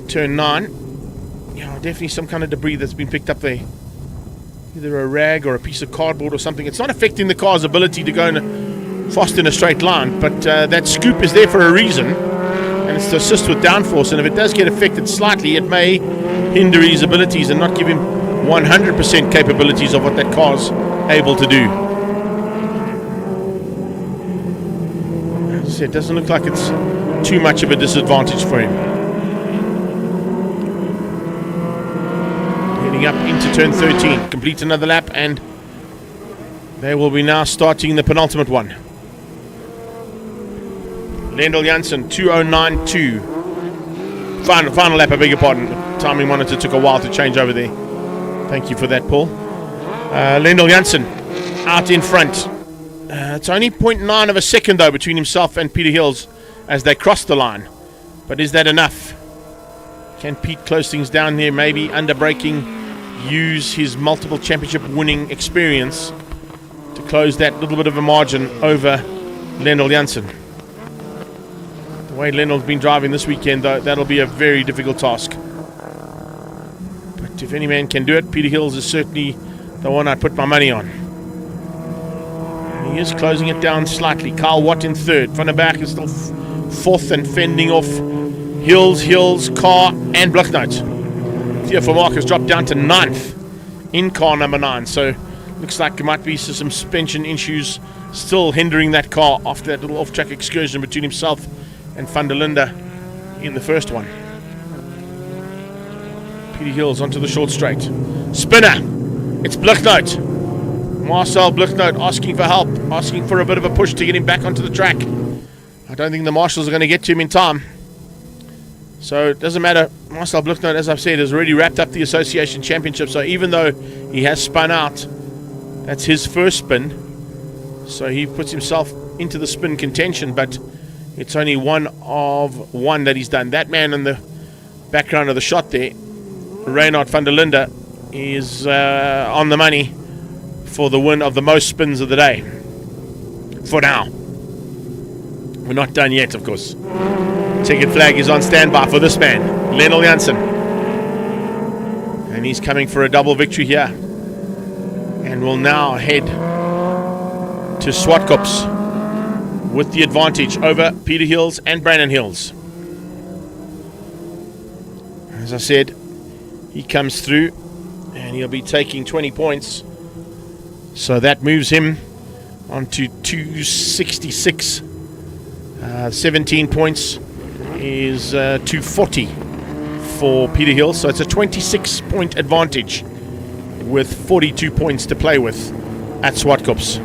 S1: turn 9. Yeah, definitely some kind of debris that's been picked up there. Either a rag or a piece of cardboard or something. It's not affecting the car's ability to go fast in a straight line, but that scoop is there for a reason, and it's to assist with downforce, and if it does get affected slightly, it may hinder his abilities and not give him 100% capabilities of what that car's able to do. As I said, it doesn't look like it's too much of a disadvantage for him. Heading up into turn 13, complete another lap, and they will be now starting the penultimate one. Lendl Janssen, 2:09.2. Final lap, I beg your pardon. The timing monitor took a while to change over there. Thank you for that, Paul. Lendl Janssen out in front. It's only 0.9 of a second, though, between himself and Peter Hills as they cross the line. But is that enough? Can Pete close things down here? Maybe under braking, use his multiple championship winning experience to close that little bit of a margin over Lendl Janssen. The way Lendl's been driving this weekend, though, that'll be a very difficult task. But if any man can do it, Peter Hills is certainly the one I'd put my money on. And he is closing it down slightly. Carl Watt in 3rd. Van der Berg is still 4th and fending off Hills, Carr, and Bluchnout. Theo Vermaak has dropped down to 9th in car number 9. So Looks like there might be some suspension issues still hindering that car after that little off-track excursion between himself and Van der Linde in the first one. Peter Hills onto the short straight. Spinner! It's Blichnout. Marcel Blichnout asking for help, asking for a bit of a push to get him back onto the track. I don't think the marshals are going to get to him in time. So it doesn't matter. Marcel Blichnout, as I've said, has already wrapped up the Association Championship. So even though he has spun out, that's his first spin. So he puts himself into the spin contention, but it's only one of one that he's done. That man in the background of the shot there, Reinhard van der Linde, is on the money for the win of the most spins of the day. For now. We're not done yet, of course. Ticket flag is on standby for this man, Lennel Janssen. And he's coming for a double victory here. And will now head to Swartkops with the advantage over Peter Hills and Brandon Hills. As I said, he comes through and he'll be taking 20 points. So that moves him on to 266. 17 points is 240 for Peter Hills. So it's a 26-point advantage with 42 points to play with at Swartkops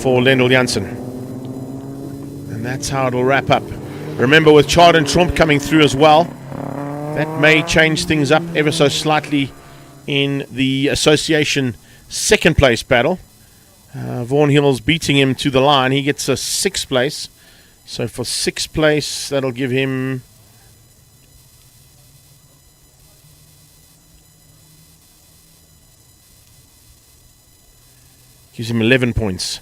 S1: for Lennel Janssen. And that's how it'll wrap up. Remember, with Chard and Trump coming through as well, that may change things up ever so slightly in the association second place battle. Vaughan Hills beating him to the line. He gets a 6th place. So for 6th place, that'll give him gives him 11 points.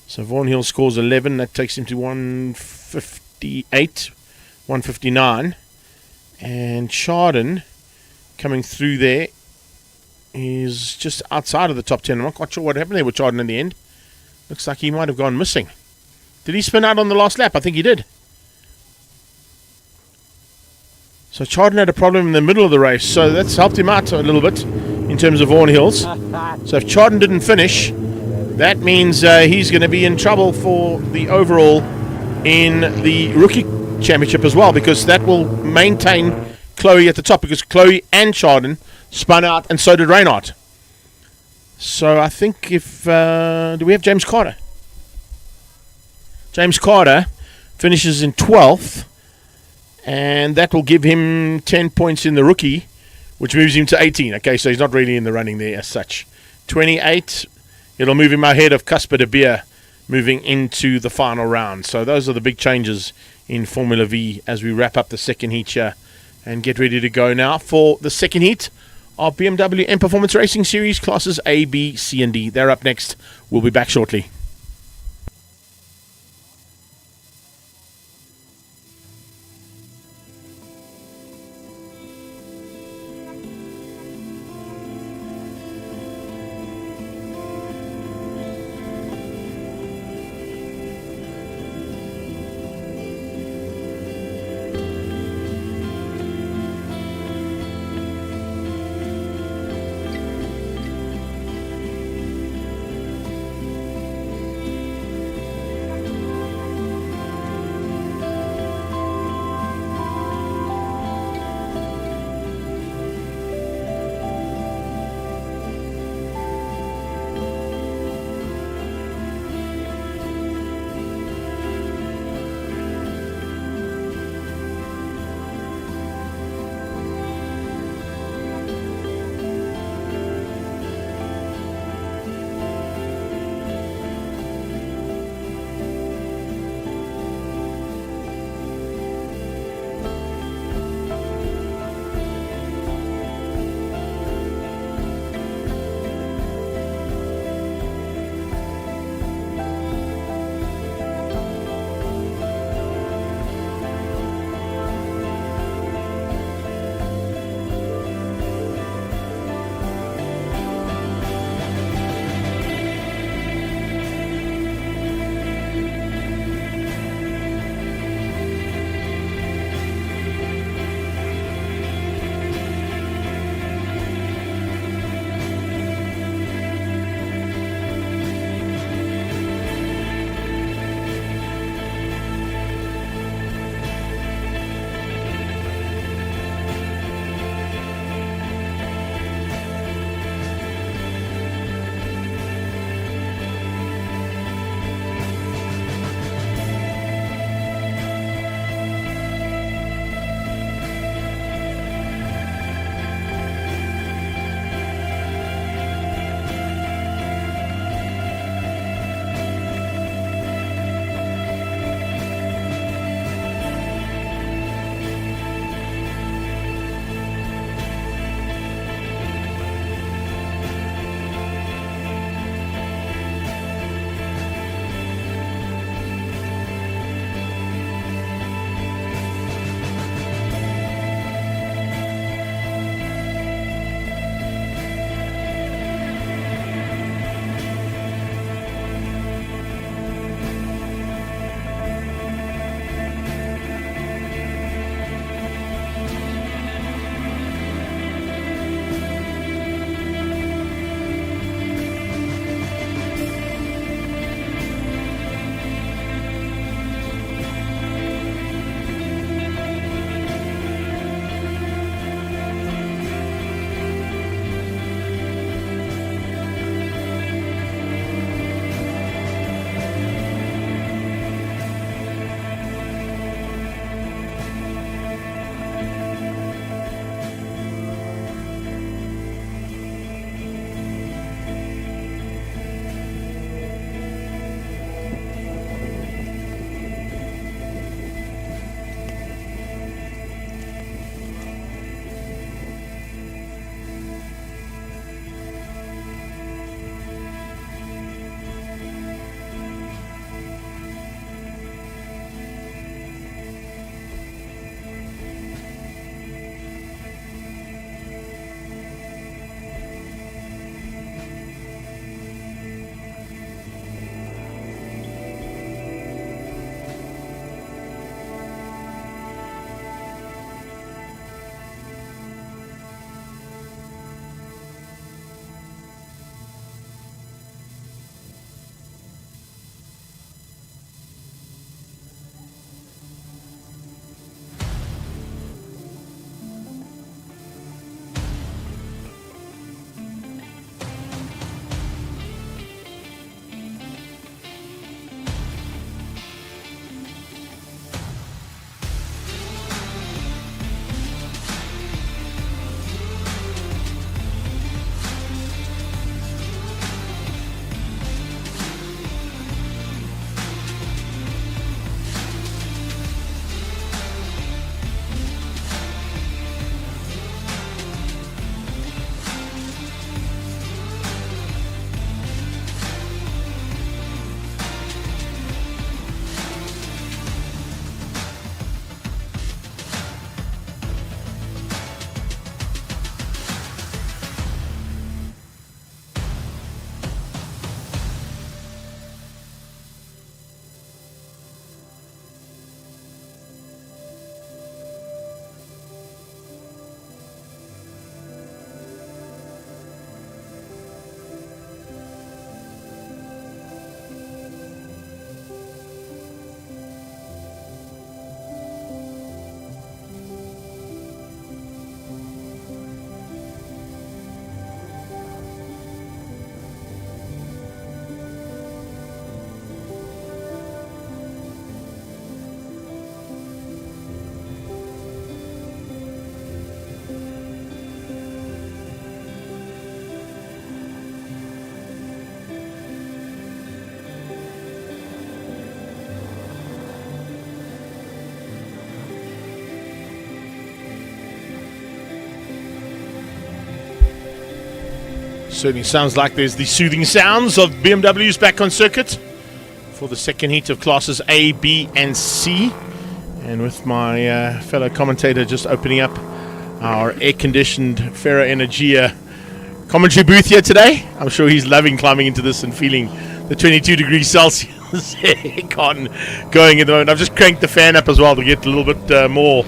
S1: So Vaughan Hill scores 11. That takes him to 158, 159. And Chardon coming through there is just outside of the top 10. I'm not quite sure what happened there with Chardon in the end. Looks like he might have gone missing. Did he spin out on the last lap? I think he did. So Chardon had a problem in the middle of the race, so that's helped him out a little bit in terms of Vaughan Hills. So if Chardon didn't finish, that means he's going to be in trouble for the overall in the rookie championship as well, because that will maintain Chloe at the top, because Chloe and Chardon spun out, and so did Reinhardt. So I think if... do we have James Carter? James Carter finishes in 12th, and that will give him 10 points in the rookie, which moves him to 18. Okay, so he's not really in the running there as such. 28, it'll move him ahead of Casper de Beer moving into the final round. So those are the big changes in Formula V as we wrap up the second heat here and get ready to go now for the second heat of BMW M Performance Racing Series classes A, B, C, and D. They're up next. We'll be back shortly. Certainly sounds like there's the soothing sounds of BMWs back on circuit for the second heat of classes A, B, and C. And with my fellow commentator just opening up our air-conditioned Ferro Energia commentary booth here today. I'm sure he's loving climbing into this and feeling the 22 degrees Celsius aircon going at the moment. I've just cranked the fan up as well to get a little bit more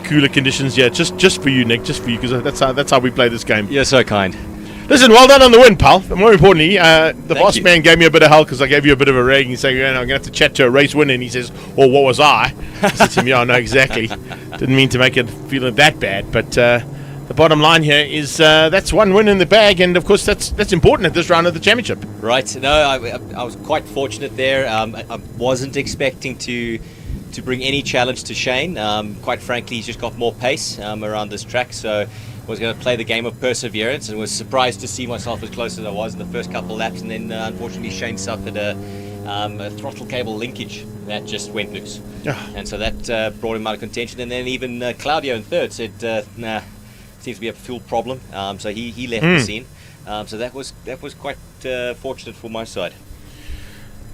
S1: cooler conditions here. Just for you, Nick, just for you, because that's how we play this game.
S9: You're so kind.
S1: Listen, well done on the win, pal. But more importantly, the
S9: Thank
S1: boss
S9: you.
S1: man gave me a bit of hell because I gave you a bit of a rag. He's saying, I'm going to have to chat to a race winner. And he says, well, what was I? I said to him, yeah, I know exactly. Didn't mean to make it feel that bad. But the bottom line here is that's one win in the bag. And, of course, that's important at this round of the championship.
S9: Right. No, I was quite fortunate there. I wasn't expecting to bring any challenge to Shane. Quite frankly, he's just got more pace around this track. So I was going to play the game of perseverance and was surprised to see myself as close as I was in the first couple of laps. And then, unfortunately, Shane suffered a throttle cable linkage that just went loose. And so that brought him out of contention. And then even Claudio in third said, nah, seems to be a fuel problem. So he left the scene. So that was quite fortunate for my side.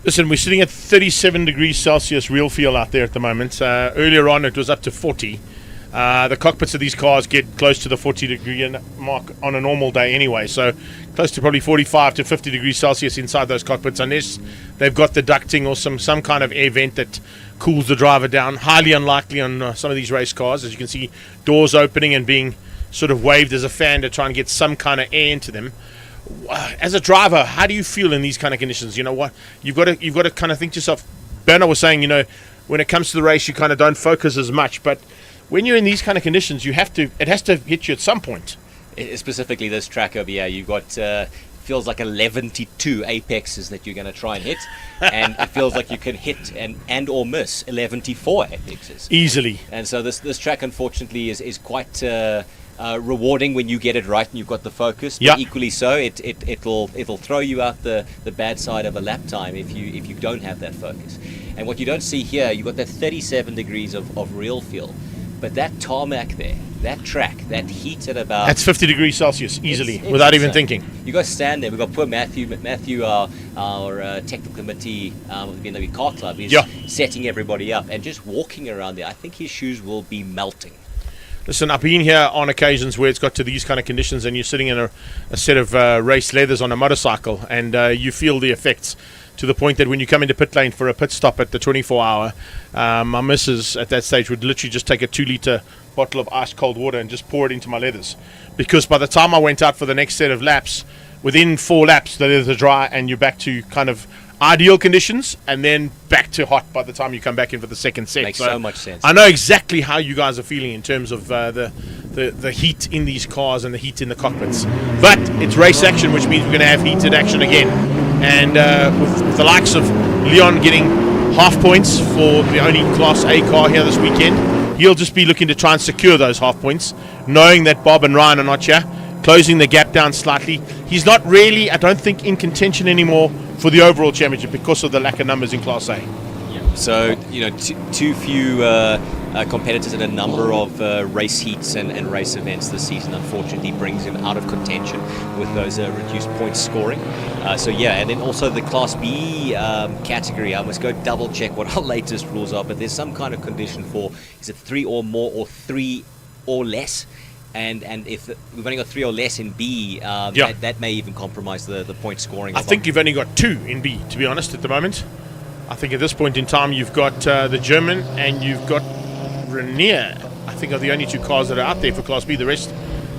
S1: Listen, we're sitting at 37 degrees Celsius real feel out there at the moment. Earlier on, it was up to 40. The cockpits of these cars get close to the 40 degree mark on a normal day anyway, so close to probably 45 to 50 degrees Celsius inside those cockpits, unless they've got the ducting or some kind of air vent that cools the driver down. Highly unlikely on some of these race cars. As you can see, doors opening and being sort of waved as a fan to try and get some kind of air into them. As a driver, how do you feel in these kind of conditions? You know what? You've got to kind of think to yourself. Bernard was saying, when it comes to the race, you kind of don't focus as much, but when you're in these kind of conditions, it has to hit you at some point.
S9: Specifically this track over here, you've got feels like 11-2 apexes that you're going to try and hit, and it feels like you can hit and or miss 11-4 apexes
S1: easily.
S9: And so this track, unfortunately, is quite rewarding when you get it right and you've got the focus. But equally so, it'll throw you out the bad side of a lap time if you don't have that focus. And what you don't see here, you've got that 37 degrees of real feel. But that tarmac there, that track, that heat at about...
S1: That's 50 degrees Celsius, easily, without even thinking.
S9: You got to stand there. We've got poor Matthew. Matthew, our technical committee of the BMW Car Club, is setting everybody up. And just walking around there, I think his shoes will be melting.
S1: Listen, I've been here on occasions where it's got to these kind of conditions and you're sitting in a set of race leathers on a motorcycle, and you feel the effects, to the point that when you come into pit lane for a pit stop at the 24-hour, my missus at that stage would literally just take a 2-litre bottle of ice cold water and just pour it into my leathers, because by the time I went out for the next set of laps, within 4 laps the leathers are dry and you're back to kind of ideal conditions, and then back to hot by the time you come back in for the second set.
S9: Makes so much sense.
S1: I know exactly how you guys are feeling in terms of the heat in these cars and the heat in the cockpits, but it's race action, which means we're going to have heated action again. And with the likes of Leon getting half points for the only Class A car here this weekend, he'll just be looking to try and secure those half points, knowing that Bob and Ryan are not here, closing the gap down slightly. He's not really, I don't think, in contention anymore for the overall championship because of the lack of numbers in Class A.
S9: So, too few competitors in a number of race heats and race events this season, unfortunately, brings him out of contention with those reduced point scoring. And then also the Class B category, I must go double check what our latest rules are, but there's some kind of condition for, is it 3 or more or 3 or less? And if we've only got 3 or less in B, that may even compromise the point scoring.
S1: I think you've only got 2 in B, to be honest, at the moment. I think at this point in time you've got the German and you've got Rainier. I think are the only 2 cars that are out there for Class B. The rest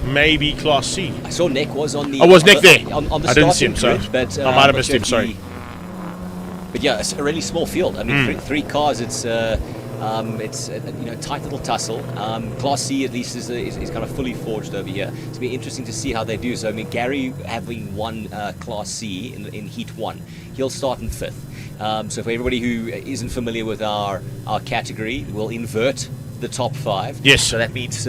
S1: may be Class C.
S9: I saw Nick was on the...
S1: Oh, was Nick there?
S9: On the
S1: I didn't see him, so
S9: but,
S1: I might have missed him, sorry.
S9: But yeah, it's a really small field. I mean, 3 cars, it's a tight little tussle. Class C at least is kind of fully forged over here. It's going to be interesting to see how they do. So, I mean, Gary having won Class C in Heat 1, he'll start in 5th. So for everybody who isn't familiar with our category, we'll invert the top 5.
S1: Yes.
S9: So that means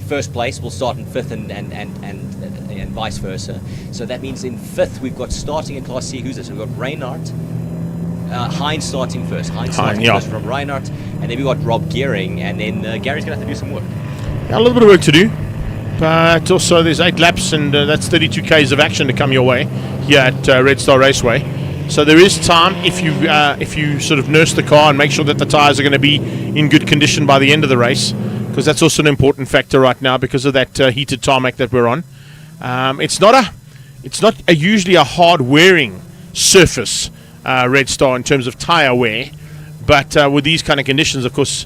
S9: first place will start in 5th and vice versa. So that means in 5th we've got, starting in Class C, who's this? We've got Reinhardt. Heinz starting first. Heinz starting first from Reinhardt. And then we've got Rob Gearing. And then Gary's going to have to do some work.
S1: Yeah, a little bit of work to do. But also there's 8 laps, and that's 32 k's of action to come your way here at Red Star Raceway. So there is time if you sort of nurse the car and make sure that the tyres are going to be in good condition by the end of the race, because that's also an important factor right now because of that heated tarmac that we're on. It's not usually a hard wearing surface, Red Star, in terms of tyre wear, but with these kind of conditions, of course,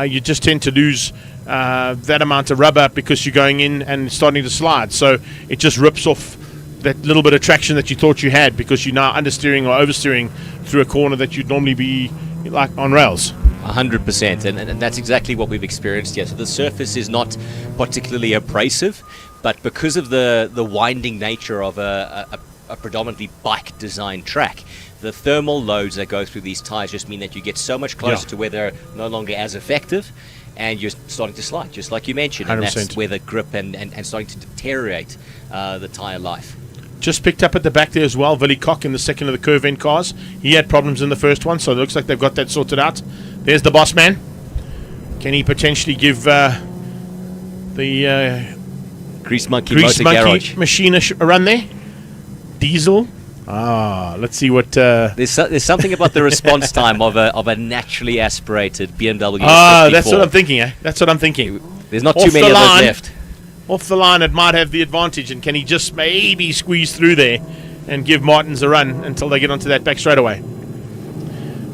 S1: you just tend to lose that amount of rubber because you're going in and starting to slide. So it just rips off that little bit of traction that you thought you had because you're now understeering or oversteering through a corner that you'd normally be like on rails.
S9: 100%, and that's exactly what we've experienced here. So the surface is not particularly abrasive, but because of the winding nature of a predominantly bike design track, the thermal loads that go through these tires just mean that you get so much closer to where they're no longer as effective, and you're starting to slide, just like you mentioned, and
S1: 100%.
S9: that's where the grip and starting to deteriorate the tire life.
S1: Just picked up at the back there as well, Willie Koch in the second of the curve end cars. He had problems in the first one, so it looks like they've got that sorted out. There's the boss man. Can he potentially give the
S9: Grease Monkey Garage
S1: machine a run there? Diesel. Let's see what.
S9: There's something about the response time of a naturally aspirated BMW.
S1: That's what I'm thinking. That's what I'm thinking.
S9: There's not too many of those left.
S1: Off the line, it might have the advantage, and can he just maybe squeeze through there and give Martins a run until they get onto that back straightaway?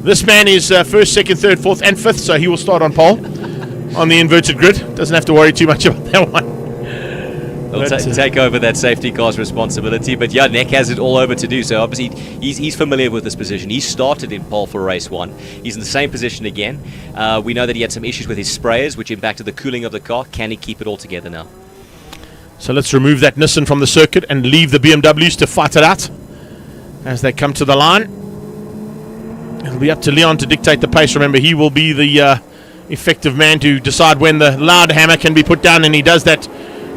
S1: This man is first, second, third, fourth, and fifth, so he will start on pole on the inverted grid. Doesn't have to worry too much about that one.
S9: He'll take over that safety car's responsibility, but yeah, Neck has it all over to do so. Obviously, he's familiar with this position. He started in pole for race 1. He's in the same position again. We know that he had some issues with his sprayers, which impacted the cooling of the car. Can he keep it all together now?
S1: So let's remove that Nissan from the circuit and leave the BMWs to fight it out as they come to the line. It'll be up to Leon to dictate the pace. Remember, he will be the effective man to decide when the loud hammer can be put down, and he does that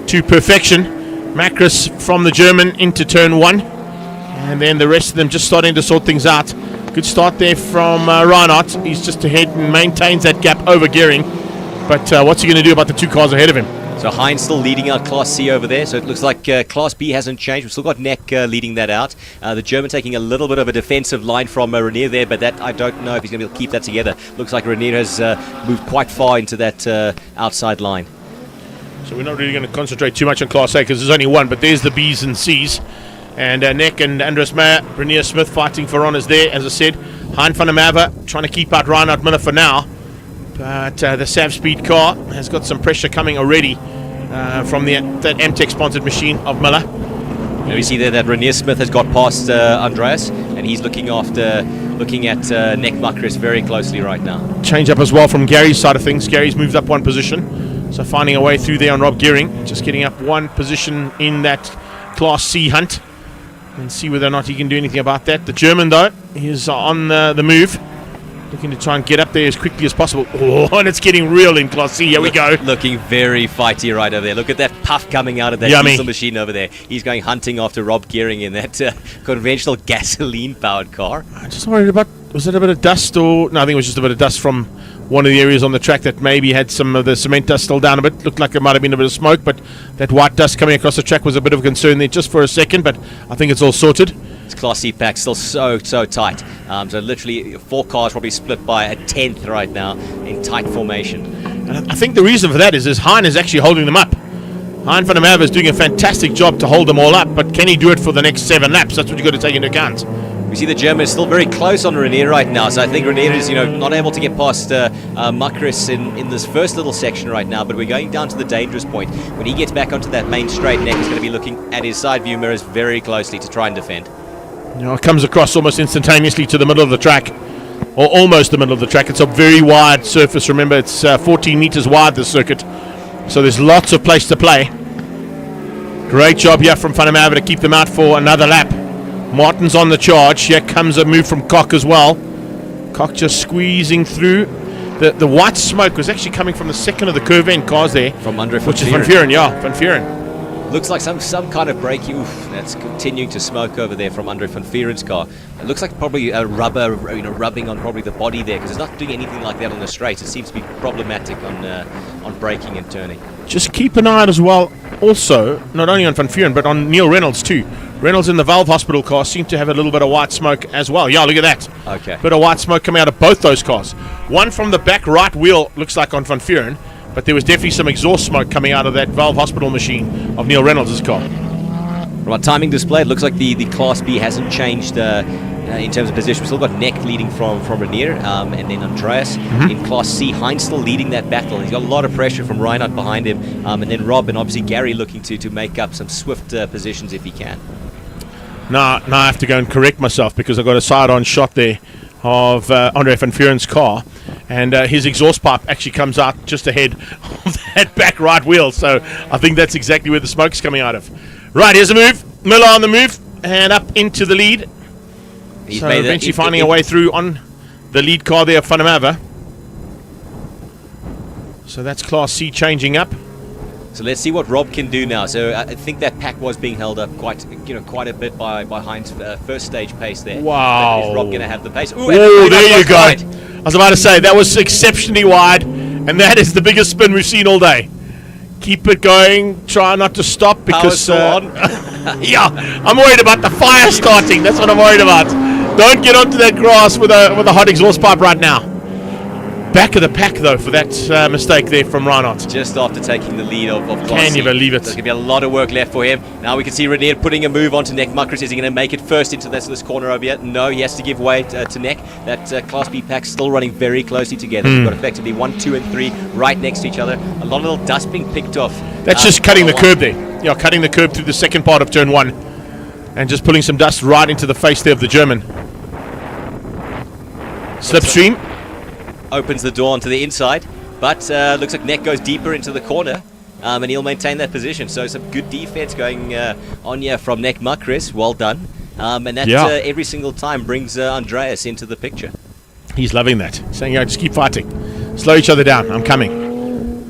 S1: to perfection. Macris from the German into turn 1, and then the rest of them just starting to sort things out. Good start there from Reinhardt. He's just ahead and maintains that gap over Gehring, but what's he going to do about the 2 cars ahead of him?
S9: So Heinz still leading out Class C over there. So it looks like Class B hasn't changed. We've still got Neck leading that out. The German taking a little bit of a defensive line from Renier there, but that I don't know if he's going to be able to keep that together. Looks like Renier has moved quite far into that outside line.
S1: So we're not really going to concentrate too much on Class A because there's only one, but there's the B's and C's. And Neck and Andres Meyer, Renier Smith fighting for honours there, as I said. Hein van der Merwe trying to keep out Reinhard Miller for now. But the Sav Speed car has got some pressure coming already from that MTech sponsored machine of Miller.
S9: Now we see there that Renier Smith has got past Andreas, and he's looking at Neck Macris very closely right now.
S1: Change up as well from Gary's side of things. Gary's moved up 1 position, so finding a way through there on Rob Gehring, just getting up 1 position in that Class C hunt, and see whether or not he can do anything about that. The German, though, is on the move, looking to try and get up there as quickly as possible. Oh, and it's getting real in Class C. Here we go.
S9: Looking very fighty right over there. Look at that puff coming out of that diesel machine over there. He's going hunting after Rob Gehring in that conventional gasoline-powered car.
S1: I'm just worried about, was it a bit of dust or... No, I think it was just a bit of dust from one of the areas on the track that maybe had some of the cement dust still down a bit. Looked like it might have been a bit of smoke, but that white dust coming across the track was a bit of a concern there just for a second, but I think it's all sorted.
S9: This Class C pack still so tight. So literally 4 cars probably split by a 10th right now in tight formation.
S1: And I think the reason for that is Hein is actually holding them up. Hein van der Merwe is doing a fantastic job to hold them all up, but can he do it for the next 7 laps? That's what you've got to take into account.
S9: We see the German is still very close on Renier right now, so I think Renier is not able to get past Macris in this first little section right now, but we're going down to the dangerous point. When he gets back onto that main straight, Neck is going to be looking at his side view mirrors very closely to try and defend.
S1: It comes across almost instantaneously to the middle of the track, or almost the middle of the track. It's a very wide surface. Remember, it's 14 meters wide, this circuit, so there's lots of place to play. Great job here from Van der Merwe to keep them out for another lap. Martin's on the charge. Here comes a move from Koch as well. Koch just squeezing through. The white smoke was actually coming from the second of the curve end cars there.
S9: From Andre
S1: which is Van Vuren, Van Vuren.
S9: Looks like some kind of braking. Oof, that's continuing to smoke over there from Andre van Vieren's car. It looks like probably a rubber, rubbing on probably the body there, because it's not doing anything like that on the straight. It seems to be problematic on braking and turning.
S1: Just keep an eye out as well, also, not only on Van Vuren, but on Neil Reynolds too. Reynolds in the Valve Hospital car seemed to have a little bit of white smoke as well. Yeah, look at that.
S9: Okay.
S1: Bit of white smoke coming out of both those cars. One from the back right wheel looks like on Van Vuren, but there was definitely some exhaust smoke coming out of that Valve Hospital machine of Neil Reynolds' car.
S9: From our timing display, it looks like the Class B hasn't changed in terms of position. We've still got Neck leading from Renier, and then Andreas. In Class C, Heinz still leading that battle. He's got a lot of pressure from Reinhardt behind him, and then Rob and obviously Gary looking to make up some swift positions if he can.
S1: Now I have to go and correct myself, because I got a side-on shot there of Andre van Vuren's car, and his exhaust pipe actually comes out just ahead of that back right wheel, so I think that's exactly where the smoke's coming out of. Right, here's a move. Miller on the move, and up into the lead.
S9: He's
S1: So eventually finding a way through on the lead car there, Funamava. So that's Class C changing up.
S9: So let's see what Rob can do now. So I think that pack was being held up quite a bit by Heinz' first stage pace there.
S1: Wow.
S9: But is Rob going to have the pace?
S1: Oh, there you go. I was about to say, that was exceptionally wide, and that is the biggest spin we've seen all day. Keep it going. Try not to stop, because yeah, I'm worried about the fire starting. That's what I'm worried about. Don't get onto that grass with a hot exhaust pipe right now. Back of the pack, though, for that mistake there from Reinhardt.
S9: Just after taking the lead of Class
S1: Can
S9: C.
S1: you believe it?
S9: There's going to be a lot of work left for him. Now we can see Renier putting a move onto Neck Muckris. Is he going to make it first into this corner over here? No, he has to give way to Neck. That Class B pack still running very closely together. We've got effectively 1, 2, and 3 right next to each other. A lot of little dust being picked off.
S1: That's just cutting the curb there. Yeah, cutting the curb through the second part of turn 1. And just pulling some dust right into the face there of the German. Slipstream.
S9: Opens the door onto the inside, but looks like Neck goes deeper into the corner, and he'll maintain that position. So some good defense going on here from Neck Muckris. Well done. And that every single time brings Andreas into the picture.
S1: He's loving that. Saying, yeah, just keep fighting. Slow each other down. I'm coming.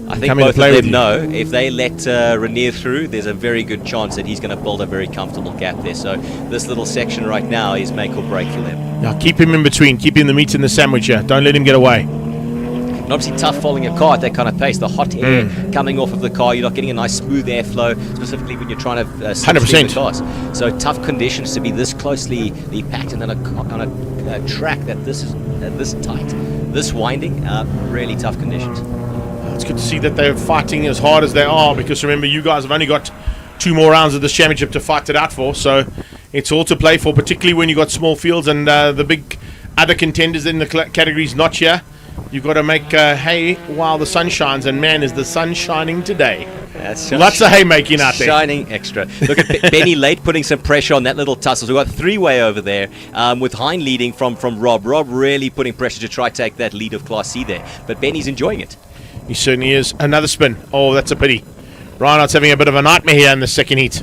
S9: I think both of them know if they let Renier through, there's a very good chance that he's going to build a very comfortable gap there. So this little section right now is make or break for them.
S1: Yeah, keep him in between. Keep him the meat in the sandwich here. Don't let him get away.
S9: And obviously tough following a car at that kind of pace. The hot air coming off of the car, you're not getting a nice smooth airflow, specifically when you're trying to
S1: 100%.
S9: the cars. So tough conditions to be this closely packed, and then on a track that this is this tight, this winding, really tough conditions.
S1: It's good to see that they're fighting as hard as they are, because remember, you guys have only got 2 more rounds of this championship to fight it out for, so it's all to play for, particularly when you've got small fields and the big other contenders in the categories not here. You've got to make hay while the sun shines, and man, is the sun shining today. Lots of haymaking out there.
S9: Shining extra. Look at Benny Late putting some pressure on that little tussle. So we've got 3-way over there, with Hein leading from Rob. Rob really putting pressure to try to take that lead of Class C there, but Benny's enjoying it.
S1: He certainly is. Another spin. Oh, that's a pity. Reinhardt's having a bit of a nightmare here in the second heat.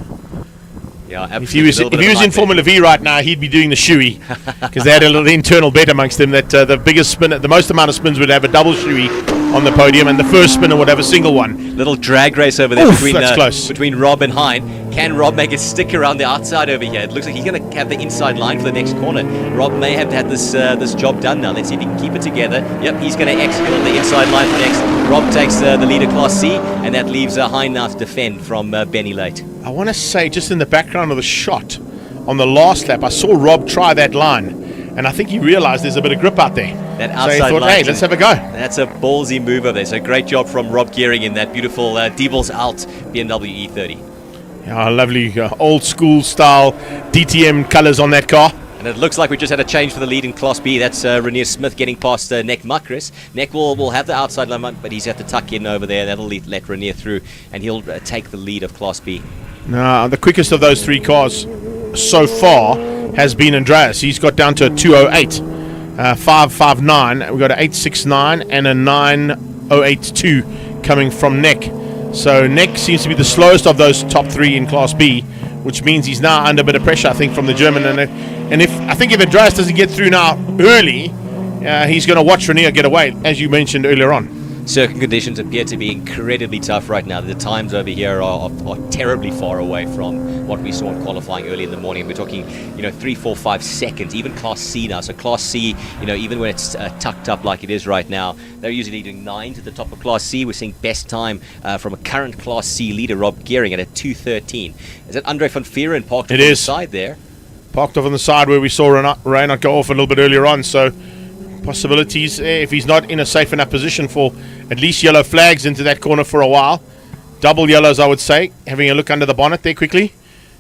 S9: Yeah, absolutely.
S1: If he was in Formula V right now, he'd be doing the shoey, because they had a little internal bet amongst them that the biggest spin, the most amount of spins would have a double shoey on the podium, and the first spinner would have a single one.
S9: Little drag race over there.
S1: Close.
S9: Between Rob and Hein. Can Rob make it stick around the outside over here? It looks like he's going to have the inside line for the next corner. Rob may have had this job done now. Let's see if he can keep it together. Yep, he's going to execute on the inside line for next. Rob takes the lead of Class C, and that leaves Hein now to defend from Benny Late.
S1: I want to say, just in the background of the shot, on the last lap, I saw Rob try that line, and I think he realized there's a bit of grip out there.
S9: That outside
S1: so he thought,
S9: line,
S1: hey, let's have a go.
S9: That's a ballsy move over there. So great job from Rob Gearing in that beautiful Diebels Alt BMW E30.
S1: Yeah, lovely old school style DTM colours on that car.
S9: And it looks like we just had a change for the lead in Class B. That's Renier Smith getting past Neck Muckris. Neck will have the outside line, but he's have to tuck in over there. That'll let Renier through, and he'll take the lead of Class B.
S1: Now, the quickest of those 3 cars so far has been Andreas. He's got down to a 2:08, 5:59. We've got an 8:69 and a 9:082 coming from Neck. So Neck seems to be the slowest of those top 3 in Class B, which means he's now under a bit of pressure, I think, from the German. And if Andreas doesn't get through now early, he's going to watch Renier get away, as you mentioned earlier on.
S9: circuit conditions appear to be incredibly tough right now. The times over here are terribly far away from what we saw in qualifying early in the morning. We're talking, 3, 4, 5 seconds, even Class C now. So Class C, even when it's tucked up like it is right now, they're usually doing 9s at the top of Class C. We're seeing best time from a current Class C leader, Rob Gearing, at a 2:13. Is that Andre van Vieren parked on the side there?
S1: Parked off on the side where we saw Reinhardt go off a little bit earlier on. So possibilities if he's not in a safe enough position for at least yellow flags into that corner for a while. Double yellows, I would say. Having a look under the bonnet there quickly.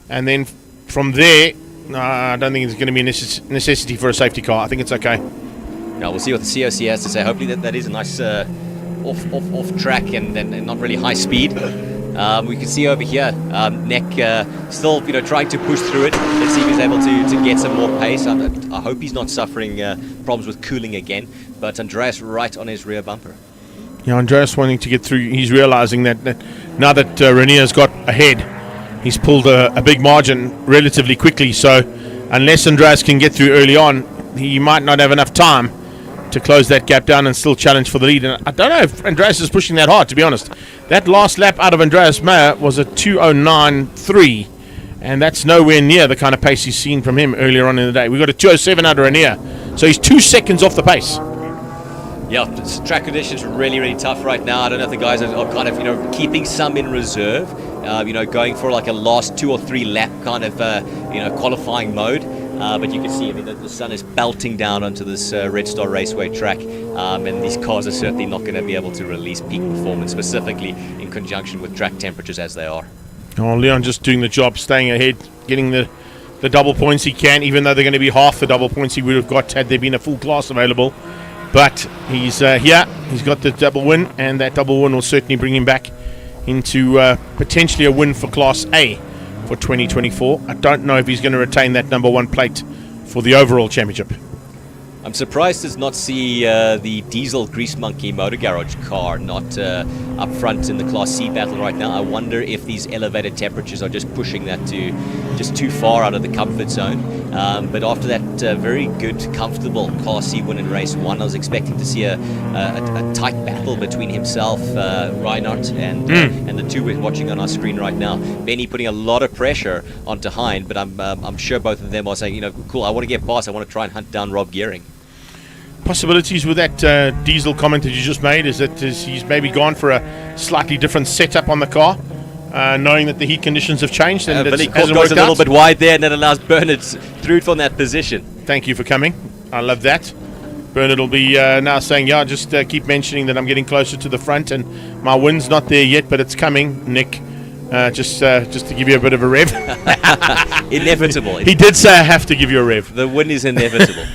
S1: And then from there, I don't think there's going to be a necessity for a safety car. I think it's okay.
S9: Now we'll see what the COC has to say. Hopefully that is a nice off track and not really high speed. We can see over here Neck still trying to push through it. Let's see if he's able to get some more pace. I hope he's not suffering problems with cooling again. But Andreas right on his rear bumper.
S1: Yeah, Andreas wanting to get through. He's realizing that now that Renier's got ahead, he's pulled a big margin relatively quickly. So unless Andreas can get through early on, he might not have enough time to close that gap down and still challenge for the lead. And I don't know if Andreas is pushing that hard, to be honest. That last lap out of Andreas Meyer was a 2:09.3, and that's nowhere near the kind of pace he's seen from him earlier on in the day. We've got a 2:07 out of Renier, so he's 2 seconds off the pace.
S9: Yeah, track conditions are really, really tough right now. I don't know if the guys are kind of, keeping some in reserve, going for like a last 2 or 3 lap kind of, qualifying mode. But you can see, the sun is belting down onto this Red Star Raceway track, and these cars are certainly not going to be able to release peak performance, specifically in conjunction with track temperatures as they are.
S1: Oh, Leon just doing the job, staying ahead, getting the double points he can, even though they're going to be half the double points he would have got had there been a full class available. But he's here, he's got the double win, and that double win will certainly bring him back into potentially a win for Class A for 2024. I don't know if he's going to retain that number 1 plate for the overall championship.
S9: I'm surprised to not see the diesel Grease Monkey Motor Garage car not up front in the Class C battle right now. I wonder if these elevated temperatures are just pushing that to just too far out of the comfort zone. But after that very good, comfortable Class C win in race 1, I was expecting to see a tight battle between himself, Reinhardt, and the two we're watching on our screen right now. Benny putting a lot of pressure onto Hein, but I'm sure both of them are saying, cool, I want to get past, I want to try and hunt down Rob Gearing.
S1: Possibilities with that diesel comment that you just made is that he's maybe gone for a slightly different setup on the car, knowing that the heat conditions have changed and
S9: Billy
S1: it
S9: Cook
S1: hasn't
S9: goes
S1: worked
S9: a little
S1: out.
S9: bit wide there, and that allows Bernard through from that position.
S1: Thank you for coming. I love that. Bernard will be now saying, just keep mentioning that I'm getting closer to the front and my win's not there yet, but it's coming, Nick. Just to give you a bit of a rev.
S9: Inevitable.
S1: He did say I have to give you a rev.
S9: The win is inevitable.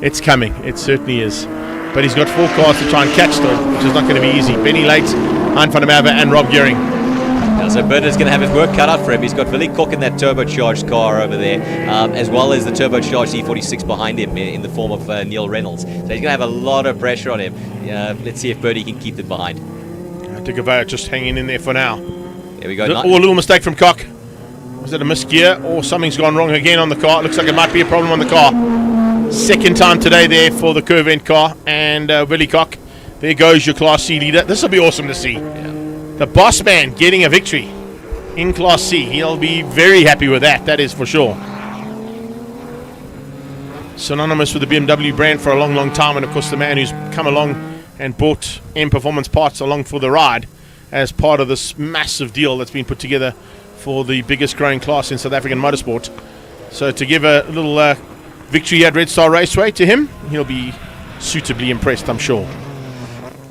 S1: It's coming. It certainly is. But he's got 4 cars to try and catch still, which is not going to be easy. Benny Late, Hein van der Merwe and Rob Gearing.
S9: Yeah, so Bernard's going to have his work cut out for him. He's got Willie Cook in that turbocharged car over there, as well as the turbocharged E46 behind him in the form of Neil Reynolds. So he's going to have a lot of pressure on him. Let's see if Birdie can keep it behind.
S1: De Gavea just hanging in there for now.
S9: There we go.
S1: A little mistake from Cock. Was it a misgear or something's gone wrong again on the car? It looks like it might be a problem on the car. Second time today there for the curve end car, and Willie Cock. There goes your Class C leader. This will be awesome to see. Yeah. The boss man getting a victory in Class C. He'll be very happy with that. That is for sure. Synonymous with the BMW brand for a long, long time, and of course the man who's come along and brought M Performance Parts along for the ride as part of this massive deal that's been put together for the biggest growing class in South African motorsport. So to give a little victory at Red Star Raceway to him, he'll be suitably impressed, I'm sure.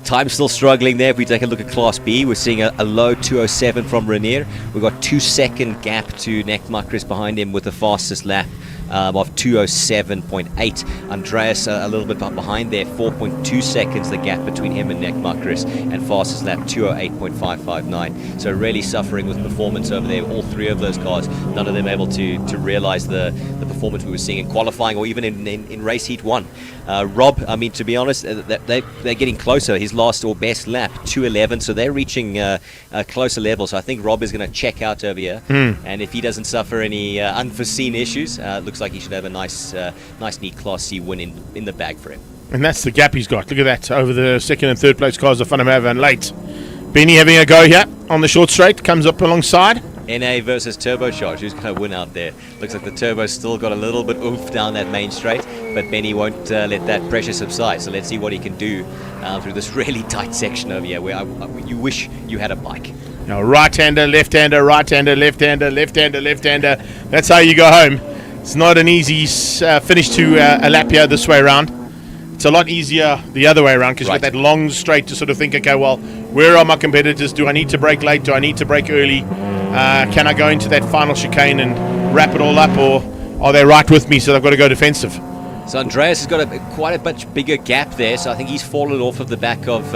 S9: Time still struggling there. If we take a look at Class B, we're seeing a low 2:07 from Renier. We've got 2-second gap to Nick Makris behind him with the fastest lap of 2:07.8. Andreas a little bit behind there, 4.2 seconds the gap between him and Nick Makris, and fastest lap 2:08.559. So really suffering with performance over there. All 3 of those cars, none of them able to realize the performance we were seeing in qualifying or even in race heat 1. Rob, to be honest, they're getting closer. His last or best lap, 2:11, so they're reaching a closer level. So I think Rob is going to check out over here, and if he doesn't suffer any unforeseen issues, it looks like he should have a nice neat Class C win in the bag for him.
S1: And that's the gap he's got. Look at that, over the second and third place cars of Funamava and late. Benny having a go here on the short straight, comes up alongside.
S9: NA versus Turbocharge. Who's going to win out there? Looks like the Turbo's still got a little bit oomph down that main straight, but Benny won't let that pressure subside. So let's see what he can do through this really tight section over here where you wish you had a bike.
S1: Now, right-hander, left-hander, right-hander, left-hander, left-hander, left-hander. That's how you go home. It's not an easy finish to a lap here this way around. It's a lot easier the other way around because you've got that long straight to sort of think, okay, well, where are my competitors? Do I need to brake late? Do I need to brake early? Can I go into that final chicane and wrap it all up, or are they right with me so they've got to go defensive?
S9: So Andreas has got quite a much bigger gap there, so I think he's fallen off of the back of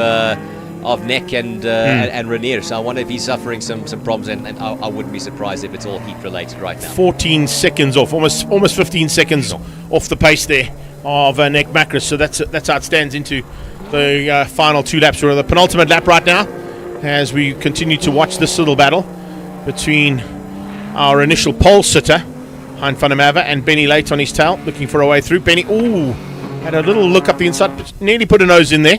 S9: Neck and Renier. So I wonder if he's suffering some problems, and I wouldn't be surprised if it's all heat related right now.
S1: 14 seconds off, almost 15 seconds off the pace there of Neck Macris. So that's how it stands into the final 2 laps. We're on the penultimate lap right now as we continue to watch this little battle between our initial pole sitter, Hein Funamava, and Benny late on his tail, looking for a way through. Benny, had a little look up the inside, but nearly put a nose in there.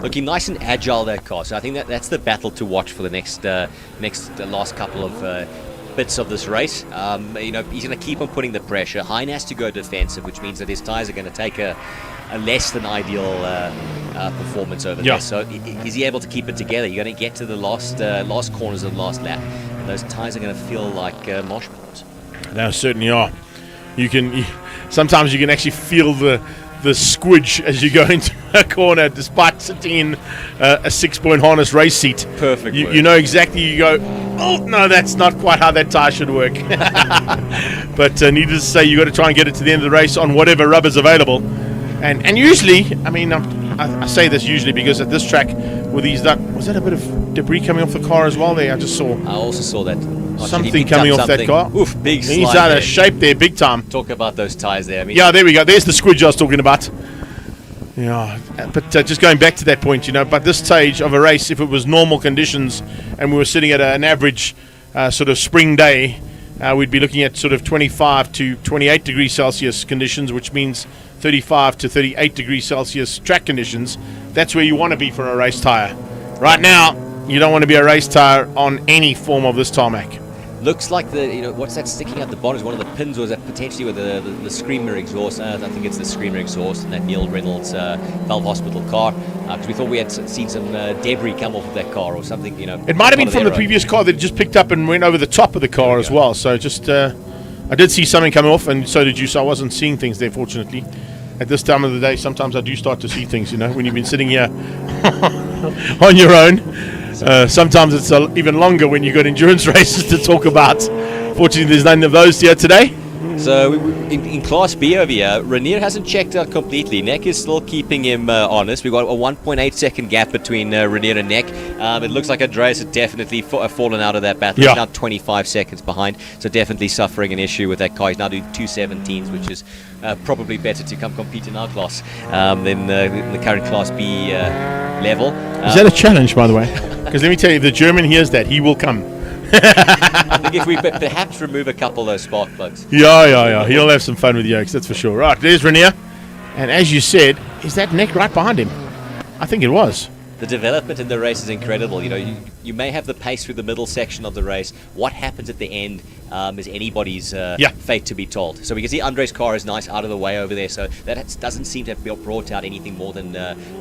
S9: Looking nice and agile, that car. So I think that's the battle to watch for the last couple of bits of this race. He's going to keep on putting the pressure. Hein has to go defensive, which means that his tyres are going to take a less than ideal performance over there. So is he able to keep it together? You're going to get to the last corners of the last lap. Those tyres are going to feel like marshmallows.
S1: They certainly are. Sometimes you can actually feel the squidge as you go into a corner, despite sitting in a 6-point harness race seat.
S9: Perfect.
S1: You know exactly. You go, oh no, that's not quite how that tire should work. But needless to say, you got to try and get it to the end of the race on whatever rubber's available. And usually, I mean, I say this usually because at this track with these, was that a bit of debris coming off the car as well? There, I
S9: also saw that.
S1: Something coming off that car.
S9: Oof, big slide.
S1: He's out of shape there, big time.
S9: Talk about those tyres there.
S1: Yeah, there we go. There's the squidge I was talking about. Yeah, but just going back to that point, but this stage of a race, if it was normal conditions and we were sitting at an average sort of spring day, we'd be looking at sort of 25 to 28 degrees Celsius conditions, which means 35 to 38 degrees Celsius track conditions. That's where you want to be for a race tyre. Right now, you don't want to be a race tyre on any form of this tarmac.
S9: Looks like what's that sticking out the bottom is one of the pins, or is that potentially with the Screamer exhaust? I think it's the Screamer exhaust in that Neil Reynolds Valve Hospital car, because we thought we had seen some debris come off of that car or something.
S1: It might have been from the previous car that just picked up and went over the top of the car as well. So just I did see something come off, and so did you. So I wasn't seeing things there, fortunately. At this time of the day, sometimes I do start to see things. When you've been sitting here on your own. Sometimes it's even longer when you've got endurance races to talk about. Fortunately, there's none of those here today.
S9: So in Class B over here, Renier hasn't checked out completely. Neck is still keeping him honest. We've got a 1.8 second gap between Renier and Neck. It looks like Andreas has definitely fallen out of that battle. He's now 25 seconds behind, so definitely suffering an issue with that car. He's now doing 2:17s, which is probably better to come compete in our class than the current Class B level.
S1: Is that a challenge, by the way? Because let me tell you, if the German hears that, he will come.
S9: I think if we perhaps remove a couple of those spark plugs.
S1: Yeah. He'll have some fun with yokes, that's for sure. Right, there's Renier. And as you said, is that Neck right behind him? I think it was.
S9: The development in the race is incredible. You may have the pace through the middle section of the race. What happens at the end is anybody's fate to be told. So we can see Andre's car is nice out of the way over there. So that doesn't seem to have brought out anything more than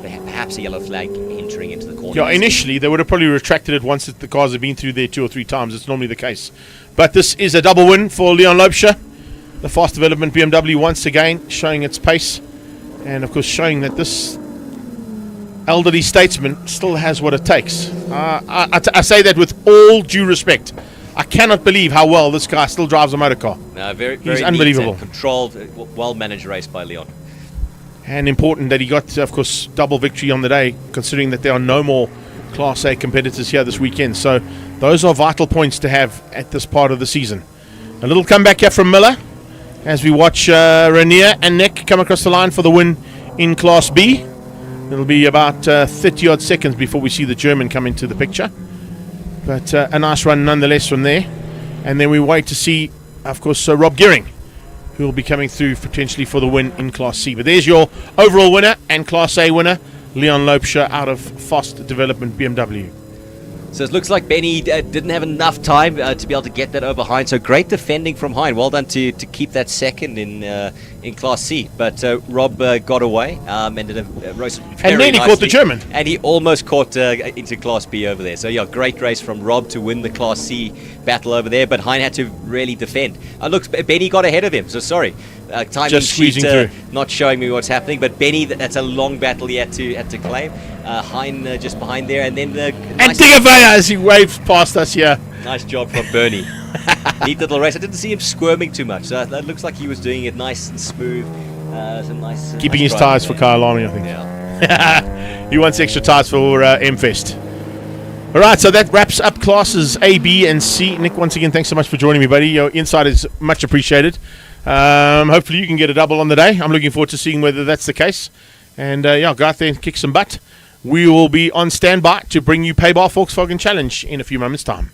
S9: perhaps a yellow flag entering into the corner.
S1: Yeah, initially they would have probably retracted it once the cars have been through there 2 or 3 times. It's normally the case. But this is a double win for Leon Loebscher. The fast development BMW once again showing its pace. And of course showing that this elderly statesman still has what it takes. I say that with all due respect. I cannot believe how well this guy still drives a motor car.
S9: No, very
S1: He's unbelievable.
S9: Neat and controlled, well-managed race by Leon.
S1: And important that he got, of course, double victory on the day, considering that there are no more Class A competitors here this weekend. So those are vital points to have at this part of the season. A little comeback here from Miller as we watch Renier and Neck come across the line for the win in Class B. It'll be about 30-odd seconds before we see the German come into the picture. But a nice run nonetheless from there. And then we wait to see, of course, Rob Gearing, who will be coming through potentially for the win in Class C. But there's your overall winner and Class A winner, Leon Loubser out of Fast Development BMW.
S9: So it looks like Benny didn't have enough time to be able to get that over Hein. So great defending from Hein. Well done to keep that second in Class C. But Rob got away and did a race very
S1: And then he caught the German.
S9: And he almost caught into Class B over there. So yeah, great race from Rob to win the Class C battle over there. But Hein had to really defend. Look, Benny got ahead of him. So sorry. Timing
S1: Just squeezing through.
S9: Not showing me what's happening, but Benny, that's a long battle he had to claim. Hein just behind there, and then
S1: And Digavaya as he waves past us here.
S9: Nice job from Bernie. Neat little race. I didn't see him squirming too much. So that looks like he was doing it nice and smooth. Some nice.
S1: Keeping
S9: nice
S1: his tyres for Kyalani, I think.
S9: Yeah.
S1: He wants extra tyres for M-Fest. All right, so that wraps up classes A, B, and C. Nick, once again, thanks so much for joining me, buddy. Your insight is much appreciated. Hopefully you can get a double on the day. I'm looking forward to seeing whether that's the case. And go out there and kick some butt. We will be on standby to bring you Paybar Volkswagen Challenge in a few moments' time.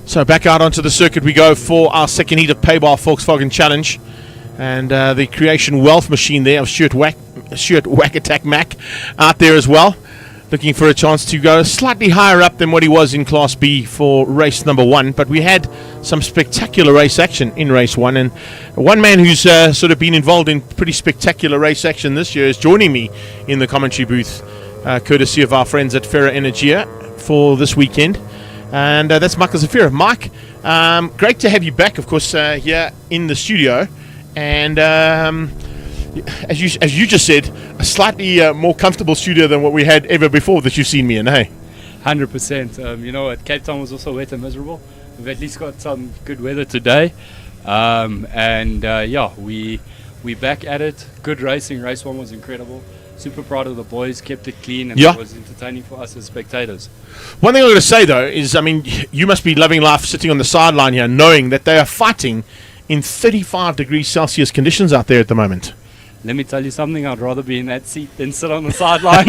S1: So back out onto the circuit we go for our second heat of Payball Volkswagen Challenge. And the Creation Wealth machine there of Stuart Whack Attack Mac out there as well. Looking for a chance to go slightly higher up than what he was in Class B for race number 1. But we had some spectacular race action in race 1. And one man who's sort of been involved in pretty spectacular race action this year is joining me in the commentary booth, courtesy of our friends at Ferra Energia for this weekend. And that's Michael Zafira. Mike, great to have you back, of course, here in the studio. And as you just said, a slightly more comfortable studio than what we had ever before that you've seen me in, hey?
S18: 100%. You know, Cape Town was also wet and miserable. We've at least got some good weather today. Yeah, we back at it. Good racing. Race 1 was incredible. Super proud of the boys, kept it clean, and it was entertaining for us as spectators.
S1: One thing I'm going to say, though, is, I mean, you must be loving life sitting on the sideline here, knowing that they are fighting in 35 degrees Celsius conditions out there at the moment.
S18: Let me tell you something, I'd rather be in that seat than sit on the sideline.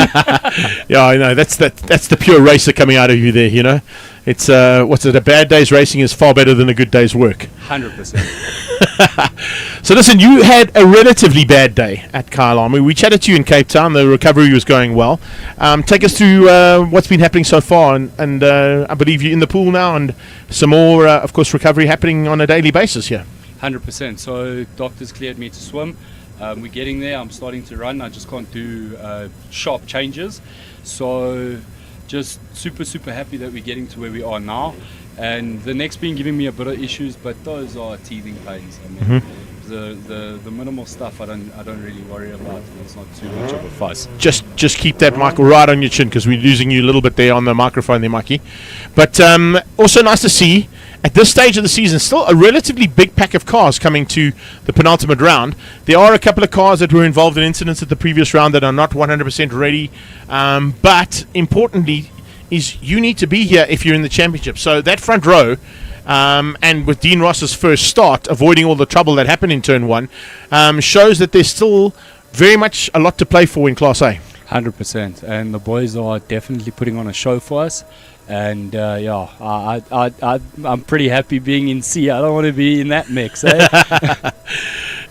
S1: Yeah, I know. That's the pure racer coming out of you there, you know. It's, a bad day's racing is far better than a good day's work.
S18: 100%.
S1: So listen, you had a relatively bad day at Kyalami. We chatted to you in Cape Town. The recovery was going well. Take us through what's been happening so far, and I believe you're in the pool now, and some more, of course, recovery happening on a daily basis here.
S18: 100%. So doctors cleared me to swim. We're getting there. I'm starting to run. I just can't do sharp changes. So just super happy that we're getting to where we are now. And the neck's been giving me a bit of issues, but those are teething pains. I mean, the minimal stuff I don't really worry about. It's not too much of a fuss.
S1: Just keep that mic right on your chin, because we're losing you a little bit there on the microphone there, Mikey. But also nice to see, at this stage of the season, still a relatively big pack of cars coming to the penultimate round. There are a couple of cars that were involved in incidents at the previous round that are not 100% ready. But importantly, is you need to be here if you're in the championship. So that front row, and with Dean Ross's first start, avoiding all the trouble that happened in turn 1, shows that there's still very much a lot to play for in Class A.
S18: 100%, and the boys are definitely putting on a show for us. And I'm pretty happy being in C. I don't want to be in that mix. Eh?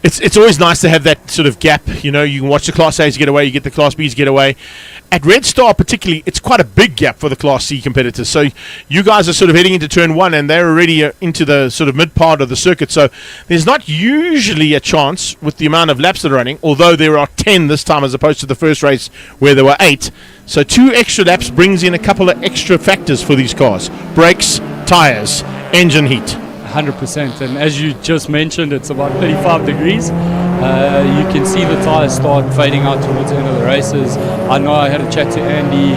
S1: It's always nice to have that sort of gap. You know, you can watch the Class A's get away, you get the Class B's get away. At Red Star particularly, it's quite a big gap for the Class C competitors. So you guys are sort of heading into turn 1, and they're already into the sort of mid part of the circuit. So there's not usually a chance with the amount of laps that are running, although there are 10 this time as opposed to the first race where there were 8. So 2 extra laps brings in a couple of extra factors for these cars. Brakes, tyres, engine heat.
S18: 100%, and as you just mentioned, it's about 35 degrees. You can see the tyres start fading out towards the end of the races. I know I had a chat to Andy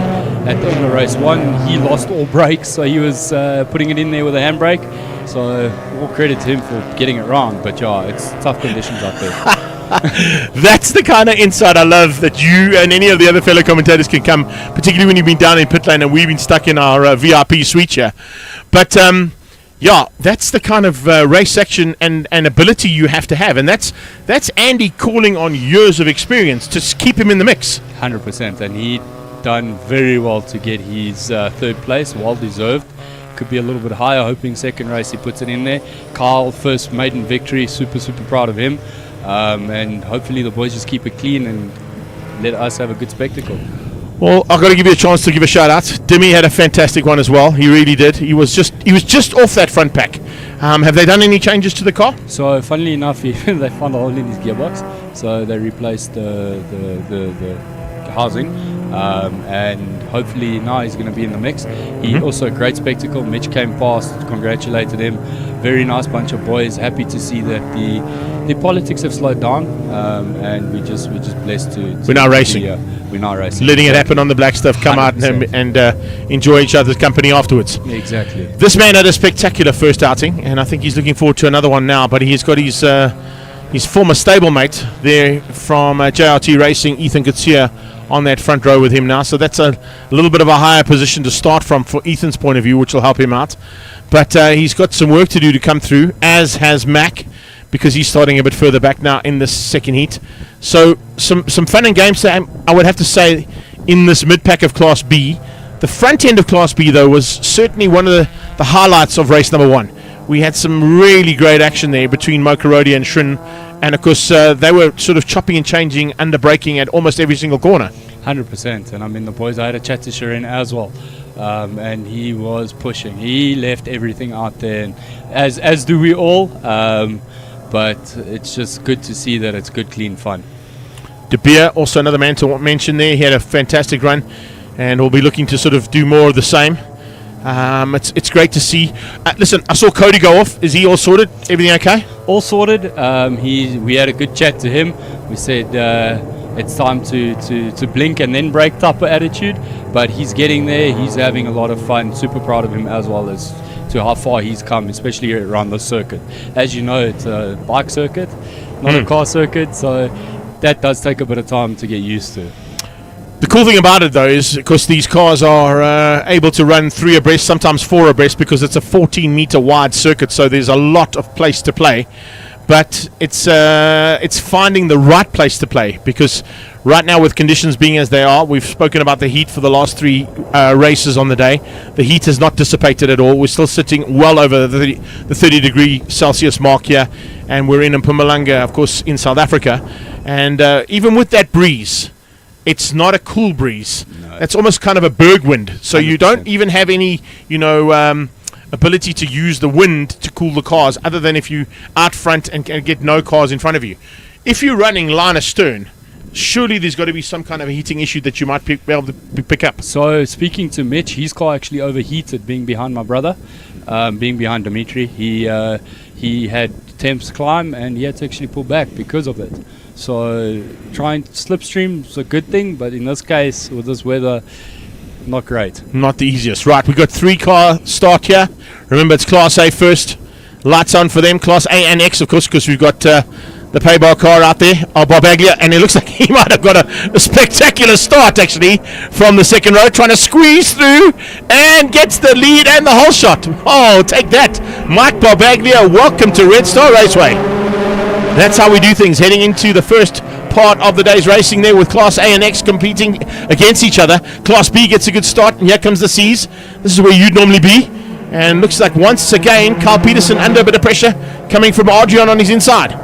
S18: at the end of race 1. He lost all brakes, so he was putting it in there with a handbrake. So all credit to him for getting it wrong, but yeah, it's tough conditions out there.
S1: That's the kind of insight I love, that you and any of the other fellow commentators can come, particularly when you've been down in pit lane and we've been stuck in our VIP suite here. But yeah, that's the kind of race action and ability you have to have. And that's Andy calling on years of experience to keep him in the mix.
S18: 100%, and he done very well to get his third place, well deserved. Could be a little bit higher, hoping second race he puts it in there. Kyle, first maiden victory, super proud of him. And hopefully the boys just keep it clean and let us have a good spectacle.
S1: Well, I've got to give you a chance to give a shout out. Dimi had a fantastic one as well. He really did. He was just off that front pack. Have they done any changes to the car?
S18: So funnily enough, they found a hole in his gearbox, so they replaced the housing, and hopefully now he's going to be in the mix. He also a great spectacle. Mitch came past, congratulated him. Very nice bunch of boys. Happy to see that the politics have slowed down, and we're just blessed to
S1: we're now racing.
S18: We're now racing.
S1: Letting it happen on the black stuff, come 100%. out and enjoy each other's company afterwards.
S18: Exactly.
S1: This man had a spectacular first outing, and I think he's looking forward to another one now. But he's got his former stablemate there from JRT Racing, Ethan Gutsia, on that front row with him now. So that's a little bit of a higher position to start from for Ethan's point of view, which will help him out. But he's got some work to do to come through, as has Mac, because he's starting a bit further back now in this second heat. So some fun and games. I would have to say, in this mid-pack of Class B, The front end of Class B, though, was certainly one of the highlights of race number 1. We had some really great action there between Mokarodi and Shrin, and of course they were sort of chopping and changing, under braking at almost every single corner.
S18: 100%, and I mean the boys, I had a chat to Shirin as well, and he was pushing. He left everything out there, and as do we all, but it's just good to see that it's good, clean fun.
S1: De Beer, also another man to mention there. He had a fantastic run, and we'll be looking to sort of do more of the same. It's great to see. Listen, I saw Cody go off. Is he all sorted? Everything okay?
S18: All sorted. We had a good chat to him. We said it's time to blink and then break type of attitude. But he's getting there. He's having a lot of fun. Super proud of him as well as to how far he's come, especially around the circuit. As you know, it's a bike circuit, not a car circuit. So that does take a bit of time to get used to.
S1: The cool thing about it, though, is because these cars are able to run 3 abreast, sometimes 4 abreast, because it's a 14-meter wide circuit, so there's a lot of place to play. But it's finding the right place to play, because right now, with conditions being as they are, we've spoken about the heat for the last 3 races on the day. The heat has not dissipated at all. We're still sitting well over the 30-degree Celsius mark here, and we're in Mpumalanga, of course, in South Africa. And even with that breeze, it's not a cool breeze. No. It's almost kind of a berg wind. So 100%. You don't even have any, ability to use the wind to cool the cars, other than if you out front and get no cars in front of you. If you're running line astern, surely there's got to be some kind of a heating issue that you might be able to pick up.
S18: So speaking to Mitch, his car actually overheated being behind my brother, being behind Dimitri. He had temps climb and he had to actually pull back because of it. So trying slipstream is a good thing, but in this case, with this weather, not great.
S1: Not the easiest. Right, we've got 3-car start here. Remember, it's Class A first. Lights on for them. Class A and X, of course, because we've got the paybar car out there, Barbaglia, and it looks like he might have got a spectacular start, actually, from the second row, trying to squeeze through and gets the lead and the whole shot. Oh, take that. Mike Barbaglia, welcome to Red Star Raceway. That's how we do things, heading into the first part of the day's racing there, with Class A and X competing against each other. Class B gets a good start, and here comes the C's. This is where you'd normally be. And looks like once again, Carl Peterson under a bit of pressure, coming from Adrian on his inside.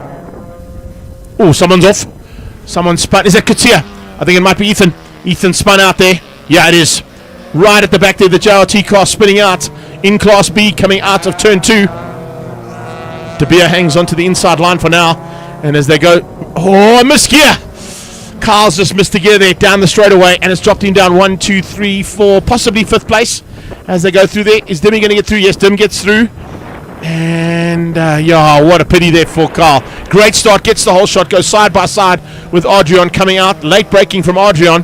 S1: Oh, someone's off. Someone spun. Is that Katia? I think it might be Ethan. Ethan spun out there. Yeah, it is. Right at the back there, the JRT car spinning out in Class B, coming out of turn 2. De Beer hangs onto the inside line for now, and as they go, a missed gear. Carl's just missed the gear there down the straightaway, and it's dropped him down 1, 2, 3, 4, possibly 5th place as they go through there. Is Dimmy going to get through? Yes, Dim gets through. And what a pity there for Carl. Great start, gets the whole shot, goes side by side with Adrian coming out. Late braking from Adrian,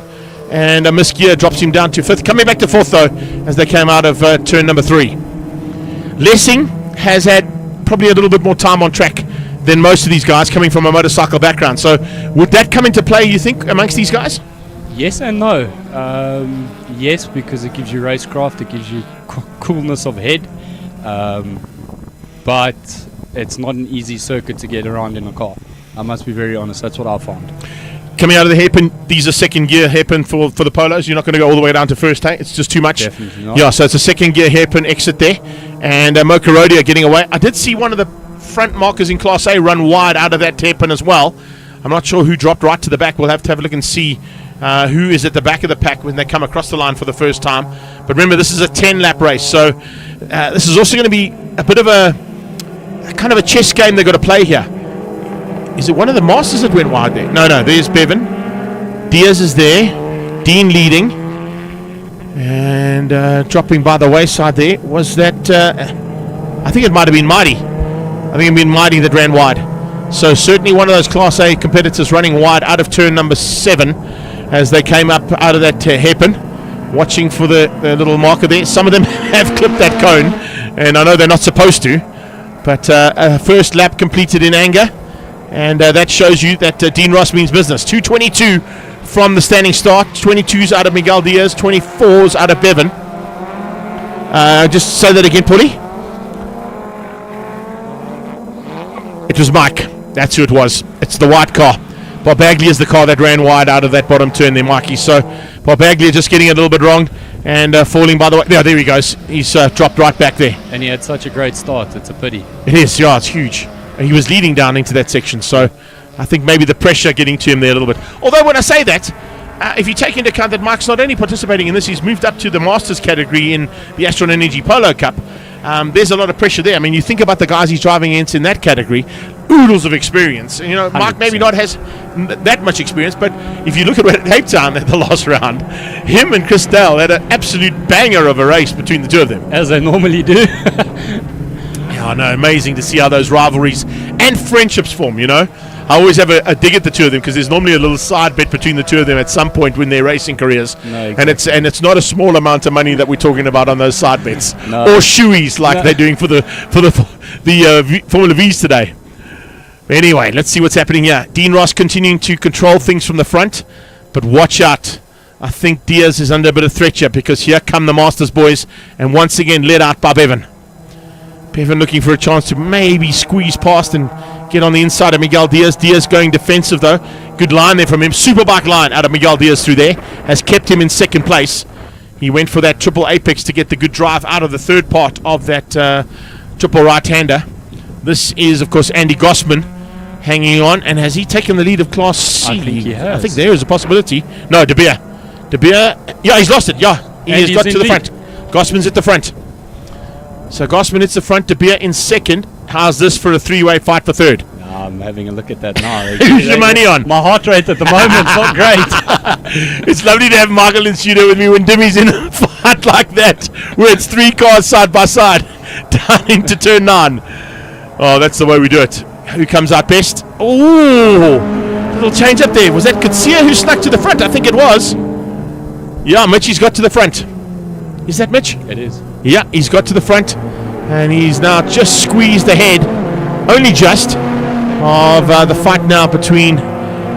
S1: and a missed gear drops him down to 5th. Coming back to 4th, though, as they came out of turn number 3. Lessing has had probably a little bit more time on track than most of these guys, coming from a motorcycle background. So would that come into play, you think, amongst these guys?
S18: Yes and no. Yes, because it gives you racecraft, it gives you coolness of head, but it's not an easy circuit to get around in a car. I must be very honest, that's what I found.
S1: Coming out of the hairpin, these are second gear hairpin for the Polos. You're not going to go all the way down to first, hey? It's just too much.
S18: Definitely not.
S1: Yeah, so it's a second gear hairpin exit there. And Mokarodi are getting away. I did see one of the front markers in Class A run wide out of that hairpin as well. I'm not sure who dropped right to the back. We'll have to have a look and see who is at the back of the pack when they come across the line for the first time. But remember, this is a 10-lap race, so this is also going to be a bit of a kind of a chess game they've got to play here. Is it one of the Masters that went wide there? No, there's Bevan. Diaz is there. Dean leading. And dropping by the wayside there. Was that... I think it might have been Mighty. I think it might have been Mighty that ran wide. So certainly one of those Class A competitors running wide out of turn number 7 as they came up out of that hairpin. Watching for the little marker there. Some of them have clipped that cone. And I know they're not supposed to. But first lap completed in anger. And that shows you that Dean Ross means business. 2:22 from the standing start. 22s out of Miguel Diaz. 24s out of Bevan. Just say that again, Pully. It was Mike. That's who it was. It's the white car. Barbaglia is the car that ran wide out of that bottom turn there, Mikey. So Barbaglia just getting it a little bit wrong and falling by the way. There he goes. He's dropped right back there.
S18: And he had such a great start. It's a pity.
S1: It is, yeah, it's huge. He was leading down into that section, so I think maybe the pressure getting to him there a little bit. Although when I say that, if you take into account that Mike's not only participating in this, he's moved up to the Masters category in the Astron Energy Polo Cup. There's a lot of pressure there. I mean, you think about the guys he's driving against in that category, oodles of experience. And, Mike maybe not has that much experience, but if you look at Cape Town at the last round, him and Chris Dale had an absolute banger of a race between the two of them.
S18: As they normally do.
S1: Yeah, I know, amazing to see how those rivalries and friendships form, I always have a dig at the two of them because there's normally a little side bet between the two of them at some point in their racing careers.
S18: No, exactly.
S1: And it's not a small amount of money that we're talking about on those side bets or shoeies like they're doing for the Formula V's today. Anyway, let's see what's happening here. Dean Ross continuing to control things from the front, but watch out. I think Diaz is under a bit of threat here because here come the Masters boys and once again led out by Bevan. Bevan looking for a chance to maybe squeeze past and get on the inside of Miguel Diaz. Diaz going defensive though. Good line there from him. Superbike line out of Miguel Diaz through there. Has kept him in second place. He went for that triple apex to get the good drive out of the third part of that triple right-hander. This is, of course, Andy Gossman hanging on. And has he taken the lead of Class C?
S18: I think he has.
S1: I think there is a possibility. No, De Beer. Yeah, he's lost it. Yeah, he has got to the front. Gossman's at the front. So Gossman hits the front, De Beer in second. How's this for a three-way fight for third?
S18: I'm having a look at that now.
S1: Who's your money on?
S18: My heart rate at the moment is not great.
S1: It's lovely to have Michael in studio with me when Dimmy's in a fight like that, where it's three cars side by side, down into turn 9. Oh, that's the way we do it. Who comes out best? Oh, little change up there. Was that Katsia who snuck to the front? I think it was. Yeah, Mitchie's got to the front. Is that Mitch?
S18: It is.
S1: Yeah, he's got to the front, and he's now just squeezed ahead, only just, of the fight now between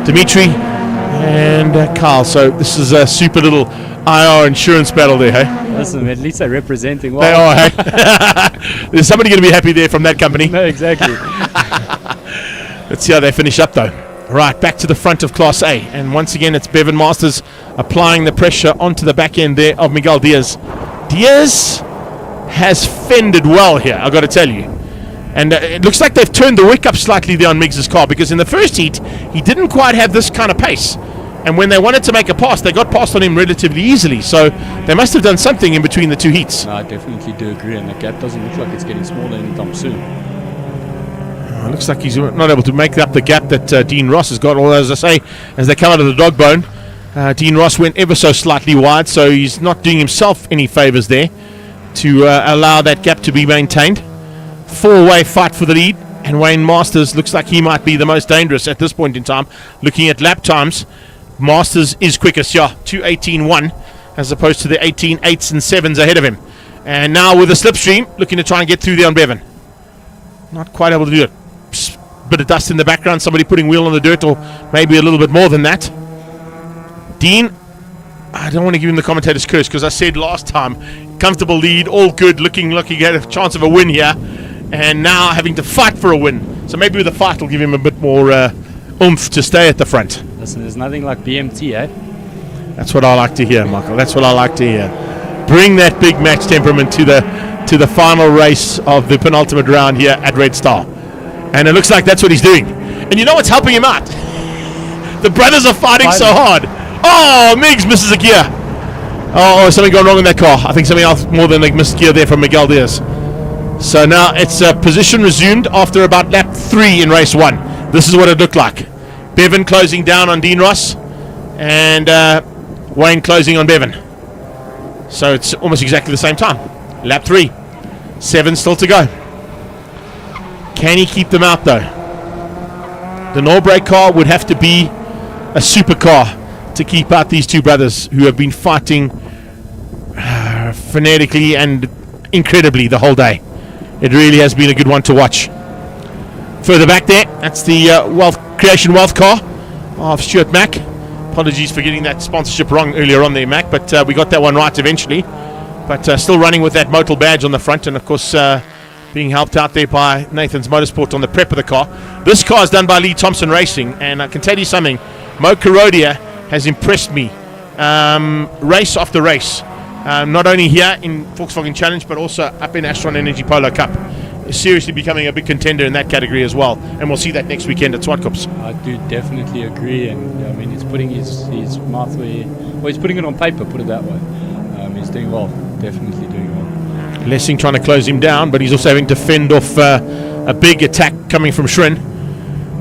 S1: Dimitri and Carl. So this is a super little IR insurance battle there, hey?
S18: Listen, at least they're representing well.
S1: They are, hey? There's somebody going to be happy there from that company.
S18: No, exactly.
S1: Let's see how they finish up, though. Right, back to the front of Class A. And once again, it's Bevan Masters applying the pressure onto the back end there of Miguel Diaz. Diaz has fended well here, I've got to tell you. And it looks like they've turned the wick up slightly there on Miggs' car, because in the first heat, he didn't quite have this kind of pace. And when they wanted to make a pass, they got past on him relatively easily. So they must have done something in between the two heats.
S18: No, I definitely do agree, and the gap doesn't look like it's getting smaller anytime soon.
S1: It looks like he's not able to make up the gap that Dean Ross has got. Although, as I say, as they come out of the dog bone, Dean Ross went ever so slightly wide, so he's not doing himself any favours there to allow that gap to be maintained. 4-way fight for the lead, and Wayne Masters looks like he might be the most dangerous at this point in time. Looking at lap times, Masters is quickest, 2:18.1 as opposed to the 18.8s and 7s ahead of him. And now with a slipstream, looking to try and get through there on Bevan. Not quite able to do it. Bit of dust in the background, somebody putting wheel on the dirt, or maybe a little bit more than that. Dean, I don't want to give him the commentator's curse, because I said last time, comfortable lead, all good, looking like he had a chance of a win here, and now having to fight for a win. So maybe with the fight will give him a bit more oomph to stay at the front.
S18: Listen, there's nothing like BMT, eh?
S1: That's what I like to hear, Michael. That's what I like to hear. Bring that big match temperament to the final race of the penultimate round here at Red Star. And it looks like that's what he's doing. And you know what's helping him out? The brothers are fighting so hard. Oh, Miggs misses a gear. Oh, something gone wrong in that car. I think something else more than a missed gear there from Miguel Diaz. So now it's position resumed after about lap 3 in race 1. This is what it looked like. Bevan closing down on Dean Ross, and Wayne closing on Bevan. So it's almost exactly the same time. Lap 3. 7 still to go. Can he keep them out, though? The Norbrake car would have to be a supercar to keep out these two brothers who have been fighting frenetically and incredibly the whole day. It really has been a good one to watch. Further back there, that's the Creation Wealth car of Stuart Mack. Apologies for getting that sponsorship wrong earlier on there, Mac, but we got that one right eventually. But still running with that Motul badge on the front, and of course being helped out there by Nathan's Motorsport on the prep of the car. This car is done by Lee Thompson Racing, and I can tell you something, Mo Karodia has impressed me race after race, not only here in Volkswagen Challenge but also up in Astron Energy Polo Cup. Is seriously becoming a big contender in that category as well, and we'll see that next weekend at Zwartkops.
S18: I do definitely agree, and I mean he's putting his mouth he's putting it on paper, put it that way. He's doing well, definitely doing well.
S1: Lessing trying to close him down, but he's also having to fend off a big attack coming from Shirin.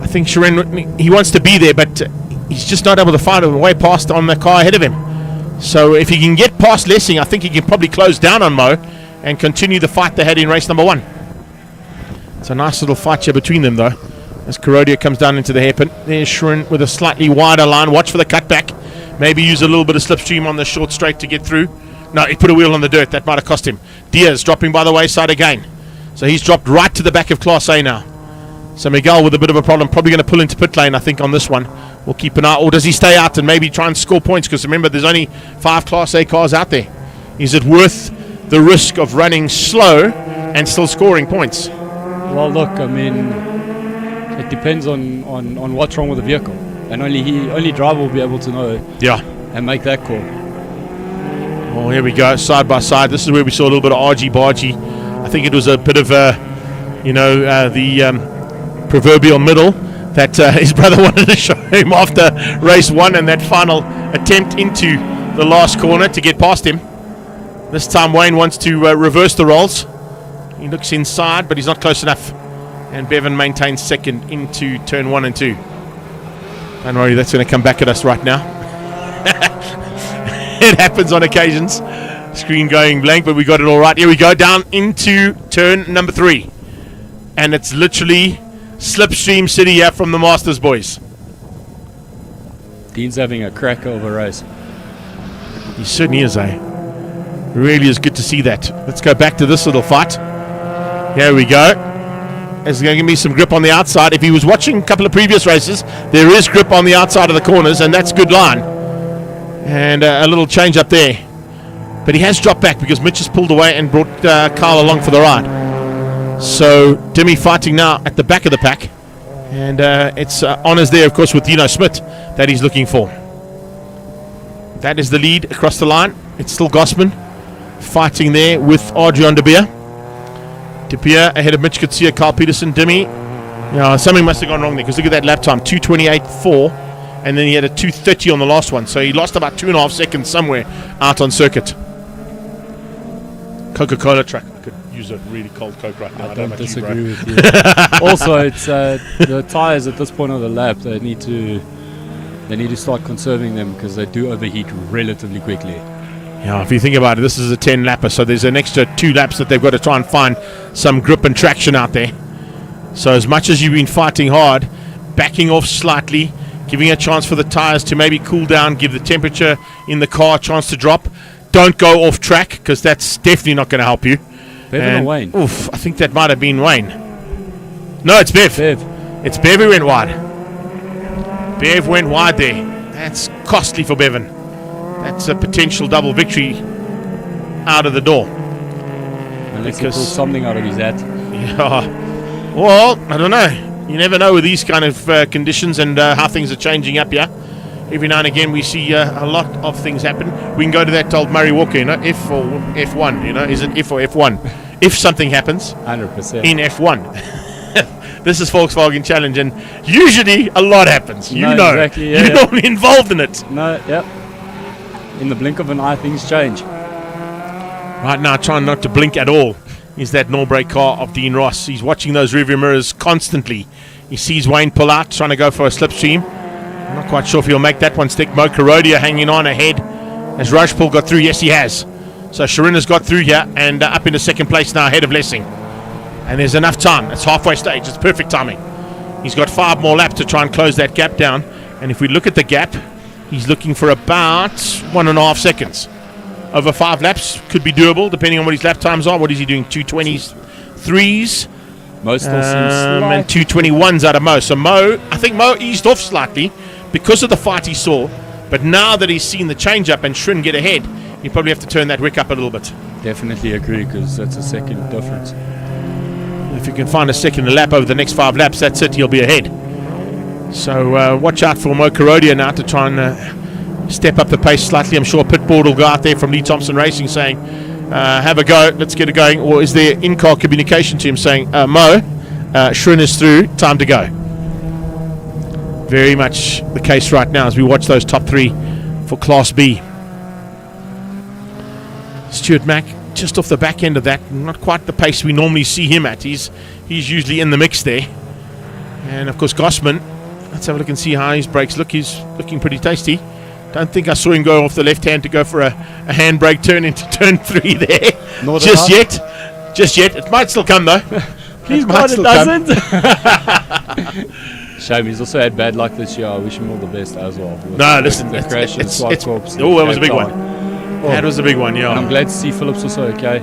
S1: I think Shirin, he wants to be there, but he's just not able to find a way past on the car ahead of him. So if he can get past Lessing, I think he can probably close down on Mo and continue the fight they had in race number 1. It's a nice little fight here between them, though, as Karodia comes down into the hairpin. There's Shirin with a slightly wider line. Watch for the cutback. Maybe use a little bit of slipstream on the short straight to get through. No, he put a wheel on the dirt. That might have cost him. Diaz dropping by the wayside again. So he's dropped right to the back of Class A now. So Miguel with a bit of a problem. Probably going to pull into pit lane, I think, on this one. We'll keep an eye. Or does he stay out and maybe try and score points? Because remember, there's only 5 Class A cars out there. Is it worth the risk of running slow and still scoring points?
S18: Well, look, I mean, it depends on what's wrong with the vehicle, and only driver will be able to know.
S1: Yeah.
S18: And make that call.
S1: Well, here we go, side by side. This is where we saw a little bit of argy-bargy. I think it was a bit of, the proverbial middle that his brother wanted to show him after race 1 and that final attempt into the last corner to get past him. This time Wayne wants to reverse the roles. He looks inside, but he's not close enough. And Bevan maintains second into turn 1 and 2. Don't worry, that's going to come back at us right now. It happens on occasions. Screen going blank, but we got it all right. Here we go, down into turn number 3. And it's literally Slipstream City here from the Masters boys.
S18: Dean's having a cracker of a race.
S1: He certainly is, eh? Really is good to see that. Let's go back to this little fight. Here we go. There's going to give me some grip on the outside. If he was watching a couple of previous races, there is grip on the outside of the corners, and that's good line. And a little change up there. But he has dropped back because Mitch has pulled away and brought Carl along for the ride. So Dimmy fighting now at the back of the pack. And it's honours there, of course, with Dino Smith that he's looking for. That is the lead across the line. It's still Gossman fighting there with Adrian De Beer. De Beer ahead of Mitch Kutsia, Carl Peterson, Dimmy. Something must have gone wrong there because look at that lap time, 2:28.4, and then he had a 2:30 on the last one. So he lost about 2.5 seconds somewhere out on circuit. Coca-Cola track. I could use a really cold Coke right now.
S18: I don't disagree with you. Also, it's the tyres at this point of the lap. They need to start conserving them because they do overheat relatively quickly.
S1: Yeah, if you think about it, this is a 10 lapper, so there's an extra 2 laps that they've got to try and find some grip and traction out there. So as much as you've been fighting hard, backing off slightly, giving a chance for the tyres to maybe cool down, give the temperature in the car a chance to drop. Don't go off track because that's definitely not going to help you.
S18: Bevan or Wayne?
S1: Oof, I think that might have been Wayne. No, it's Bev. It's Bev who went wide. Bev went wide there. That's costly for Bevan. That's a potential double victory out of the door.
S18: Unless he pulls something out of his hat.
S1: Yeah. Well, I don't know. You never know with these kind of conditions and how things are changing up here. Every now and again we see a lot of things happen. We can go to that old Murray Walker, F or F1, is it F or F1? If something happens
S18: 100%
S1: in F1. This is Volkswagen Challenge, and usually a lot happens.
S18: Exactly,
S1: you're normally involved in it.
S18: No, yep. In the blink of an eye, things change.
S1: Right now, trying not to blink at all is that no-brake car of Dean Ross. He's watching those rearview mirrors constantly. He sees Wayne pull out, trying to go for a slipstream. I'm not quite sure if he'll make that one stick. Mo Karodia hanging on ahead. Has Rajpal got through? Yes, he has. So Shirin has got through here and up into second place now ahead of Lessing. And there's enough time. It's halfway stage. It's perfect timing. He's got 5 more laps to try and close that gap down. And if we look at the gap, he's looking for about 1.5 seconds. Over 5 laps could be doable, depending on what his lap times are. What is he doing? 2:23s?
S18: Mo still seems
S1: and 2:21s out of Mo. So I think Mo eased off slightly because of the fight he saw. But now that he's seen the change-up and Shrin get ahead, you probably have to turn that wick up a little bit.
S18: Definitely agree, because that's a second difference.
S1: If you can find a second a lap over the next 5 laps, that's it, he'll be ahead. So watch out for Mo Karodia now to try and step up the pace slightly. I'm sure Pitboard will go out there from Lee Thompson Racing saying, have a go, let's get it going. Or is there in-car communication to him saying, Mo, Shrin is through, time to go. Very much the case right now as we watch those top 3 for Class B. Stuart Mack just off the back end of that, not quite the pace we normally see him at. He's usually in the mix there. And of course Gossman, let's have a look and see how his brakes look. He's looking pretty tasty. Don't think I saw him go off the left hand to go for a handbrake turn into turn 3 there. Just yet. It might still come though.
S18: Please God it doesn't. Shame, he's also had bad luck this year. I wish him all the best as well.
S1: No, listen,
S18: the crash in Swartkorps.
S1: That was a big one. That was a big one, yeah.
S18: And I'm glad to see Phillips also okay.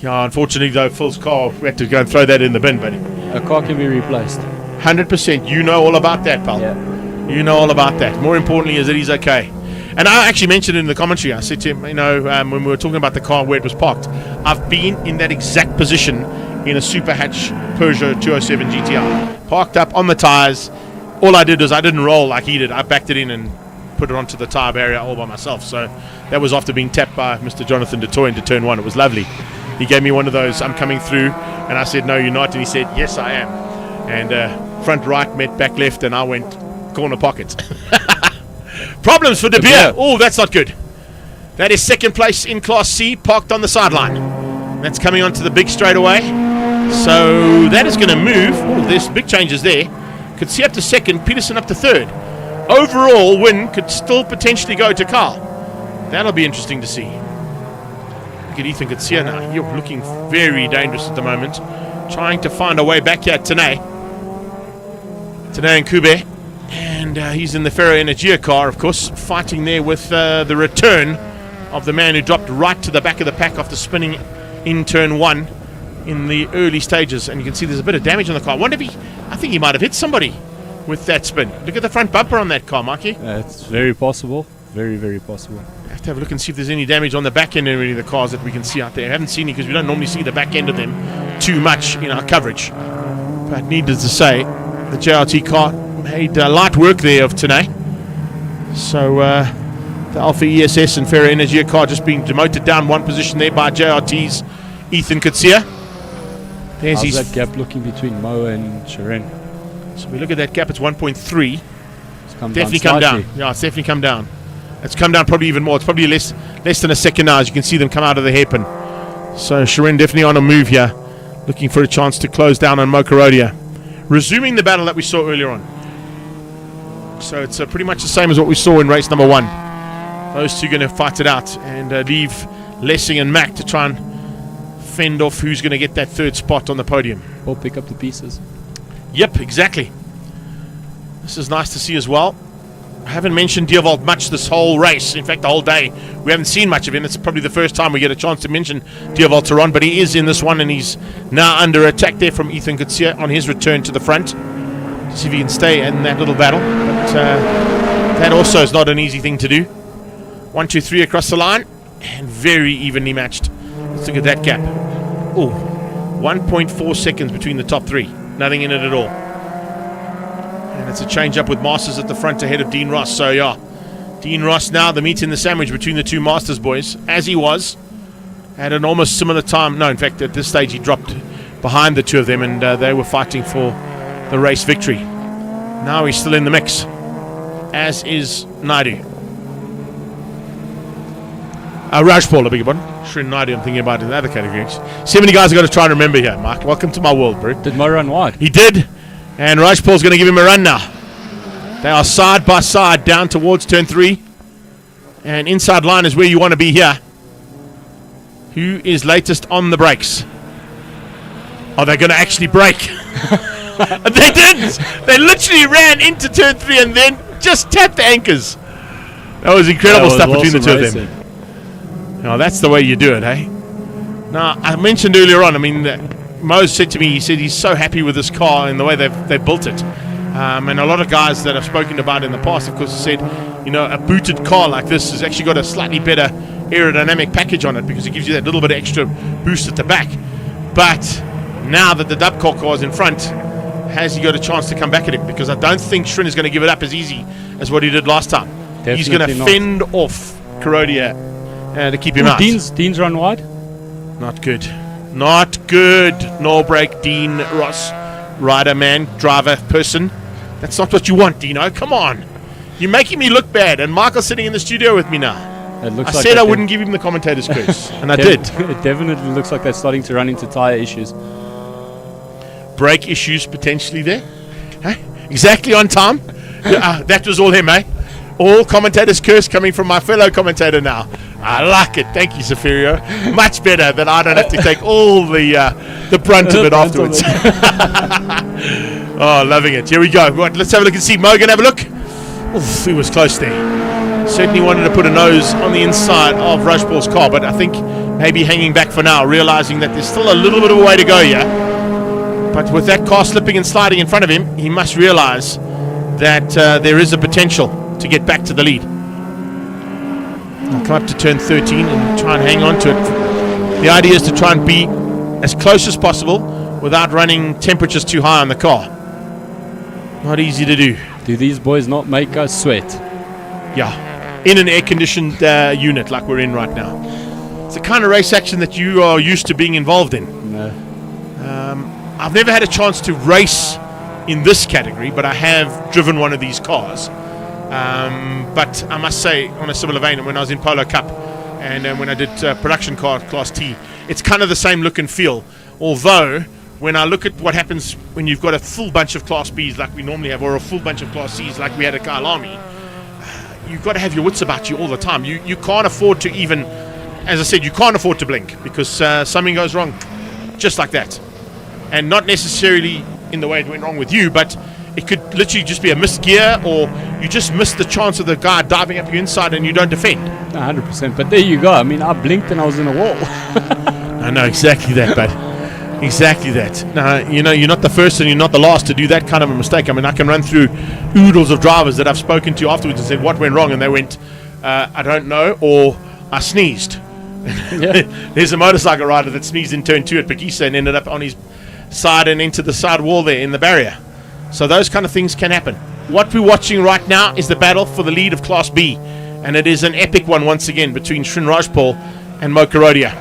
S1: Yeah, unfortunately though, Phil's car, we had to go and throw that in the bin, buddy.
S18: A car can be replaced.
S1: 100%. You know all about that, pal.
S18: Yeah.
S1: You know all about that. More importantly is that he's okay. And I actually mentioned it in the commentary. I said to him, when we were talking about the car where it was parked, I've been in that exact position in a super hatch Peugeot 207 GTR. Parked up on the tyres. All I did was I didn't roll like he did. I backed it in and put it onto the tyre barrier all by myself. So that was after being tapped by Mr. Jonathan DeToy into turn 1. It was lovely. He gave me one of those, I'm coming through. And I said, no, you're not. And he said, yes, I am. And front right met back left, and I went corner pocket. Problems for De Beer. Oh, that's not good. That is second place in Class C, parked on the sideline. That's coming onto the big straightaway. So that is going to move. Oh, there's big changes there. Could see up to second, Peterson up to third. Overall win could still potentially go to Carl. That'll be interesting to see. Look at Ethan Katsia now. You're looking very dangerous at the moment. Trying to find a way back here Tanay and Kube. And he's in the Ferro Energia car, of course, fighting there with the return of the man who dropped right to the back of the pack after spinning in turn 1 in the early stages. And you can see there's a bit of damage on the car. I think he might have hit somebody with that spin. Look at the front bumper on that car, Mikey.
S18: It's very possible. Very, very possible.
S1: Have to have a look and see if there's any damage on the back end of any of the cars that we can see out there. I haven't seen it because we don't normally see the back end of them too much in our coverage. But needless to say, the JRT car made light work there of Tanay. So the Alpha ESS and Ferro Energia car just being demoted down one position there by JRT's Ethan Katsia.
S18: How's that gap looking between Mo and Sharon?
S1: So we look at that gap, it's 1.3.
S18: It's come
S1: definitely
S18: down
S1: come down. Yeah, it's definitely come down. It's come down probably even more. It's probably less than a second now as you can see them come out of the hairpin. So Sharon definitely on a move here, looking for a chance to close down on Mo Karodia. Resuming the battle that we saw earlier on. So it's pretty much the same as what we saw in race number 1. Those two going to fight it out and leave Lessing and Mack to try and fend off who's going to get that third spot on the podium.
S18: Or pick up the pieces.
S1: Yep, exactly. This is nice to see as well. I haven't mentioned Dierwald much this whole race. In fact, the whole day. We haven't seen much of him. It's probably the first time we get a chance to mention Dierwald Tehran, but he is in this one, and he's now under attack there from Ethan Katsia on his return to the front. To see if he can stay in that little battle. But that also is not an easy thing to do. 1, 2, 3 across the line, and very evenly matched. Let's look at that gap. Oh, 1.4 seconds between the top 3. Nothing in it at all. And it's a change up with Masters at the front ahead of Dean Ross. So yeah, Dean Ross now the meat in the sandwich between the two Masters boys, as he was at an almost similar time. No, in fact, at this stage he dropped behind the two of them, and they were fighting for the race victory. Now he's still in the mix, as is Naidu. Rajpal, a bigger one. Shrin Naidu, I'm thinking about in the other categories. So many guys I've got to try and remember here, Mark. Welcome to my world, bro.
S18: Did Mo run wide?
S1: He did. And Rajpal's going to give him a run now. They are side by side down towards turn 3. And inside line is where you want to be here. Who is latest on the brakes? Are they going to actually brake? They didn't. They literally ran into turn 3 and then just tapped the anchors. That was incredible stuff between the two of them. Now that's the way you do it, eh? Now, I mentioned earlier on, I mean, Mo said to me, he said he's so happy with this car and the way they've built it. And a lot of guys that I've spoken about in the past, of course, said, you know, a booted car like this has actually got a slightly better aerodynamic package on it because it gives you that little bit of extra boost at the back. But Now that the Dubcock car is in front, has he got a chance to come back at him? Because I don't think Shrin is going to give it up as easy as what he did last time. He's going to fend off Kurodia to keep him out.
S18: Dean's run wide.
S1: Not good. Not good. No break, Dean Ross. Rider, man, driver, person. That's not what you want, Dino. Come on. You're making me look bad. And Michael's sitting in the studio with me now. I said I wouldn't give him the commentator's curse. And I did.
S18: It definitely looks like they're starting to run into tyre issues.
S1: Brake issues potentially there. Huh? Exactly on time. That was all him, eh? All commentator's curse coming from my fellow commentator now. I like it. Thank you, Safirio. Much better that I don't have to take all the brunt of it afterwards. Oh, loving it. Here we go. Right, let's have a look and see. Morgan, have a look. Oof, he was close there. Certainly wanted to put a nose on the inside of Rajpal's car, but I think maybe hanging back for now, realizing that there's still a little bit of a way to go here. But with that car slipping and sliding in front of him, he must realize that there is a potential to get back to the lead. I'll come up to turn 13 and try and hang on to it. The idea is to try and be as close as possible without running temperatures too high on the car. Not easy to do.
S18: Do these boys not make us sweat?
S1: Yeah, in an air-conditioned unit like we're in right now. It's the kind of race action that you are used to being involved in.
S18: No.
S1: I've never had a chance to race in this category, but I have driven one of these cars. But I must say, on a similar vein, when I was in Polo Cup and when I did production car Class T, it's kind of the same look and feel. Although, when I look at what happens when you've got a full bunch of Class Bs like we normally have, or a full bunch of Class Cs like we had at Kailami, you've got to have your wits about you all the time. You can't afford to even, as I said, you can't afford to blink because something goes wrong just like that. And not necessarily in the way it went wrong with you, but it could literally just be a missed gear, or you just missed the chance of the guy diving up your inside and you don't defend.
S18: 100%. But there you go. I mean, I blinked and I was in a wall.
S1: I know exactly that, but exactly that. Now, you know, you're not the first and you're not the last to do that kind of a mistake. I mean, I can run through oodles of drivers that I've spoken to afterwards and said, what went wrong? And they went, I don't know, or I sneezed. Yeah. There's a motorcycle rider that sneezed in turn 2 at Pekisa and ended up on his side and into the side wall there in the barrier. So those kind of things can happen. What we're watching right now is the battle for the lead of Class B, and it is an epic one once again between Shrin Rajpal and Mo Kurodia.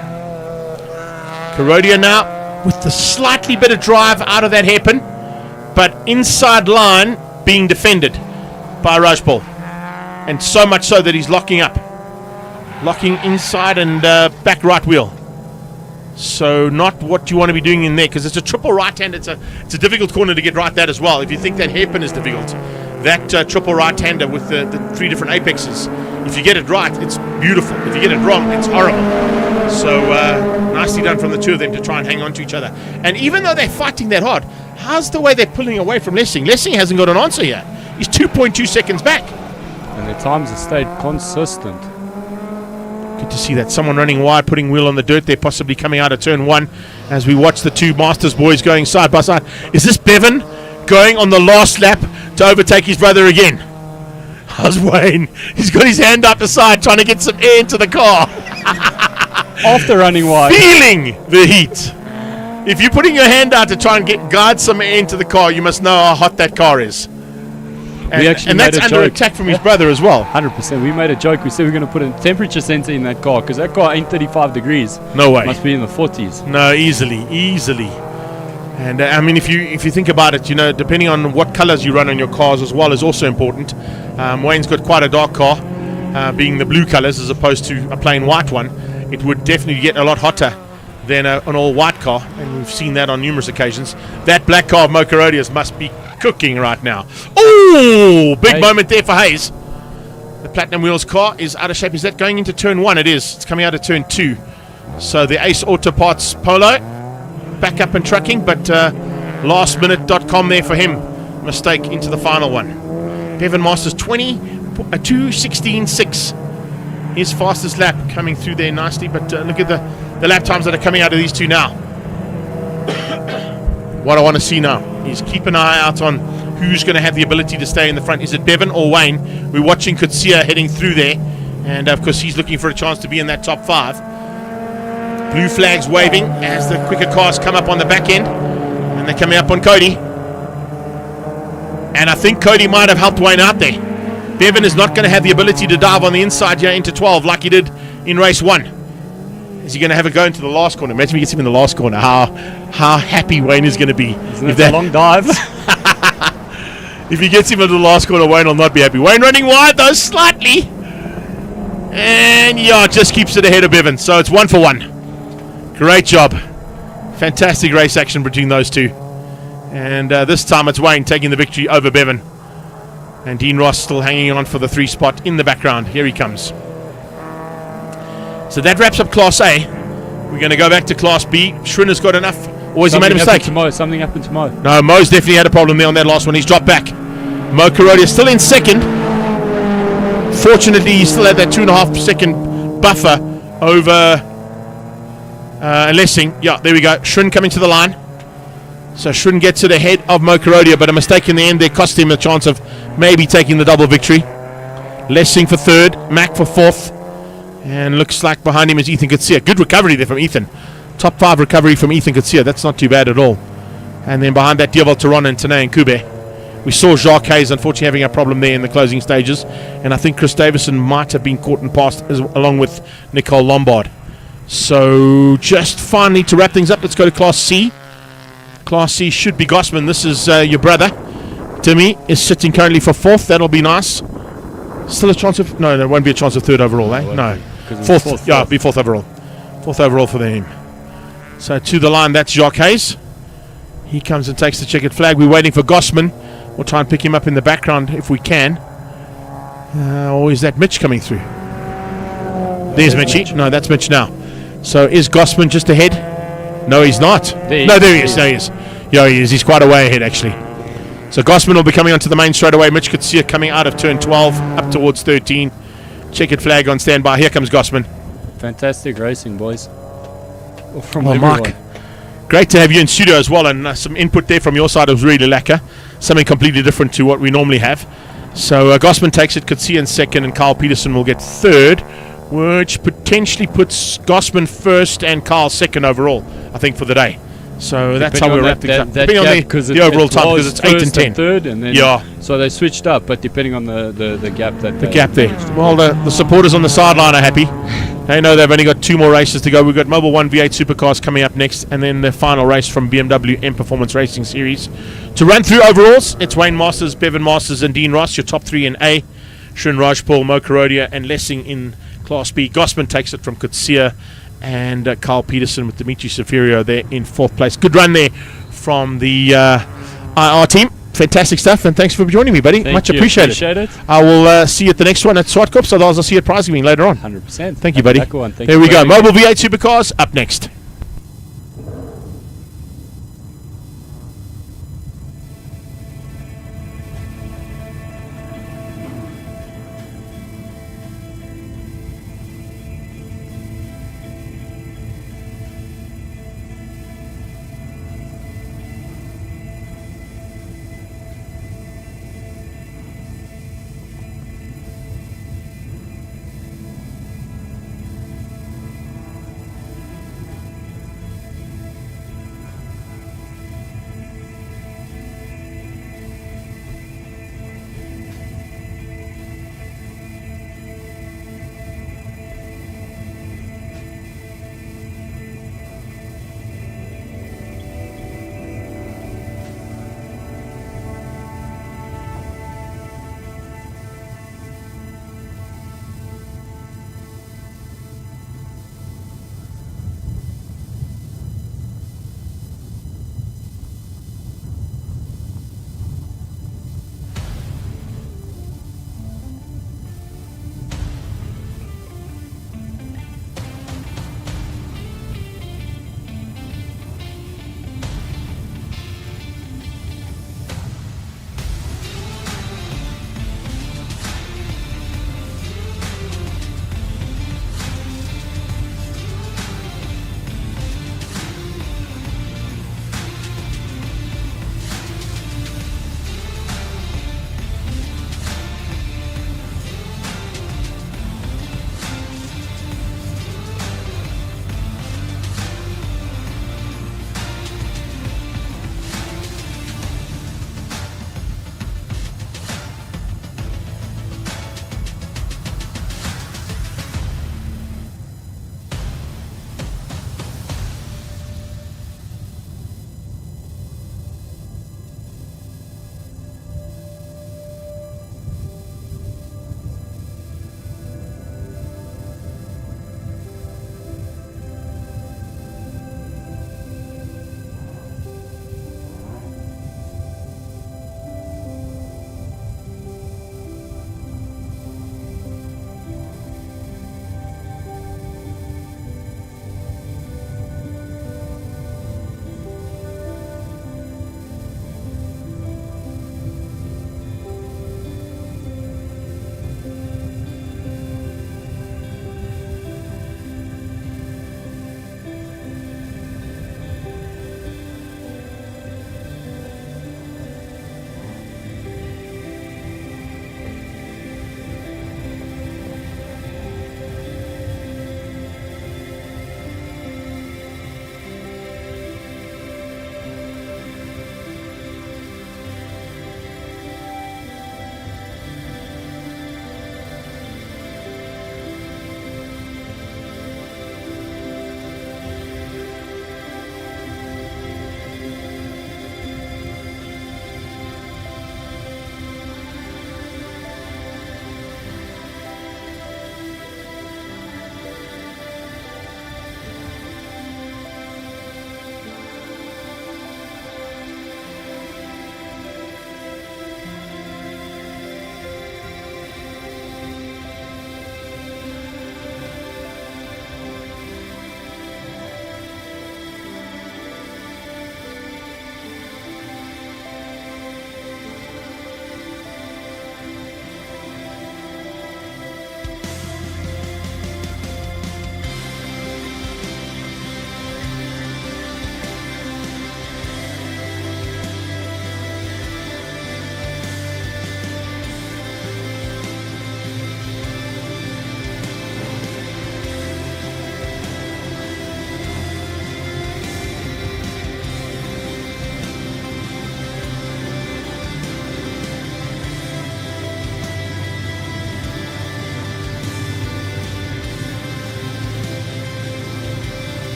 S1: Kurodia now with the slightly better drive out of that hairpin, but inside line being defended by Rajpal, and so much so that he's locking inside and back right wheel. So not what you want to be doing in there, because it's a triple right hand. It's a difficult corner to get right that as well. If you think that hairpin is difficult, that triple right hander with the 3 different apexes, if you get it right, it's beautiful. If you get it wrong, it's horrible. So nicely done from the two of them to try and hang on to each other. And even though they're fighting that hard, how's the way they're pulling away from Lessing? Lessing hasn't got an answer here. He's 2.2 seconds back.
S18: And their times have stayed consistent.
S1: Good to see that. Someone running wide, putting wheel on the dirt there, possibly coming out of turn 1 as we watch the two Masters boys going side by side. Is this Bevan going on the last lap to overtake his brother again? How's Wayne? He's got his hand up the side trying to get some air into the car.
S18: After running wide.
S1: Feeling the heat. If you're putting your hand out to try and guide some air into the car, you must know how hot that car is. And that's under attack from his brother as well.
S18: 100%. We made a joke. We said we're going to put a temperature sensor in that car because that car ain't 35 degrees.
S1: No way.
S18: It must be in the 40s.
S1: No, easily. And I mean, if you think about it, you know, depending on what colors you run on your cars as well is also important. Wayne's got quite a dark car, being the blue colors as opposed to a plain white one. It would definitely get a lot hotter than an all white car, and we've seen that on numerous occasions. That black car of Mo Kurodia's must be cooking right now. Oh, big moment there for Hayes. The Platinum Wheels car is out of shape. Is that going into turn 1? It is. It's coming out of turn 2. So the Ace Auto Parts Polo back up and trucking, but lastminute.com there for him. Mistake into the final one. Bevan Masters 2:16.6. His fastest lap coming through there nicely, but look at the lap times that are coming out of these two now. What I want to see now is keep an eye out on who's going to have the ability to stay in the front. Is it Bevan or Wayne? We're watching Kutsia heading through there, and of course he's looking for a chance to be in that top 5. Blue flags waving as the quicker cars come up on the back end, and they're coming up on Cody. And I think Cody might have helped Wayne out there. Bevan is not going to have the ability to dive on the inside here into 12 like he did in race 1. Is he going to have a go into the last corner? Imagine he gets him in the last corner. How happy Wayne is going to be.
S4: Isn't it a long dive?
S1: If he gets him into the last corner, Wayne will not be happy. Wayne running wide though, slightly. And yeah, just keeps it ahead of Bevan. So it's 1 for 1. Great job. Fantastic race action between those two. And this time it's Wayne taking the victory over Bevan. And Dean Ross still hanging on for the 3 spot in the background. Here he comes. So that wraps up Class A. We're going to go back to Class B. Schrinner's got enough. Or has he made a mistake?
S4: Something happened to Mo.
S1: No, Mo's definitely had a problem there on that last one. He's dropped back. Mo Karodia still in second. Fortunately, he still had that 2.5 second buffer over Lessing. Yeah, there we go. Shrin coming to the line. So Shrin gets it ahead of Mo Karodia, but a mistake in the end there cost him a chance of maybe taking the double victory. Lessing for 3rd, Mac for 4th. And looks like behind him is Ethan Kutsia. Good recovery there from Ethan. Top 5 recovery from Ethan Kutsia. That's not too bad at all. And then behind that, Dioval Taron and Tane and Kube. We saw Jacques Hayes unfortunately having a problem there in the closing stages. And I think Chris Davison might have been caught and passed along with Nicole Lombard. So just finally to wrap things up, let's go to Class C. Class C should be Gossman. This is your brother. Timmy is sitting currently for 4th. That'll be nice. Still a chance of... No, there won't be a chance of 3rd overall, eh? No. 4th. Yeah, it'll be 4th overall. 4th overall for them. So to the line, that's Jacques Hayes. He comes and takes the checkered flag. We're waiting for Gossman. We'll try and pick him up in the background if we can. Or is that Mitch coming through? There's Mitchy. No, that's Mitch now. So is Gossman just ahead? No, he's not. There he is. Yeah, he is. He's quite a way ahead, actually. So Gossman will be coming onto the main straight away. Mitch could see it coming out of turn 12 up towards 13. Checkered flag on standby. Here comes Gossman.
S4: Fantastic racing, boys. From
S1: Mark, great to have you in studio as well, and some input there from your side was really lacquer. Something completely different to what we normally have. So Gossman takes it, Kutsia in 2nd, and Carl Peterson will get 3rd, which potentially puts Gossman 1st and Carl 2nd overall, I think, for the day. So that's how we'll wrap things up. Depending on the overall time, because it's 8 and 10.
S4: And 3rd, and then so they switched up, but depending on the gap that
S1: the gap there. Well, the supporters on the sideline are happy. They know they've only got 2 more races to go. We've got Mobile 1 V8 Supercars coming up next, and then the final race from BMW M Performance Racing Series. To run through overalls, it's Wayne Masters, Bevan Masters, and Dean Ross, your top 3 in A. Shrin Rajpaul, Mo Karodia, and Lessing in Class B. Gossman takes it from Kutsia, and Carl Peterson with Dimitri Seferio there in 4th place. Good run there from the IR team. Fantastic stuff, and thanks for joining me, buddy. Much appreciated.
S4: Appreciate it.
S1: I will see you at the next one at Swartkops, otherwise I'll see you at Prize Giving later on.
S4: 100%.
S1: Thank you, buddy. There we go. Mobile V8 Supercars up next.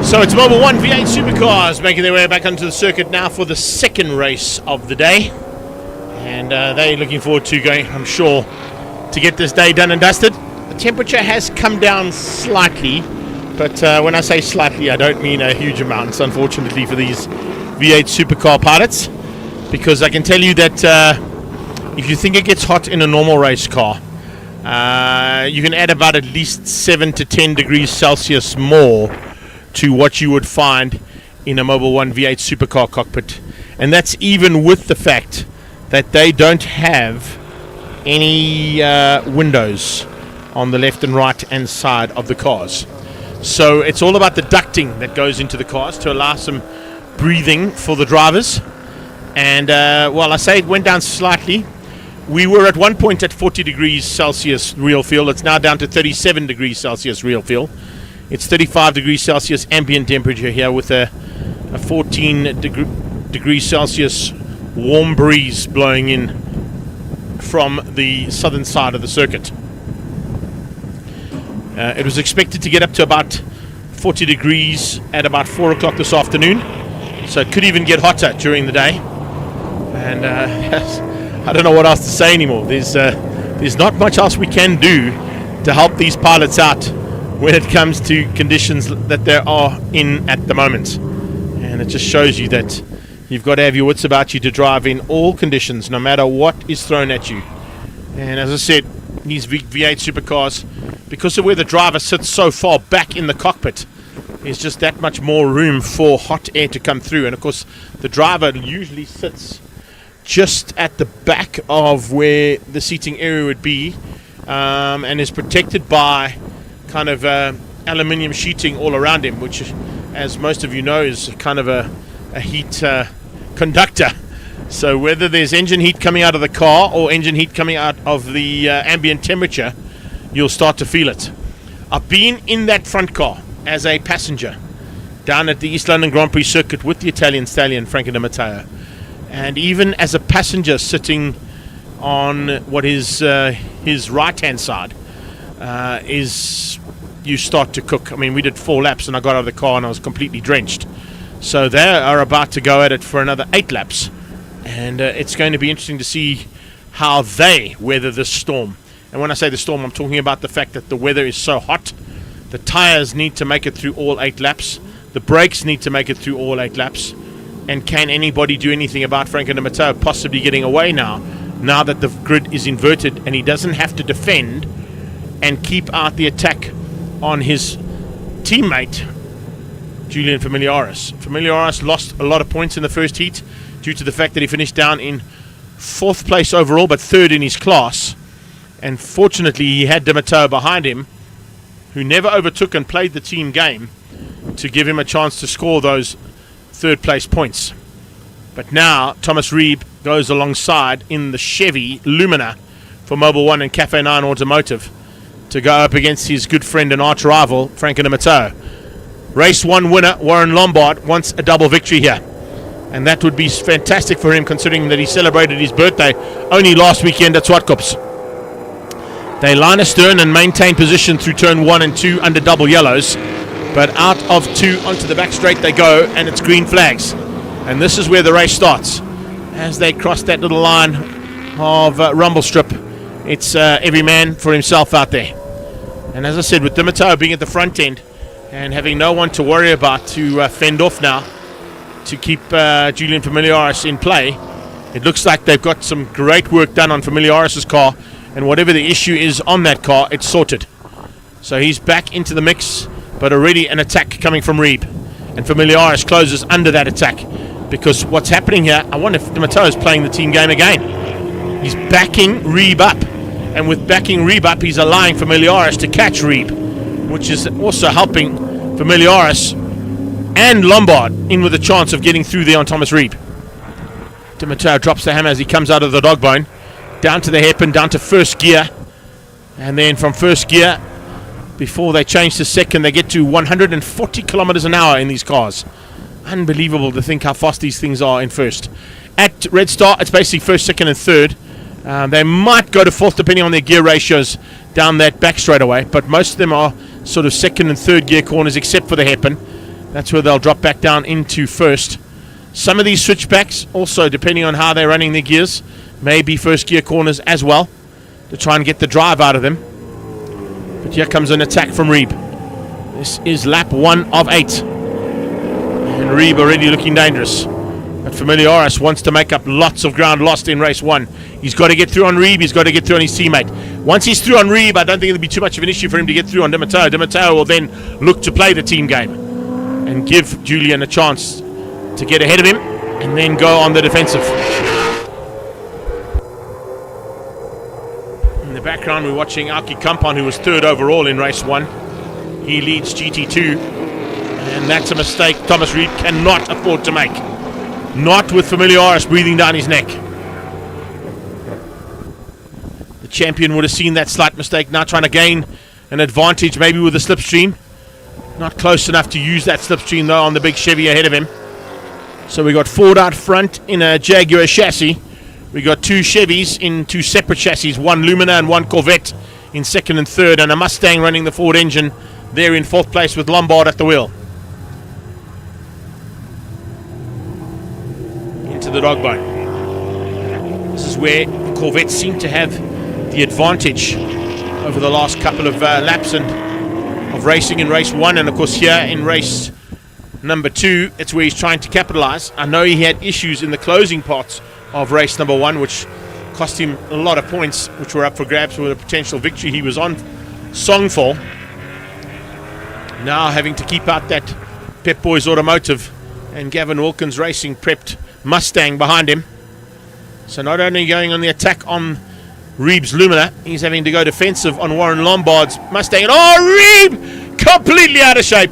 S1: So it's Mobil 1 V8 Supercars making their way back onto the circuit now for the second race of the day. And they're looking forward to going, I'm sure, to get this day done and dusted. The temperature has come down slightly, but when I say slightly, I don't mean a huge amount, unfortunately, for these V8 Supercar pilots. Because I can tell you that if you think it gets hot in a normal race car, you can add about at least 7 to 10 degrees Celsius more to what you would find in a Mobil 1 V8 Supercar cockpit. And that's even with the fact that they don't have any windows on the left and right hand side of the cars. So it's all about the ducting that goes into the cars to allow some breathing for the drivers. And well, I say it went down slightly. We were at one point at 40 degrees Celsius real feel. It's now down to 37 degrees Celsius real feel. It's 35 degrees Celsius ambient temperature here with a 14 degrees Celsius warm breeze blowing in from the southern side of the circuit. It was expected to get up to about 40 degrees at about 4 o'clock this afternoon. So it could even get hotter during the day. And I don't know what else to say anymore. There's not much else we can do to help these pilots out when it comes to conditions that they are in at the moment. And it just shows you that you've got to have your wits about you to drive in all conditions, no matter what is thrown at you. And as I said, these V8 Supercars, because of where the driver sits so far back in the cockpit, there's just that much more room for hot air to come through. And of course, the driver usually sits just at the back of where the seating area would be, and is protected by kind of aluminium sheeting all around him, which, as most of you know, is kind of a heat conductor. So whether there's engine heat coming out of the car or engine heat coming out of the ambient temperature, you'll start to feel it. I've been in that front car as a passenger down at the East London Grand Prix circuit with the Italian stallion Franco Di Matteo, and even as a passenger sitting on what is his right hand side, is you start to cook. I mean, we did 4 laps and I got out of the car and I was completely drenched. So they are about to go at it for another 8 laps, and it's going to be interesting to see how they weather this storm. And when I say the storm, I'm talking about the fact that the weather is so hot. The tires need to make it through all 8 laps. The brakes need to make it through all 8 laps. And can anybody do anything about Franco Di Matteo possibly getting away now that the grid is inverted and he doesn't have to defend and keep out the attack on his teammate, Julian Familiaris. Familiaris lost a lot of points in the first heat due to the fact that he finished down in 4th place overall, but 3rd in his class. And fortunately, he had Di Matteo behind him, who never overtook and played the team game to give him a chance to score those 3rd place points. But now Thomas Reeb goes alongside in the Chevy Lumina for Mobil 1 and Cafe 9 Automotive to go up against his good friend and arch rival Franco Di Matteo. Race 1 winner Warren Lombard wants a double victory here, and that would be fantastic for him, considering that he celebrated his birthday only last weekend at Zwartkops. They line astern and maintain position through turn 1 and 2 under double yellows, but out of 2 onto the back straight they go, and it's green flags. And this is where the race starts. As they cross that little line of rumble strip, it's every man for himself out there. And as I said, with Di Matteo being at the front end and having no one to worry about to fend off now to keep Julian Familiaris in play, it looks like they've got some great work done on Familiaris' car, and whatever the issue is on that car, it's sorted. So he's back into the mix, but already an attack coming from Reeb, and Familiaris closes under that attack, because what's happening here, I wonder if Di Matteo is playing the team game again. He's backing Reeb up, and with backing Reeb up, he's allowing Familiaris to catch Reeb, which is also helping Familiaris and Lombard in with a chance of getting through there on Thomas Reeb. Di Matteo drops the hammer as he comes out of the dog bone, down to the hairpin, down to first gear, and then from first gear, before they change to second, they get to 140 kilometers an hour in these cars. Unbelievable to think how fast these things are in first. At Red Star, it's basically first, second, and third. They might go to fourth depending on their gear ratios down that back straightaway, but most of them are sort of second and third gear corners except for the hairpin. That's where they'll drop back down into first. Some of these switchbacks, also depending on how they're running their gears, may be first gear corners as well, to try and get the drive out of them. But here comes an attack from Reeb. This is lap 1 of 8. And Reeb already looking dangerous. But Familiaris wants to make up lots of ground lost in race 1. He's got to get through on Reeb, he's got to get through on his teammate. Once he's through on Reeb, I don't think it'll be too much of an issue for him to get through on Di Matteo. Di Matteo will then look to play the team game and give Julian a chance to get ahead of him and then go on the defensive. In the background, we're watching Aki Kampan, who was 3rd overall in race 1. He leads GT2, and that's a mistake Thomas Reeb cannot afford to make. Not with Familiaris breathing down his neck. The champion would have seen that slight mistake, now trying to gain an advantage, maybe with a slipstream. Not close enough to use that slipstream though on the big Chevy ahead of him. So we got Ford out front in a Jaguar chassis. We got 2 Chevys in 2 separate chassis, one Lumina and one Corvette in 2nd and 3rd, and a Mustang running the Ford engine there in 4th place with Lombard at the wheel. Into the dog bone. This is where the Corvettes seem to have the advantage over the last couple of laps and of racing in race 1, and of course here in race number 2, it's where he's trying to capitalize. I know he had issues in the closing parts of race number 1, which cost him a lot of points, which were up for grabs with a potential victory he was on song for. Now having to keep out that Pep Boys Automotive and Gavin Wilkins Racing prepped Mustang behind him. So not only going on the attack on Reeb's Lumina, he's having to go defensive on Warren Lombard's Mustang. And Reeb completely out of shape.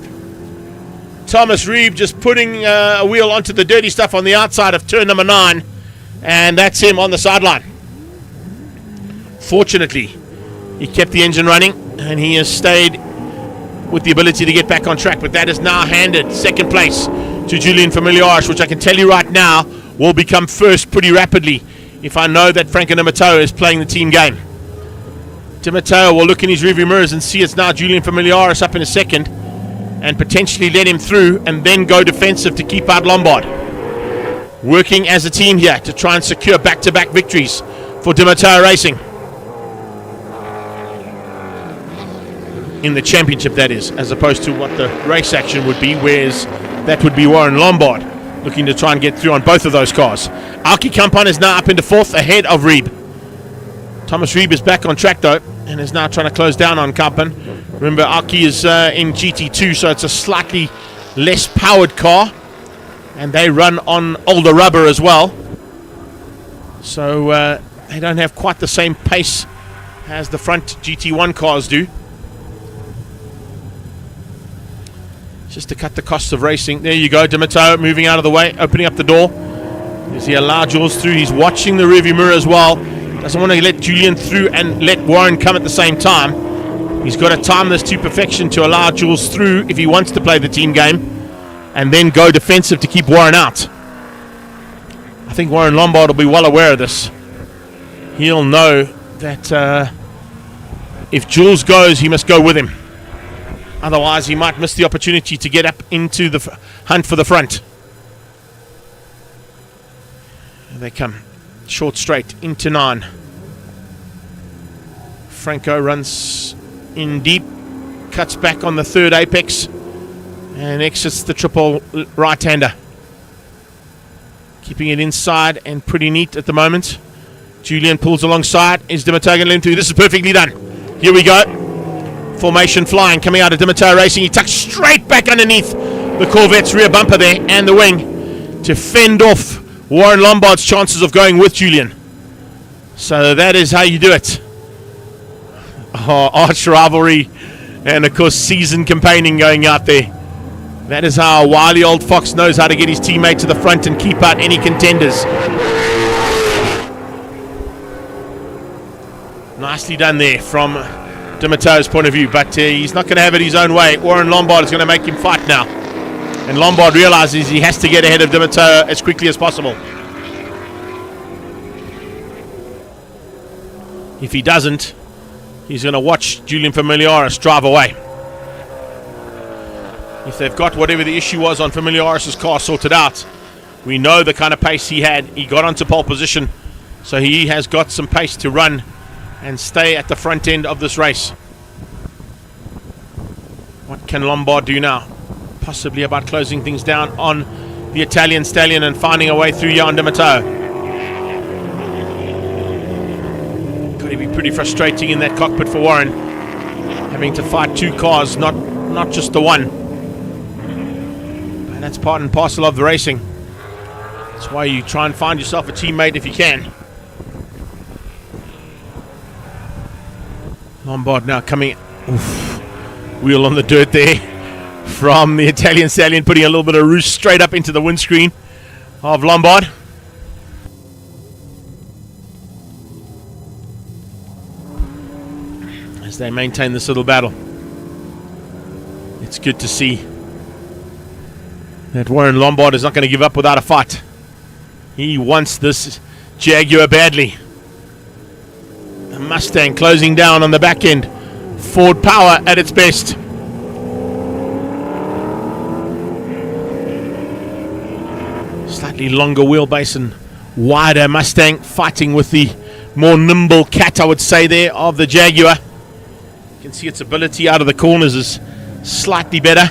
S1: Thomas Reeb just putting a wheel onto the dirty stuff on the outside of turn number 9, and that's him on the sideline. Fortunately, he kept the engine running and he has stayed with the ability to get back on track, but that is now handed 2nd place to Julian Familiaris, which I can tell you right now will become first pretty rapidly if I know that Franco Di Matteo is playing the team game. Di Matteo will look in his rearview mirrors and see it's now Julian Familiaris up in a 2nd and potentially let him through and then go defensive to keep out Lombard. Working as a team here to try and secure back-to-back victories for Di Matteo Racing. In the championship, that is, as opposed to what the race action would be, whereas that would be Warren Lombard looking to try and get through on both of those cars. Alki Kampan is now up into 4th ahead of Reeb. Thomas Reeb is back on track though and is now trying to close down on Kampan. Remember, Alki is in GT2, so it's a slightly less powered car, and they run on older rubber as well, so they don't have quite the same pace as the front GT1 cars do. Just to cut the costs of racing. There you go, Di Matteo moving out of the way, opening up the door. Does he allow Jules through? He's watching the rearview mirror as well. Doesn't want to let Julian through and let Warren come at the same time. He's got to time this to perfection to allow Jules through if he wants to play the team game, and then go defensive to keep Warren out. I think Warren Lombard will be well aware of this. He'll know that if Jules goes, he must go with him. Otherwise, he might miss the opportunity to get up into the hunt for the front. Here they come. Short straight into 9. Franco runs in deep, cuts back on the 3rd apex, and exits the triple right-hander. Keeping it inside and pretty neat at the moment. Julian pulls alongside. Is Di Matteo going to let him through? This is perfectly done. Here we go. Formation flying coming out of Di Matteo Racing. He tucks straight back underneath the Corvette's rear bumper there and the wing to fend off Warren Lombard's chances of going with Julian. So that is how you do it. Arch rivalry and of course seasoned campaigning going out there. That is how a wily old fox knows how to get his teammate to the front and keep out any contenders. Nicely done there from Di Matteo's point of view, but he's not going to have it his own way. Warren Lombard is going to make him fight now, and Lombard realizes he has to get ahead of Di Matteo as quickly as possible. If he doesn't, he's going to watch Julian Familiaris drive away. if they've got whatever the issue was on Familiaris' car sorted out. We know the kind of pace he had. He got onto pole position, so he has got some pace to run and stay at the front end of this race. What can Lombard do now? Possibly about closing things down on the Italian stallion and finding a way through Jan de Matteo. Got to be pretty frustrating in that cockpit for Warren, having to fight two cars, not just the one. And that's part and parcel of the racing. That's why you try and find yourself a teammate if you can. Lombard now coming. Oof, wheel on the dirt there from the Italian stallion, putting a little bit of roost straight up into the windscreen of Lombard. As they maintain this little battle. It's good to see that Warren Lombard is not going to give up without a fight. He wants this Jaguar badly. The Mustang closing down on the back end. Ford power at its best. Slightly longer wheelbase and wider Mustang fighting with the more nimble cat, I would say, there of the Jaguar. You can see its ability out of the corners is slightly better.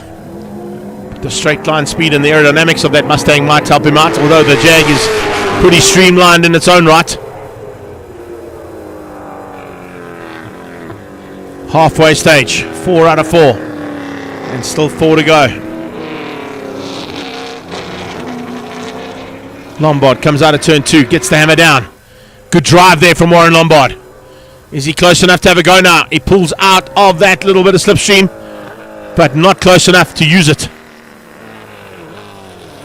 S1: But the straight line speed and the aerodynamics of that Mustang might help him out, although the Jag is pretty streamlined in its own right. Halfway stage, 4 out of 4, and still 4 to go. Lombard comes out of turn 2, gets the hammer down. Good drive there from Warren Lombard. Is he close enough to have a go now? He pulls out of that little bit of slipstream, but not close enough to use it.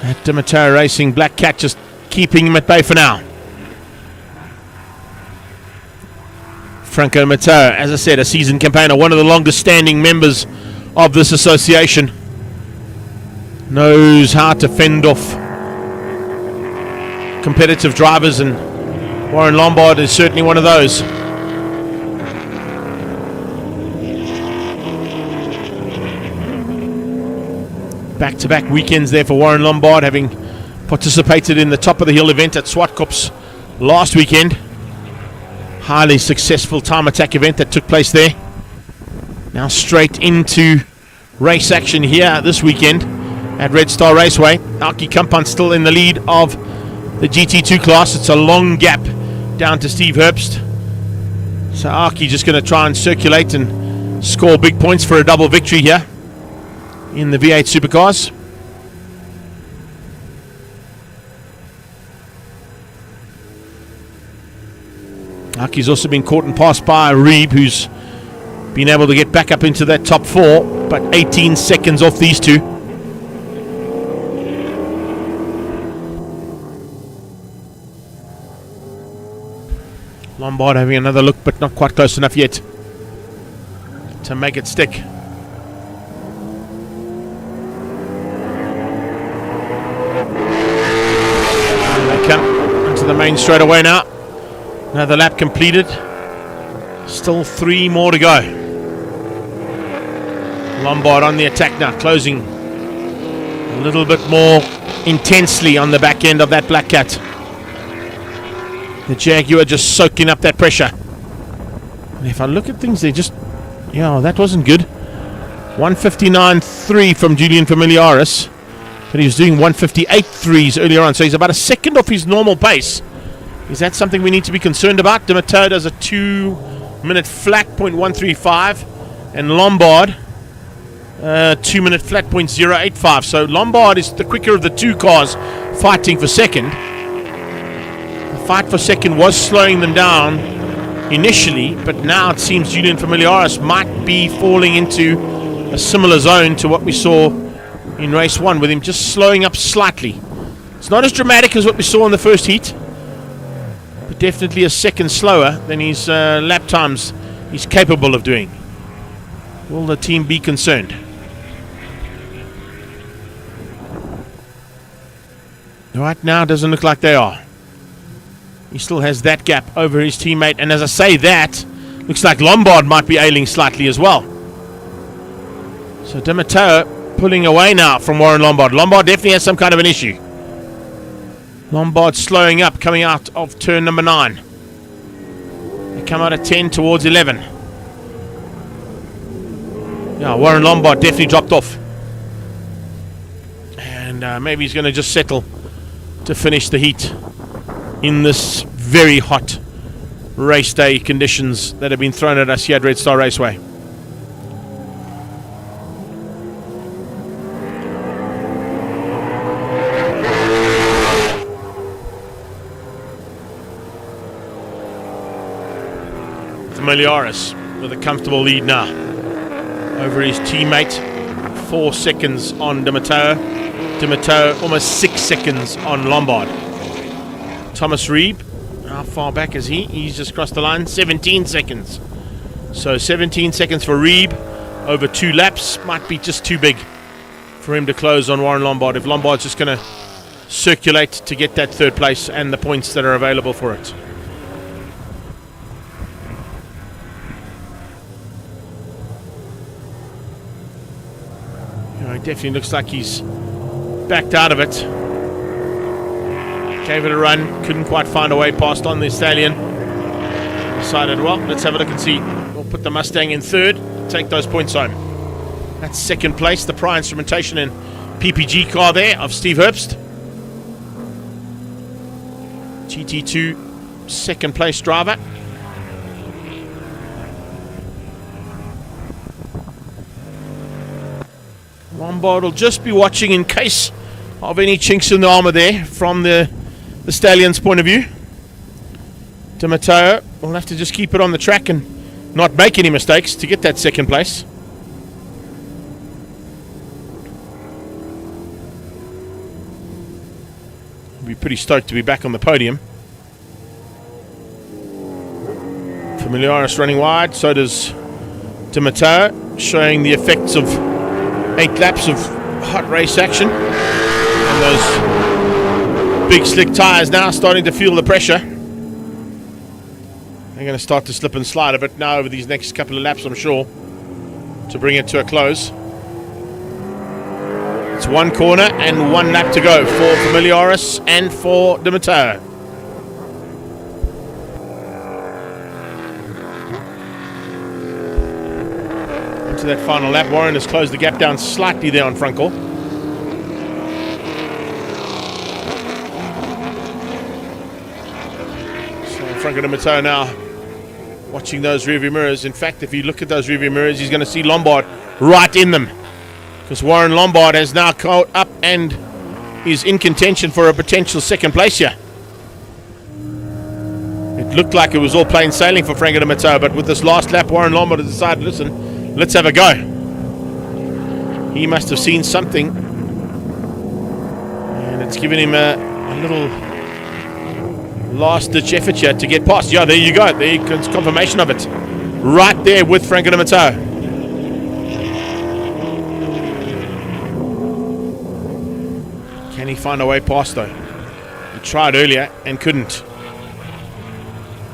S1: That de Matteo Racing Black Cat just keeping him at bay for now. Franco Matteo, as I said, a seasoned campaigner, one of the longest standing members of this association. Knows how to fend off competitive drivers, and Warren Lombard is certainly one of those. Back-to-back weekends there for Warren Lombard, having participated in the top of the hill event at Swartkops last weekend. Highly successful time attack event that took place there. Now straight into race action here this weekend at Red Star Raceway. Aki Kampan still in the lead of the GT2 class. It's a long gap down to Steve Herbst. So Aki just going to try and circulate and score big points for a double victory here in the V8 Supercars. Aki's also been caught and passed by Reeb, who's been able to get back up into that top 4, but 18 seconds off these two. Lombard having another look, but not quite close enough yet to make it stick. And they come into the main straight away now. Another lap completed. Still 3 more to go. Lombard on the attack now, closing a little bit more intensely on the back end of that Black Cat. The Jaguar just soaking up that pressure. And if I look at things, they just, that wasn't good. 159.3 from Julian Familiaris, but he was doing 158.3s earlier on, so he's about a second off his normal pace. Is that something we need to be concerned about? De Matteo does a 2-minute flat 0.135, and Lombard 2-minute flat 0.085. So Lombard is the quicker of the two cars fighting for second. The fight for second was slowing them down initially, but now it seems Julian Familiaris might be falling into a similar zone to what we saw in race 1, with him just slowing up slightly. It's not as dramatic as what we saw in the first heat, but definitely a second slower than his lap times he's capable of doing. Will the team be concerned? Right now, doesn't look like they are. He still has that gap over his teammate, and as I say that, looks like Lombard might be ailing slightly as well. So De Matteo pulling away now from Warren Lombard. Lombard definitely has some kind of an issue. Lombard slowing up, coming out of turn number 9. They come out at 10 towards 11. Yeah, Warren Lombard definitely dropped off. And maybe he's going to just settle to finish the heat in this very hot race day conditions that have been thrown at us here at Red Star Raceway. Familiaris with a comfortable lead now over his teammate. 4 seconds on Di Matteo. Di Matteo almost 6 seconds on Lombard. Thomas Reeb, how far back is he? He's just crossed the line. 17 seconds. So 17 seconds for Reeb over 2 laps. Might be just too big for him to close on Warren Lombard if Lombard's just going to circulate to get that 3rd place and the points that are available for it. It definitely looks like he's backed out of it. Gave it a run, couldn't quite find a way past on the stallion. Decided, well, let's have a look and see. We'll put the Mustang in 3rd, take those points home. That's 2nd place, the Pri Instrumentation and PPG car there of Steve Herbst. GT2 2nd place driver. Lombard will just be watching in case of any chinks in the armor there from the Stallion's point of view. Di Matteo will have to just keep it on the track and not make any mistakes to get that 2nd place. He'll be pretty stoked to be back on the podium. Familiaris running wide, so does Di Matteo, showing the effects of 8 laps of hot race action. And those big slick tyres now starting to feel the pressure. They're going to start to slip and slide a bit now over these next couple of laps, I'm sure, to bring it to a close. It's 1 corner and 1 lap to go for Familiaris and for Di Matteo. To that final lap, Warren has closed the gap down slightly there on Frankel. So Frankel Di Matteo now watching those rearview mirrors. In fact, if you look at those rearview mirrors, he's going to see Lombard right in them, because Warren Lombard has now caught up and is in contention for a potential 2nd place here. It looked like it was all plain sailing for Frankel Di Matteo, but with this last lap, Warren Lombard has decided, listen, let's have a go. He must have seen something, and it's given him a little last-ditch effort here to get past. Yeah, there you go. There's confirmation of it. Right there with Frankel Di Matteo. Can he find a way past, though? He tried earlier and couldn't.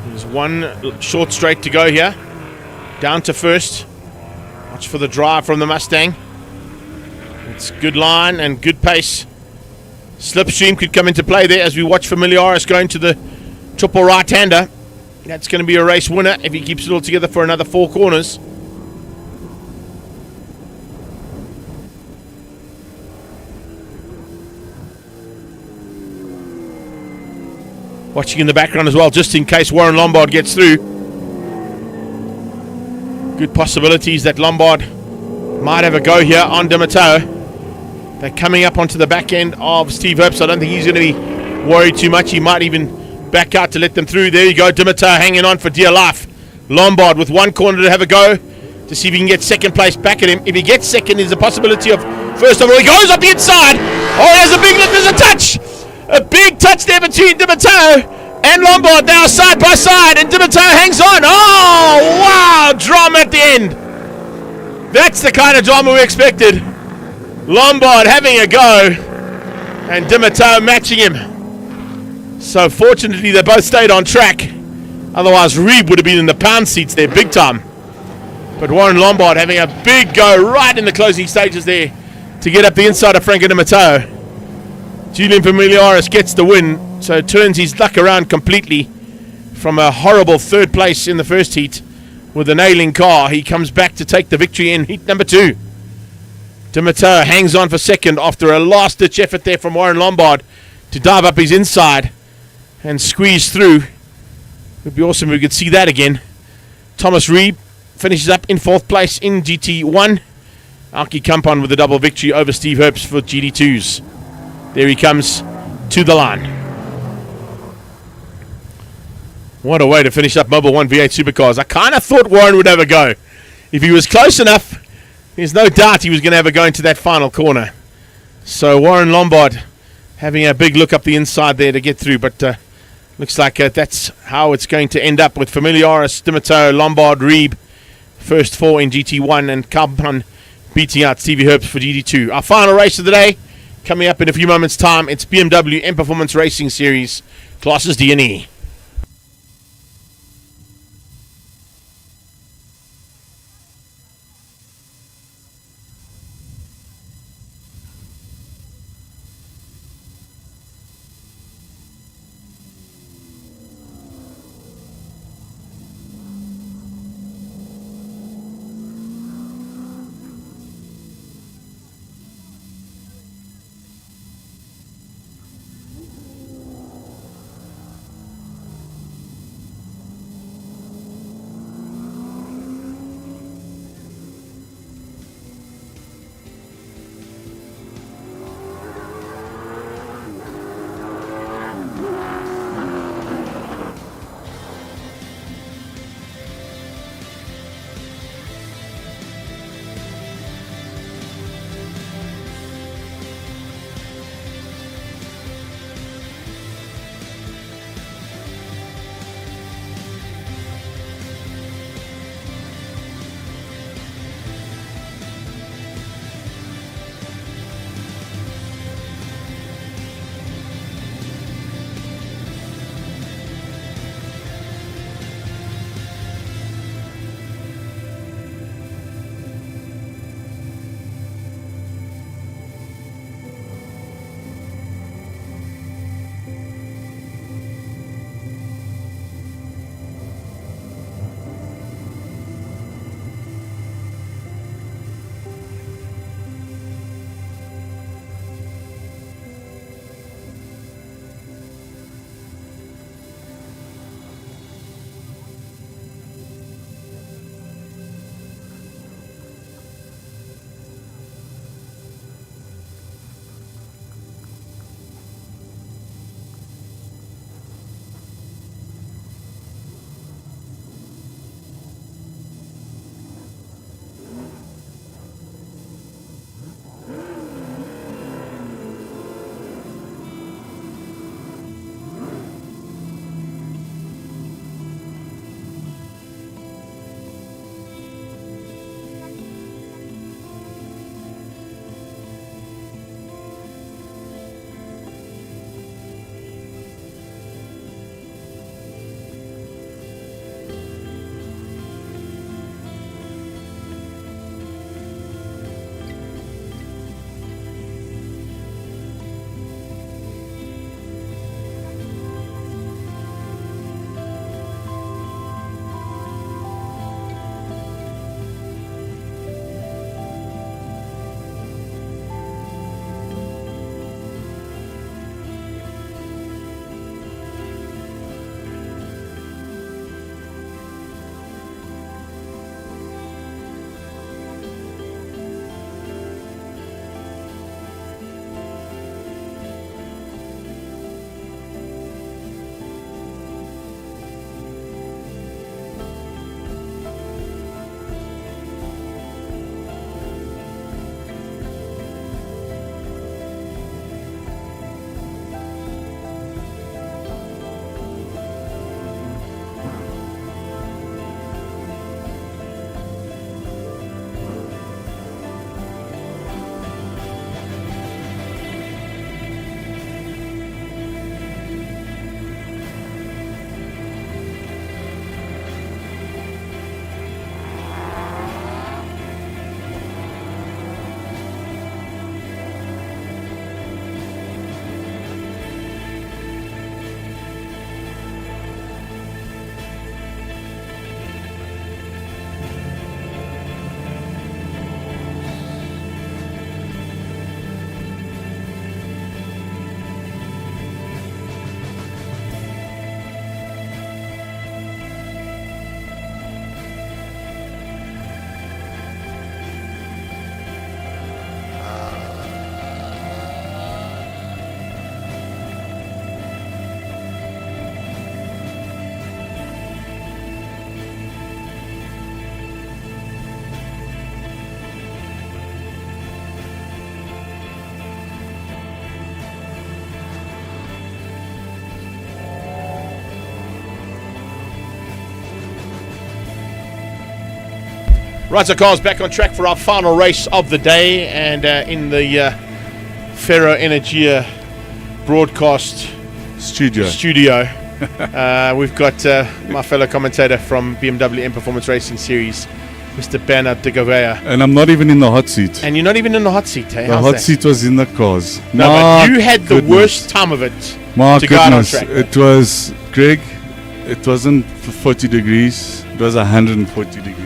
S1: There's 1 short straight to go here. Down to 1st. Watch for the drive from the Mustang. It's good line and good pace. Slipstream could come into play there as we watch Familiaris going to the triple right-hander. That's going to be a race winner if he keeps it all together for another 4 corners. Watching in the background as well, just in case Warren Lombard gets through. Good possibilities that Lombard might have a go here on Di Matteo. They're coming up onto the back end of Steve Herbst. I don't think he's going to be worried too much. He might even back out to let them through. There you go, Di Matteo hanging on for dear life. Lombard with 1 corner to have a go to see if he can get 2nd place back at him. If he gets 2nd, there's a possibility of first of all. He goes up the inside. Oh, there's a touch. A big touch there between Di Matteo and Lombard. Now side by side, and Di Matteo hangs on. Oh, wow, drama at the end. That's the kind of drama we expected. Lombard having a go, and Di Matteo matching him. So fortunately, they both stayed on track. Otherwise, Reeb would have been in the pound seats there big time. But Warren Lombard having a big go right in the closing stages there to get up the inside of Franco Di Matteo. Julian Familiaris gets the win, so turns his luck around completely from a horrible third place in the first heat with an ailing car. He comes back to take the victory in heat number 2. Di Matteo hangs on for second after a last-ditch effort there from Warren Lombard to dive up his inside and squeeze through. It would be awesome if we could see that again. Thomas Reeb finishes up in 4th place in GT1. Alki Kampon with a double victory over Steve Herbst for GT2s. There he comes to the line. What a way to finish up Mobil 1 V8 Supercars. I kind of thought Warren would have a go. If he was close enough, there's no doubt he was going to have a go into that final corner. So Warren Lombard having a big look up the inside there to get through, but looks like that's how it's going to end up with Familiaris, Di Matteo, Lombard, Reeb, first 4 in GT1, and Kampon beating out Stevie Herbst for GT2. Our final race of the day, coming up in a few moments' time, it's BMW M Performance Racing Series, classes D and E. Right, so cars back on track for our final race of the day, and in the Ferro Energia broadcast studio. We've got my fellow commentator from BMW M Performance Racing Series, Mr. Bernard de Gouveia.
S17: And I'm not even in the hot seat.
S1: And you're not even in the hot seat, eh?
S17: The hot seat was in the cars.
S1: No, but you had the worst time of it to go out on track.
S17: It was, Greg, it wasn't 40 degrees, it was 140 degrees.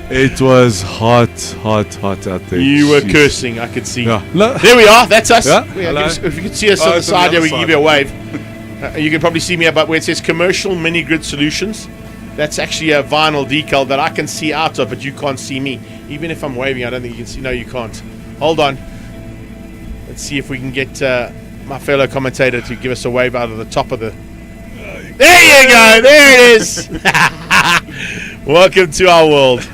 S17: It was hot out there.
S1: You were cursing, I could see.
S17: Yeah.
S1: There we are, that's us.
S17: Yeah.
S1: If you could see us on the side there, we can give you a wave. You can probably see me about where it says Commercial Mini Grid Solutions. That's actually a vinyl decal that I can see out of, but you can't see me. Even if I'm waving, I don't think you can see. No, you can't. Hold on. Let's see if we can get my fellow commentator to give us a wave out of the top of the... There you go! There it is! Welcome to our world.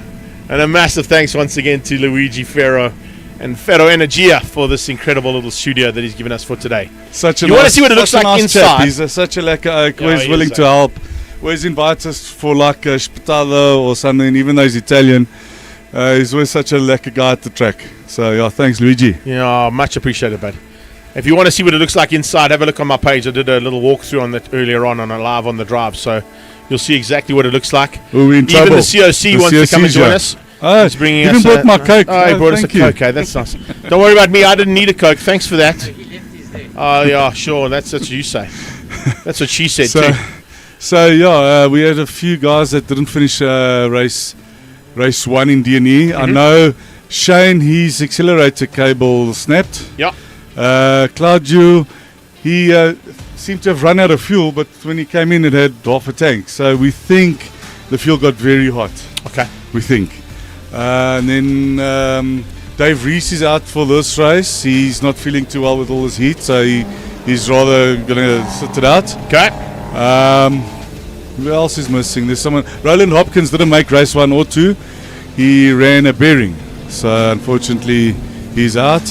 S1: And a massive thanks once again to Luigi Ferro and Ferro Energia for this incredible little studio that he's given us for today.
S17: You
S1: want to see what it looks like inside?
S17: Chap. He's such a lekker oak, always willing to help. Always invites us for like a spitalo or something, even though he's Italian. He's always such a lekker guy at the track. So yeah, thanks Luigi.
S1: Yeah, much appreciated, bud. If you want to see what it looks like inside, have a look on my page. I did a little walkthrough on that earlier on a live on the drive, so you'll see exactly what it looks like.
S17: We're in trouble.
S1: Even the COC wants to come and join us.
S17: Oh,
S1: he's bringing
S17: even
S1: us
S17: brought my Coke.
S1: Oh, he brought us a Coke. Okay, that's nice. Don't worry about me. I didn't need a Coke. Thanks for that. Oh, yeah, sure. That's what you say. That's what she said too.
S17: So yeah, we had a few guys that didn't finish race 1 in D&E. I know Shane, his accelerator cable snapped.
S1: Yeah.
S17: Claudio, he seemed to have run out of fuel, but when he came in, it had half a tank. So we think the fuel got very hot.
S1: Okay.
S17: We think. And then Dave Reese is out for this race. He's not feeling too well with all this heat, so he's rather going to sit it out.
S1: Okay.
S17: Who else is missing? There's someone. Roland Hopkins didn't make race 1 or 2. He ran a bearing, so unfortunately he's out.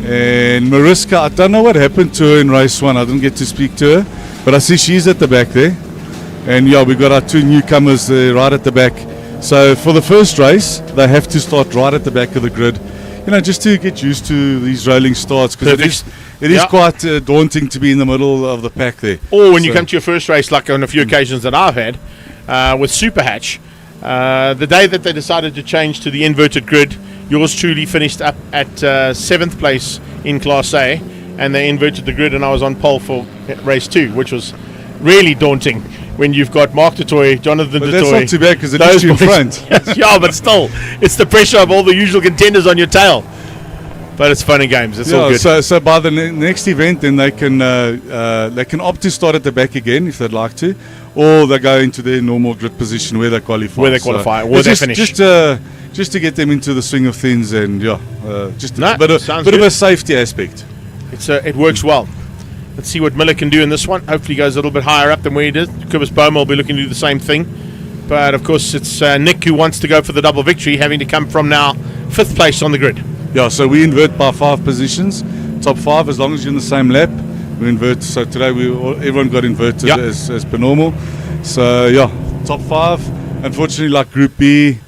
S17: And Mariska, I don't know what happened to her in race 1. I didn't get to speak to her, but I see she's at the back there. And yeah, we got our 2 newcomers there right at the back. So for the first race, they have to start right at the back of the grid, just to get used to these rolling starts, because it is quite daunting to be in the middle of the pack there.
S1: Or when you come to your first race, like on a few occasions that I've had with Super Hatch, the day that they decided to change to the inverted grid, yours truly finished up at 7th place in Class A, and they inverted the grid, and I was on pole for race 2, which was really daunting when you've got Mark Dutoy, Jonathan Dutoy.
S17: That's not too bad because it is you in front.
S1: Yeah, but still, it's the pressure of all the usual contenders on your tail. But it's fun and games. It's all good.
S17: So by the next event, then they can opt to start at the back again if they'd like to, or they go into their normal grid position where they qualify.
S1: Or they finish.
S17: Just to get them into the swing of things, and just a bit of a safety aspect.
S1: It works well. Let's see what Miller can do in this one. Hopefully goes a little bit higher up than where he did. Kubis Boma will be looking to do the same thing. But of course it's Nick who wants to go for the double victory, having to come from now 5th place on the grid.
S17: Yeah, so we invert by 5 positions. Top 5, as long as you're in the same lap, we invert. So today everyone got inverted as per normal. So yeah, top 5. Unfortunately, like Group B,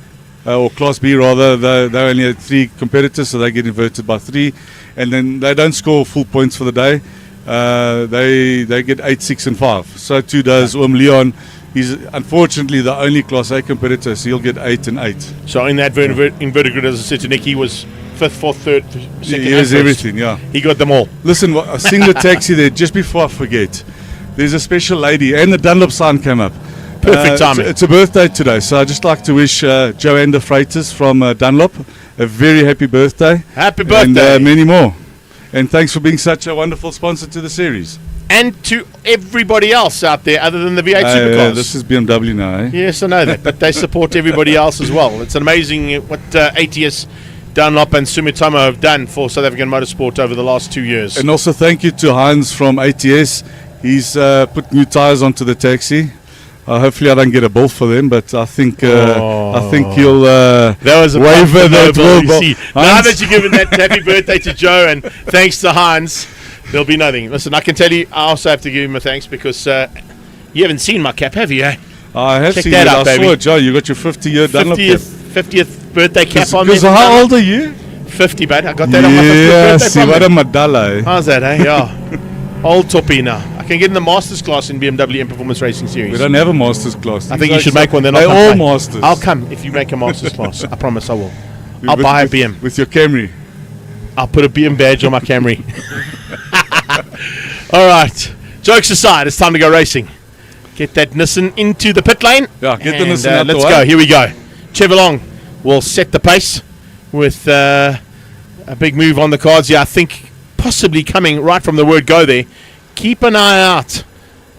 S17: or Class B rather, they only had 3 competitors, so they get inverted by 3. And then they don't score full points for the day. They get 8, 6 and 5. So too does Leon. He's unfortunately the only Class A competitor, so he'll get 8 and 8.
S1: So in that inverted grid, as I said to Nick, he was 5th, 4th, 3rd, 2nd.
S17: He has everything, yeah.
S1: He got them all.
S17: Listen, I sing the taxi there just before I forget. There's a special lady, and the Dunlop sign came up.
S1: Perfect timing.
S17: It's a birthday today, so I'd just like to wish Joanne de Freitas from Dunlop a very happy birthday.
S1: Happy birthday.
S17: And many more. And thanks for being such a wonderful sponsor to the series.
S1: And to everybody else out there other than the V8 Supercars.
S17: This is BMW now, eh?
S1: Yes, I know that, but they support everybody else as well. It's amazing what ATS, Dunlop and Sumitomo have done for South African motorsport over the last 2 years.
S17: And also thank you to Hans from ATS. He's put new tyres onto the taxi. Hopefully I don't get a bill for them, but I think he'll
S1: that was a
S17: waiver that will.
S1: Now that you're giving that happy birthday to Joe, and thanks to Hans, there'll be nothing. Listen, I can tell you, I also have to give him a thanks because you haven't seen my cap, have you?
S17: I have
S1: Check
S17: seen
S1: that
S17: it.
S1: out,
S17: I
S1: baby.
S17: saw it, Joe. You got your 50-year Dunlop cap.
S1: 50th birthday cap on
S17: Because
S1: there.
S17: how old are you?
S1: 50, bud. I got that on my 50th birthday.
S17: See,
S1: from
S17: what a
S1: him.
S17: madala, eh?
S1: How's that, eh? Yeah. Old toppy now. I can get in the Masters class in BMW M Performance Racing Series.
S17: We don't have a Masters class.
S1: I think you should make one. Then
S17: They're
S1: I'll
S17: all
S1: come play.
S17: Masters.
S1: I'll come if you make a Masters class. I promise I will. I'll
S17: With-
S1: buy a
S17: with-
S1: BM.
S17: With your Camry.
S1: I'll put a BM badge on my Camry. All right. Jokes aside, it's time to go racing. Get that Nissan into the pit lane.
S17: Yeah, get the
S1: and,
S17: Nissan out the
S1: let's
S17: way.
S1: go. Here we go. Trevor Long will set the pace with a big move on the cards. Yeah, I think possibly coming right from the word go there. Keep an eye out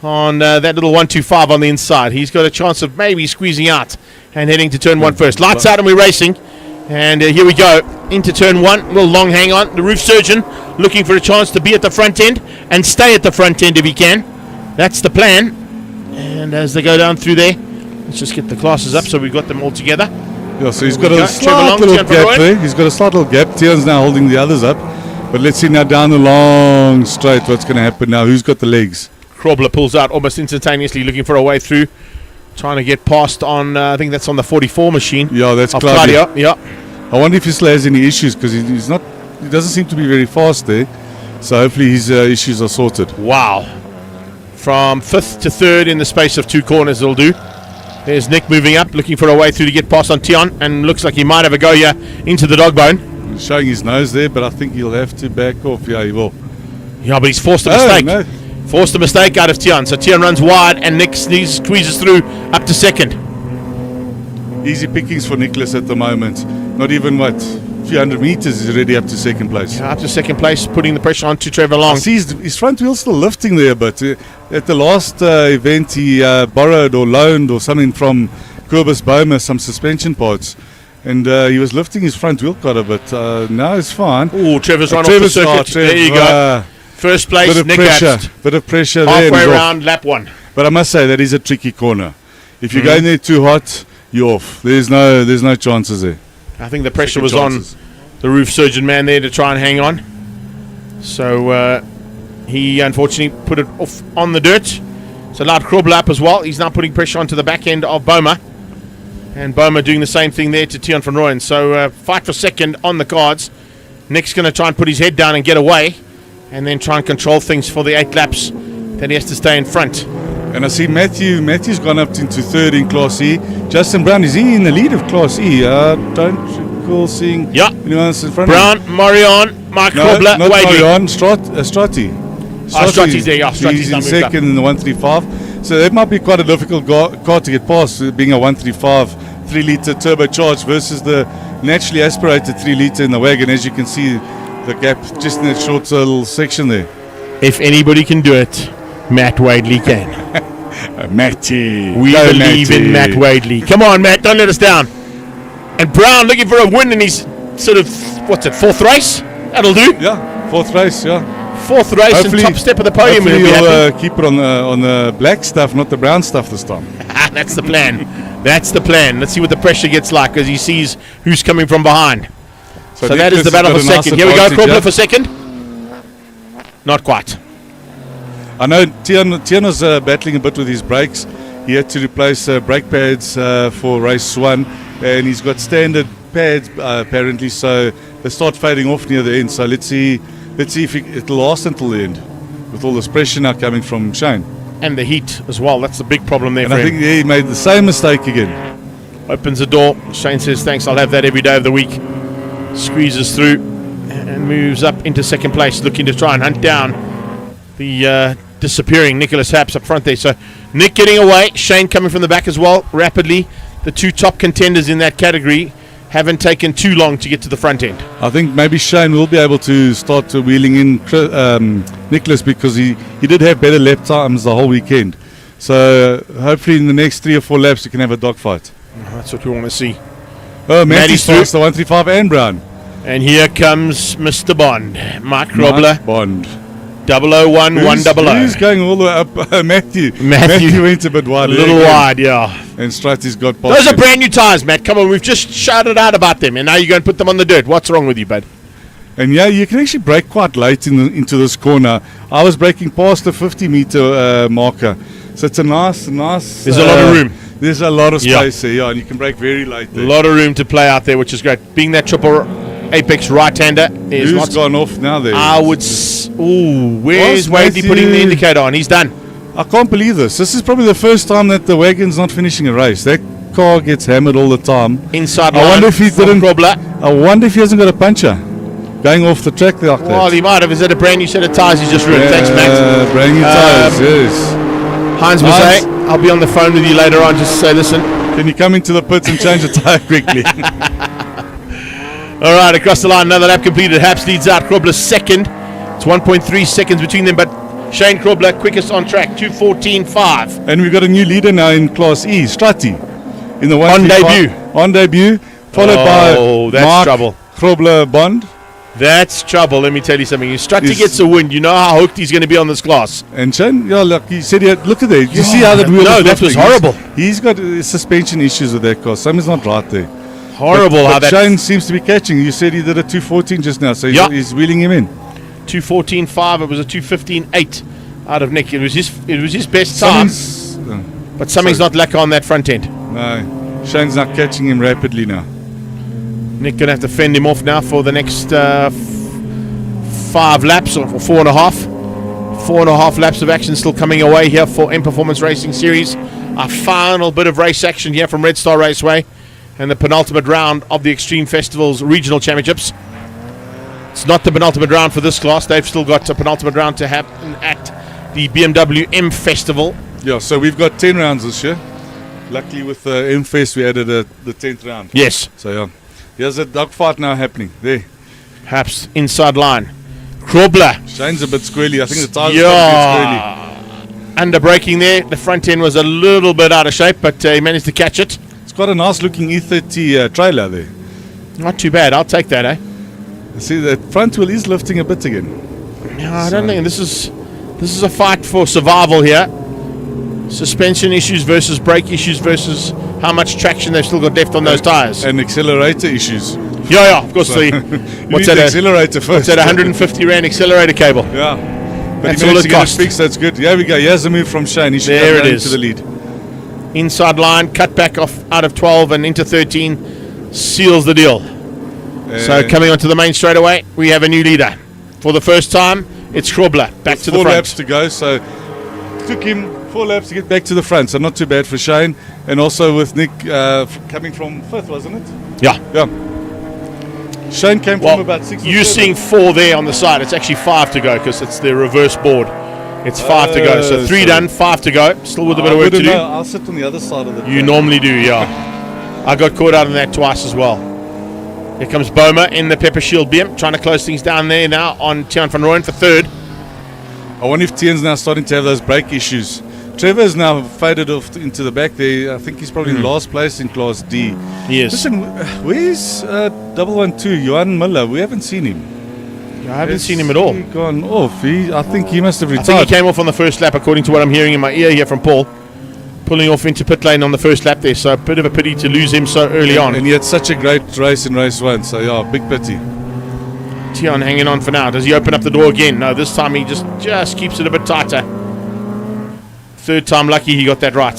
S1: on that little 125 on the inside. He's got a chance of maybe squeezing out and heading to turn one first. Lights out and we're racing. And here we go into turn one. Will Long hang on. The roof surgeon looking for a chance to be at the front end and stay at the front end if he can. That's the plan. And as they go down through there, let's just get the classes up so we've got them all together.
S17: Yeah, so he's
S1: Here
S17: got
S1: we
S17: a
S1: go.
S17: slight
S1: Trevor Long,
S17: little
S1: Tian van
S17: gap
S1: Rooyen.
S17: there. He's got a slight little gap. Tian's now holding the others up. But let's see now down the long straight what's going to happen now. Who's got the legs?
S1: Krobler pulls out almost instantaneously, looking for a way through, trying to get past on, I think that's on the 44 machine.
S17: Yeah, that's
S1: of
S17: Claudio.
S1: Yeah.
S17: I wonder if he still has any issues because he doesn't seem to be very fast there. So hopefully his issues are sorted.
S1: Wow. From 5th to 3rd in the space of 2 corners will do. There's Nick moving up, looking for a way through to get past on Tian, and looks like he might have a go here into the dog bone.
S17: He's showing his nose there, but I think he'll have to back off. Yeah, he will.
S1: Yeah, but he's forced a
S17: Oh,
S1: mistake.
S17: no.
S1: Forced a mistake out of Tian. So Tian runs wide, and Nick squeezes through up to 2nd.
S17: Easy pickings for Nicholas at the moment. Not even, a few hundred meters is already up to 2nd place.
S1: Yeah, up to 2nd place, putting the pressure on to Trevor Long.
S17: I see his front wheel's still lifting there, but at the last event he borrowed or loaned or something from Kobus Boma, some suspension parts. And he was lifting his front wheel quite a bit. Now it's fine.
S1: Oh, Trevor's run off the circuit. There you go. First place,
S17: bit of
S1: Nick
S17: pressure.
S1: Abst.
S17: Bit of pressure there.
S1: Halfway
S17: and he's
S1: around,
S17: off.
S1: lap 1.
S17: But I must say, that is a tricky corner. If you
S1: Mhm.
S17: go in there too hot, you're off. There's no chances there.
S1: I think the pressure
S17: Second
S1: was
S17: chances.
S1: on the roof surgeon man there to try and hang on. So he unfortunately put it off on the dirt. It's allowed Krobler up as well. He's now putting pressure onto the back end of Boma. And Boma doing the same thing there to Tian van Rooyen. So fight for 2nd on the cards. Nick's going to try and put his head down and get away. And then try and control things for the 8 laps that he has to stay in front.
S17: And I see Matthew's gone up into 3rd in Class E. Justin Brown, is he in the lead of Class E? I don't recall seeing anyone else in front
S1: Brown,
S17: of him.
S1: Marion, Mark
S17: No,
S1: Krobler,
S17: not
S1: Wadley.
S17: Marion, Strati.
S1: Strati's there, yeah. Strati's
S17: He's
S1: now
S17: in
S1: moved up.
S17: 2nd in the 135. So that might be quite a difficult car to get past, being a 135 3-litre turbocharged versus the naturally aspirated 3-litre in the wagon. As you can see, the gap just in that short little section there.
S1: If anybody can do it, Matt Wadley can.
S17: Matty.
S1: We
S17: Go,
S1: believe
S17: Matty.
S1: in Matt Wadley. Come on, Matt, don't let us down. And Brown looking for a win in his sort of, 4th race? That'll do.
S17: Yeah, 4th race, yeah.
S1: 4th race
S17: Hopefully-
S1: and top step of the podium.
S17: Hopefully
S1: We'll be
S17: he'll
S1: happy.
S17: keep it on the black stuff, not the brown stuff this time.
S1: That's the plan. That's the plan. Let's see what the pressure gets like as he sees who's coming from behind. So that is
S17: Nicholas
S1: the battle for
S17: has got a nice
S1: 2nd. Here we go,
S17: advantage,
S1: Krobler
S17: yeah.
S1: for 2nd. Not quite.
S17: I know Tian was battling a bit with his brakes. He had to replace brake pads for race 1, and he's got standard pads apparently, so they start fading off near the end. So let's see if it'll last until the end, with all this pressure now coming from Shane.
S1: And the heat as well. That's the big problem there
S17: And
S1: for
S17: I
S1: him.
S17: think he made the same mistake again.
S1: Opens the door. Shane says, thanks, I'll have that every day of the week. Squeezes through and moves up into 2nd place, looking to try and hunt down the disappearing Nicholas Haps up front there. So Nick getting away. Shane coming from the back as well, rapidly. The 2 top contenders in that category haven't taken too long to get to the front end.
S17: I think maybe Shane will be able to start wheeling in Nicholas, because he did have better lap times the whole weekend. So hopefully in the next 3 or 4 laps you can have a dogfight.
S1: That's what we want to see.
S17: Oh,
S1: Matty's
S17: Matty's
S1: through.
S17: the 135 and Brown.
S1: And here comes Mr. Bond. Mark Krobler.
S17: Mark Bond.
S1: 001 100.
S17: Who's going all the way up? Matthew.
S1: Matthew
S17: went a bit wide.
S1: A little wide, yeah.
S17: And Stratty's got past
S1: Those are
S17: him.
S1: brand new tyres, Matt. Come on, we've just shouted out about them, and now you're going to put them on the dirt. What's wrong with you, bud?
S17: And yeah, you can actually brake quite late into this corner. I was braking past the 50-meter marker. So it's a nice...
S1: There's a lot of room.
S17: There's a lot of space here, and you can brake very late there.
S1: A lot of room to play out there, which is great. Being that triple apex right-hander is
S17: Who's
S1: not
S17: gone off now there?
S1: I would. Where's Wadey putting the indicator on? He's done.
S17: I can't believe this. This is probably the first time that the wagon's not finishing a race. That car gets hammered all the time.
S1: Inside
S17: I
S1: line
S17: wonder if he
S1: from
S17: didn't.
S1: Grobler.
S17: I wonder if he hasn't got a puncher going off the track like that.
S1: Well, he might have. Is that a brand new set of tyres he's just ruined? Thanks, Matt.
S17: Brand new tyres, yes.
S1: Heinz Mazet, I'll be on the phone with you later on just to say, listen.
S17: Can you come into the pits and change the tyre quickly?
S1: All right, across the line, another lap completed. Haps leads out. Krobler second. It's 1.3 seconds between them, but Shane Krobler quickest on track, 2:14.5.
S17: And we've got a new leader now in Class E, Strati. In the
S1: On debut.
S17: On debut, followed by
S1: that's
S17: Mark
S1: trouble.
S17: Krobler Bond.
S1: That's trouble, let me tell you something. If Strati
S17: Yes.
S1: gets a win, you know how hooked he's going to be on this class.
S17: And Shane, look, he said, look at that. You see how that wheel
S1: No,
S17: is
S1: that was
S17: lifting?
S1: horrible.
S17: He's got suspension issues with that car. Something's not right there.
S1: Horrible how
S17: but
S1: that...
S17: Shane seems to be catching. You said he did a 2:14 just now, so he's wheeling him in.
S1: 2:14.5, it was a 2:15.8 out of Nick. It was his best time. But something's not lacking on that front end.
S17: No, Shane's not catching him rapidly now.
S1: Nick going to have to fend him off now for the next 5 laps, or 4.5. 4.5 laps of action still coming away here for M Performance Racing Series. A final bit of race action here from Red Star Raceway and the penultimate round of the Extreme Festival's Regional Championships. It's not the penultimate round for this class. They've still got a penultimate round to happen at the BMW M Festival.
S17: Yeah, so we've got 10 rounds this year. Luckily with the M Fest we added the 10th round.
S1: Yes.
S17: So yeah, here's a dogfight now happening. There.
S1: Perhaps inside line. Krobler.
S17: Shane's a bit squirrely. I think the tires are a bit squirrely.
S1: Under braking there. The front end was a little bit out of shape, but he managed to catch it.
S17: It's got a nice looking E30 trailer there.
S1: Not too bad. I'll take that, eh?
S17: See, the front wheel is lifting a bit again.
S1: No, I don't think this is a fight for survival here. Suspension issues versus brake issues versus how much traction they've still got left on those tires.
S17: And accelerator issues.
S1: Yeah, of course.
S17: So
S1: What's
S17: the
S1: that?
S17: Accelerator first.
S1: What's that? 150 rand accelerator cable.
S17: Yeah. But
S1: That's
S17: he
S1: all
S17: managed
S1: it
S17: to get
S1: cost.
S17: it fixed. That's good. Here we go. Here's the move from Shane. He should
S1: There
S17: come
S1: it
S17: down
S1: is.
S17: to the lead.
S1: Inside line, cut back off out of 12 and into 13, seals the deal. So coming onto the main straightaway, we have a new leader. For the first time, it's Krobler back to the front.
S17: 4 laps to go, so took him 4 laps to get back to the front, so not too bad for Shane. And also with Nick coming from 5th, wasn't it?
S1: Yeah.
S17: Yeah. Shane came from about 6th.
S1: You're seeing 4 there on the side. It's actually 5 to go because it's the reverse board. It's 5 to go. So 3 done, 5 to go. Still with a bit of work to do.
S17: I'll sit on the other side of the
S1: You normally do, yeah. I got caught out on that twice as well. Here comes Boma in the Pepper Shield BM, trying to close things down there now on Tian van Rooyen for 3rd.
S17: I wonder if Tian's now starting to have those brake issues. Trevor's now faded off into the back there. I think he's probably in last place in Class D.
S1: Yes.
S17: Listen, where's 112, Johan Miller? We haven't seen him.
S1: I haven't seen him at all.
S17: He gone off. I think he must have
S1: I
S17: retired.
S1: think he came off on the first lap, according to what I'm hearing in my ear here from Paul. Pulling off into pit lane on the first lap there, so a bit of a pity to lose him so early on.
S17: And he had such a great race in race 1, so yeah, big pity.
S1: Tian hanging on for now. Does he open up the door again? No, this time he just keeps it a bit tighter. 3rd time lucky he got that right.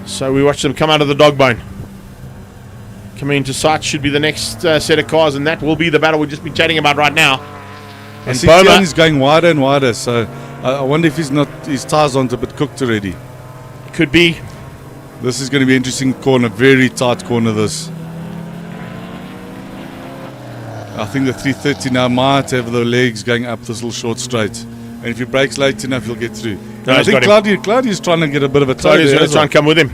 S1: So we watch them come out of the dog bone. Coming into sight should be the next set of cars, and that will be the battle we've just been chatting about right now.
S17: I
S1: And
S17: see
S1: Boma,
S17: Tian is going wider and wider, so I wonder if his tyres aren't a bit cooked already.
S1: Could be.
S17: This is going to be an interesting corner, very tight corner this. I think the 330 now might have the legs going up this little short straight. And if he brakes late enough, he'll get through.
S1: No,
S17: I
S1: he's
S17: think
S1: got him.
S17: Claudia's trying to get a bit of a toe
S1: Claudia's
S17: there
S1: going to
S17: as
S1: try
S17: well.
S1: and come with him.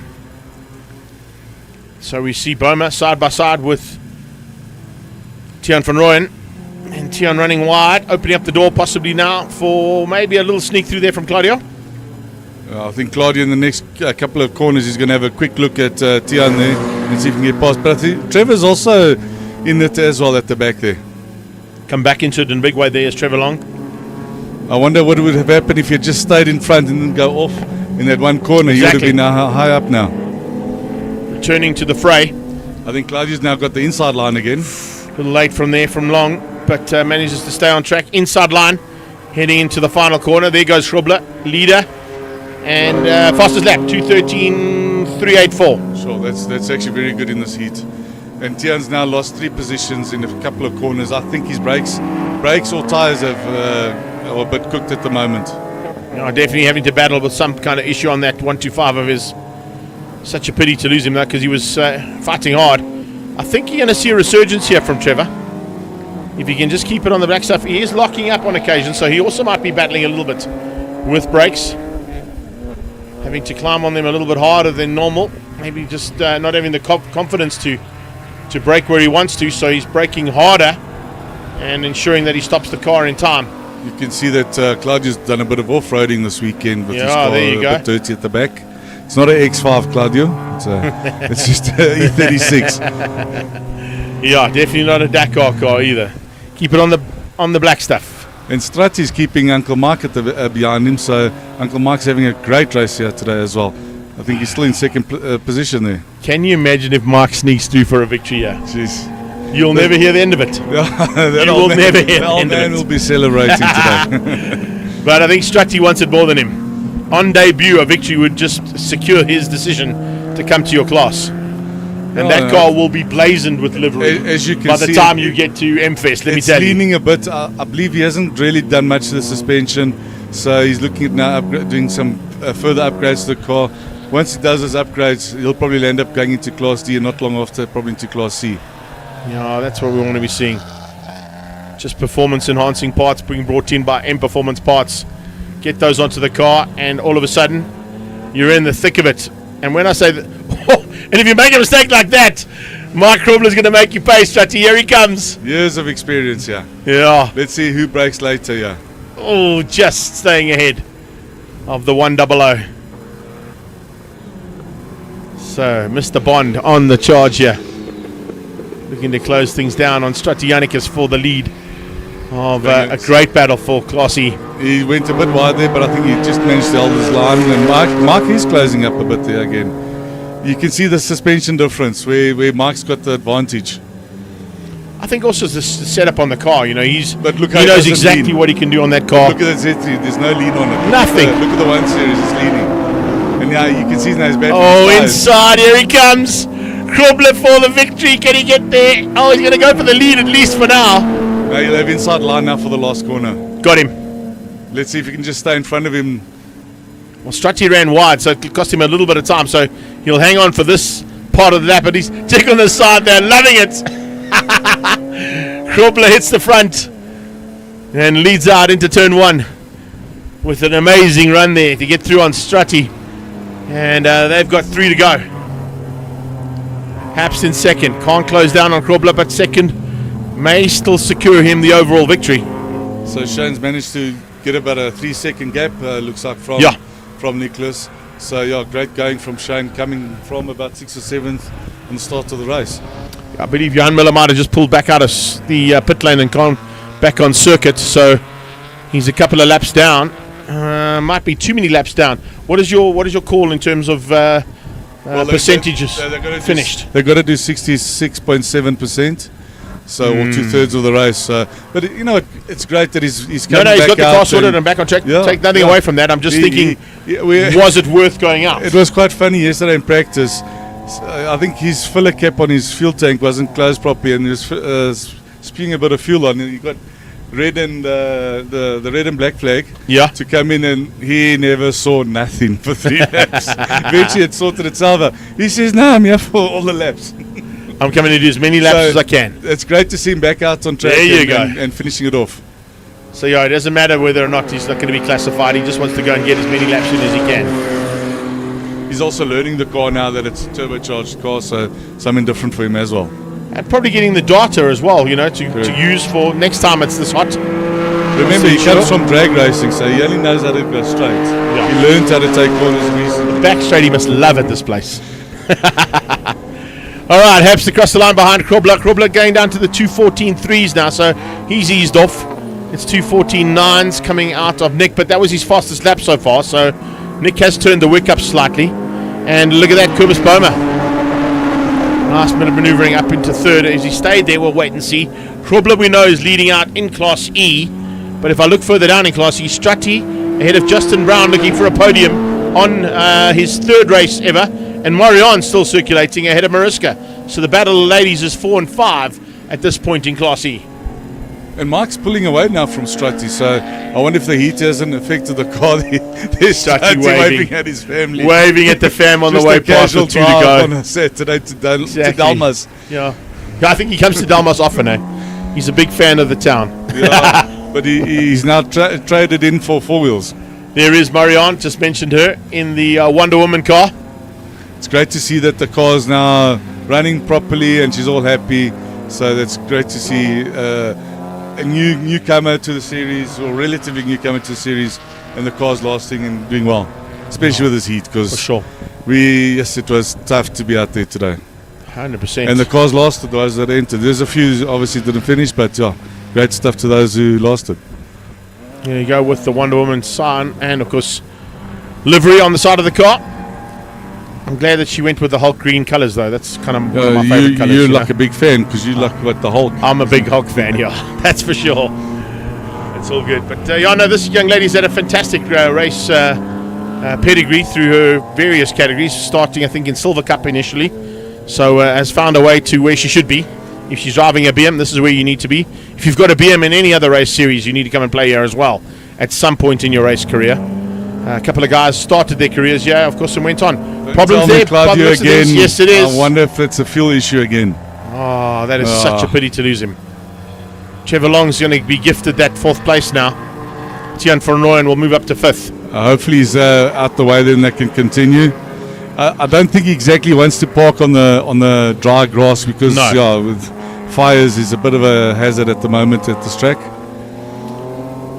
S1: So we see Boma side by side with Tian van Rooyen. And Tian running wide, opening up the door possibly now for maybe a little sneak through there from Claudio.
S17: I think Claudia in the next couple of corners is going to have a quick look at Tian there and see if he can get past. But I think Trevor's also in it as well at the back there.
S1: Come back into it in a big way there is Trevor Long.
S17: I wonder what would have happened if he had just stayed in front and didn't go off in that one corner. He would have
S1: Exactly.
S17: been high up now.
S1: Returning to the fray.
S17: I think Claudia's now got the inside line again.
S1: A little late from there from Long, but manages to stay on track. Inside line, heading into the final corner. There goes Krobler, leader. And fastest lap, 2:13.3. 3.84.
S17: Sure, that's actually very good in this heat. And Tian's now lost 3 positions in a couple of corners. I think his brakes or tyres are a bit cooked at the moment.
S1: Definitely having to battle with some kind of issue on that 125 of his. Such a pity to lose him though, because he was fighting hard. I think you're going to see a resurgence here from Trevor. If he can just keep it on the back stuff. He is locking up on occasion, so he also might be battling a little bit with brakes. Having to climb on them a little bit harder than normal. Maybe just not having the confidence to brake where he wants to, so he's braking harder and ensuring that he stops the car in time.
S17: You can see that Claudio's done a bit of off-roading this weekend with his car
S1: there you
S17: a
S1: go.
S17: bit dirty at the back. It's not an X5, Claudio. It's just an E36.
S1: Yeah, definitely not a Dakar car either. Keep it on the black stuff.
S17: And Strati's keeping Uncle Mark at behind him, so Uncle Mark's having a great race here today as well. I think he's still in second position there.
S1: Can you imagine if Mark sneaks through for a victory here?
S17: Jeez.
S1: You'll never hear the end of it. You will never hear the end of it.
S17: The old man will be celebrating today.
S1: But I think Strati wants it more than him. On debut, a victory would just secure his decision to come to your class. And that car will be blazoned with livery
S17: as you can
S1: by the
S17: see,
S1: time you get to M-Fest, let me tell you.
S17: It's leaning a bit. I believe he hasn't really done much to the suspension, so he's looking at now doing some further upgrades to the car. Once he does his upgrades, he'll probably end up going into Class D and not long after probably into Class C.
S1: Yeah, that's what we want to be seeing. Just performance-enhancing parts being brought in by M Performance Parts. Get those onto the car, and all of a sudden, you're in the thick of it. And when I say that, and if you make a mistake like that, Mark Krobler's going to make you pay, Strati. Here he comes.
S17: Years of experience, yeah.
S1: Yeah.
S17: Let's see who breaks later, yeah.
S1: Oh, just staying ahead of the 100. So, Mr. Bond on the charge here. Looking to close things down on Stratianicus for the lead of a great battle for Class E.
S17: He went a bit wide there, but I think he just managed to hold his line. And Mark is closing up a bit there again. You can see the suspension difference where Mark's got the advantage.
S1: I think also the setup on the car, he
S17: knows
S1: exactly what he can do on that car.
S17: Look at that Z3, there's no lean on it.
S1: Nothing.
S17: Look at the 1 Series, it's leaning. And now you can see now his battery.
S1: Oh, inside, here he comes. Krobler for the victory. Can he get there? Oh, he's going to go for the lead at least for now.
S17: Now you'll have inside line now for the last corner.
S1: Got him.
S17: Let's see if he can just stay in front of him.
S1: Well, Strati ran wide, so it cost him a little bit of time. So he'll hang on for this part of the lap, but he's check on the side there, loving it. Krobler hits the front and leads out into turn 1 with an amazing run there to get through on Strati. And they've got 3 to go. Haps in second. Can't close down on Krobler, but second may still secure him the overall victory.
S17: So Shane's managed to get about a 3-second gap, looks like, from Nicholas. So yeah, great going from Shane, coming from about 6th or 7th on the start of the race.
S1: I believe Jan Miller might have just pulled back out of the pit lane and gone back on circuit, so he's a couple of laps down. Might be too many laps down. What is your call in terms of percentages finished?
S17: They've got to do 66.7%, so or 2/3 of the race. But it's great that he's coming back.
S1: He's got the car
S17: out
S1: sorted and back on track.
S17: Yeah,
S1: Take nothing away from that. I'm just thinking, was it worth going out?
S17: It was quite funny yesterday in practice. I think his filler cap on his fuel tank wasn't closed properly, and he was spewing a bit of fuel on. And he got red and the red and black flag to come in, and he never saw nothing for 3 laps. Eventually it sorted itself out. He says, no, I'm here for all the laps.
S1: I'm coming to do as many laps as I can.
S17: It's great to see him back out on track and finishing it off.
S1: So yeah, it doesn't matter whether or not he's not going to be classified. He just wants to go and get as many laps in as he can.
S17: He's also learning the car now that it's a turbocharged car, so something different for him as well.
S1: And probably getting the data as well, to use for next time it's this hot.
S17: Remember, he comes from drag racing, so he only knows how to go straight. Yeah. He learned how to take corners recently.
S1: The back straight, he must love at this place. All right, Haps across the line behind Krobler. Krobler going down to the 2:14.3s now, so he's eased off. It's 2:14.9s coming out of Nick, but that was his fastest lap so far, so Nick has turned the wick up slightly. And look at that, Kobus Boma. Last minute manoeuvring up into third. As he stayed there, we'll wait and see. Krobler, we know, is leading out in Class E. But if I look further down in Class E, Strati ahead of Justin Brown looking for a podium on his 3rd race ever. and Marion still circulating ahead of Mariska. So the battle of ladies is 4 and 5 at this point in Class E.
S17: And Mark's pulling away now from Strutty, so I wonder if the heat hasn't affected the car. There's Strutty waving at his family.
S1: Waving at the fam on the way past with 2 to go.
S17: On a Saturday to Dalmas.
S1: Yeah, I think he comes to Dalmas often, eh? He's a big fan of the town.
S17: Yeah, but he's now traded in for 4 wheels.
S1: There is Marianne, just mentioned her, in the Wonder Woman car.
S17: It's great to see that the car is now running properly and she's all happy. So that's great to see a newcomer to the series, or relatively newcomer to the series, and the car's lasting and doing well, especially with this heat, because it was tough to be out there today.
S1: 100%.
S17: And the cars lasted, those that entered. There's a few obviously didn't finish, but yeah, great stuff to those who lasted.
S1: There you go with the Wonder Woman sign and of course livery on the side of the car. I'm glad that she went with the Hulk green colours though. That's kind of one of my favourite colours.
S17: You're like a big fan because you like what the Hulk.
S1: I'm a big Hulk fan, yeah. That's for sure. It's all good. But this young lady's had a fantastic race pedigree through her various categories, starting I think in Silver Cup initially. So has found a way to where she should be. If she's driving a BM, this is where you need to be. If you've got a BM in any other race series, you need to come and play here as well at some point in your race career. A couple of guys started their careers, of course, and went on. Problems there,
S17: Claudio again.
S1: Yes, it is.
S17: I wonder if it's a fuel issue again.
S1: Oh, that is such a pity to lose him. Trevor Long's going to be gifted that 4th place now. Tian van Rooyen will move up to 5th.
S17: Hopefully he's out the way, then they can continue. I don't think he exactly wants to park on the dry grass because with fires is a bit of a hazard at the moment at this track.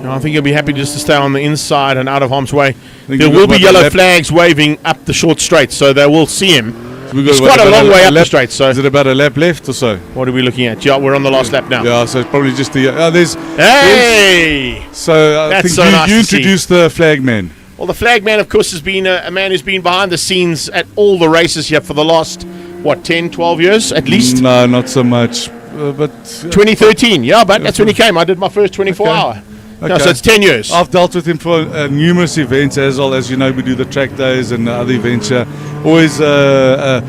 S1: I think he'll be happy just to stay on the inside and out of harm's way. There will be yellow flags waving up the short straight, so they will see him. It's quite a long way up the straight. So
S17: is it about a lap left or so?
S1: What are we looking at? Yeah, we're on the last lap now.
S17: Yeah, so it's probably just the
S1: Hey!
S17: So I think you introduced the flag man.
S1: Well, the flag man, of course, has been a man who's been behind the scenes at all the races here for the last 10, 12 years at least.
S17: No, not so much. But
S1: 2013, but that's when he came. I did my first 24-hour. Okay. So it's 10 years.
S17: I've dealt with him for numerous events as well. As you know, we do the track days and other events. Always a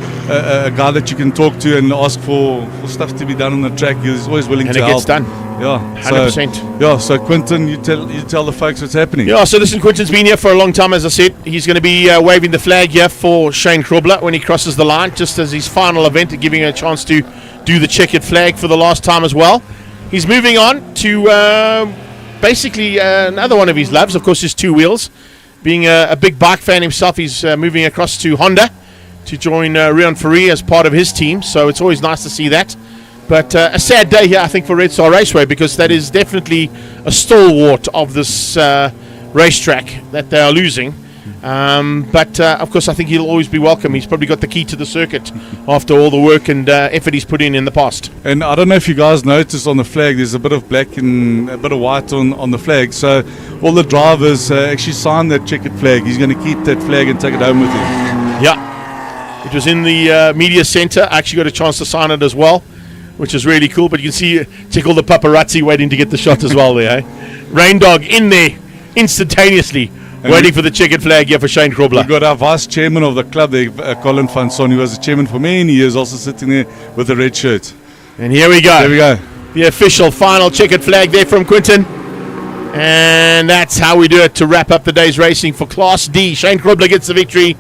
S17: guy that you can talk to and ask for stuff to be done on the track. He's always willing to help.
S1: And it gets done.
S17: Yeah,
S1: 100%.
S17: So Quinton, you tell the folks what's happening.
S1: Yeah, so listen, Quinton's been here for a long time, as I said. He's going to be waving the flag here for Shane Krobler when he crosses the line, just as his final event, giving him a chance to do the checkered flag for the last time as well. He's moving on to basically another one of his loves, of course, is 2 wheels. Being a big bike fan himself, he's moving across to Honda to join Rion Ferry as part of his team, so it's always nice to see that. But a sad day here, I think, for Red Star Raceway, because that is definitely a stalwart of this racetrack that they are losing. But of course, I think he'll always be welcome. He's probably got the key to the circuit after all the work and effort he's put in the past.
S17: And I don't know if you guys noticed on the flag, there's a bit of black and a bit of white on the flag. So all the drivers actually signed that checkered flag. He's going to keep that flag and take it home with him.
S1: Yeah, it was in the media centre. I actually got a chance to sign it as well, which is really cool. But you can see, check all the paparazzi waiting to get the shot as well there. Rain Dog in there instantaneously. And waiting for the checkered flag here for Shane Krobler.
S17: We've got our vice chairman of the club there, Colin Van Son, who was the chairman for many years, also sitting there with a red shirt.
S1: And here we go.
S17: There we go.
S1: The official final checkered flag there from Quinton. And that's how we do it to wrap up the day's racing for Class D. Shane Krobler gets the victory.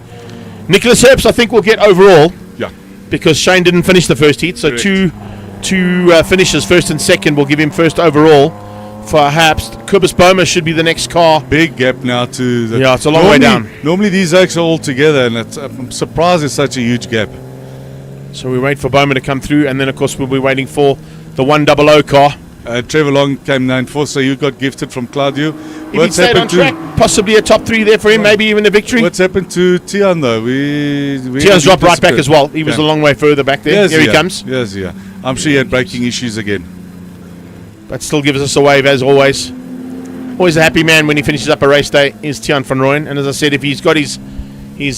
S1: Nicholas Herbst, I think, will get overall.
S17: Yeah.
S1: Because Shane didn't finish the first heat. So two finishes, first and second, will give him first overall. Perhaps Kubus Boma should be the next car.
S17: Big gap now to the...
S1: Yeah, it's a long way down.
S17: Normally these oaks are all together, and I'm surprised there's such a huge gap.
S1: So we wait for Boma to come through, and then of course we'll be waiting for the 100 car.
S17: Trevor Long came 9-4, so you got gifted from Claudio.
S1: If he stayed on track, possibly a top 3 there for him, maybe even a victory.
S17: What's happened to Tian though?
S1: Tian's dropped right back as well. He was a long way further back there. Here he comes.
S17: Yes, yeah. I'm sure he had braking issues again.
S1: But still gives us a wave as always. Always a happy man when he finishes up a race day is Tian van Rooyen. And as I said, if he's got his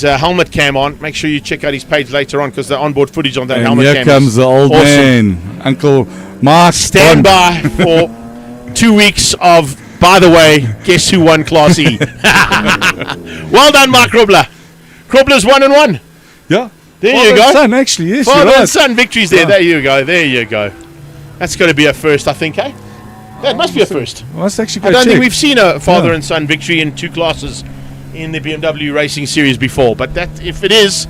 S1: helmet cam on, make sure you check out his page later on, because the onboard footage on that helmet cam is
S17: here comes the old man, Uncle Mark.
S1: Stand by for 2 weeks of, by the way, guess who won Class E? Well done, Mark Krobler. Krobler's 1-1.
S17: Yeah.
S1: There
S17: Father
S1: you go.
S17: and son, actually, yes.
S1: Father
S17: you're right.
S1: and son victories there.
S17: Yeah.
S1: There you go. There you go. That's got to be a first, I think, eh? That must be a first.
S17: Must actually go
S1: I don't think
S17: check.
S1: we've seen a father and son victory in 2 classes in the BMW Racing Series before. But that, if it is,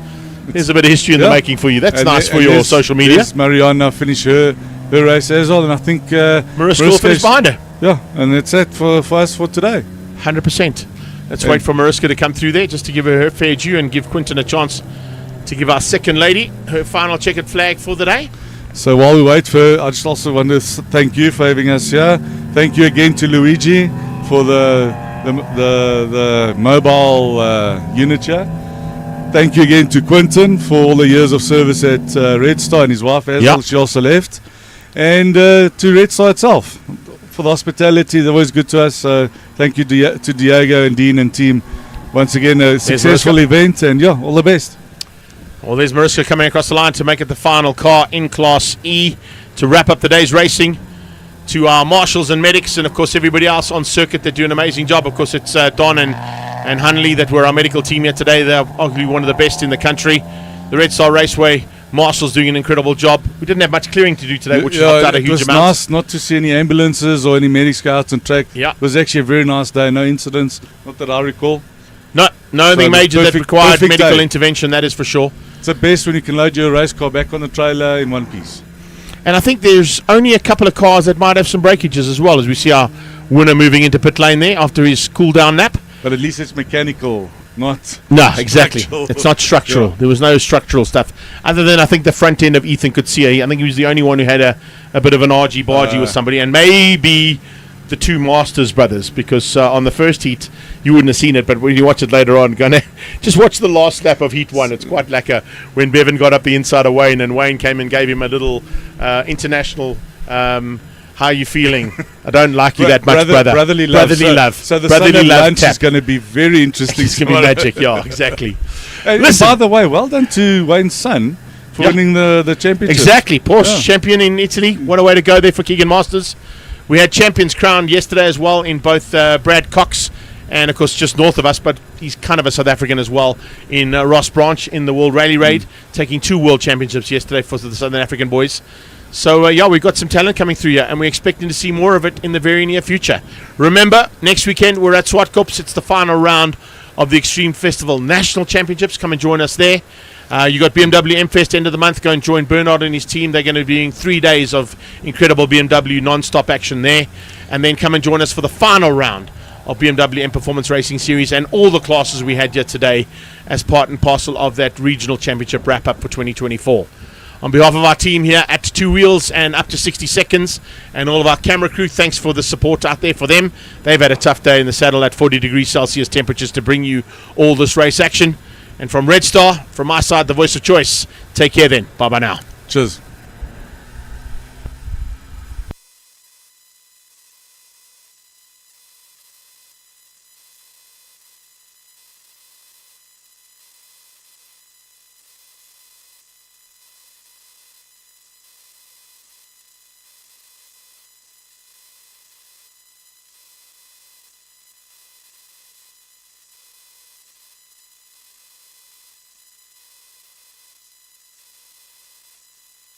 S1: there's a bit of history in the making for you. That's nice for your social media.
S17: Yes, Mariana finished her race as well, and I think
S1: Mariska will finish behind her.
S17: Yeah, and that's it for us for today.
S1: 100%. Let's wait for Mariska to come through there just to give her fair due and give Quinton a chance to give our second lady her final checkered flag for the day.
S17: So while we wait for her, I just also want to thank you for having us here. Thank you again to Luigi for the mobile unit here. Thank you again to Quinton for all the years of service at Red Star, and his wife as well. She also left. And to Red Star itself for the hospitality. They're always good to us. So thank you to Diego and Dean and team. Once again, a successful event, and yeah, all the best.
S1: Well, there's Mariska coming across the line to make it the final car in Class E to wrap up the day's racing. To our marshals and medics, and of course everybody else on circuit that do an amazing job. Of course, it's Don and Hunley that were our medical team here today. They're arguably one of the best in the country. The Red Star Raceway marshals doing an incredible job. We didn't have much clearing to do today, which helped out a huge amount.
S17: It was nice not to see any ambulances or any medic scouts on track.
S1: Yeah.
S17: It was actually a very nice day. No incidents, not that I recall.
S1: Nothing major that required medical intervention, that is for sure.
S17: It's the best when you can load your race car back on the trailer in one piece.
S1: And I think there's only a couple of cars that might have some breakages as well, as we see our winner moving into pit lane there after his cool-down nap.
S17: But at least it's mechanical, not
S1: exactly.
S17: structural.
S1: It's not structural.
S17: Yeah.
S1: There was no structural stuff. Other than, I think, the front end of Ethan could see. I think he was the only one who had a bit of an argy-bargy with somebody. And maybe the 2 Masters brothers, because on the first heat, you wouldn't have seen it, but when you watch it later on, just watch the last lap of heat 1. It's quite like when Bevan got up the inside of Wayne, and Wayne came and gave him a little international how are you feeling? I don't like you that much, brother.
S17: Brotherly love. So the
S1: brotherly
S17: Sunday
S1: love
S17: lunch
S1: tap.
S17: is going to be very interesting.
S1: It's going to be magic, yeah, exactly.
S17: And
S1: Listen.
S17: by the way, well done to Wayne's son for winning the championship.
S1: Exactly. Porsche champion in Italy. What a way to go there for Keegan Masters. We had champions crowned yesterday as well in both Brad Cox and, of course, just north of us, but he's kind of a South African as well, in Ross Branch in the World Rally Raid, taking 2 world championships yesterday for the Southern African boys. So, we've got some talent coming through here, and we're expecting to see more of it in the very near future. Remember, next weekend we're at Swartkops. It's the final round of the Extreme Festival National Championships. Come and join us there. You got BMW M-Fest end of the month. Go and join Bernard and his team. They're going to be doing 3 days of incredible BMW non-stop action there. And then come and join us for the final round of BMW M Performance Racing Series and all the classes we had here today as part and parcel of that regional championship wrap-up for 2024. On behalf of our team here at Two Wheels and Up to 60 Seconds and all of our camera crew, thanks for the support out there for them. They've had a tough day in the saddle at 40 degrees Celsius temperatures to bring you all this race action. And from Red Star, from my side, the voice of choice, take care then. Bye-bye now.
S17: Cheers.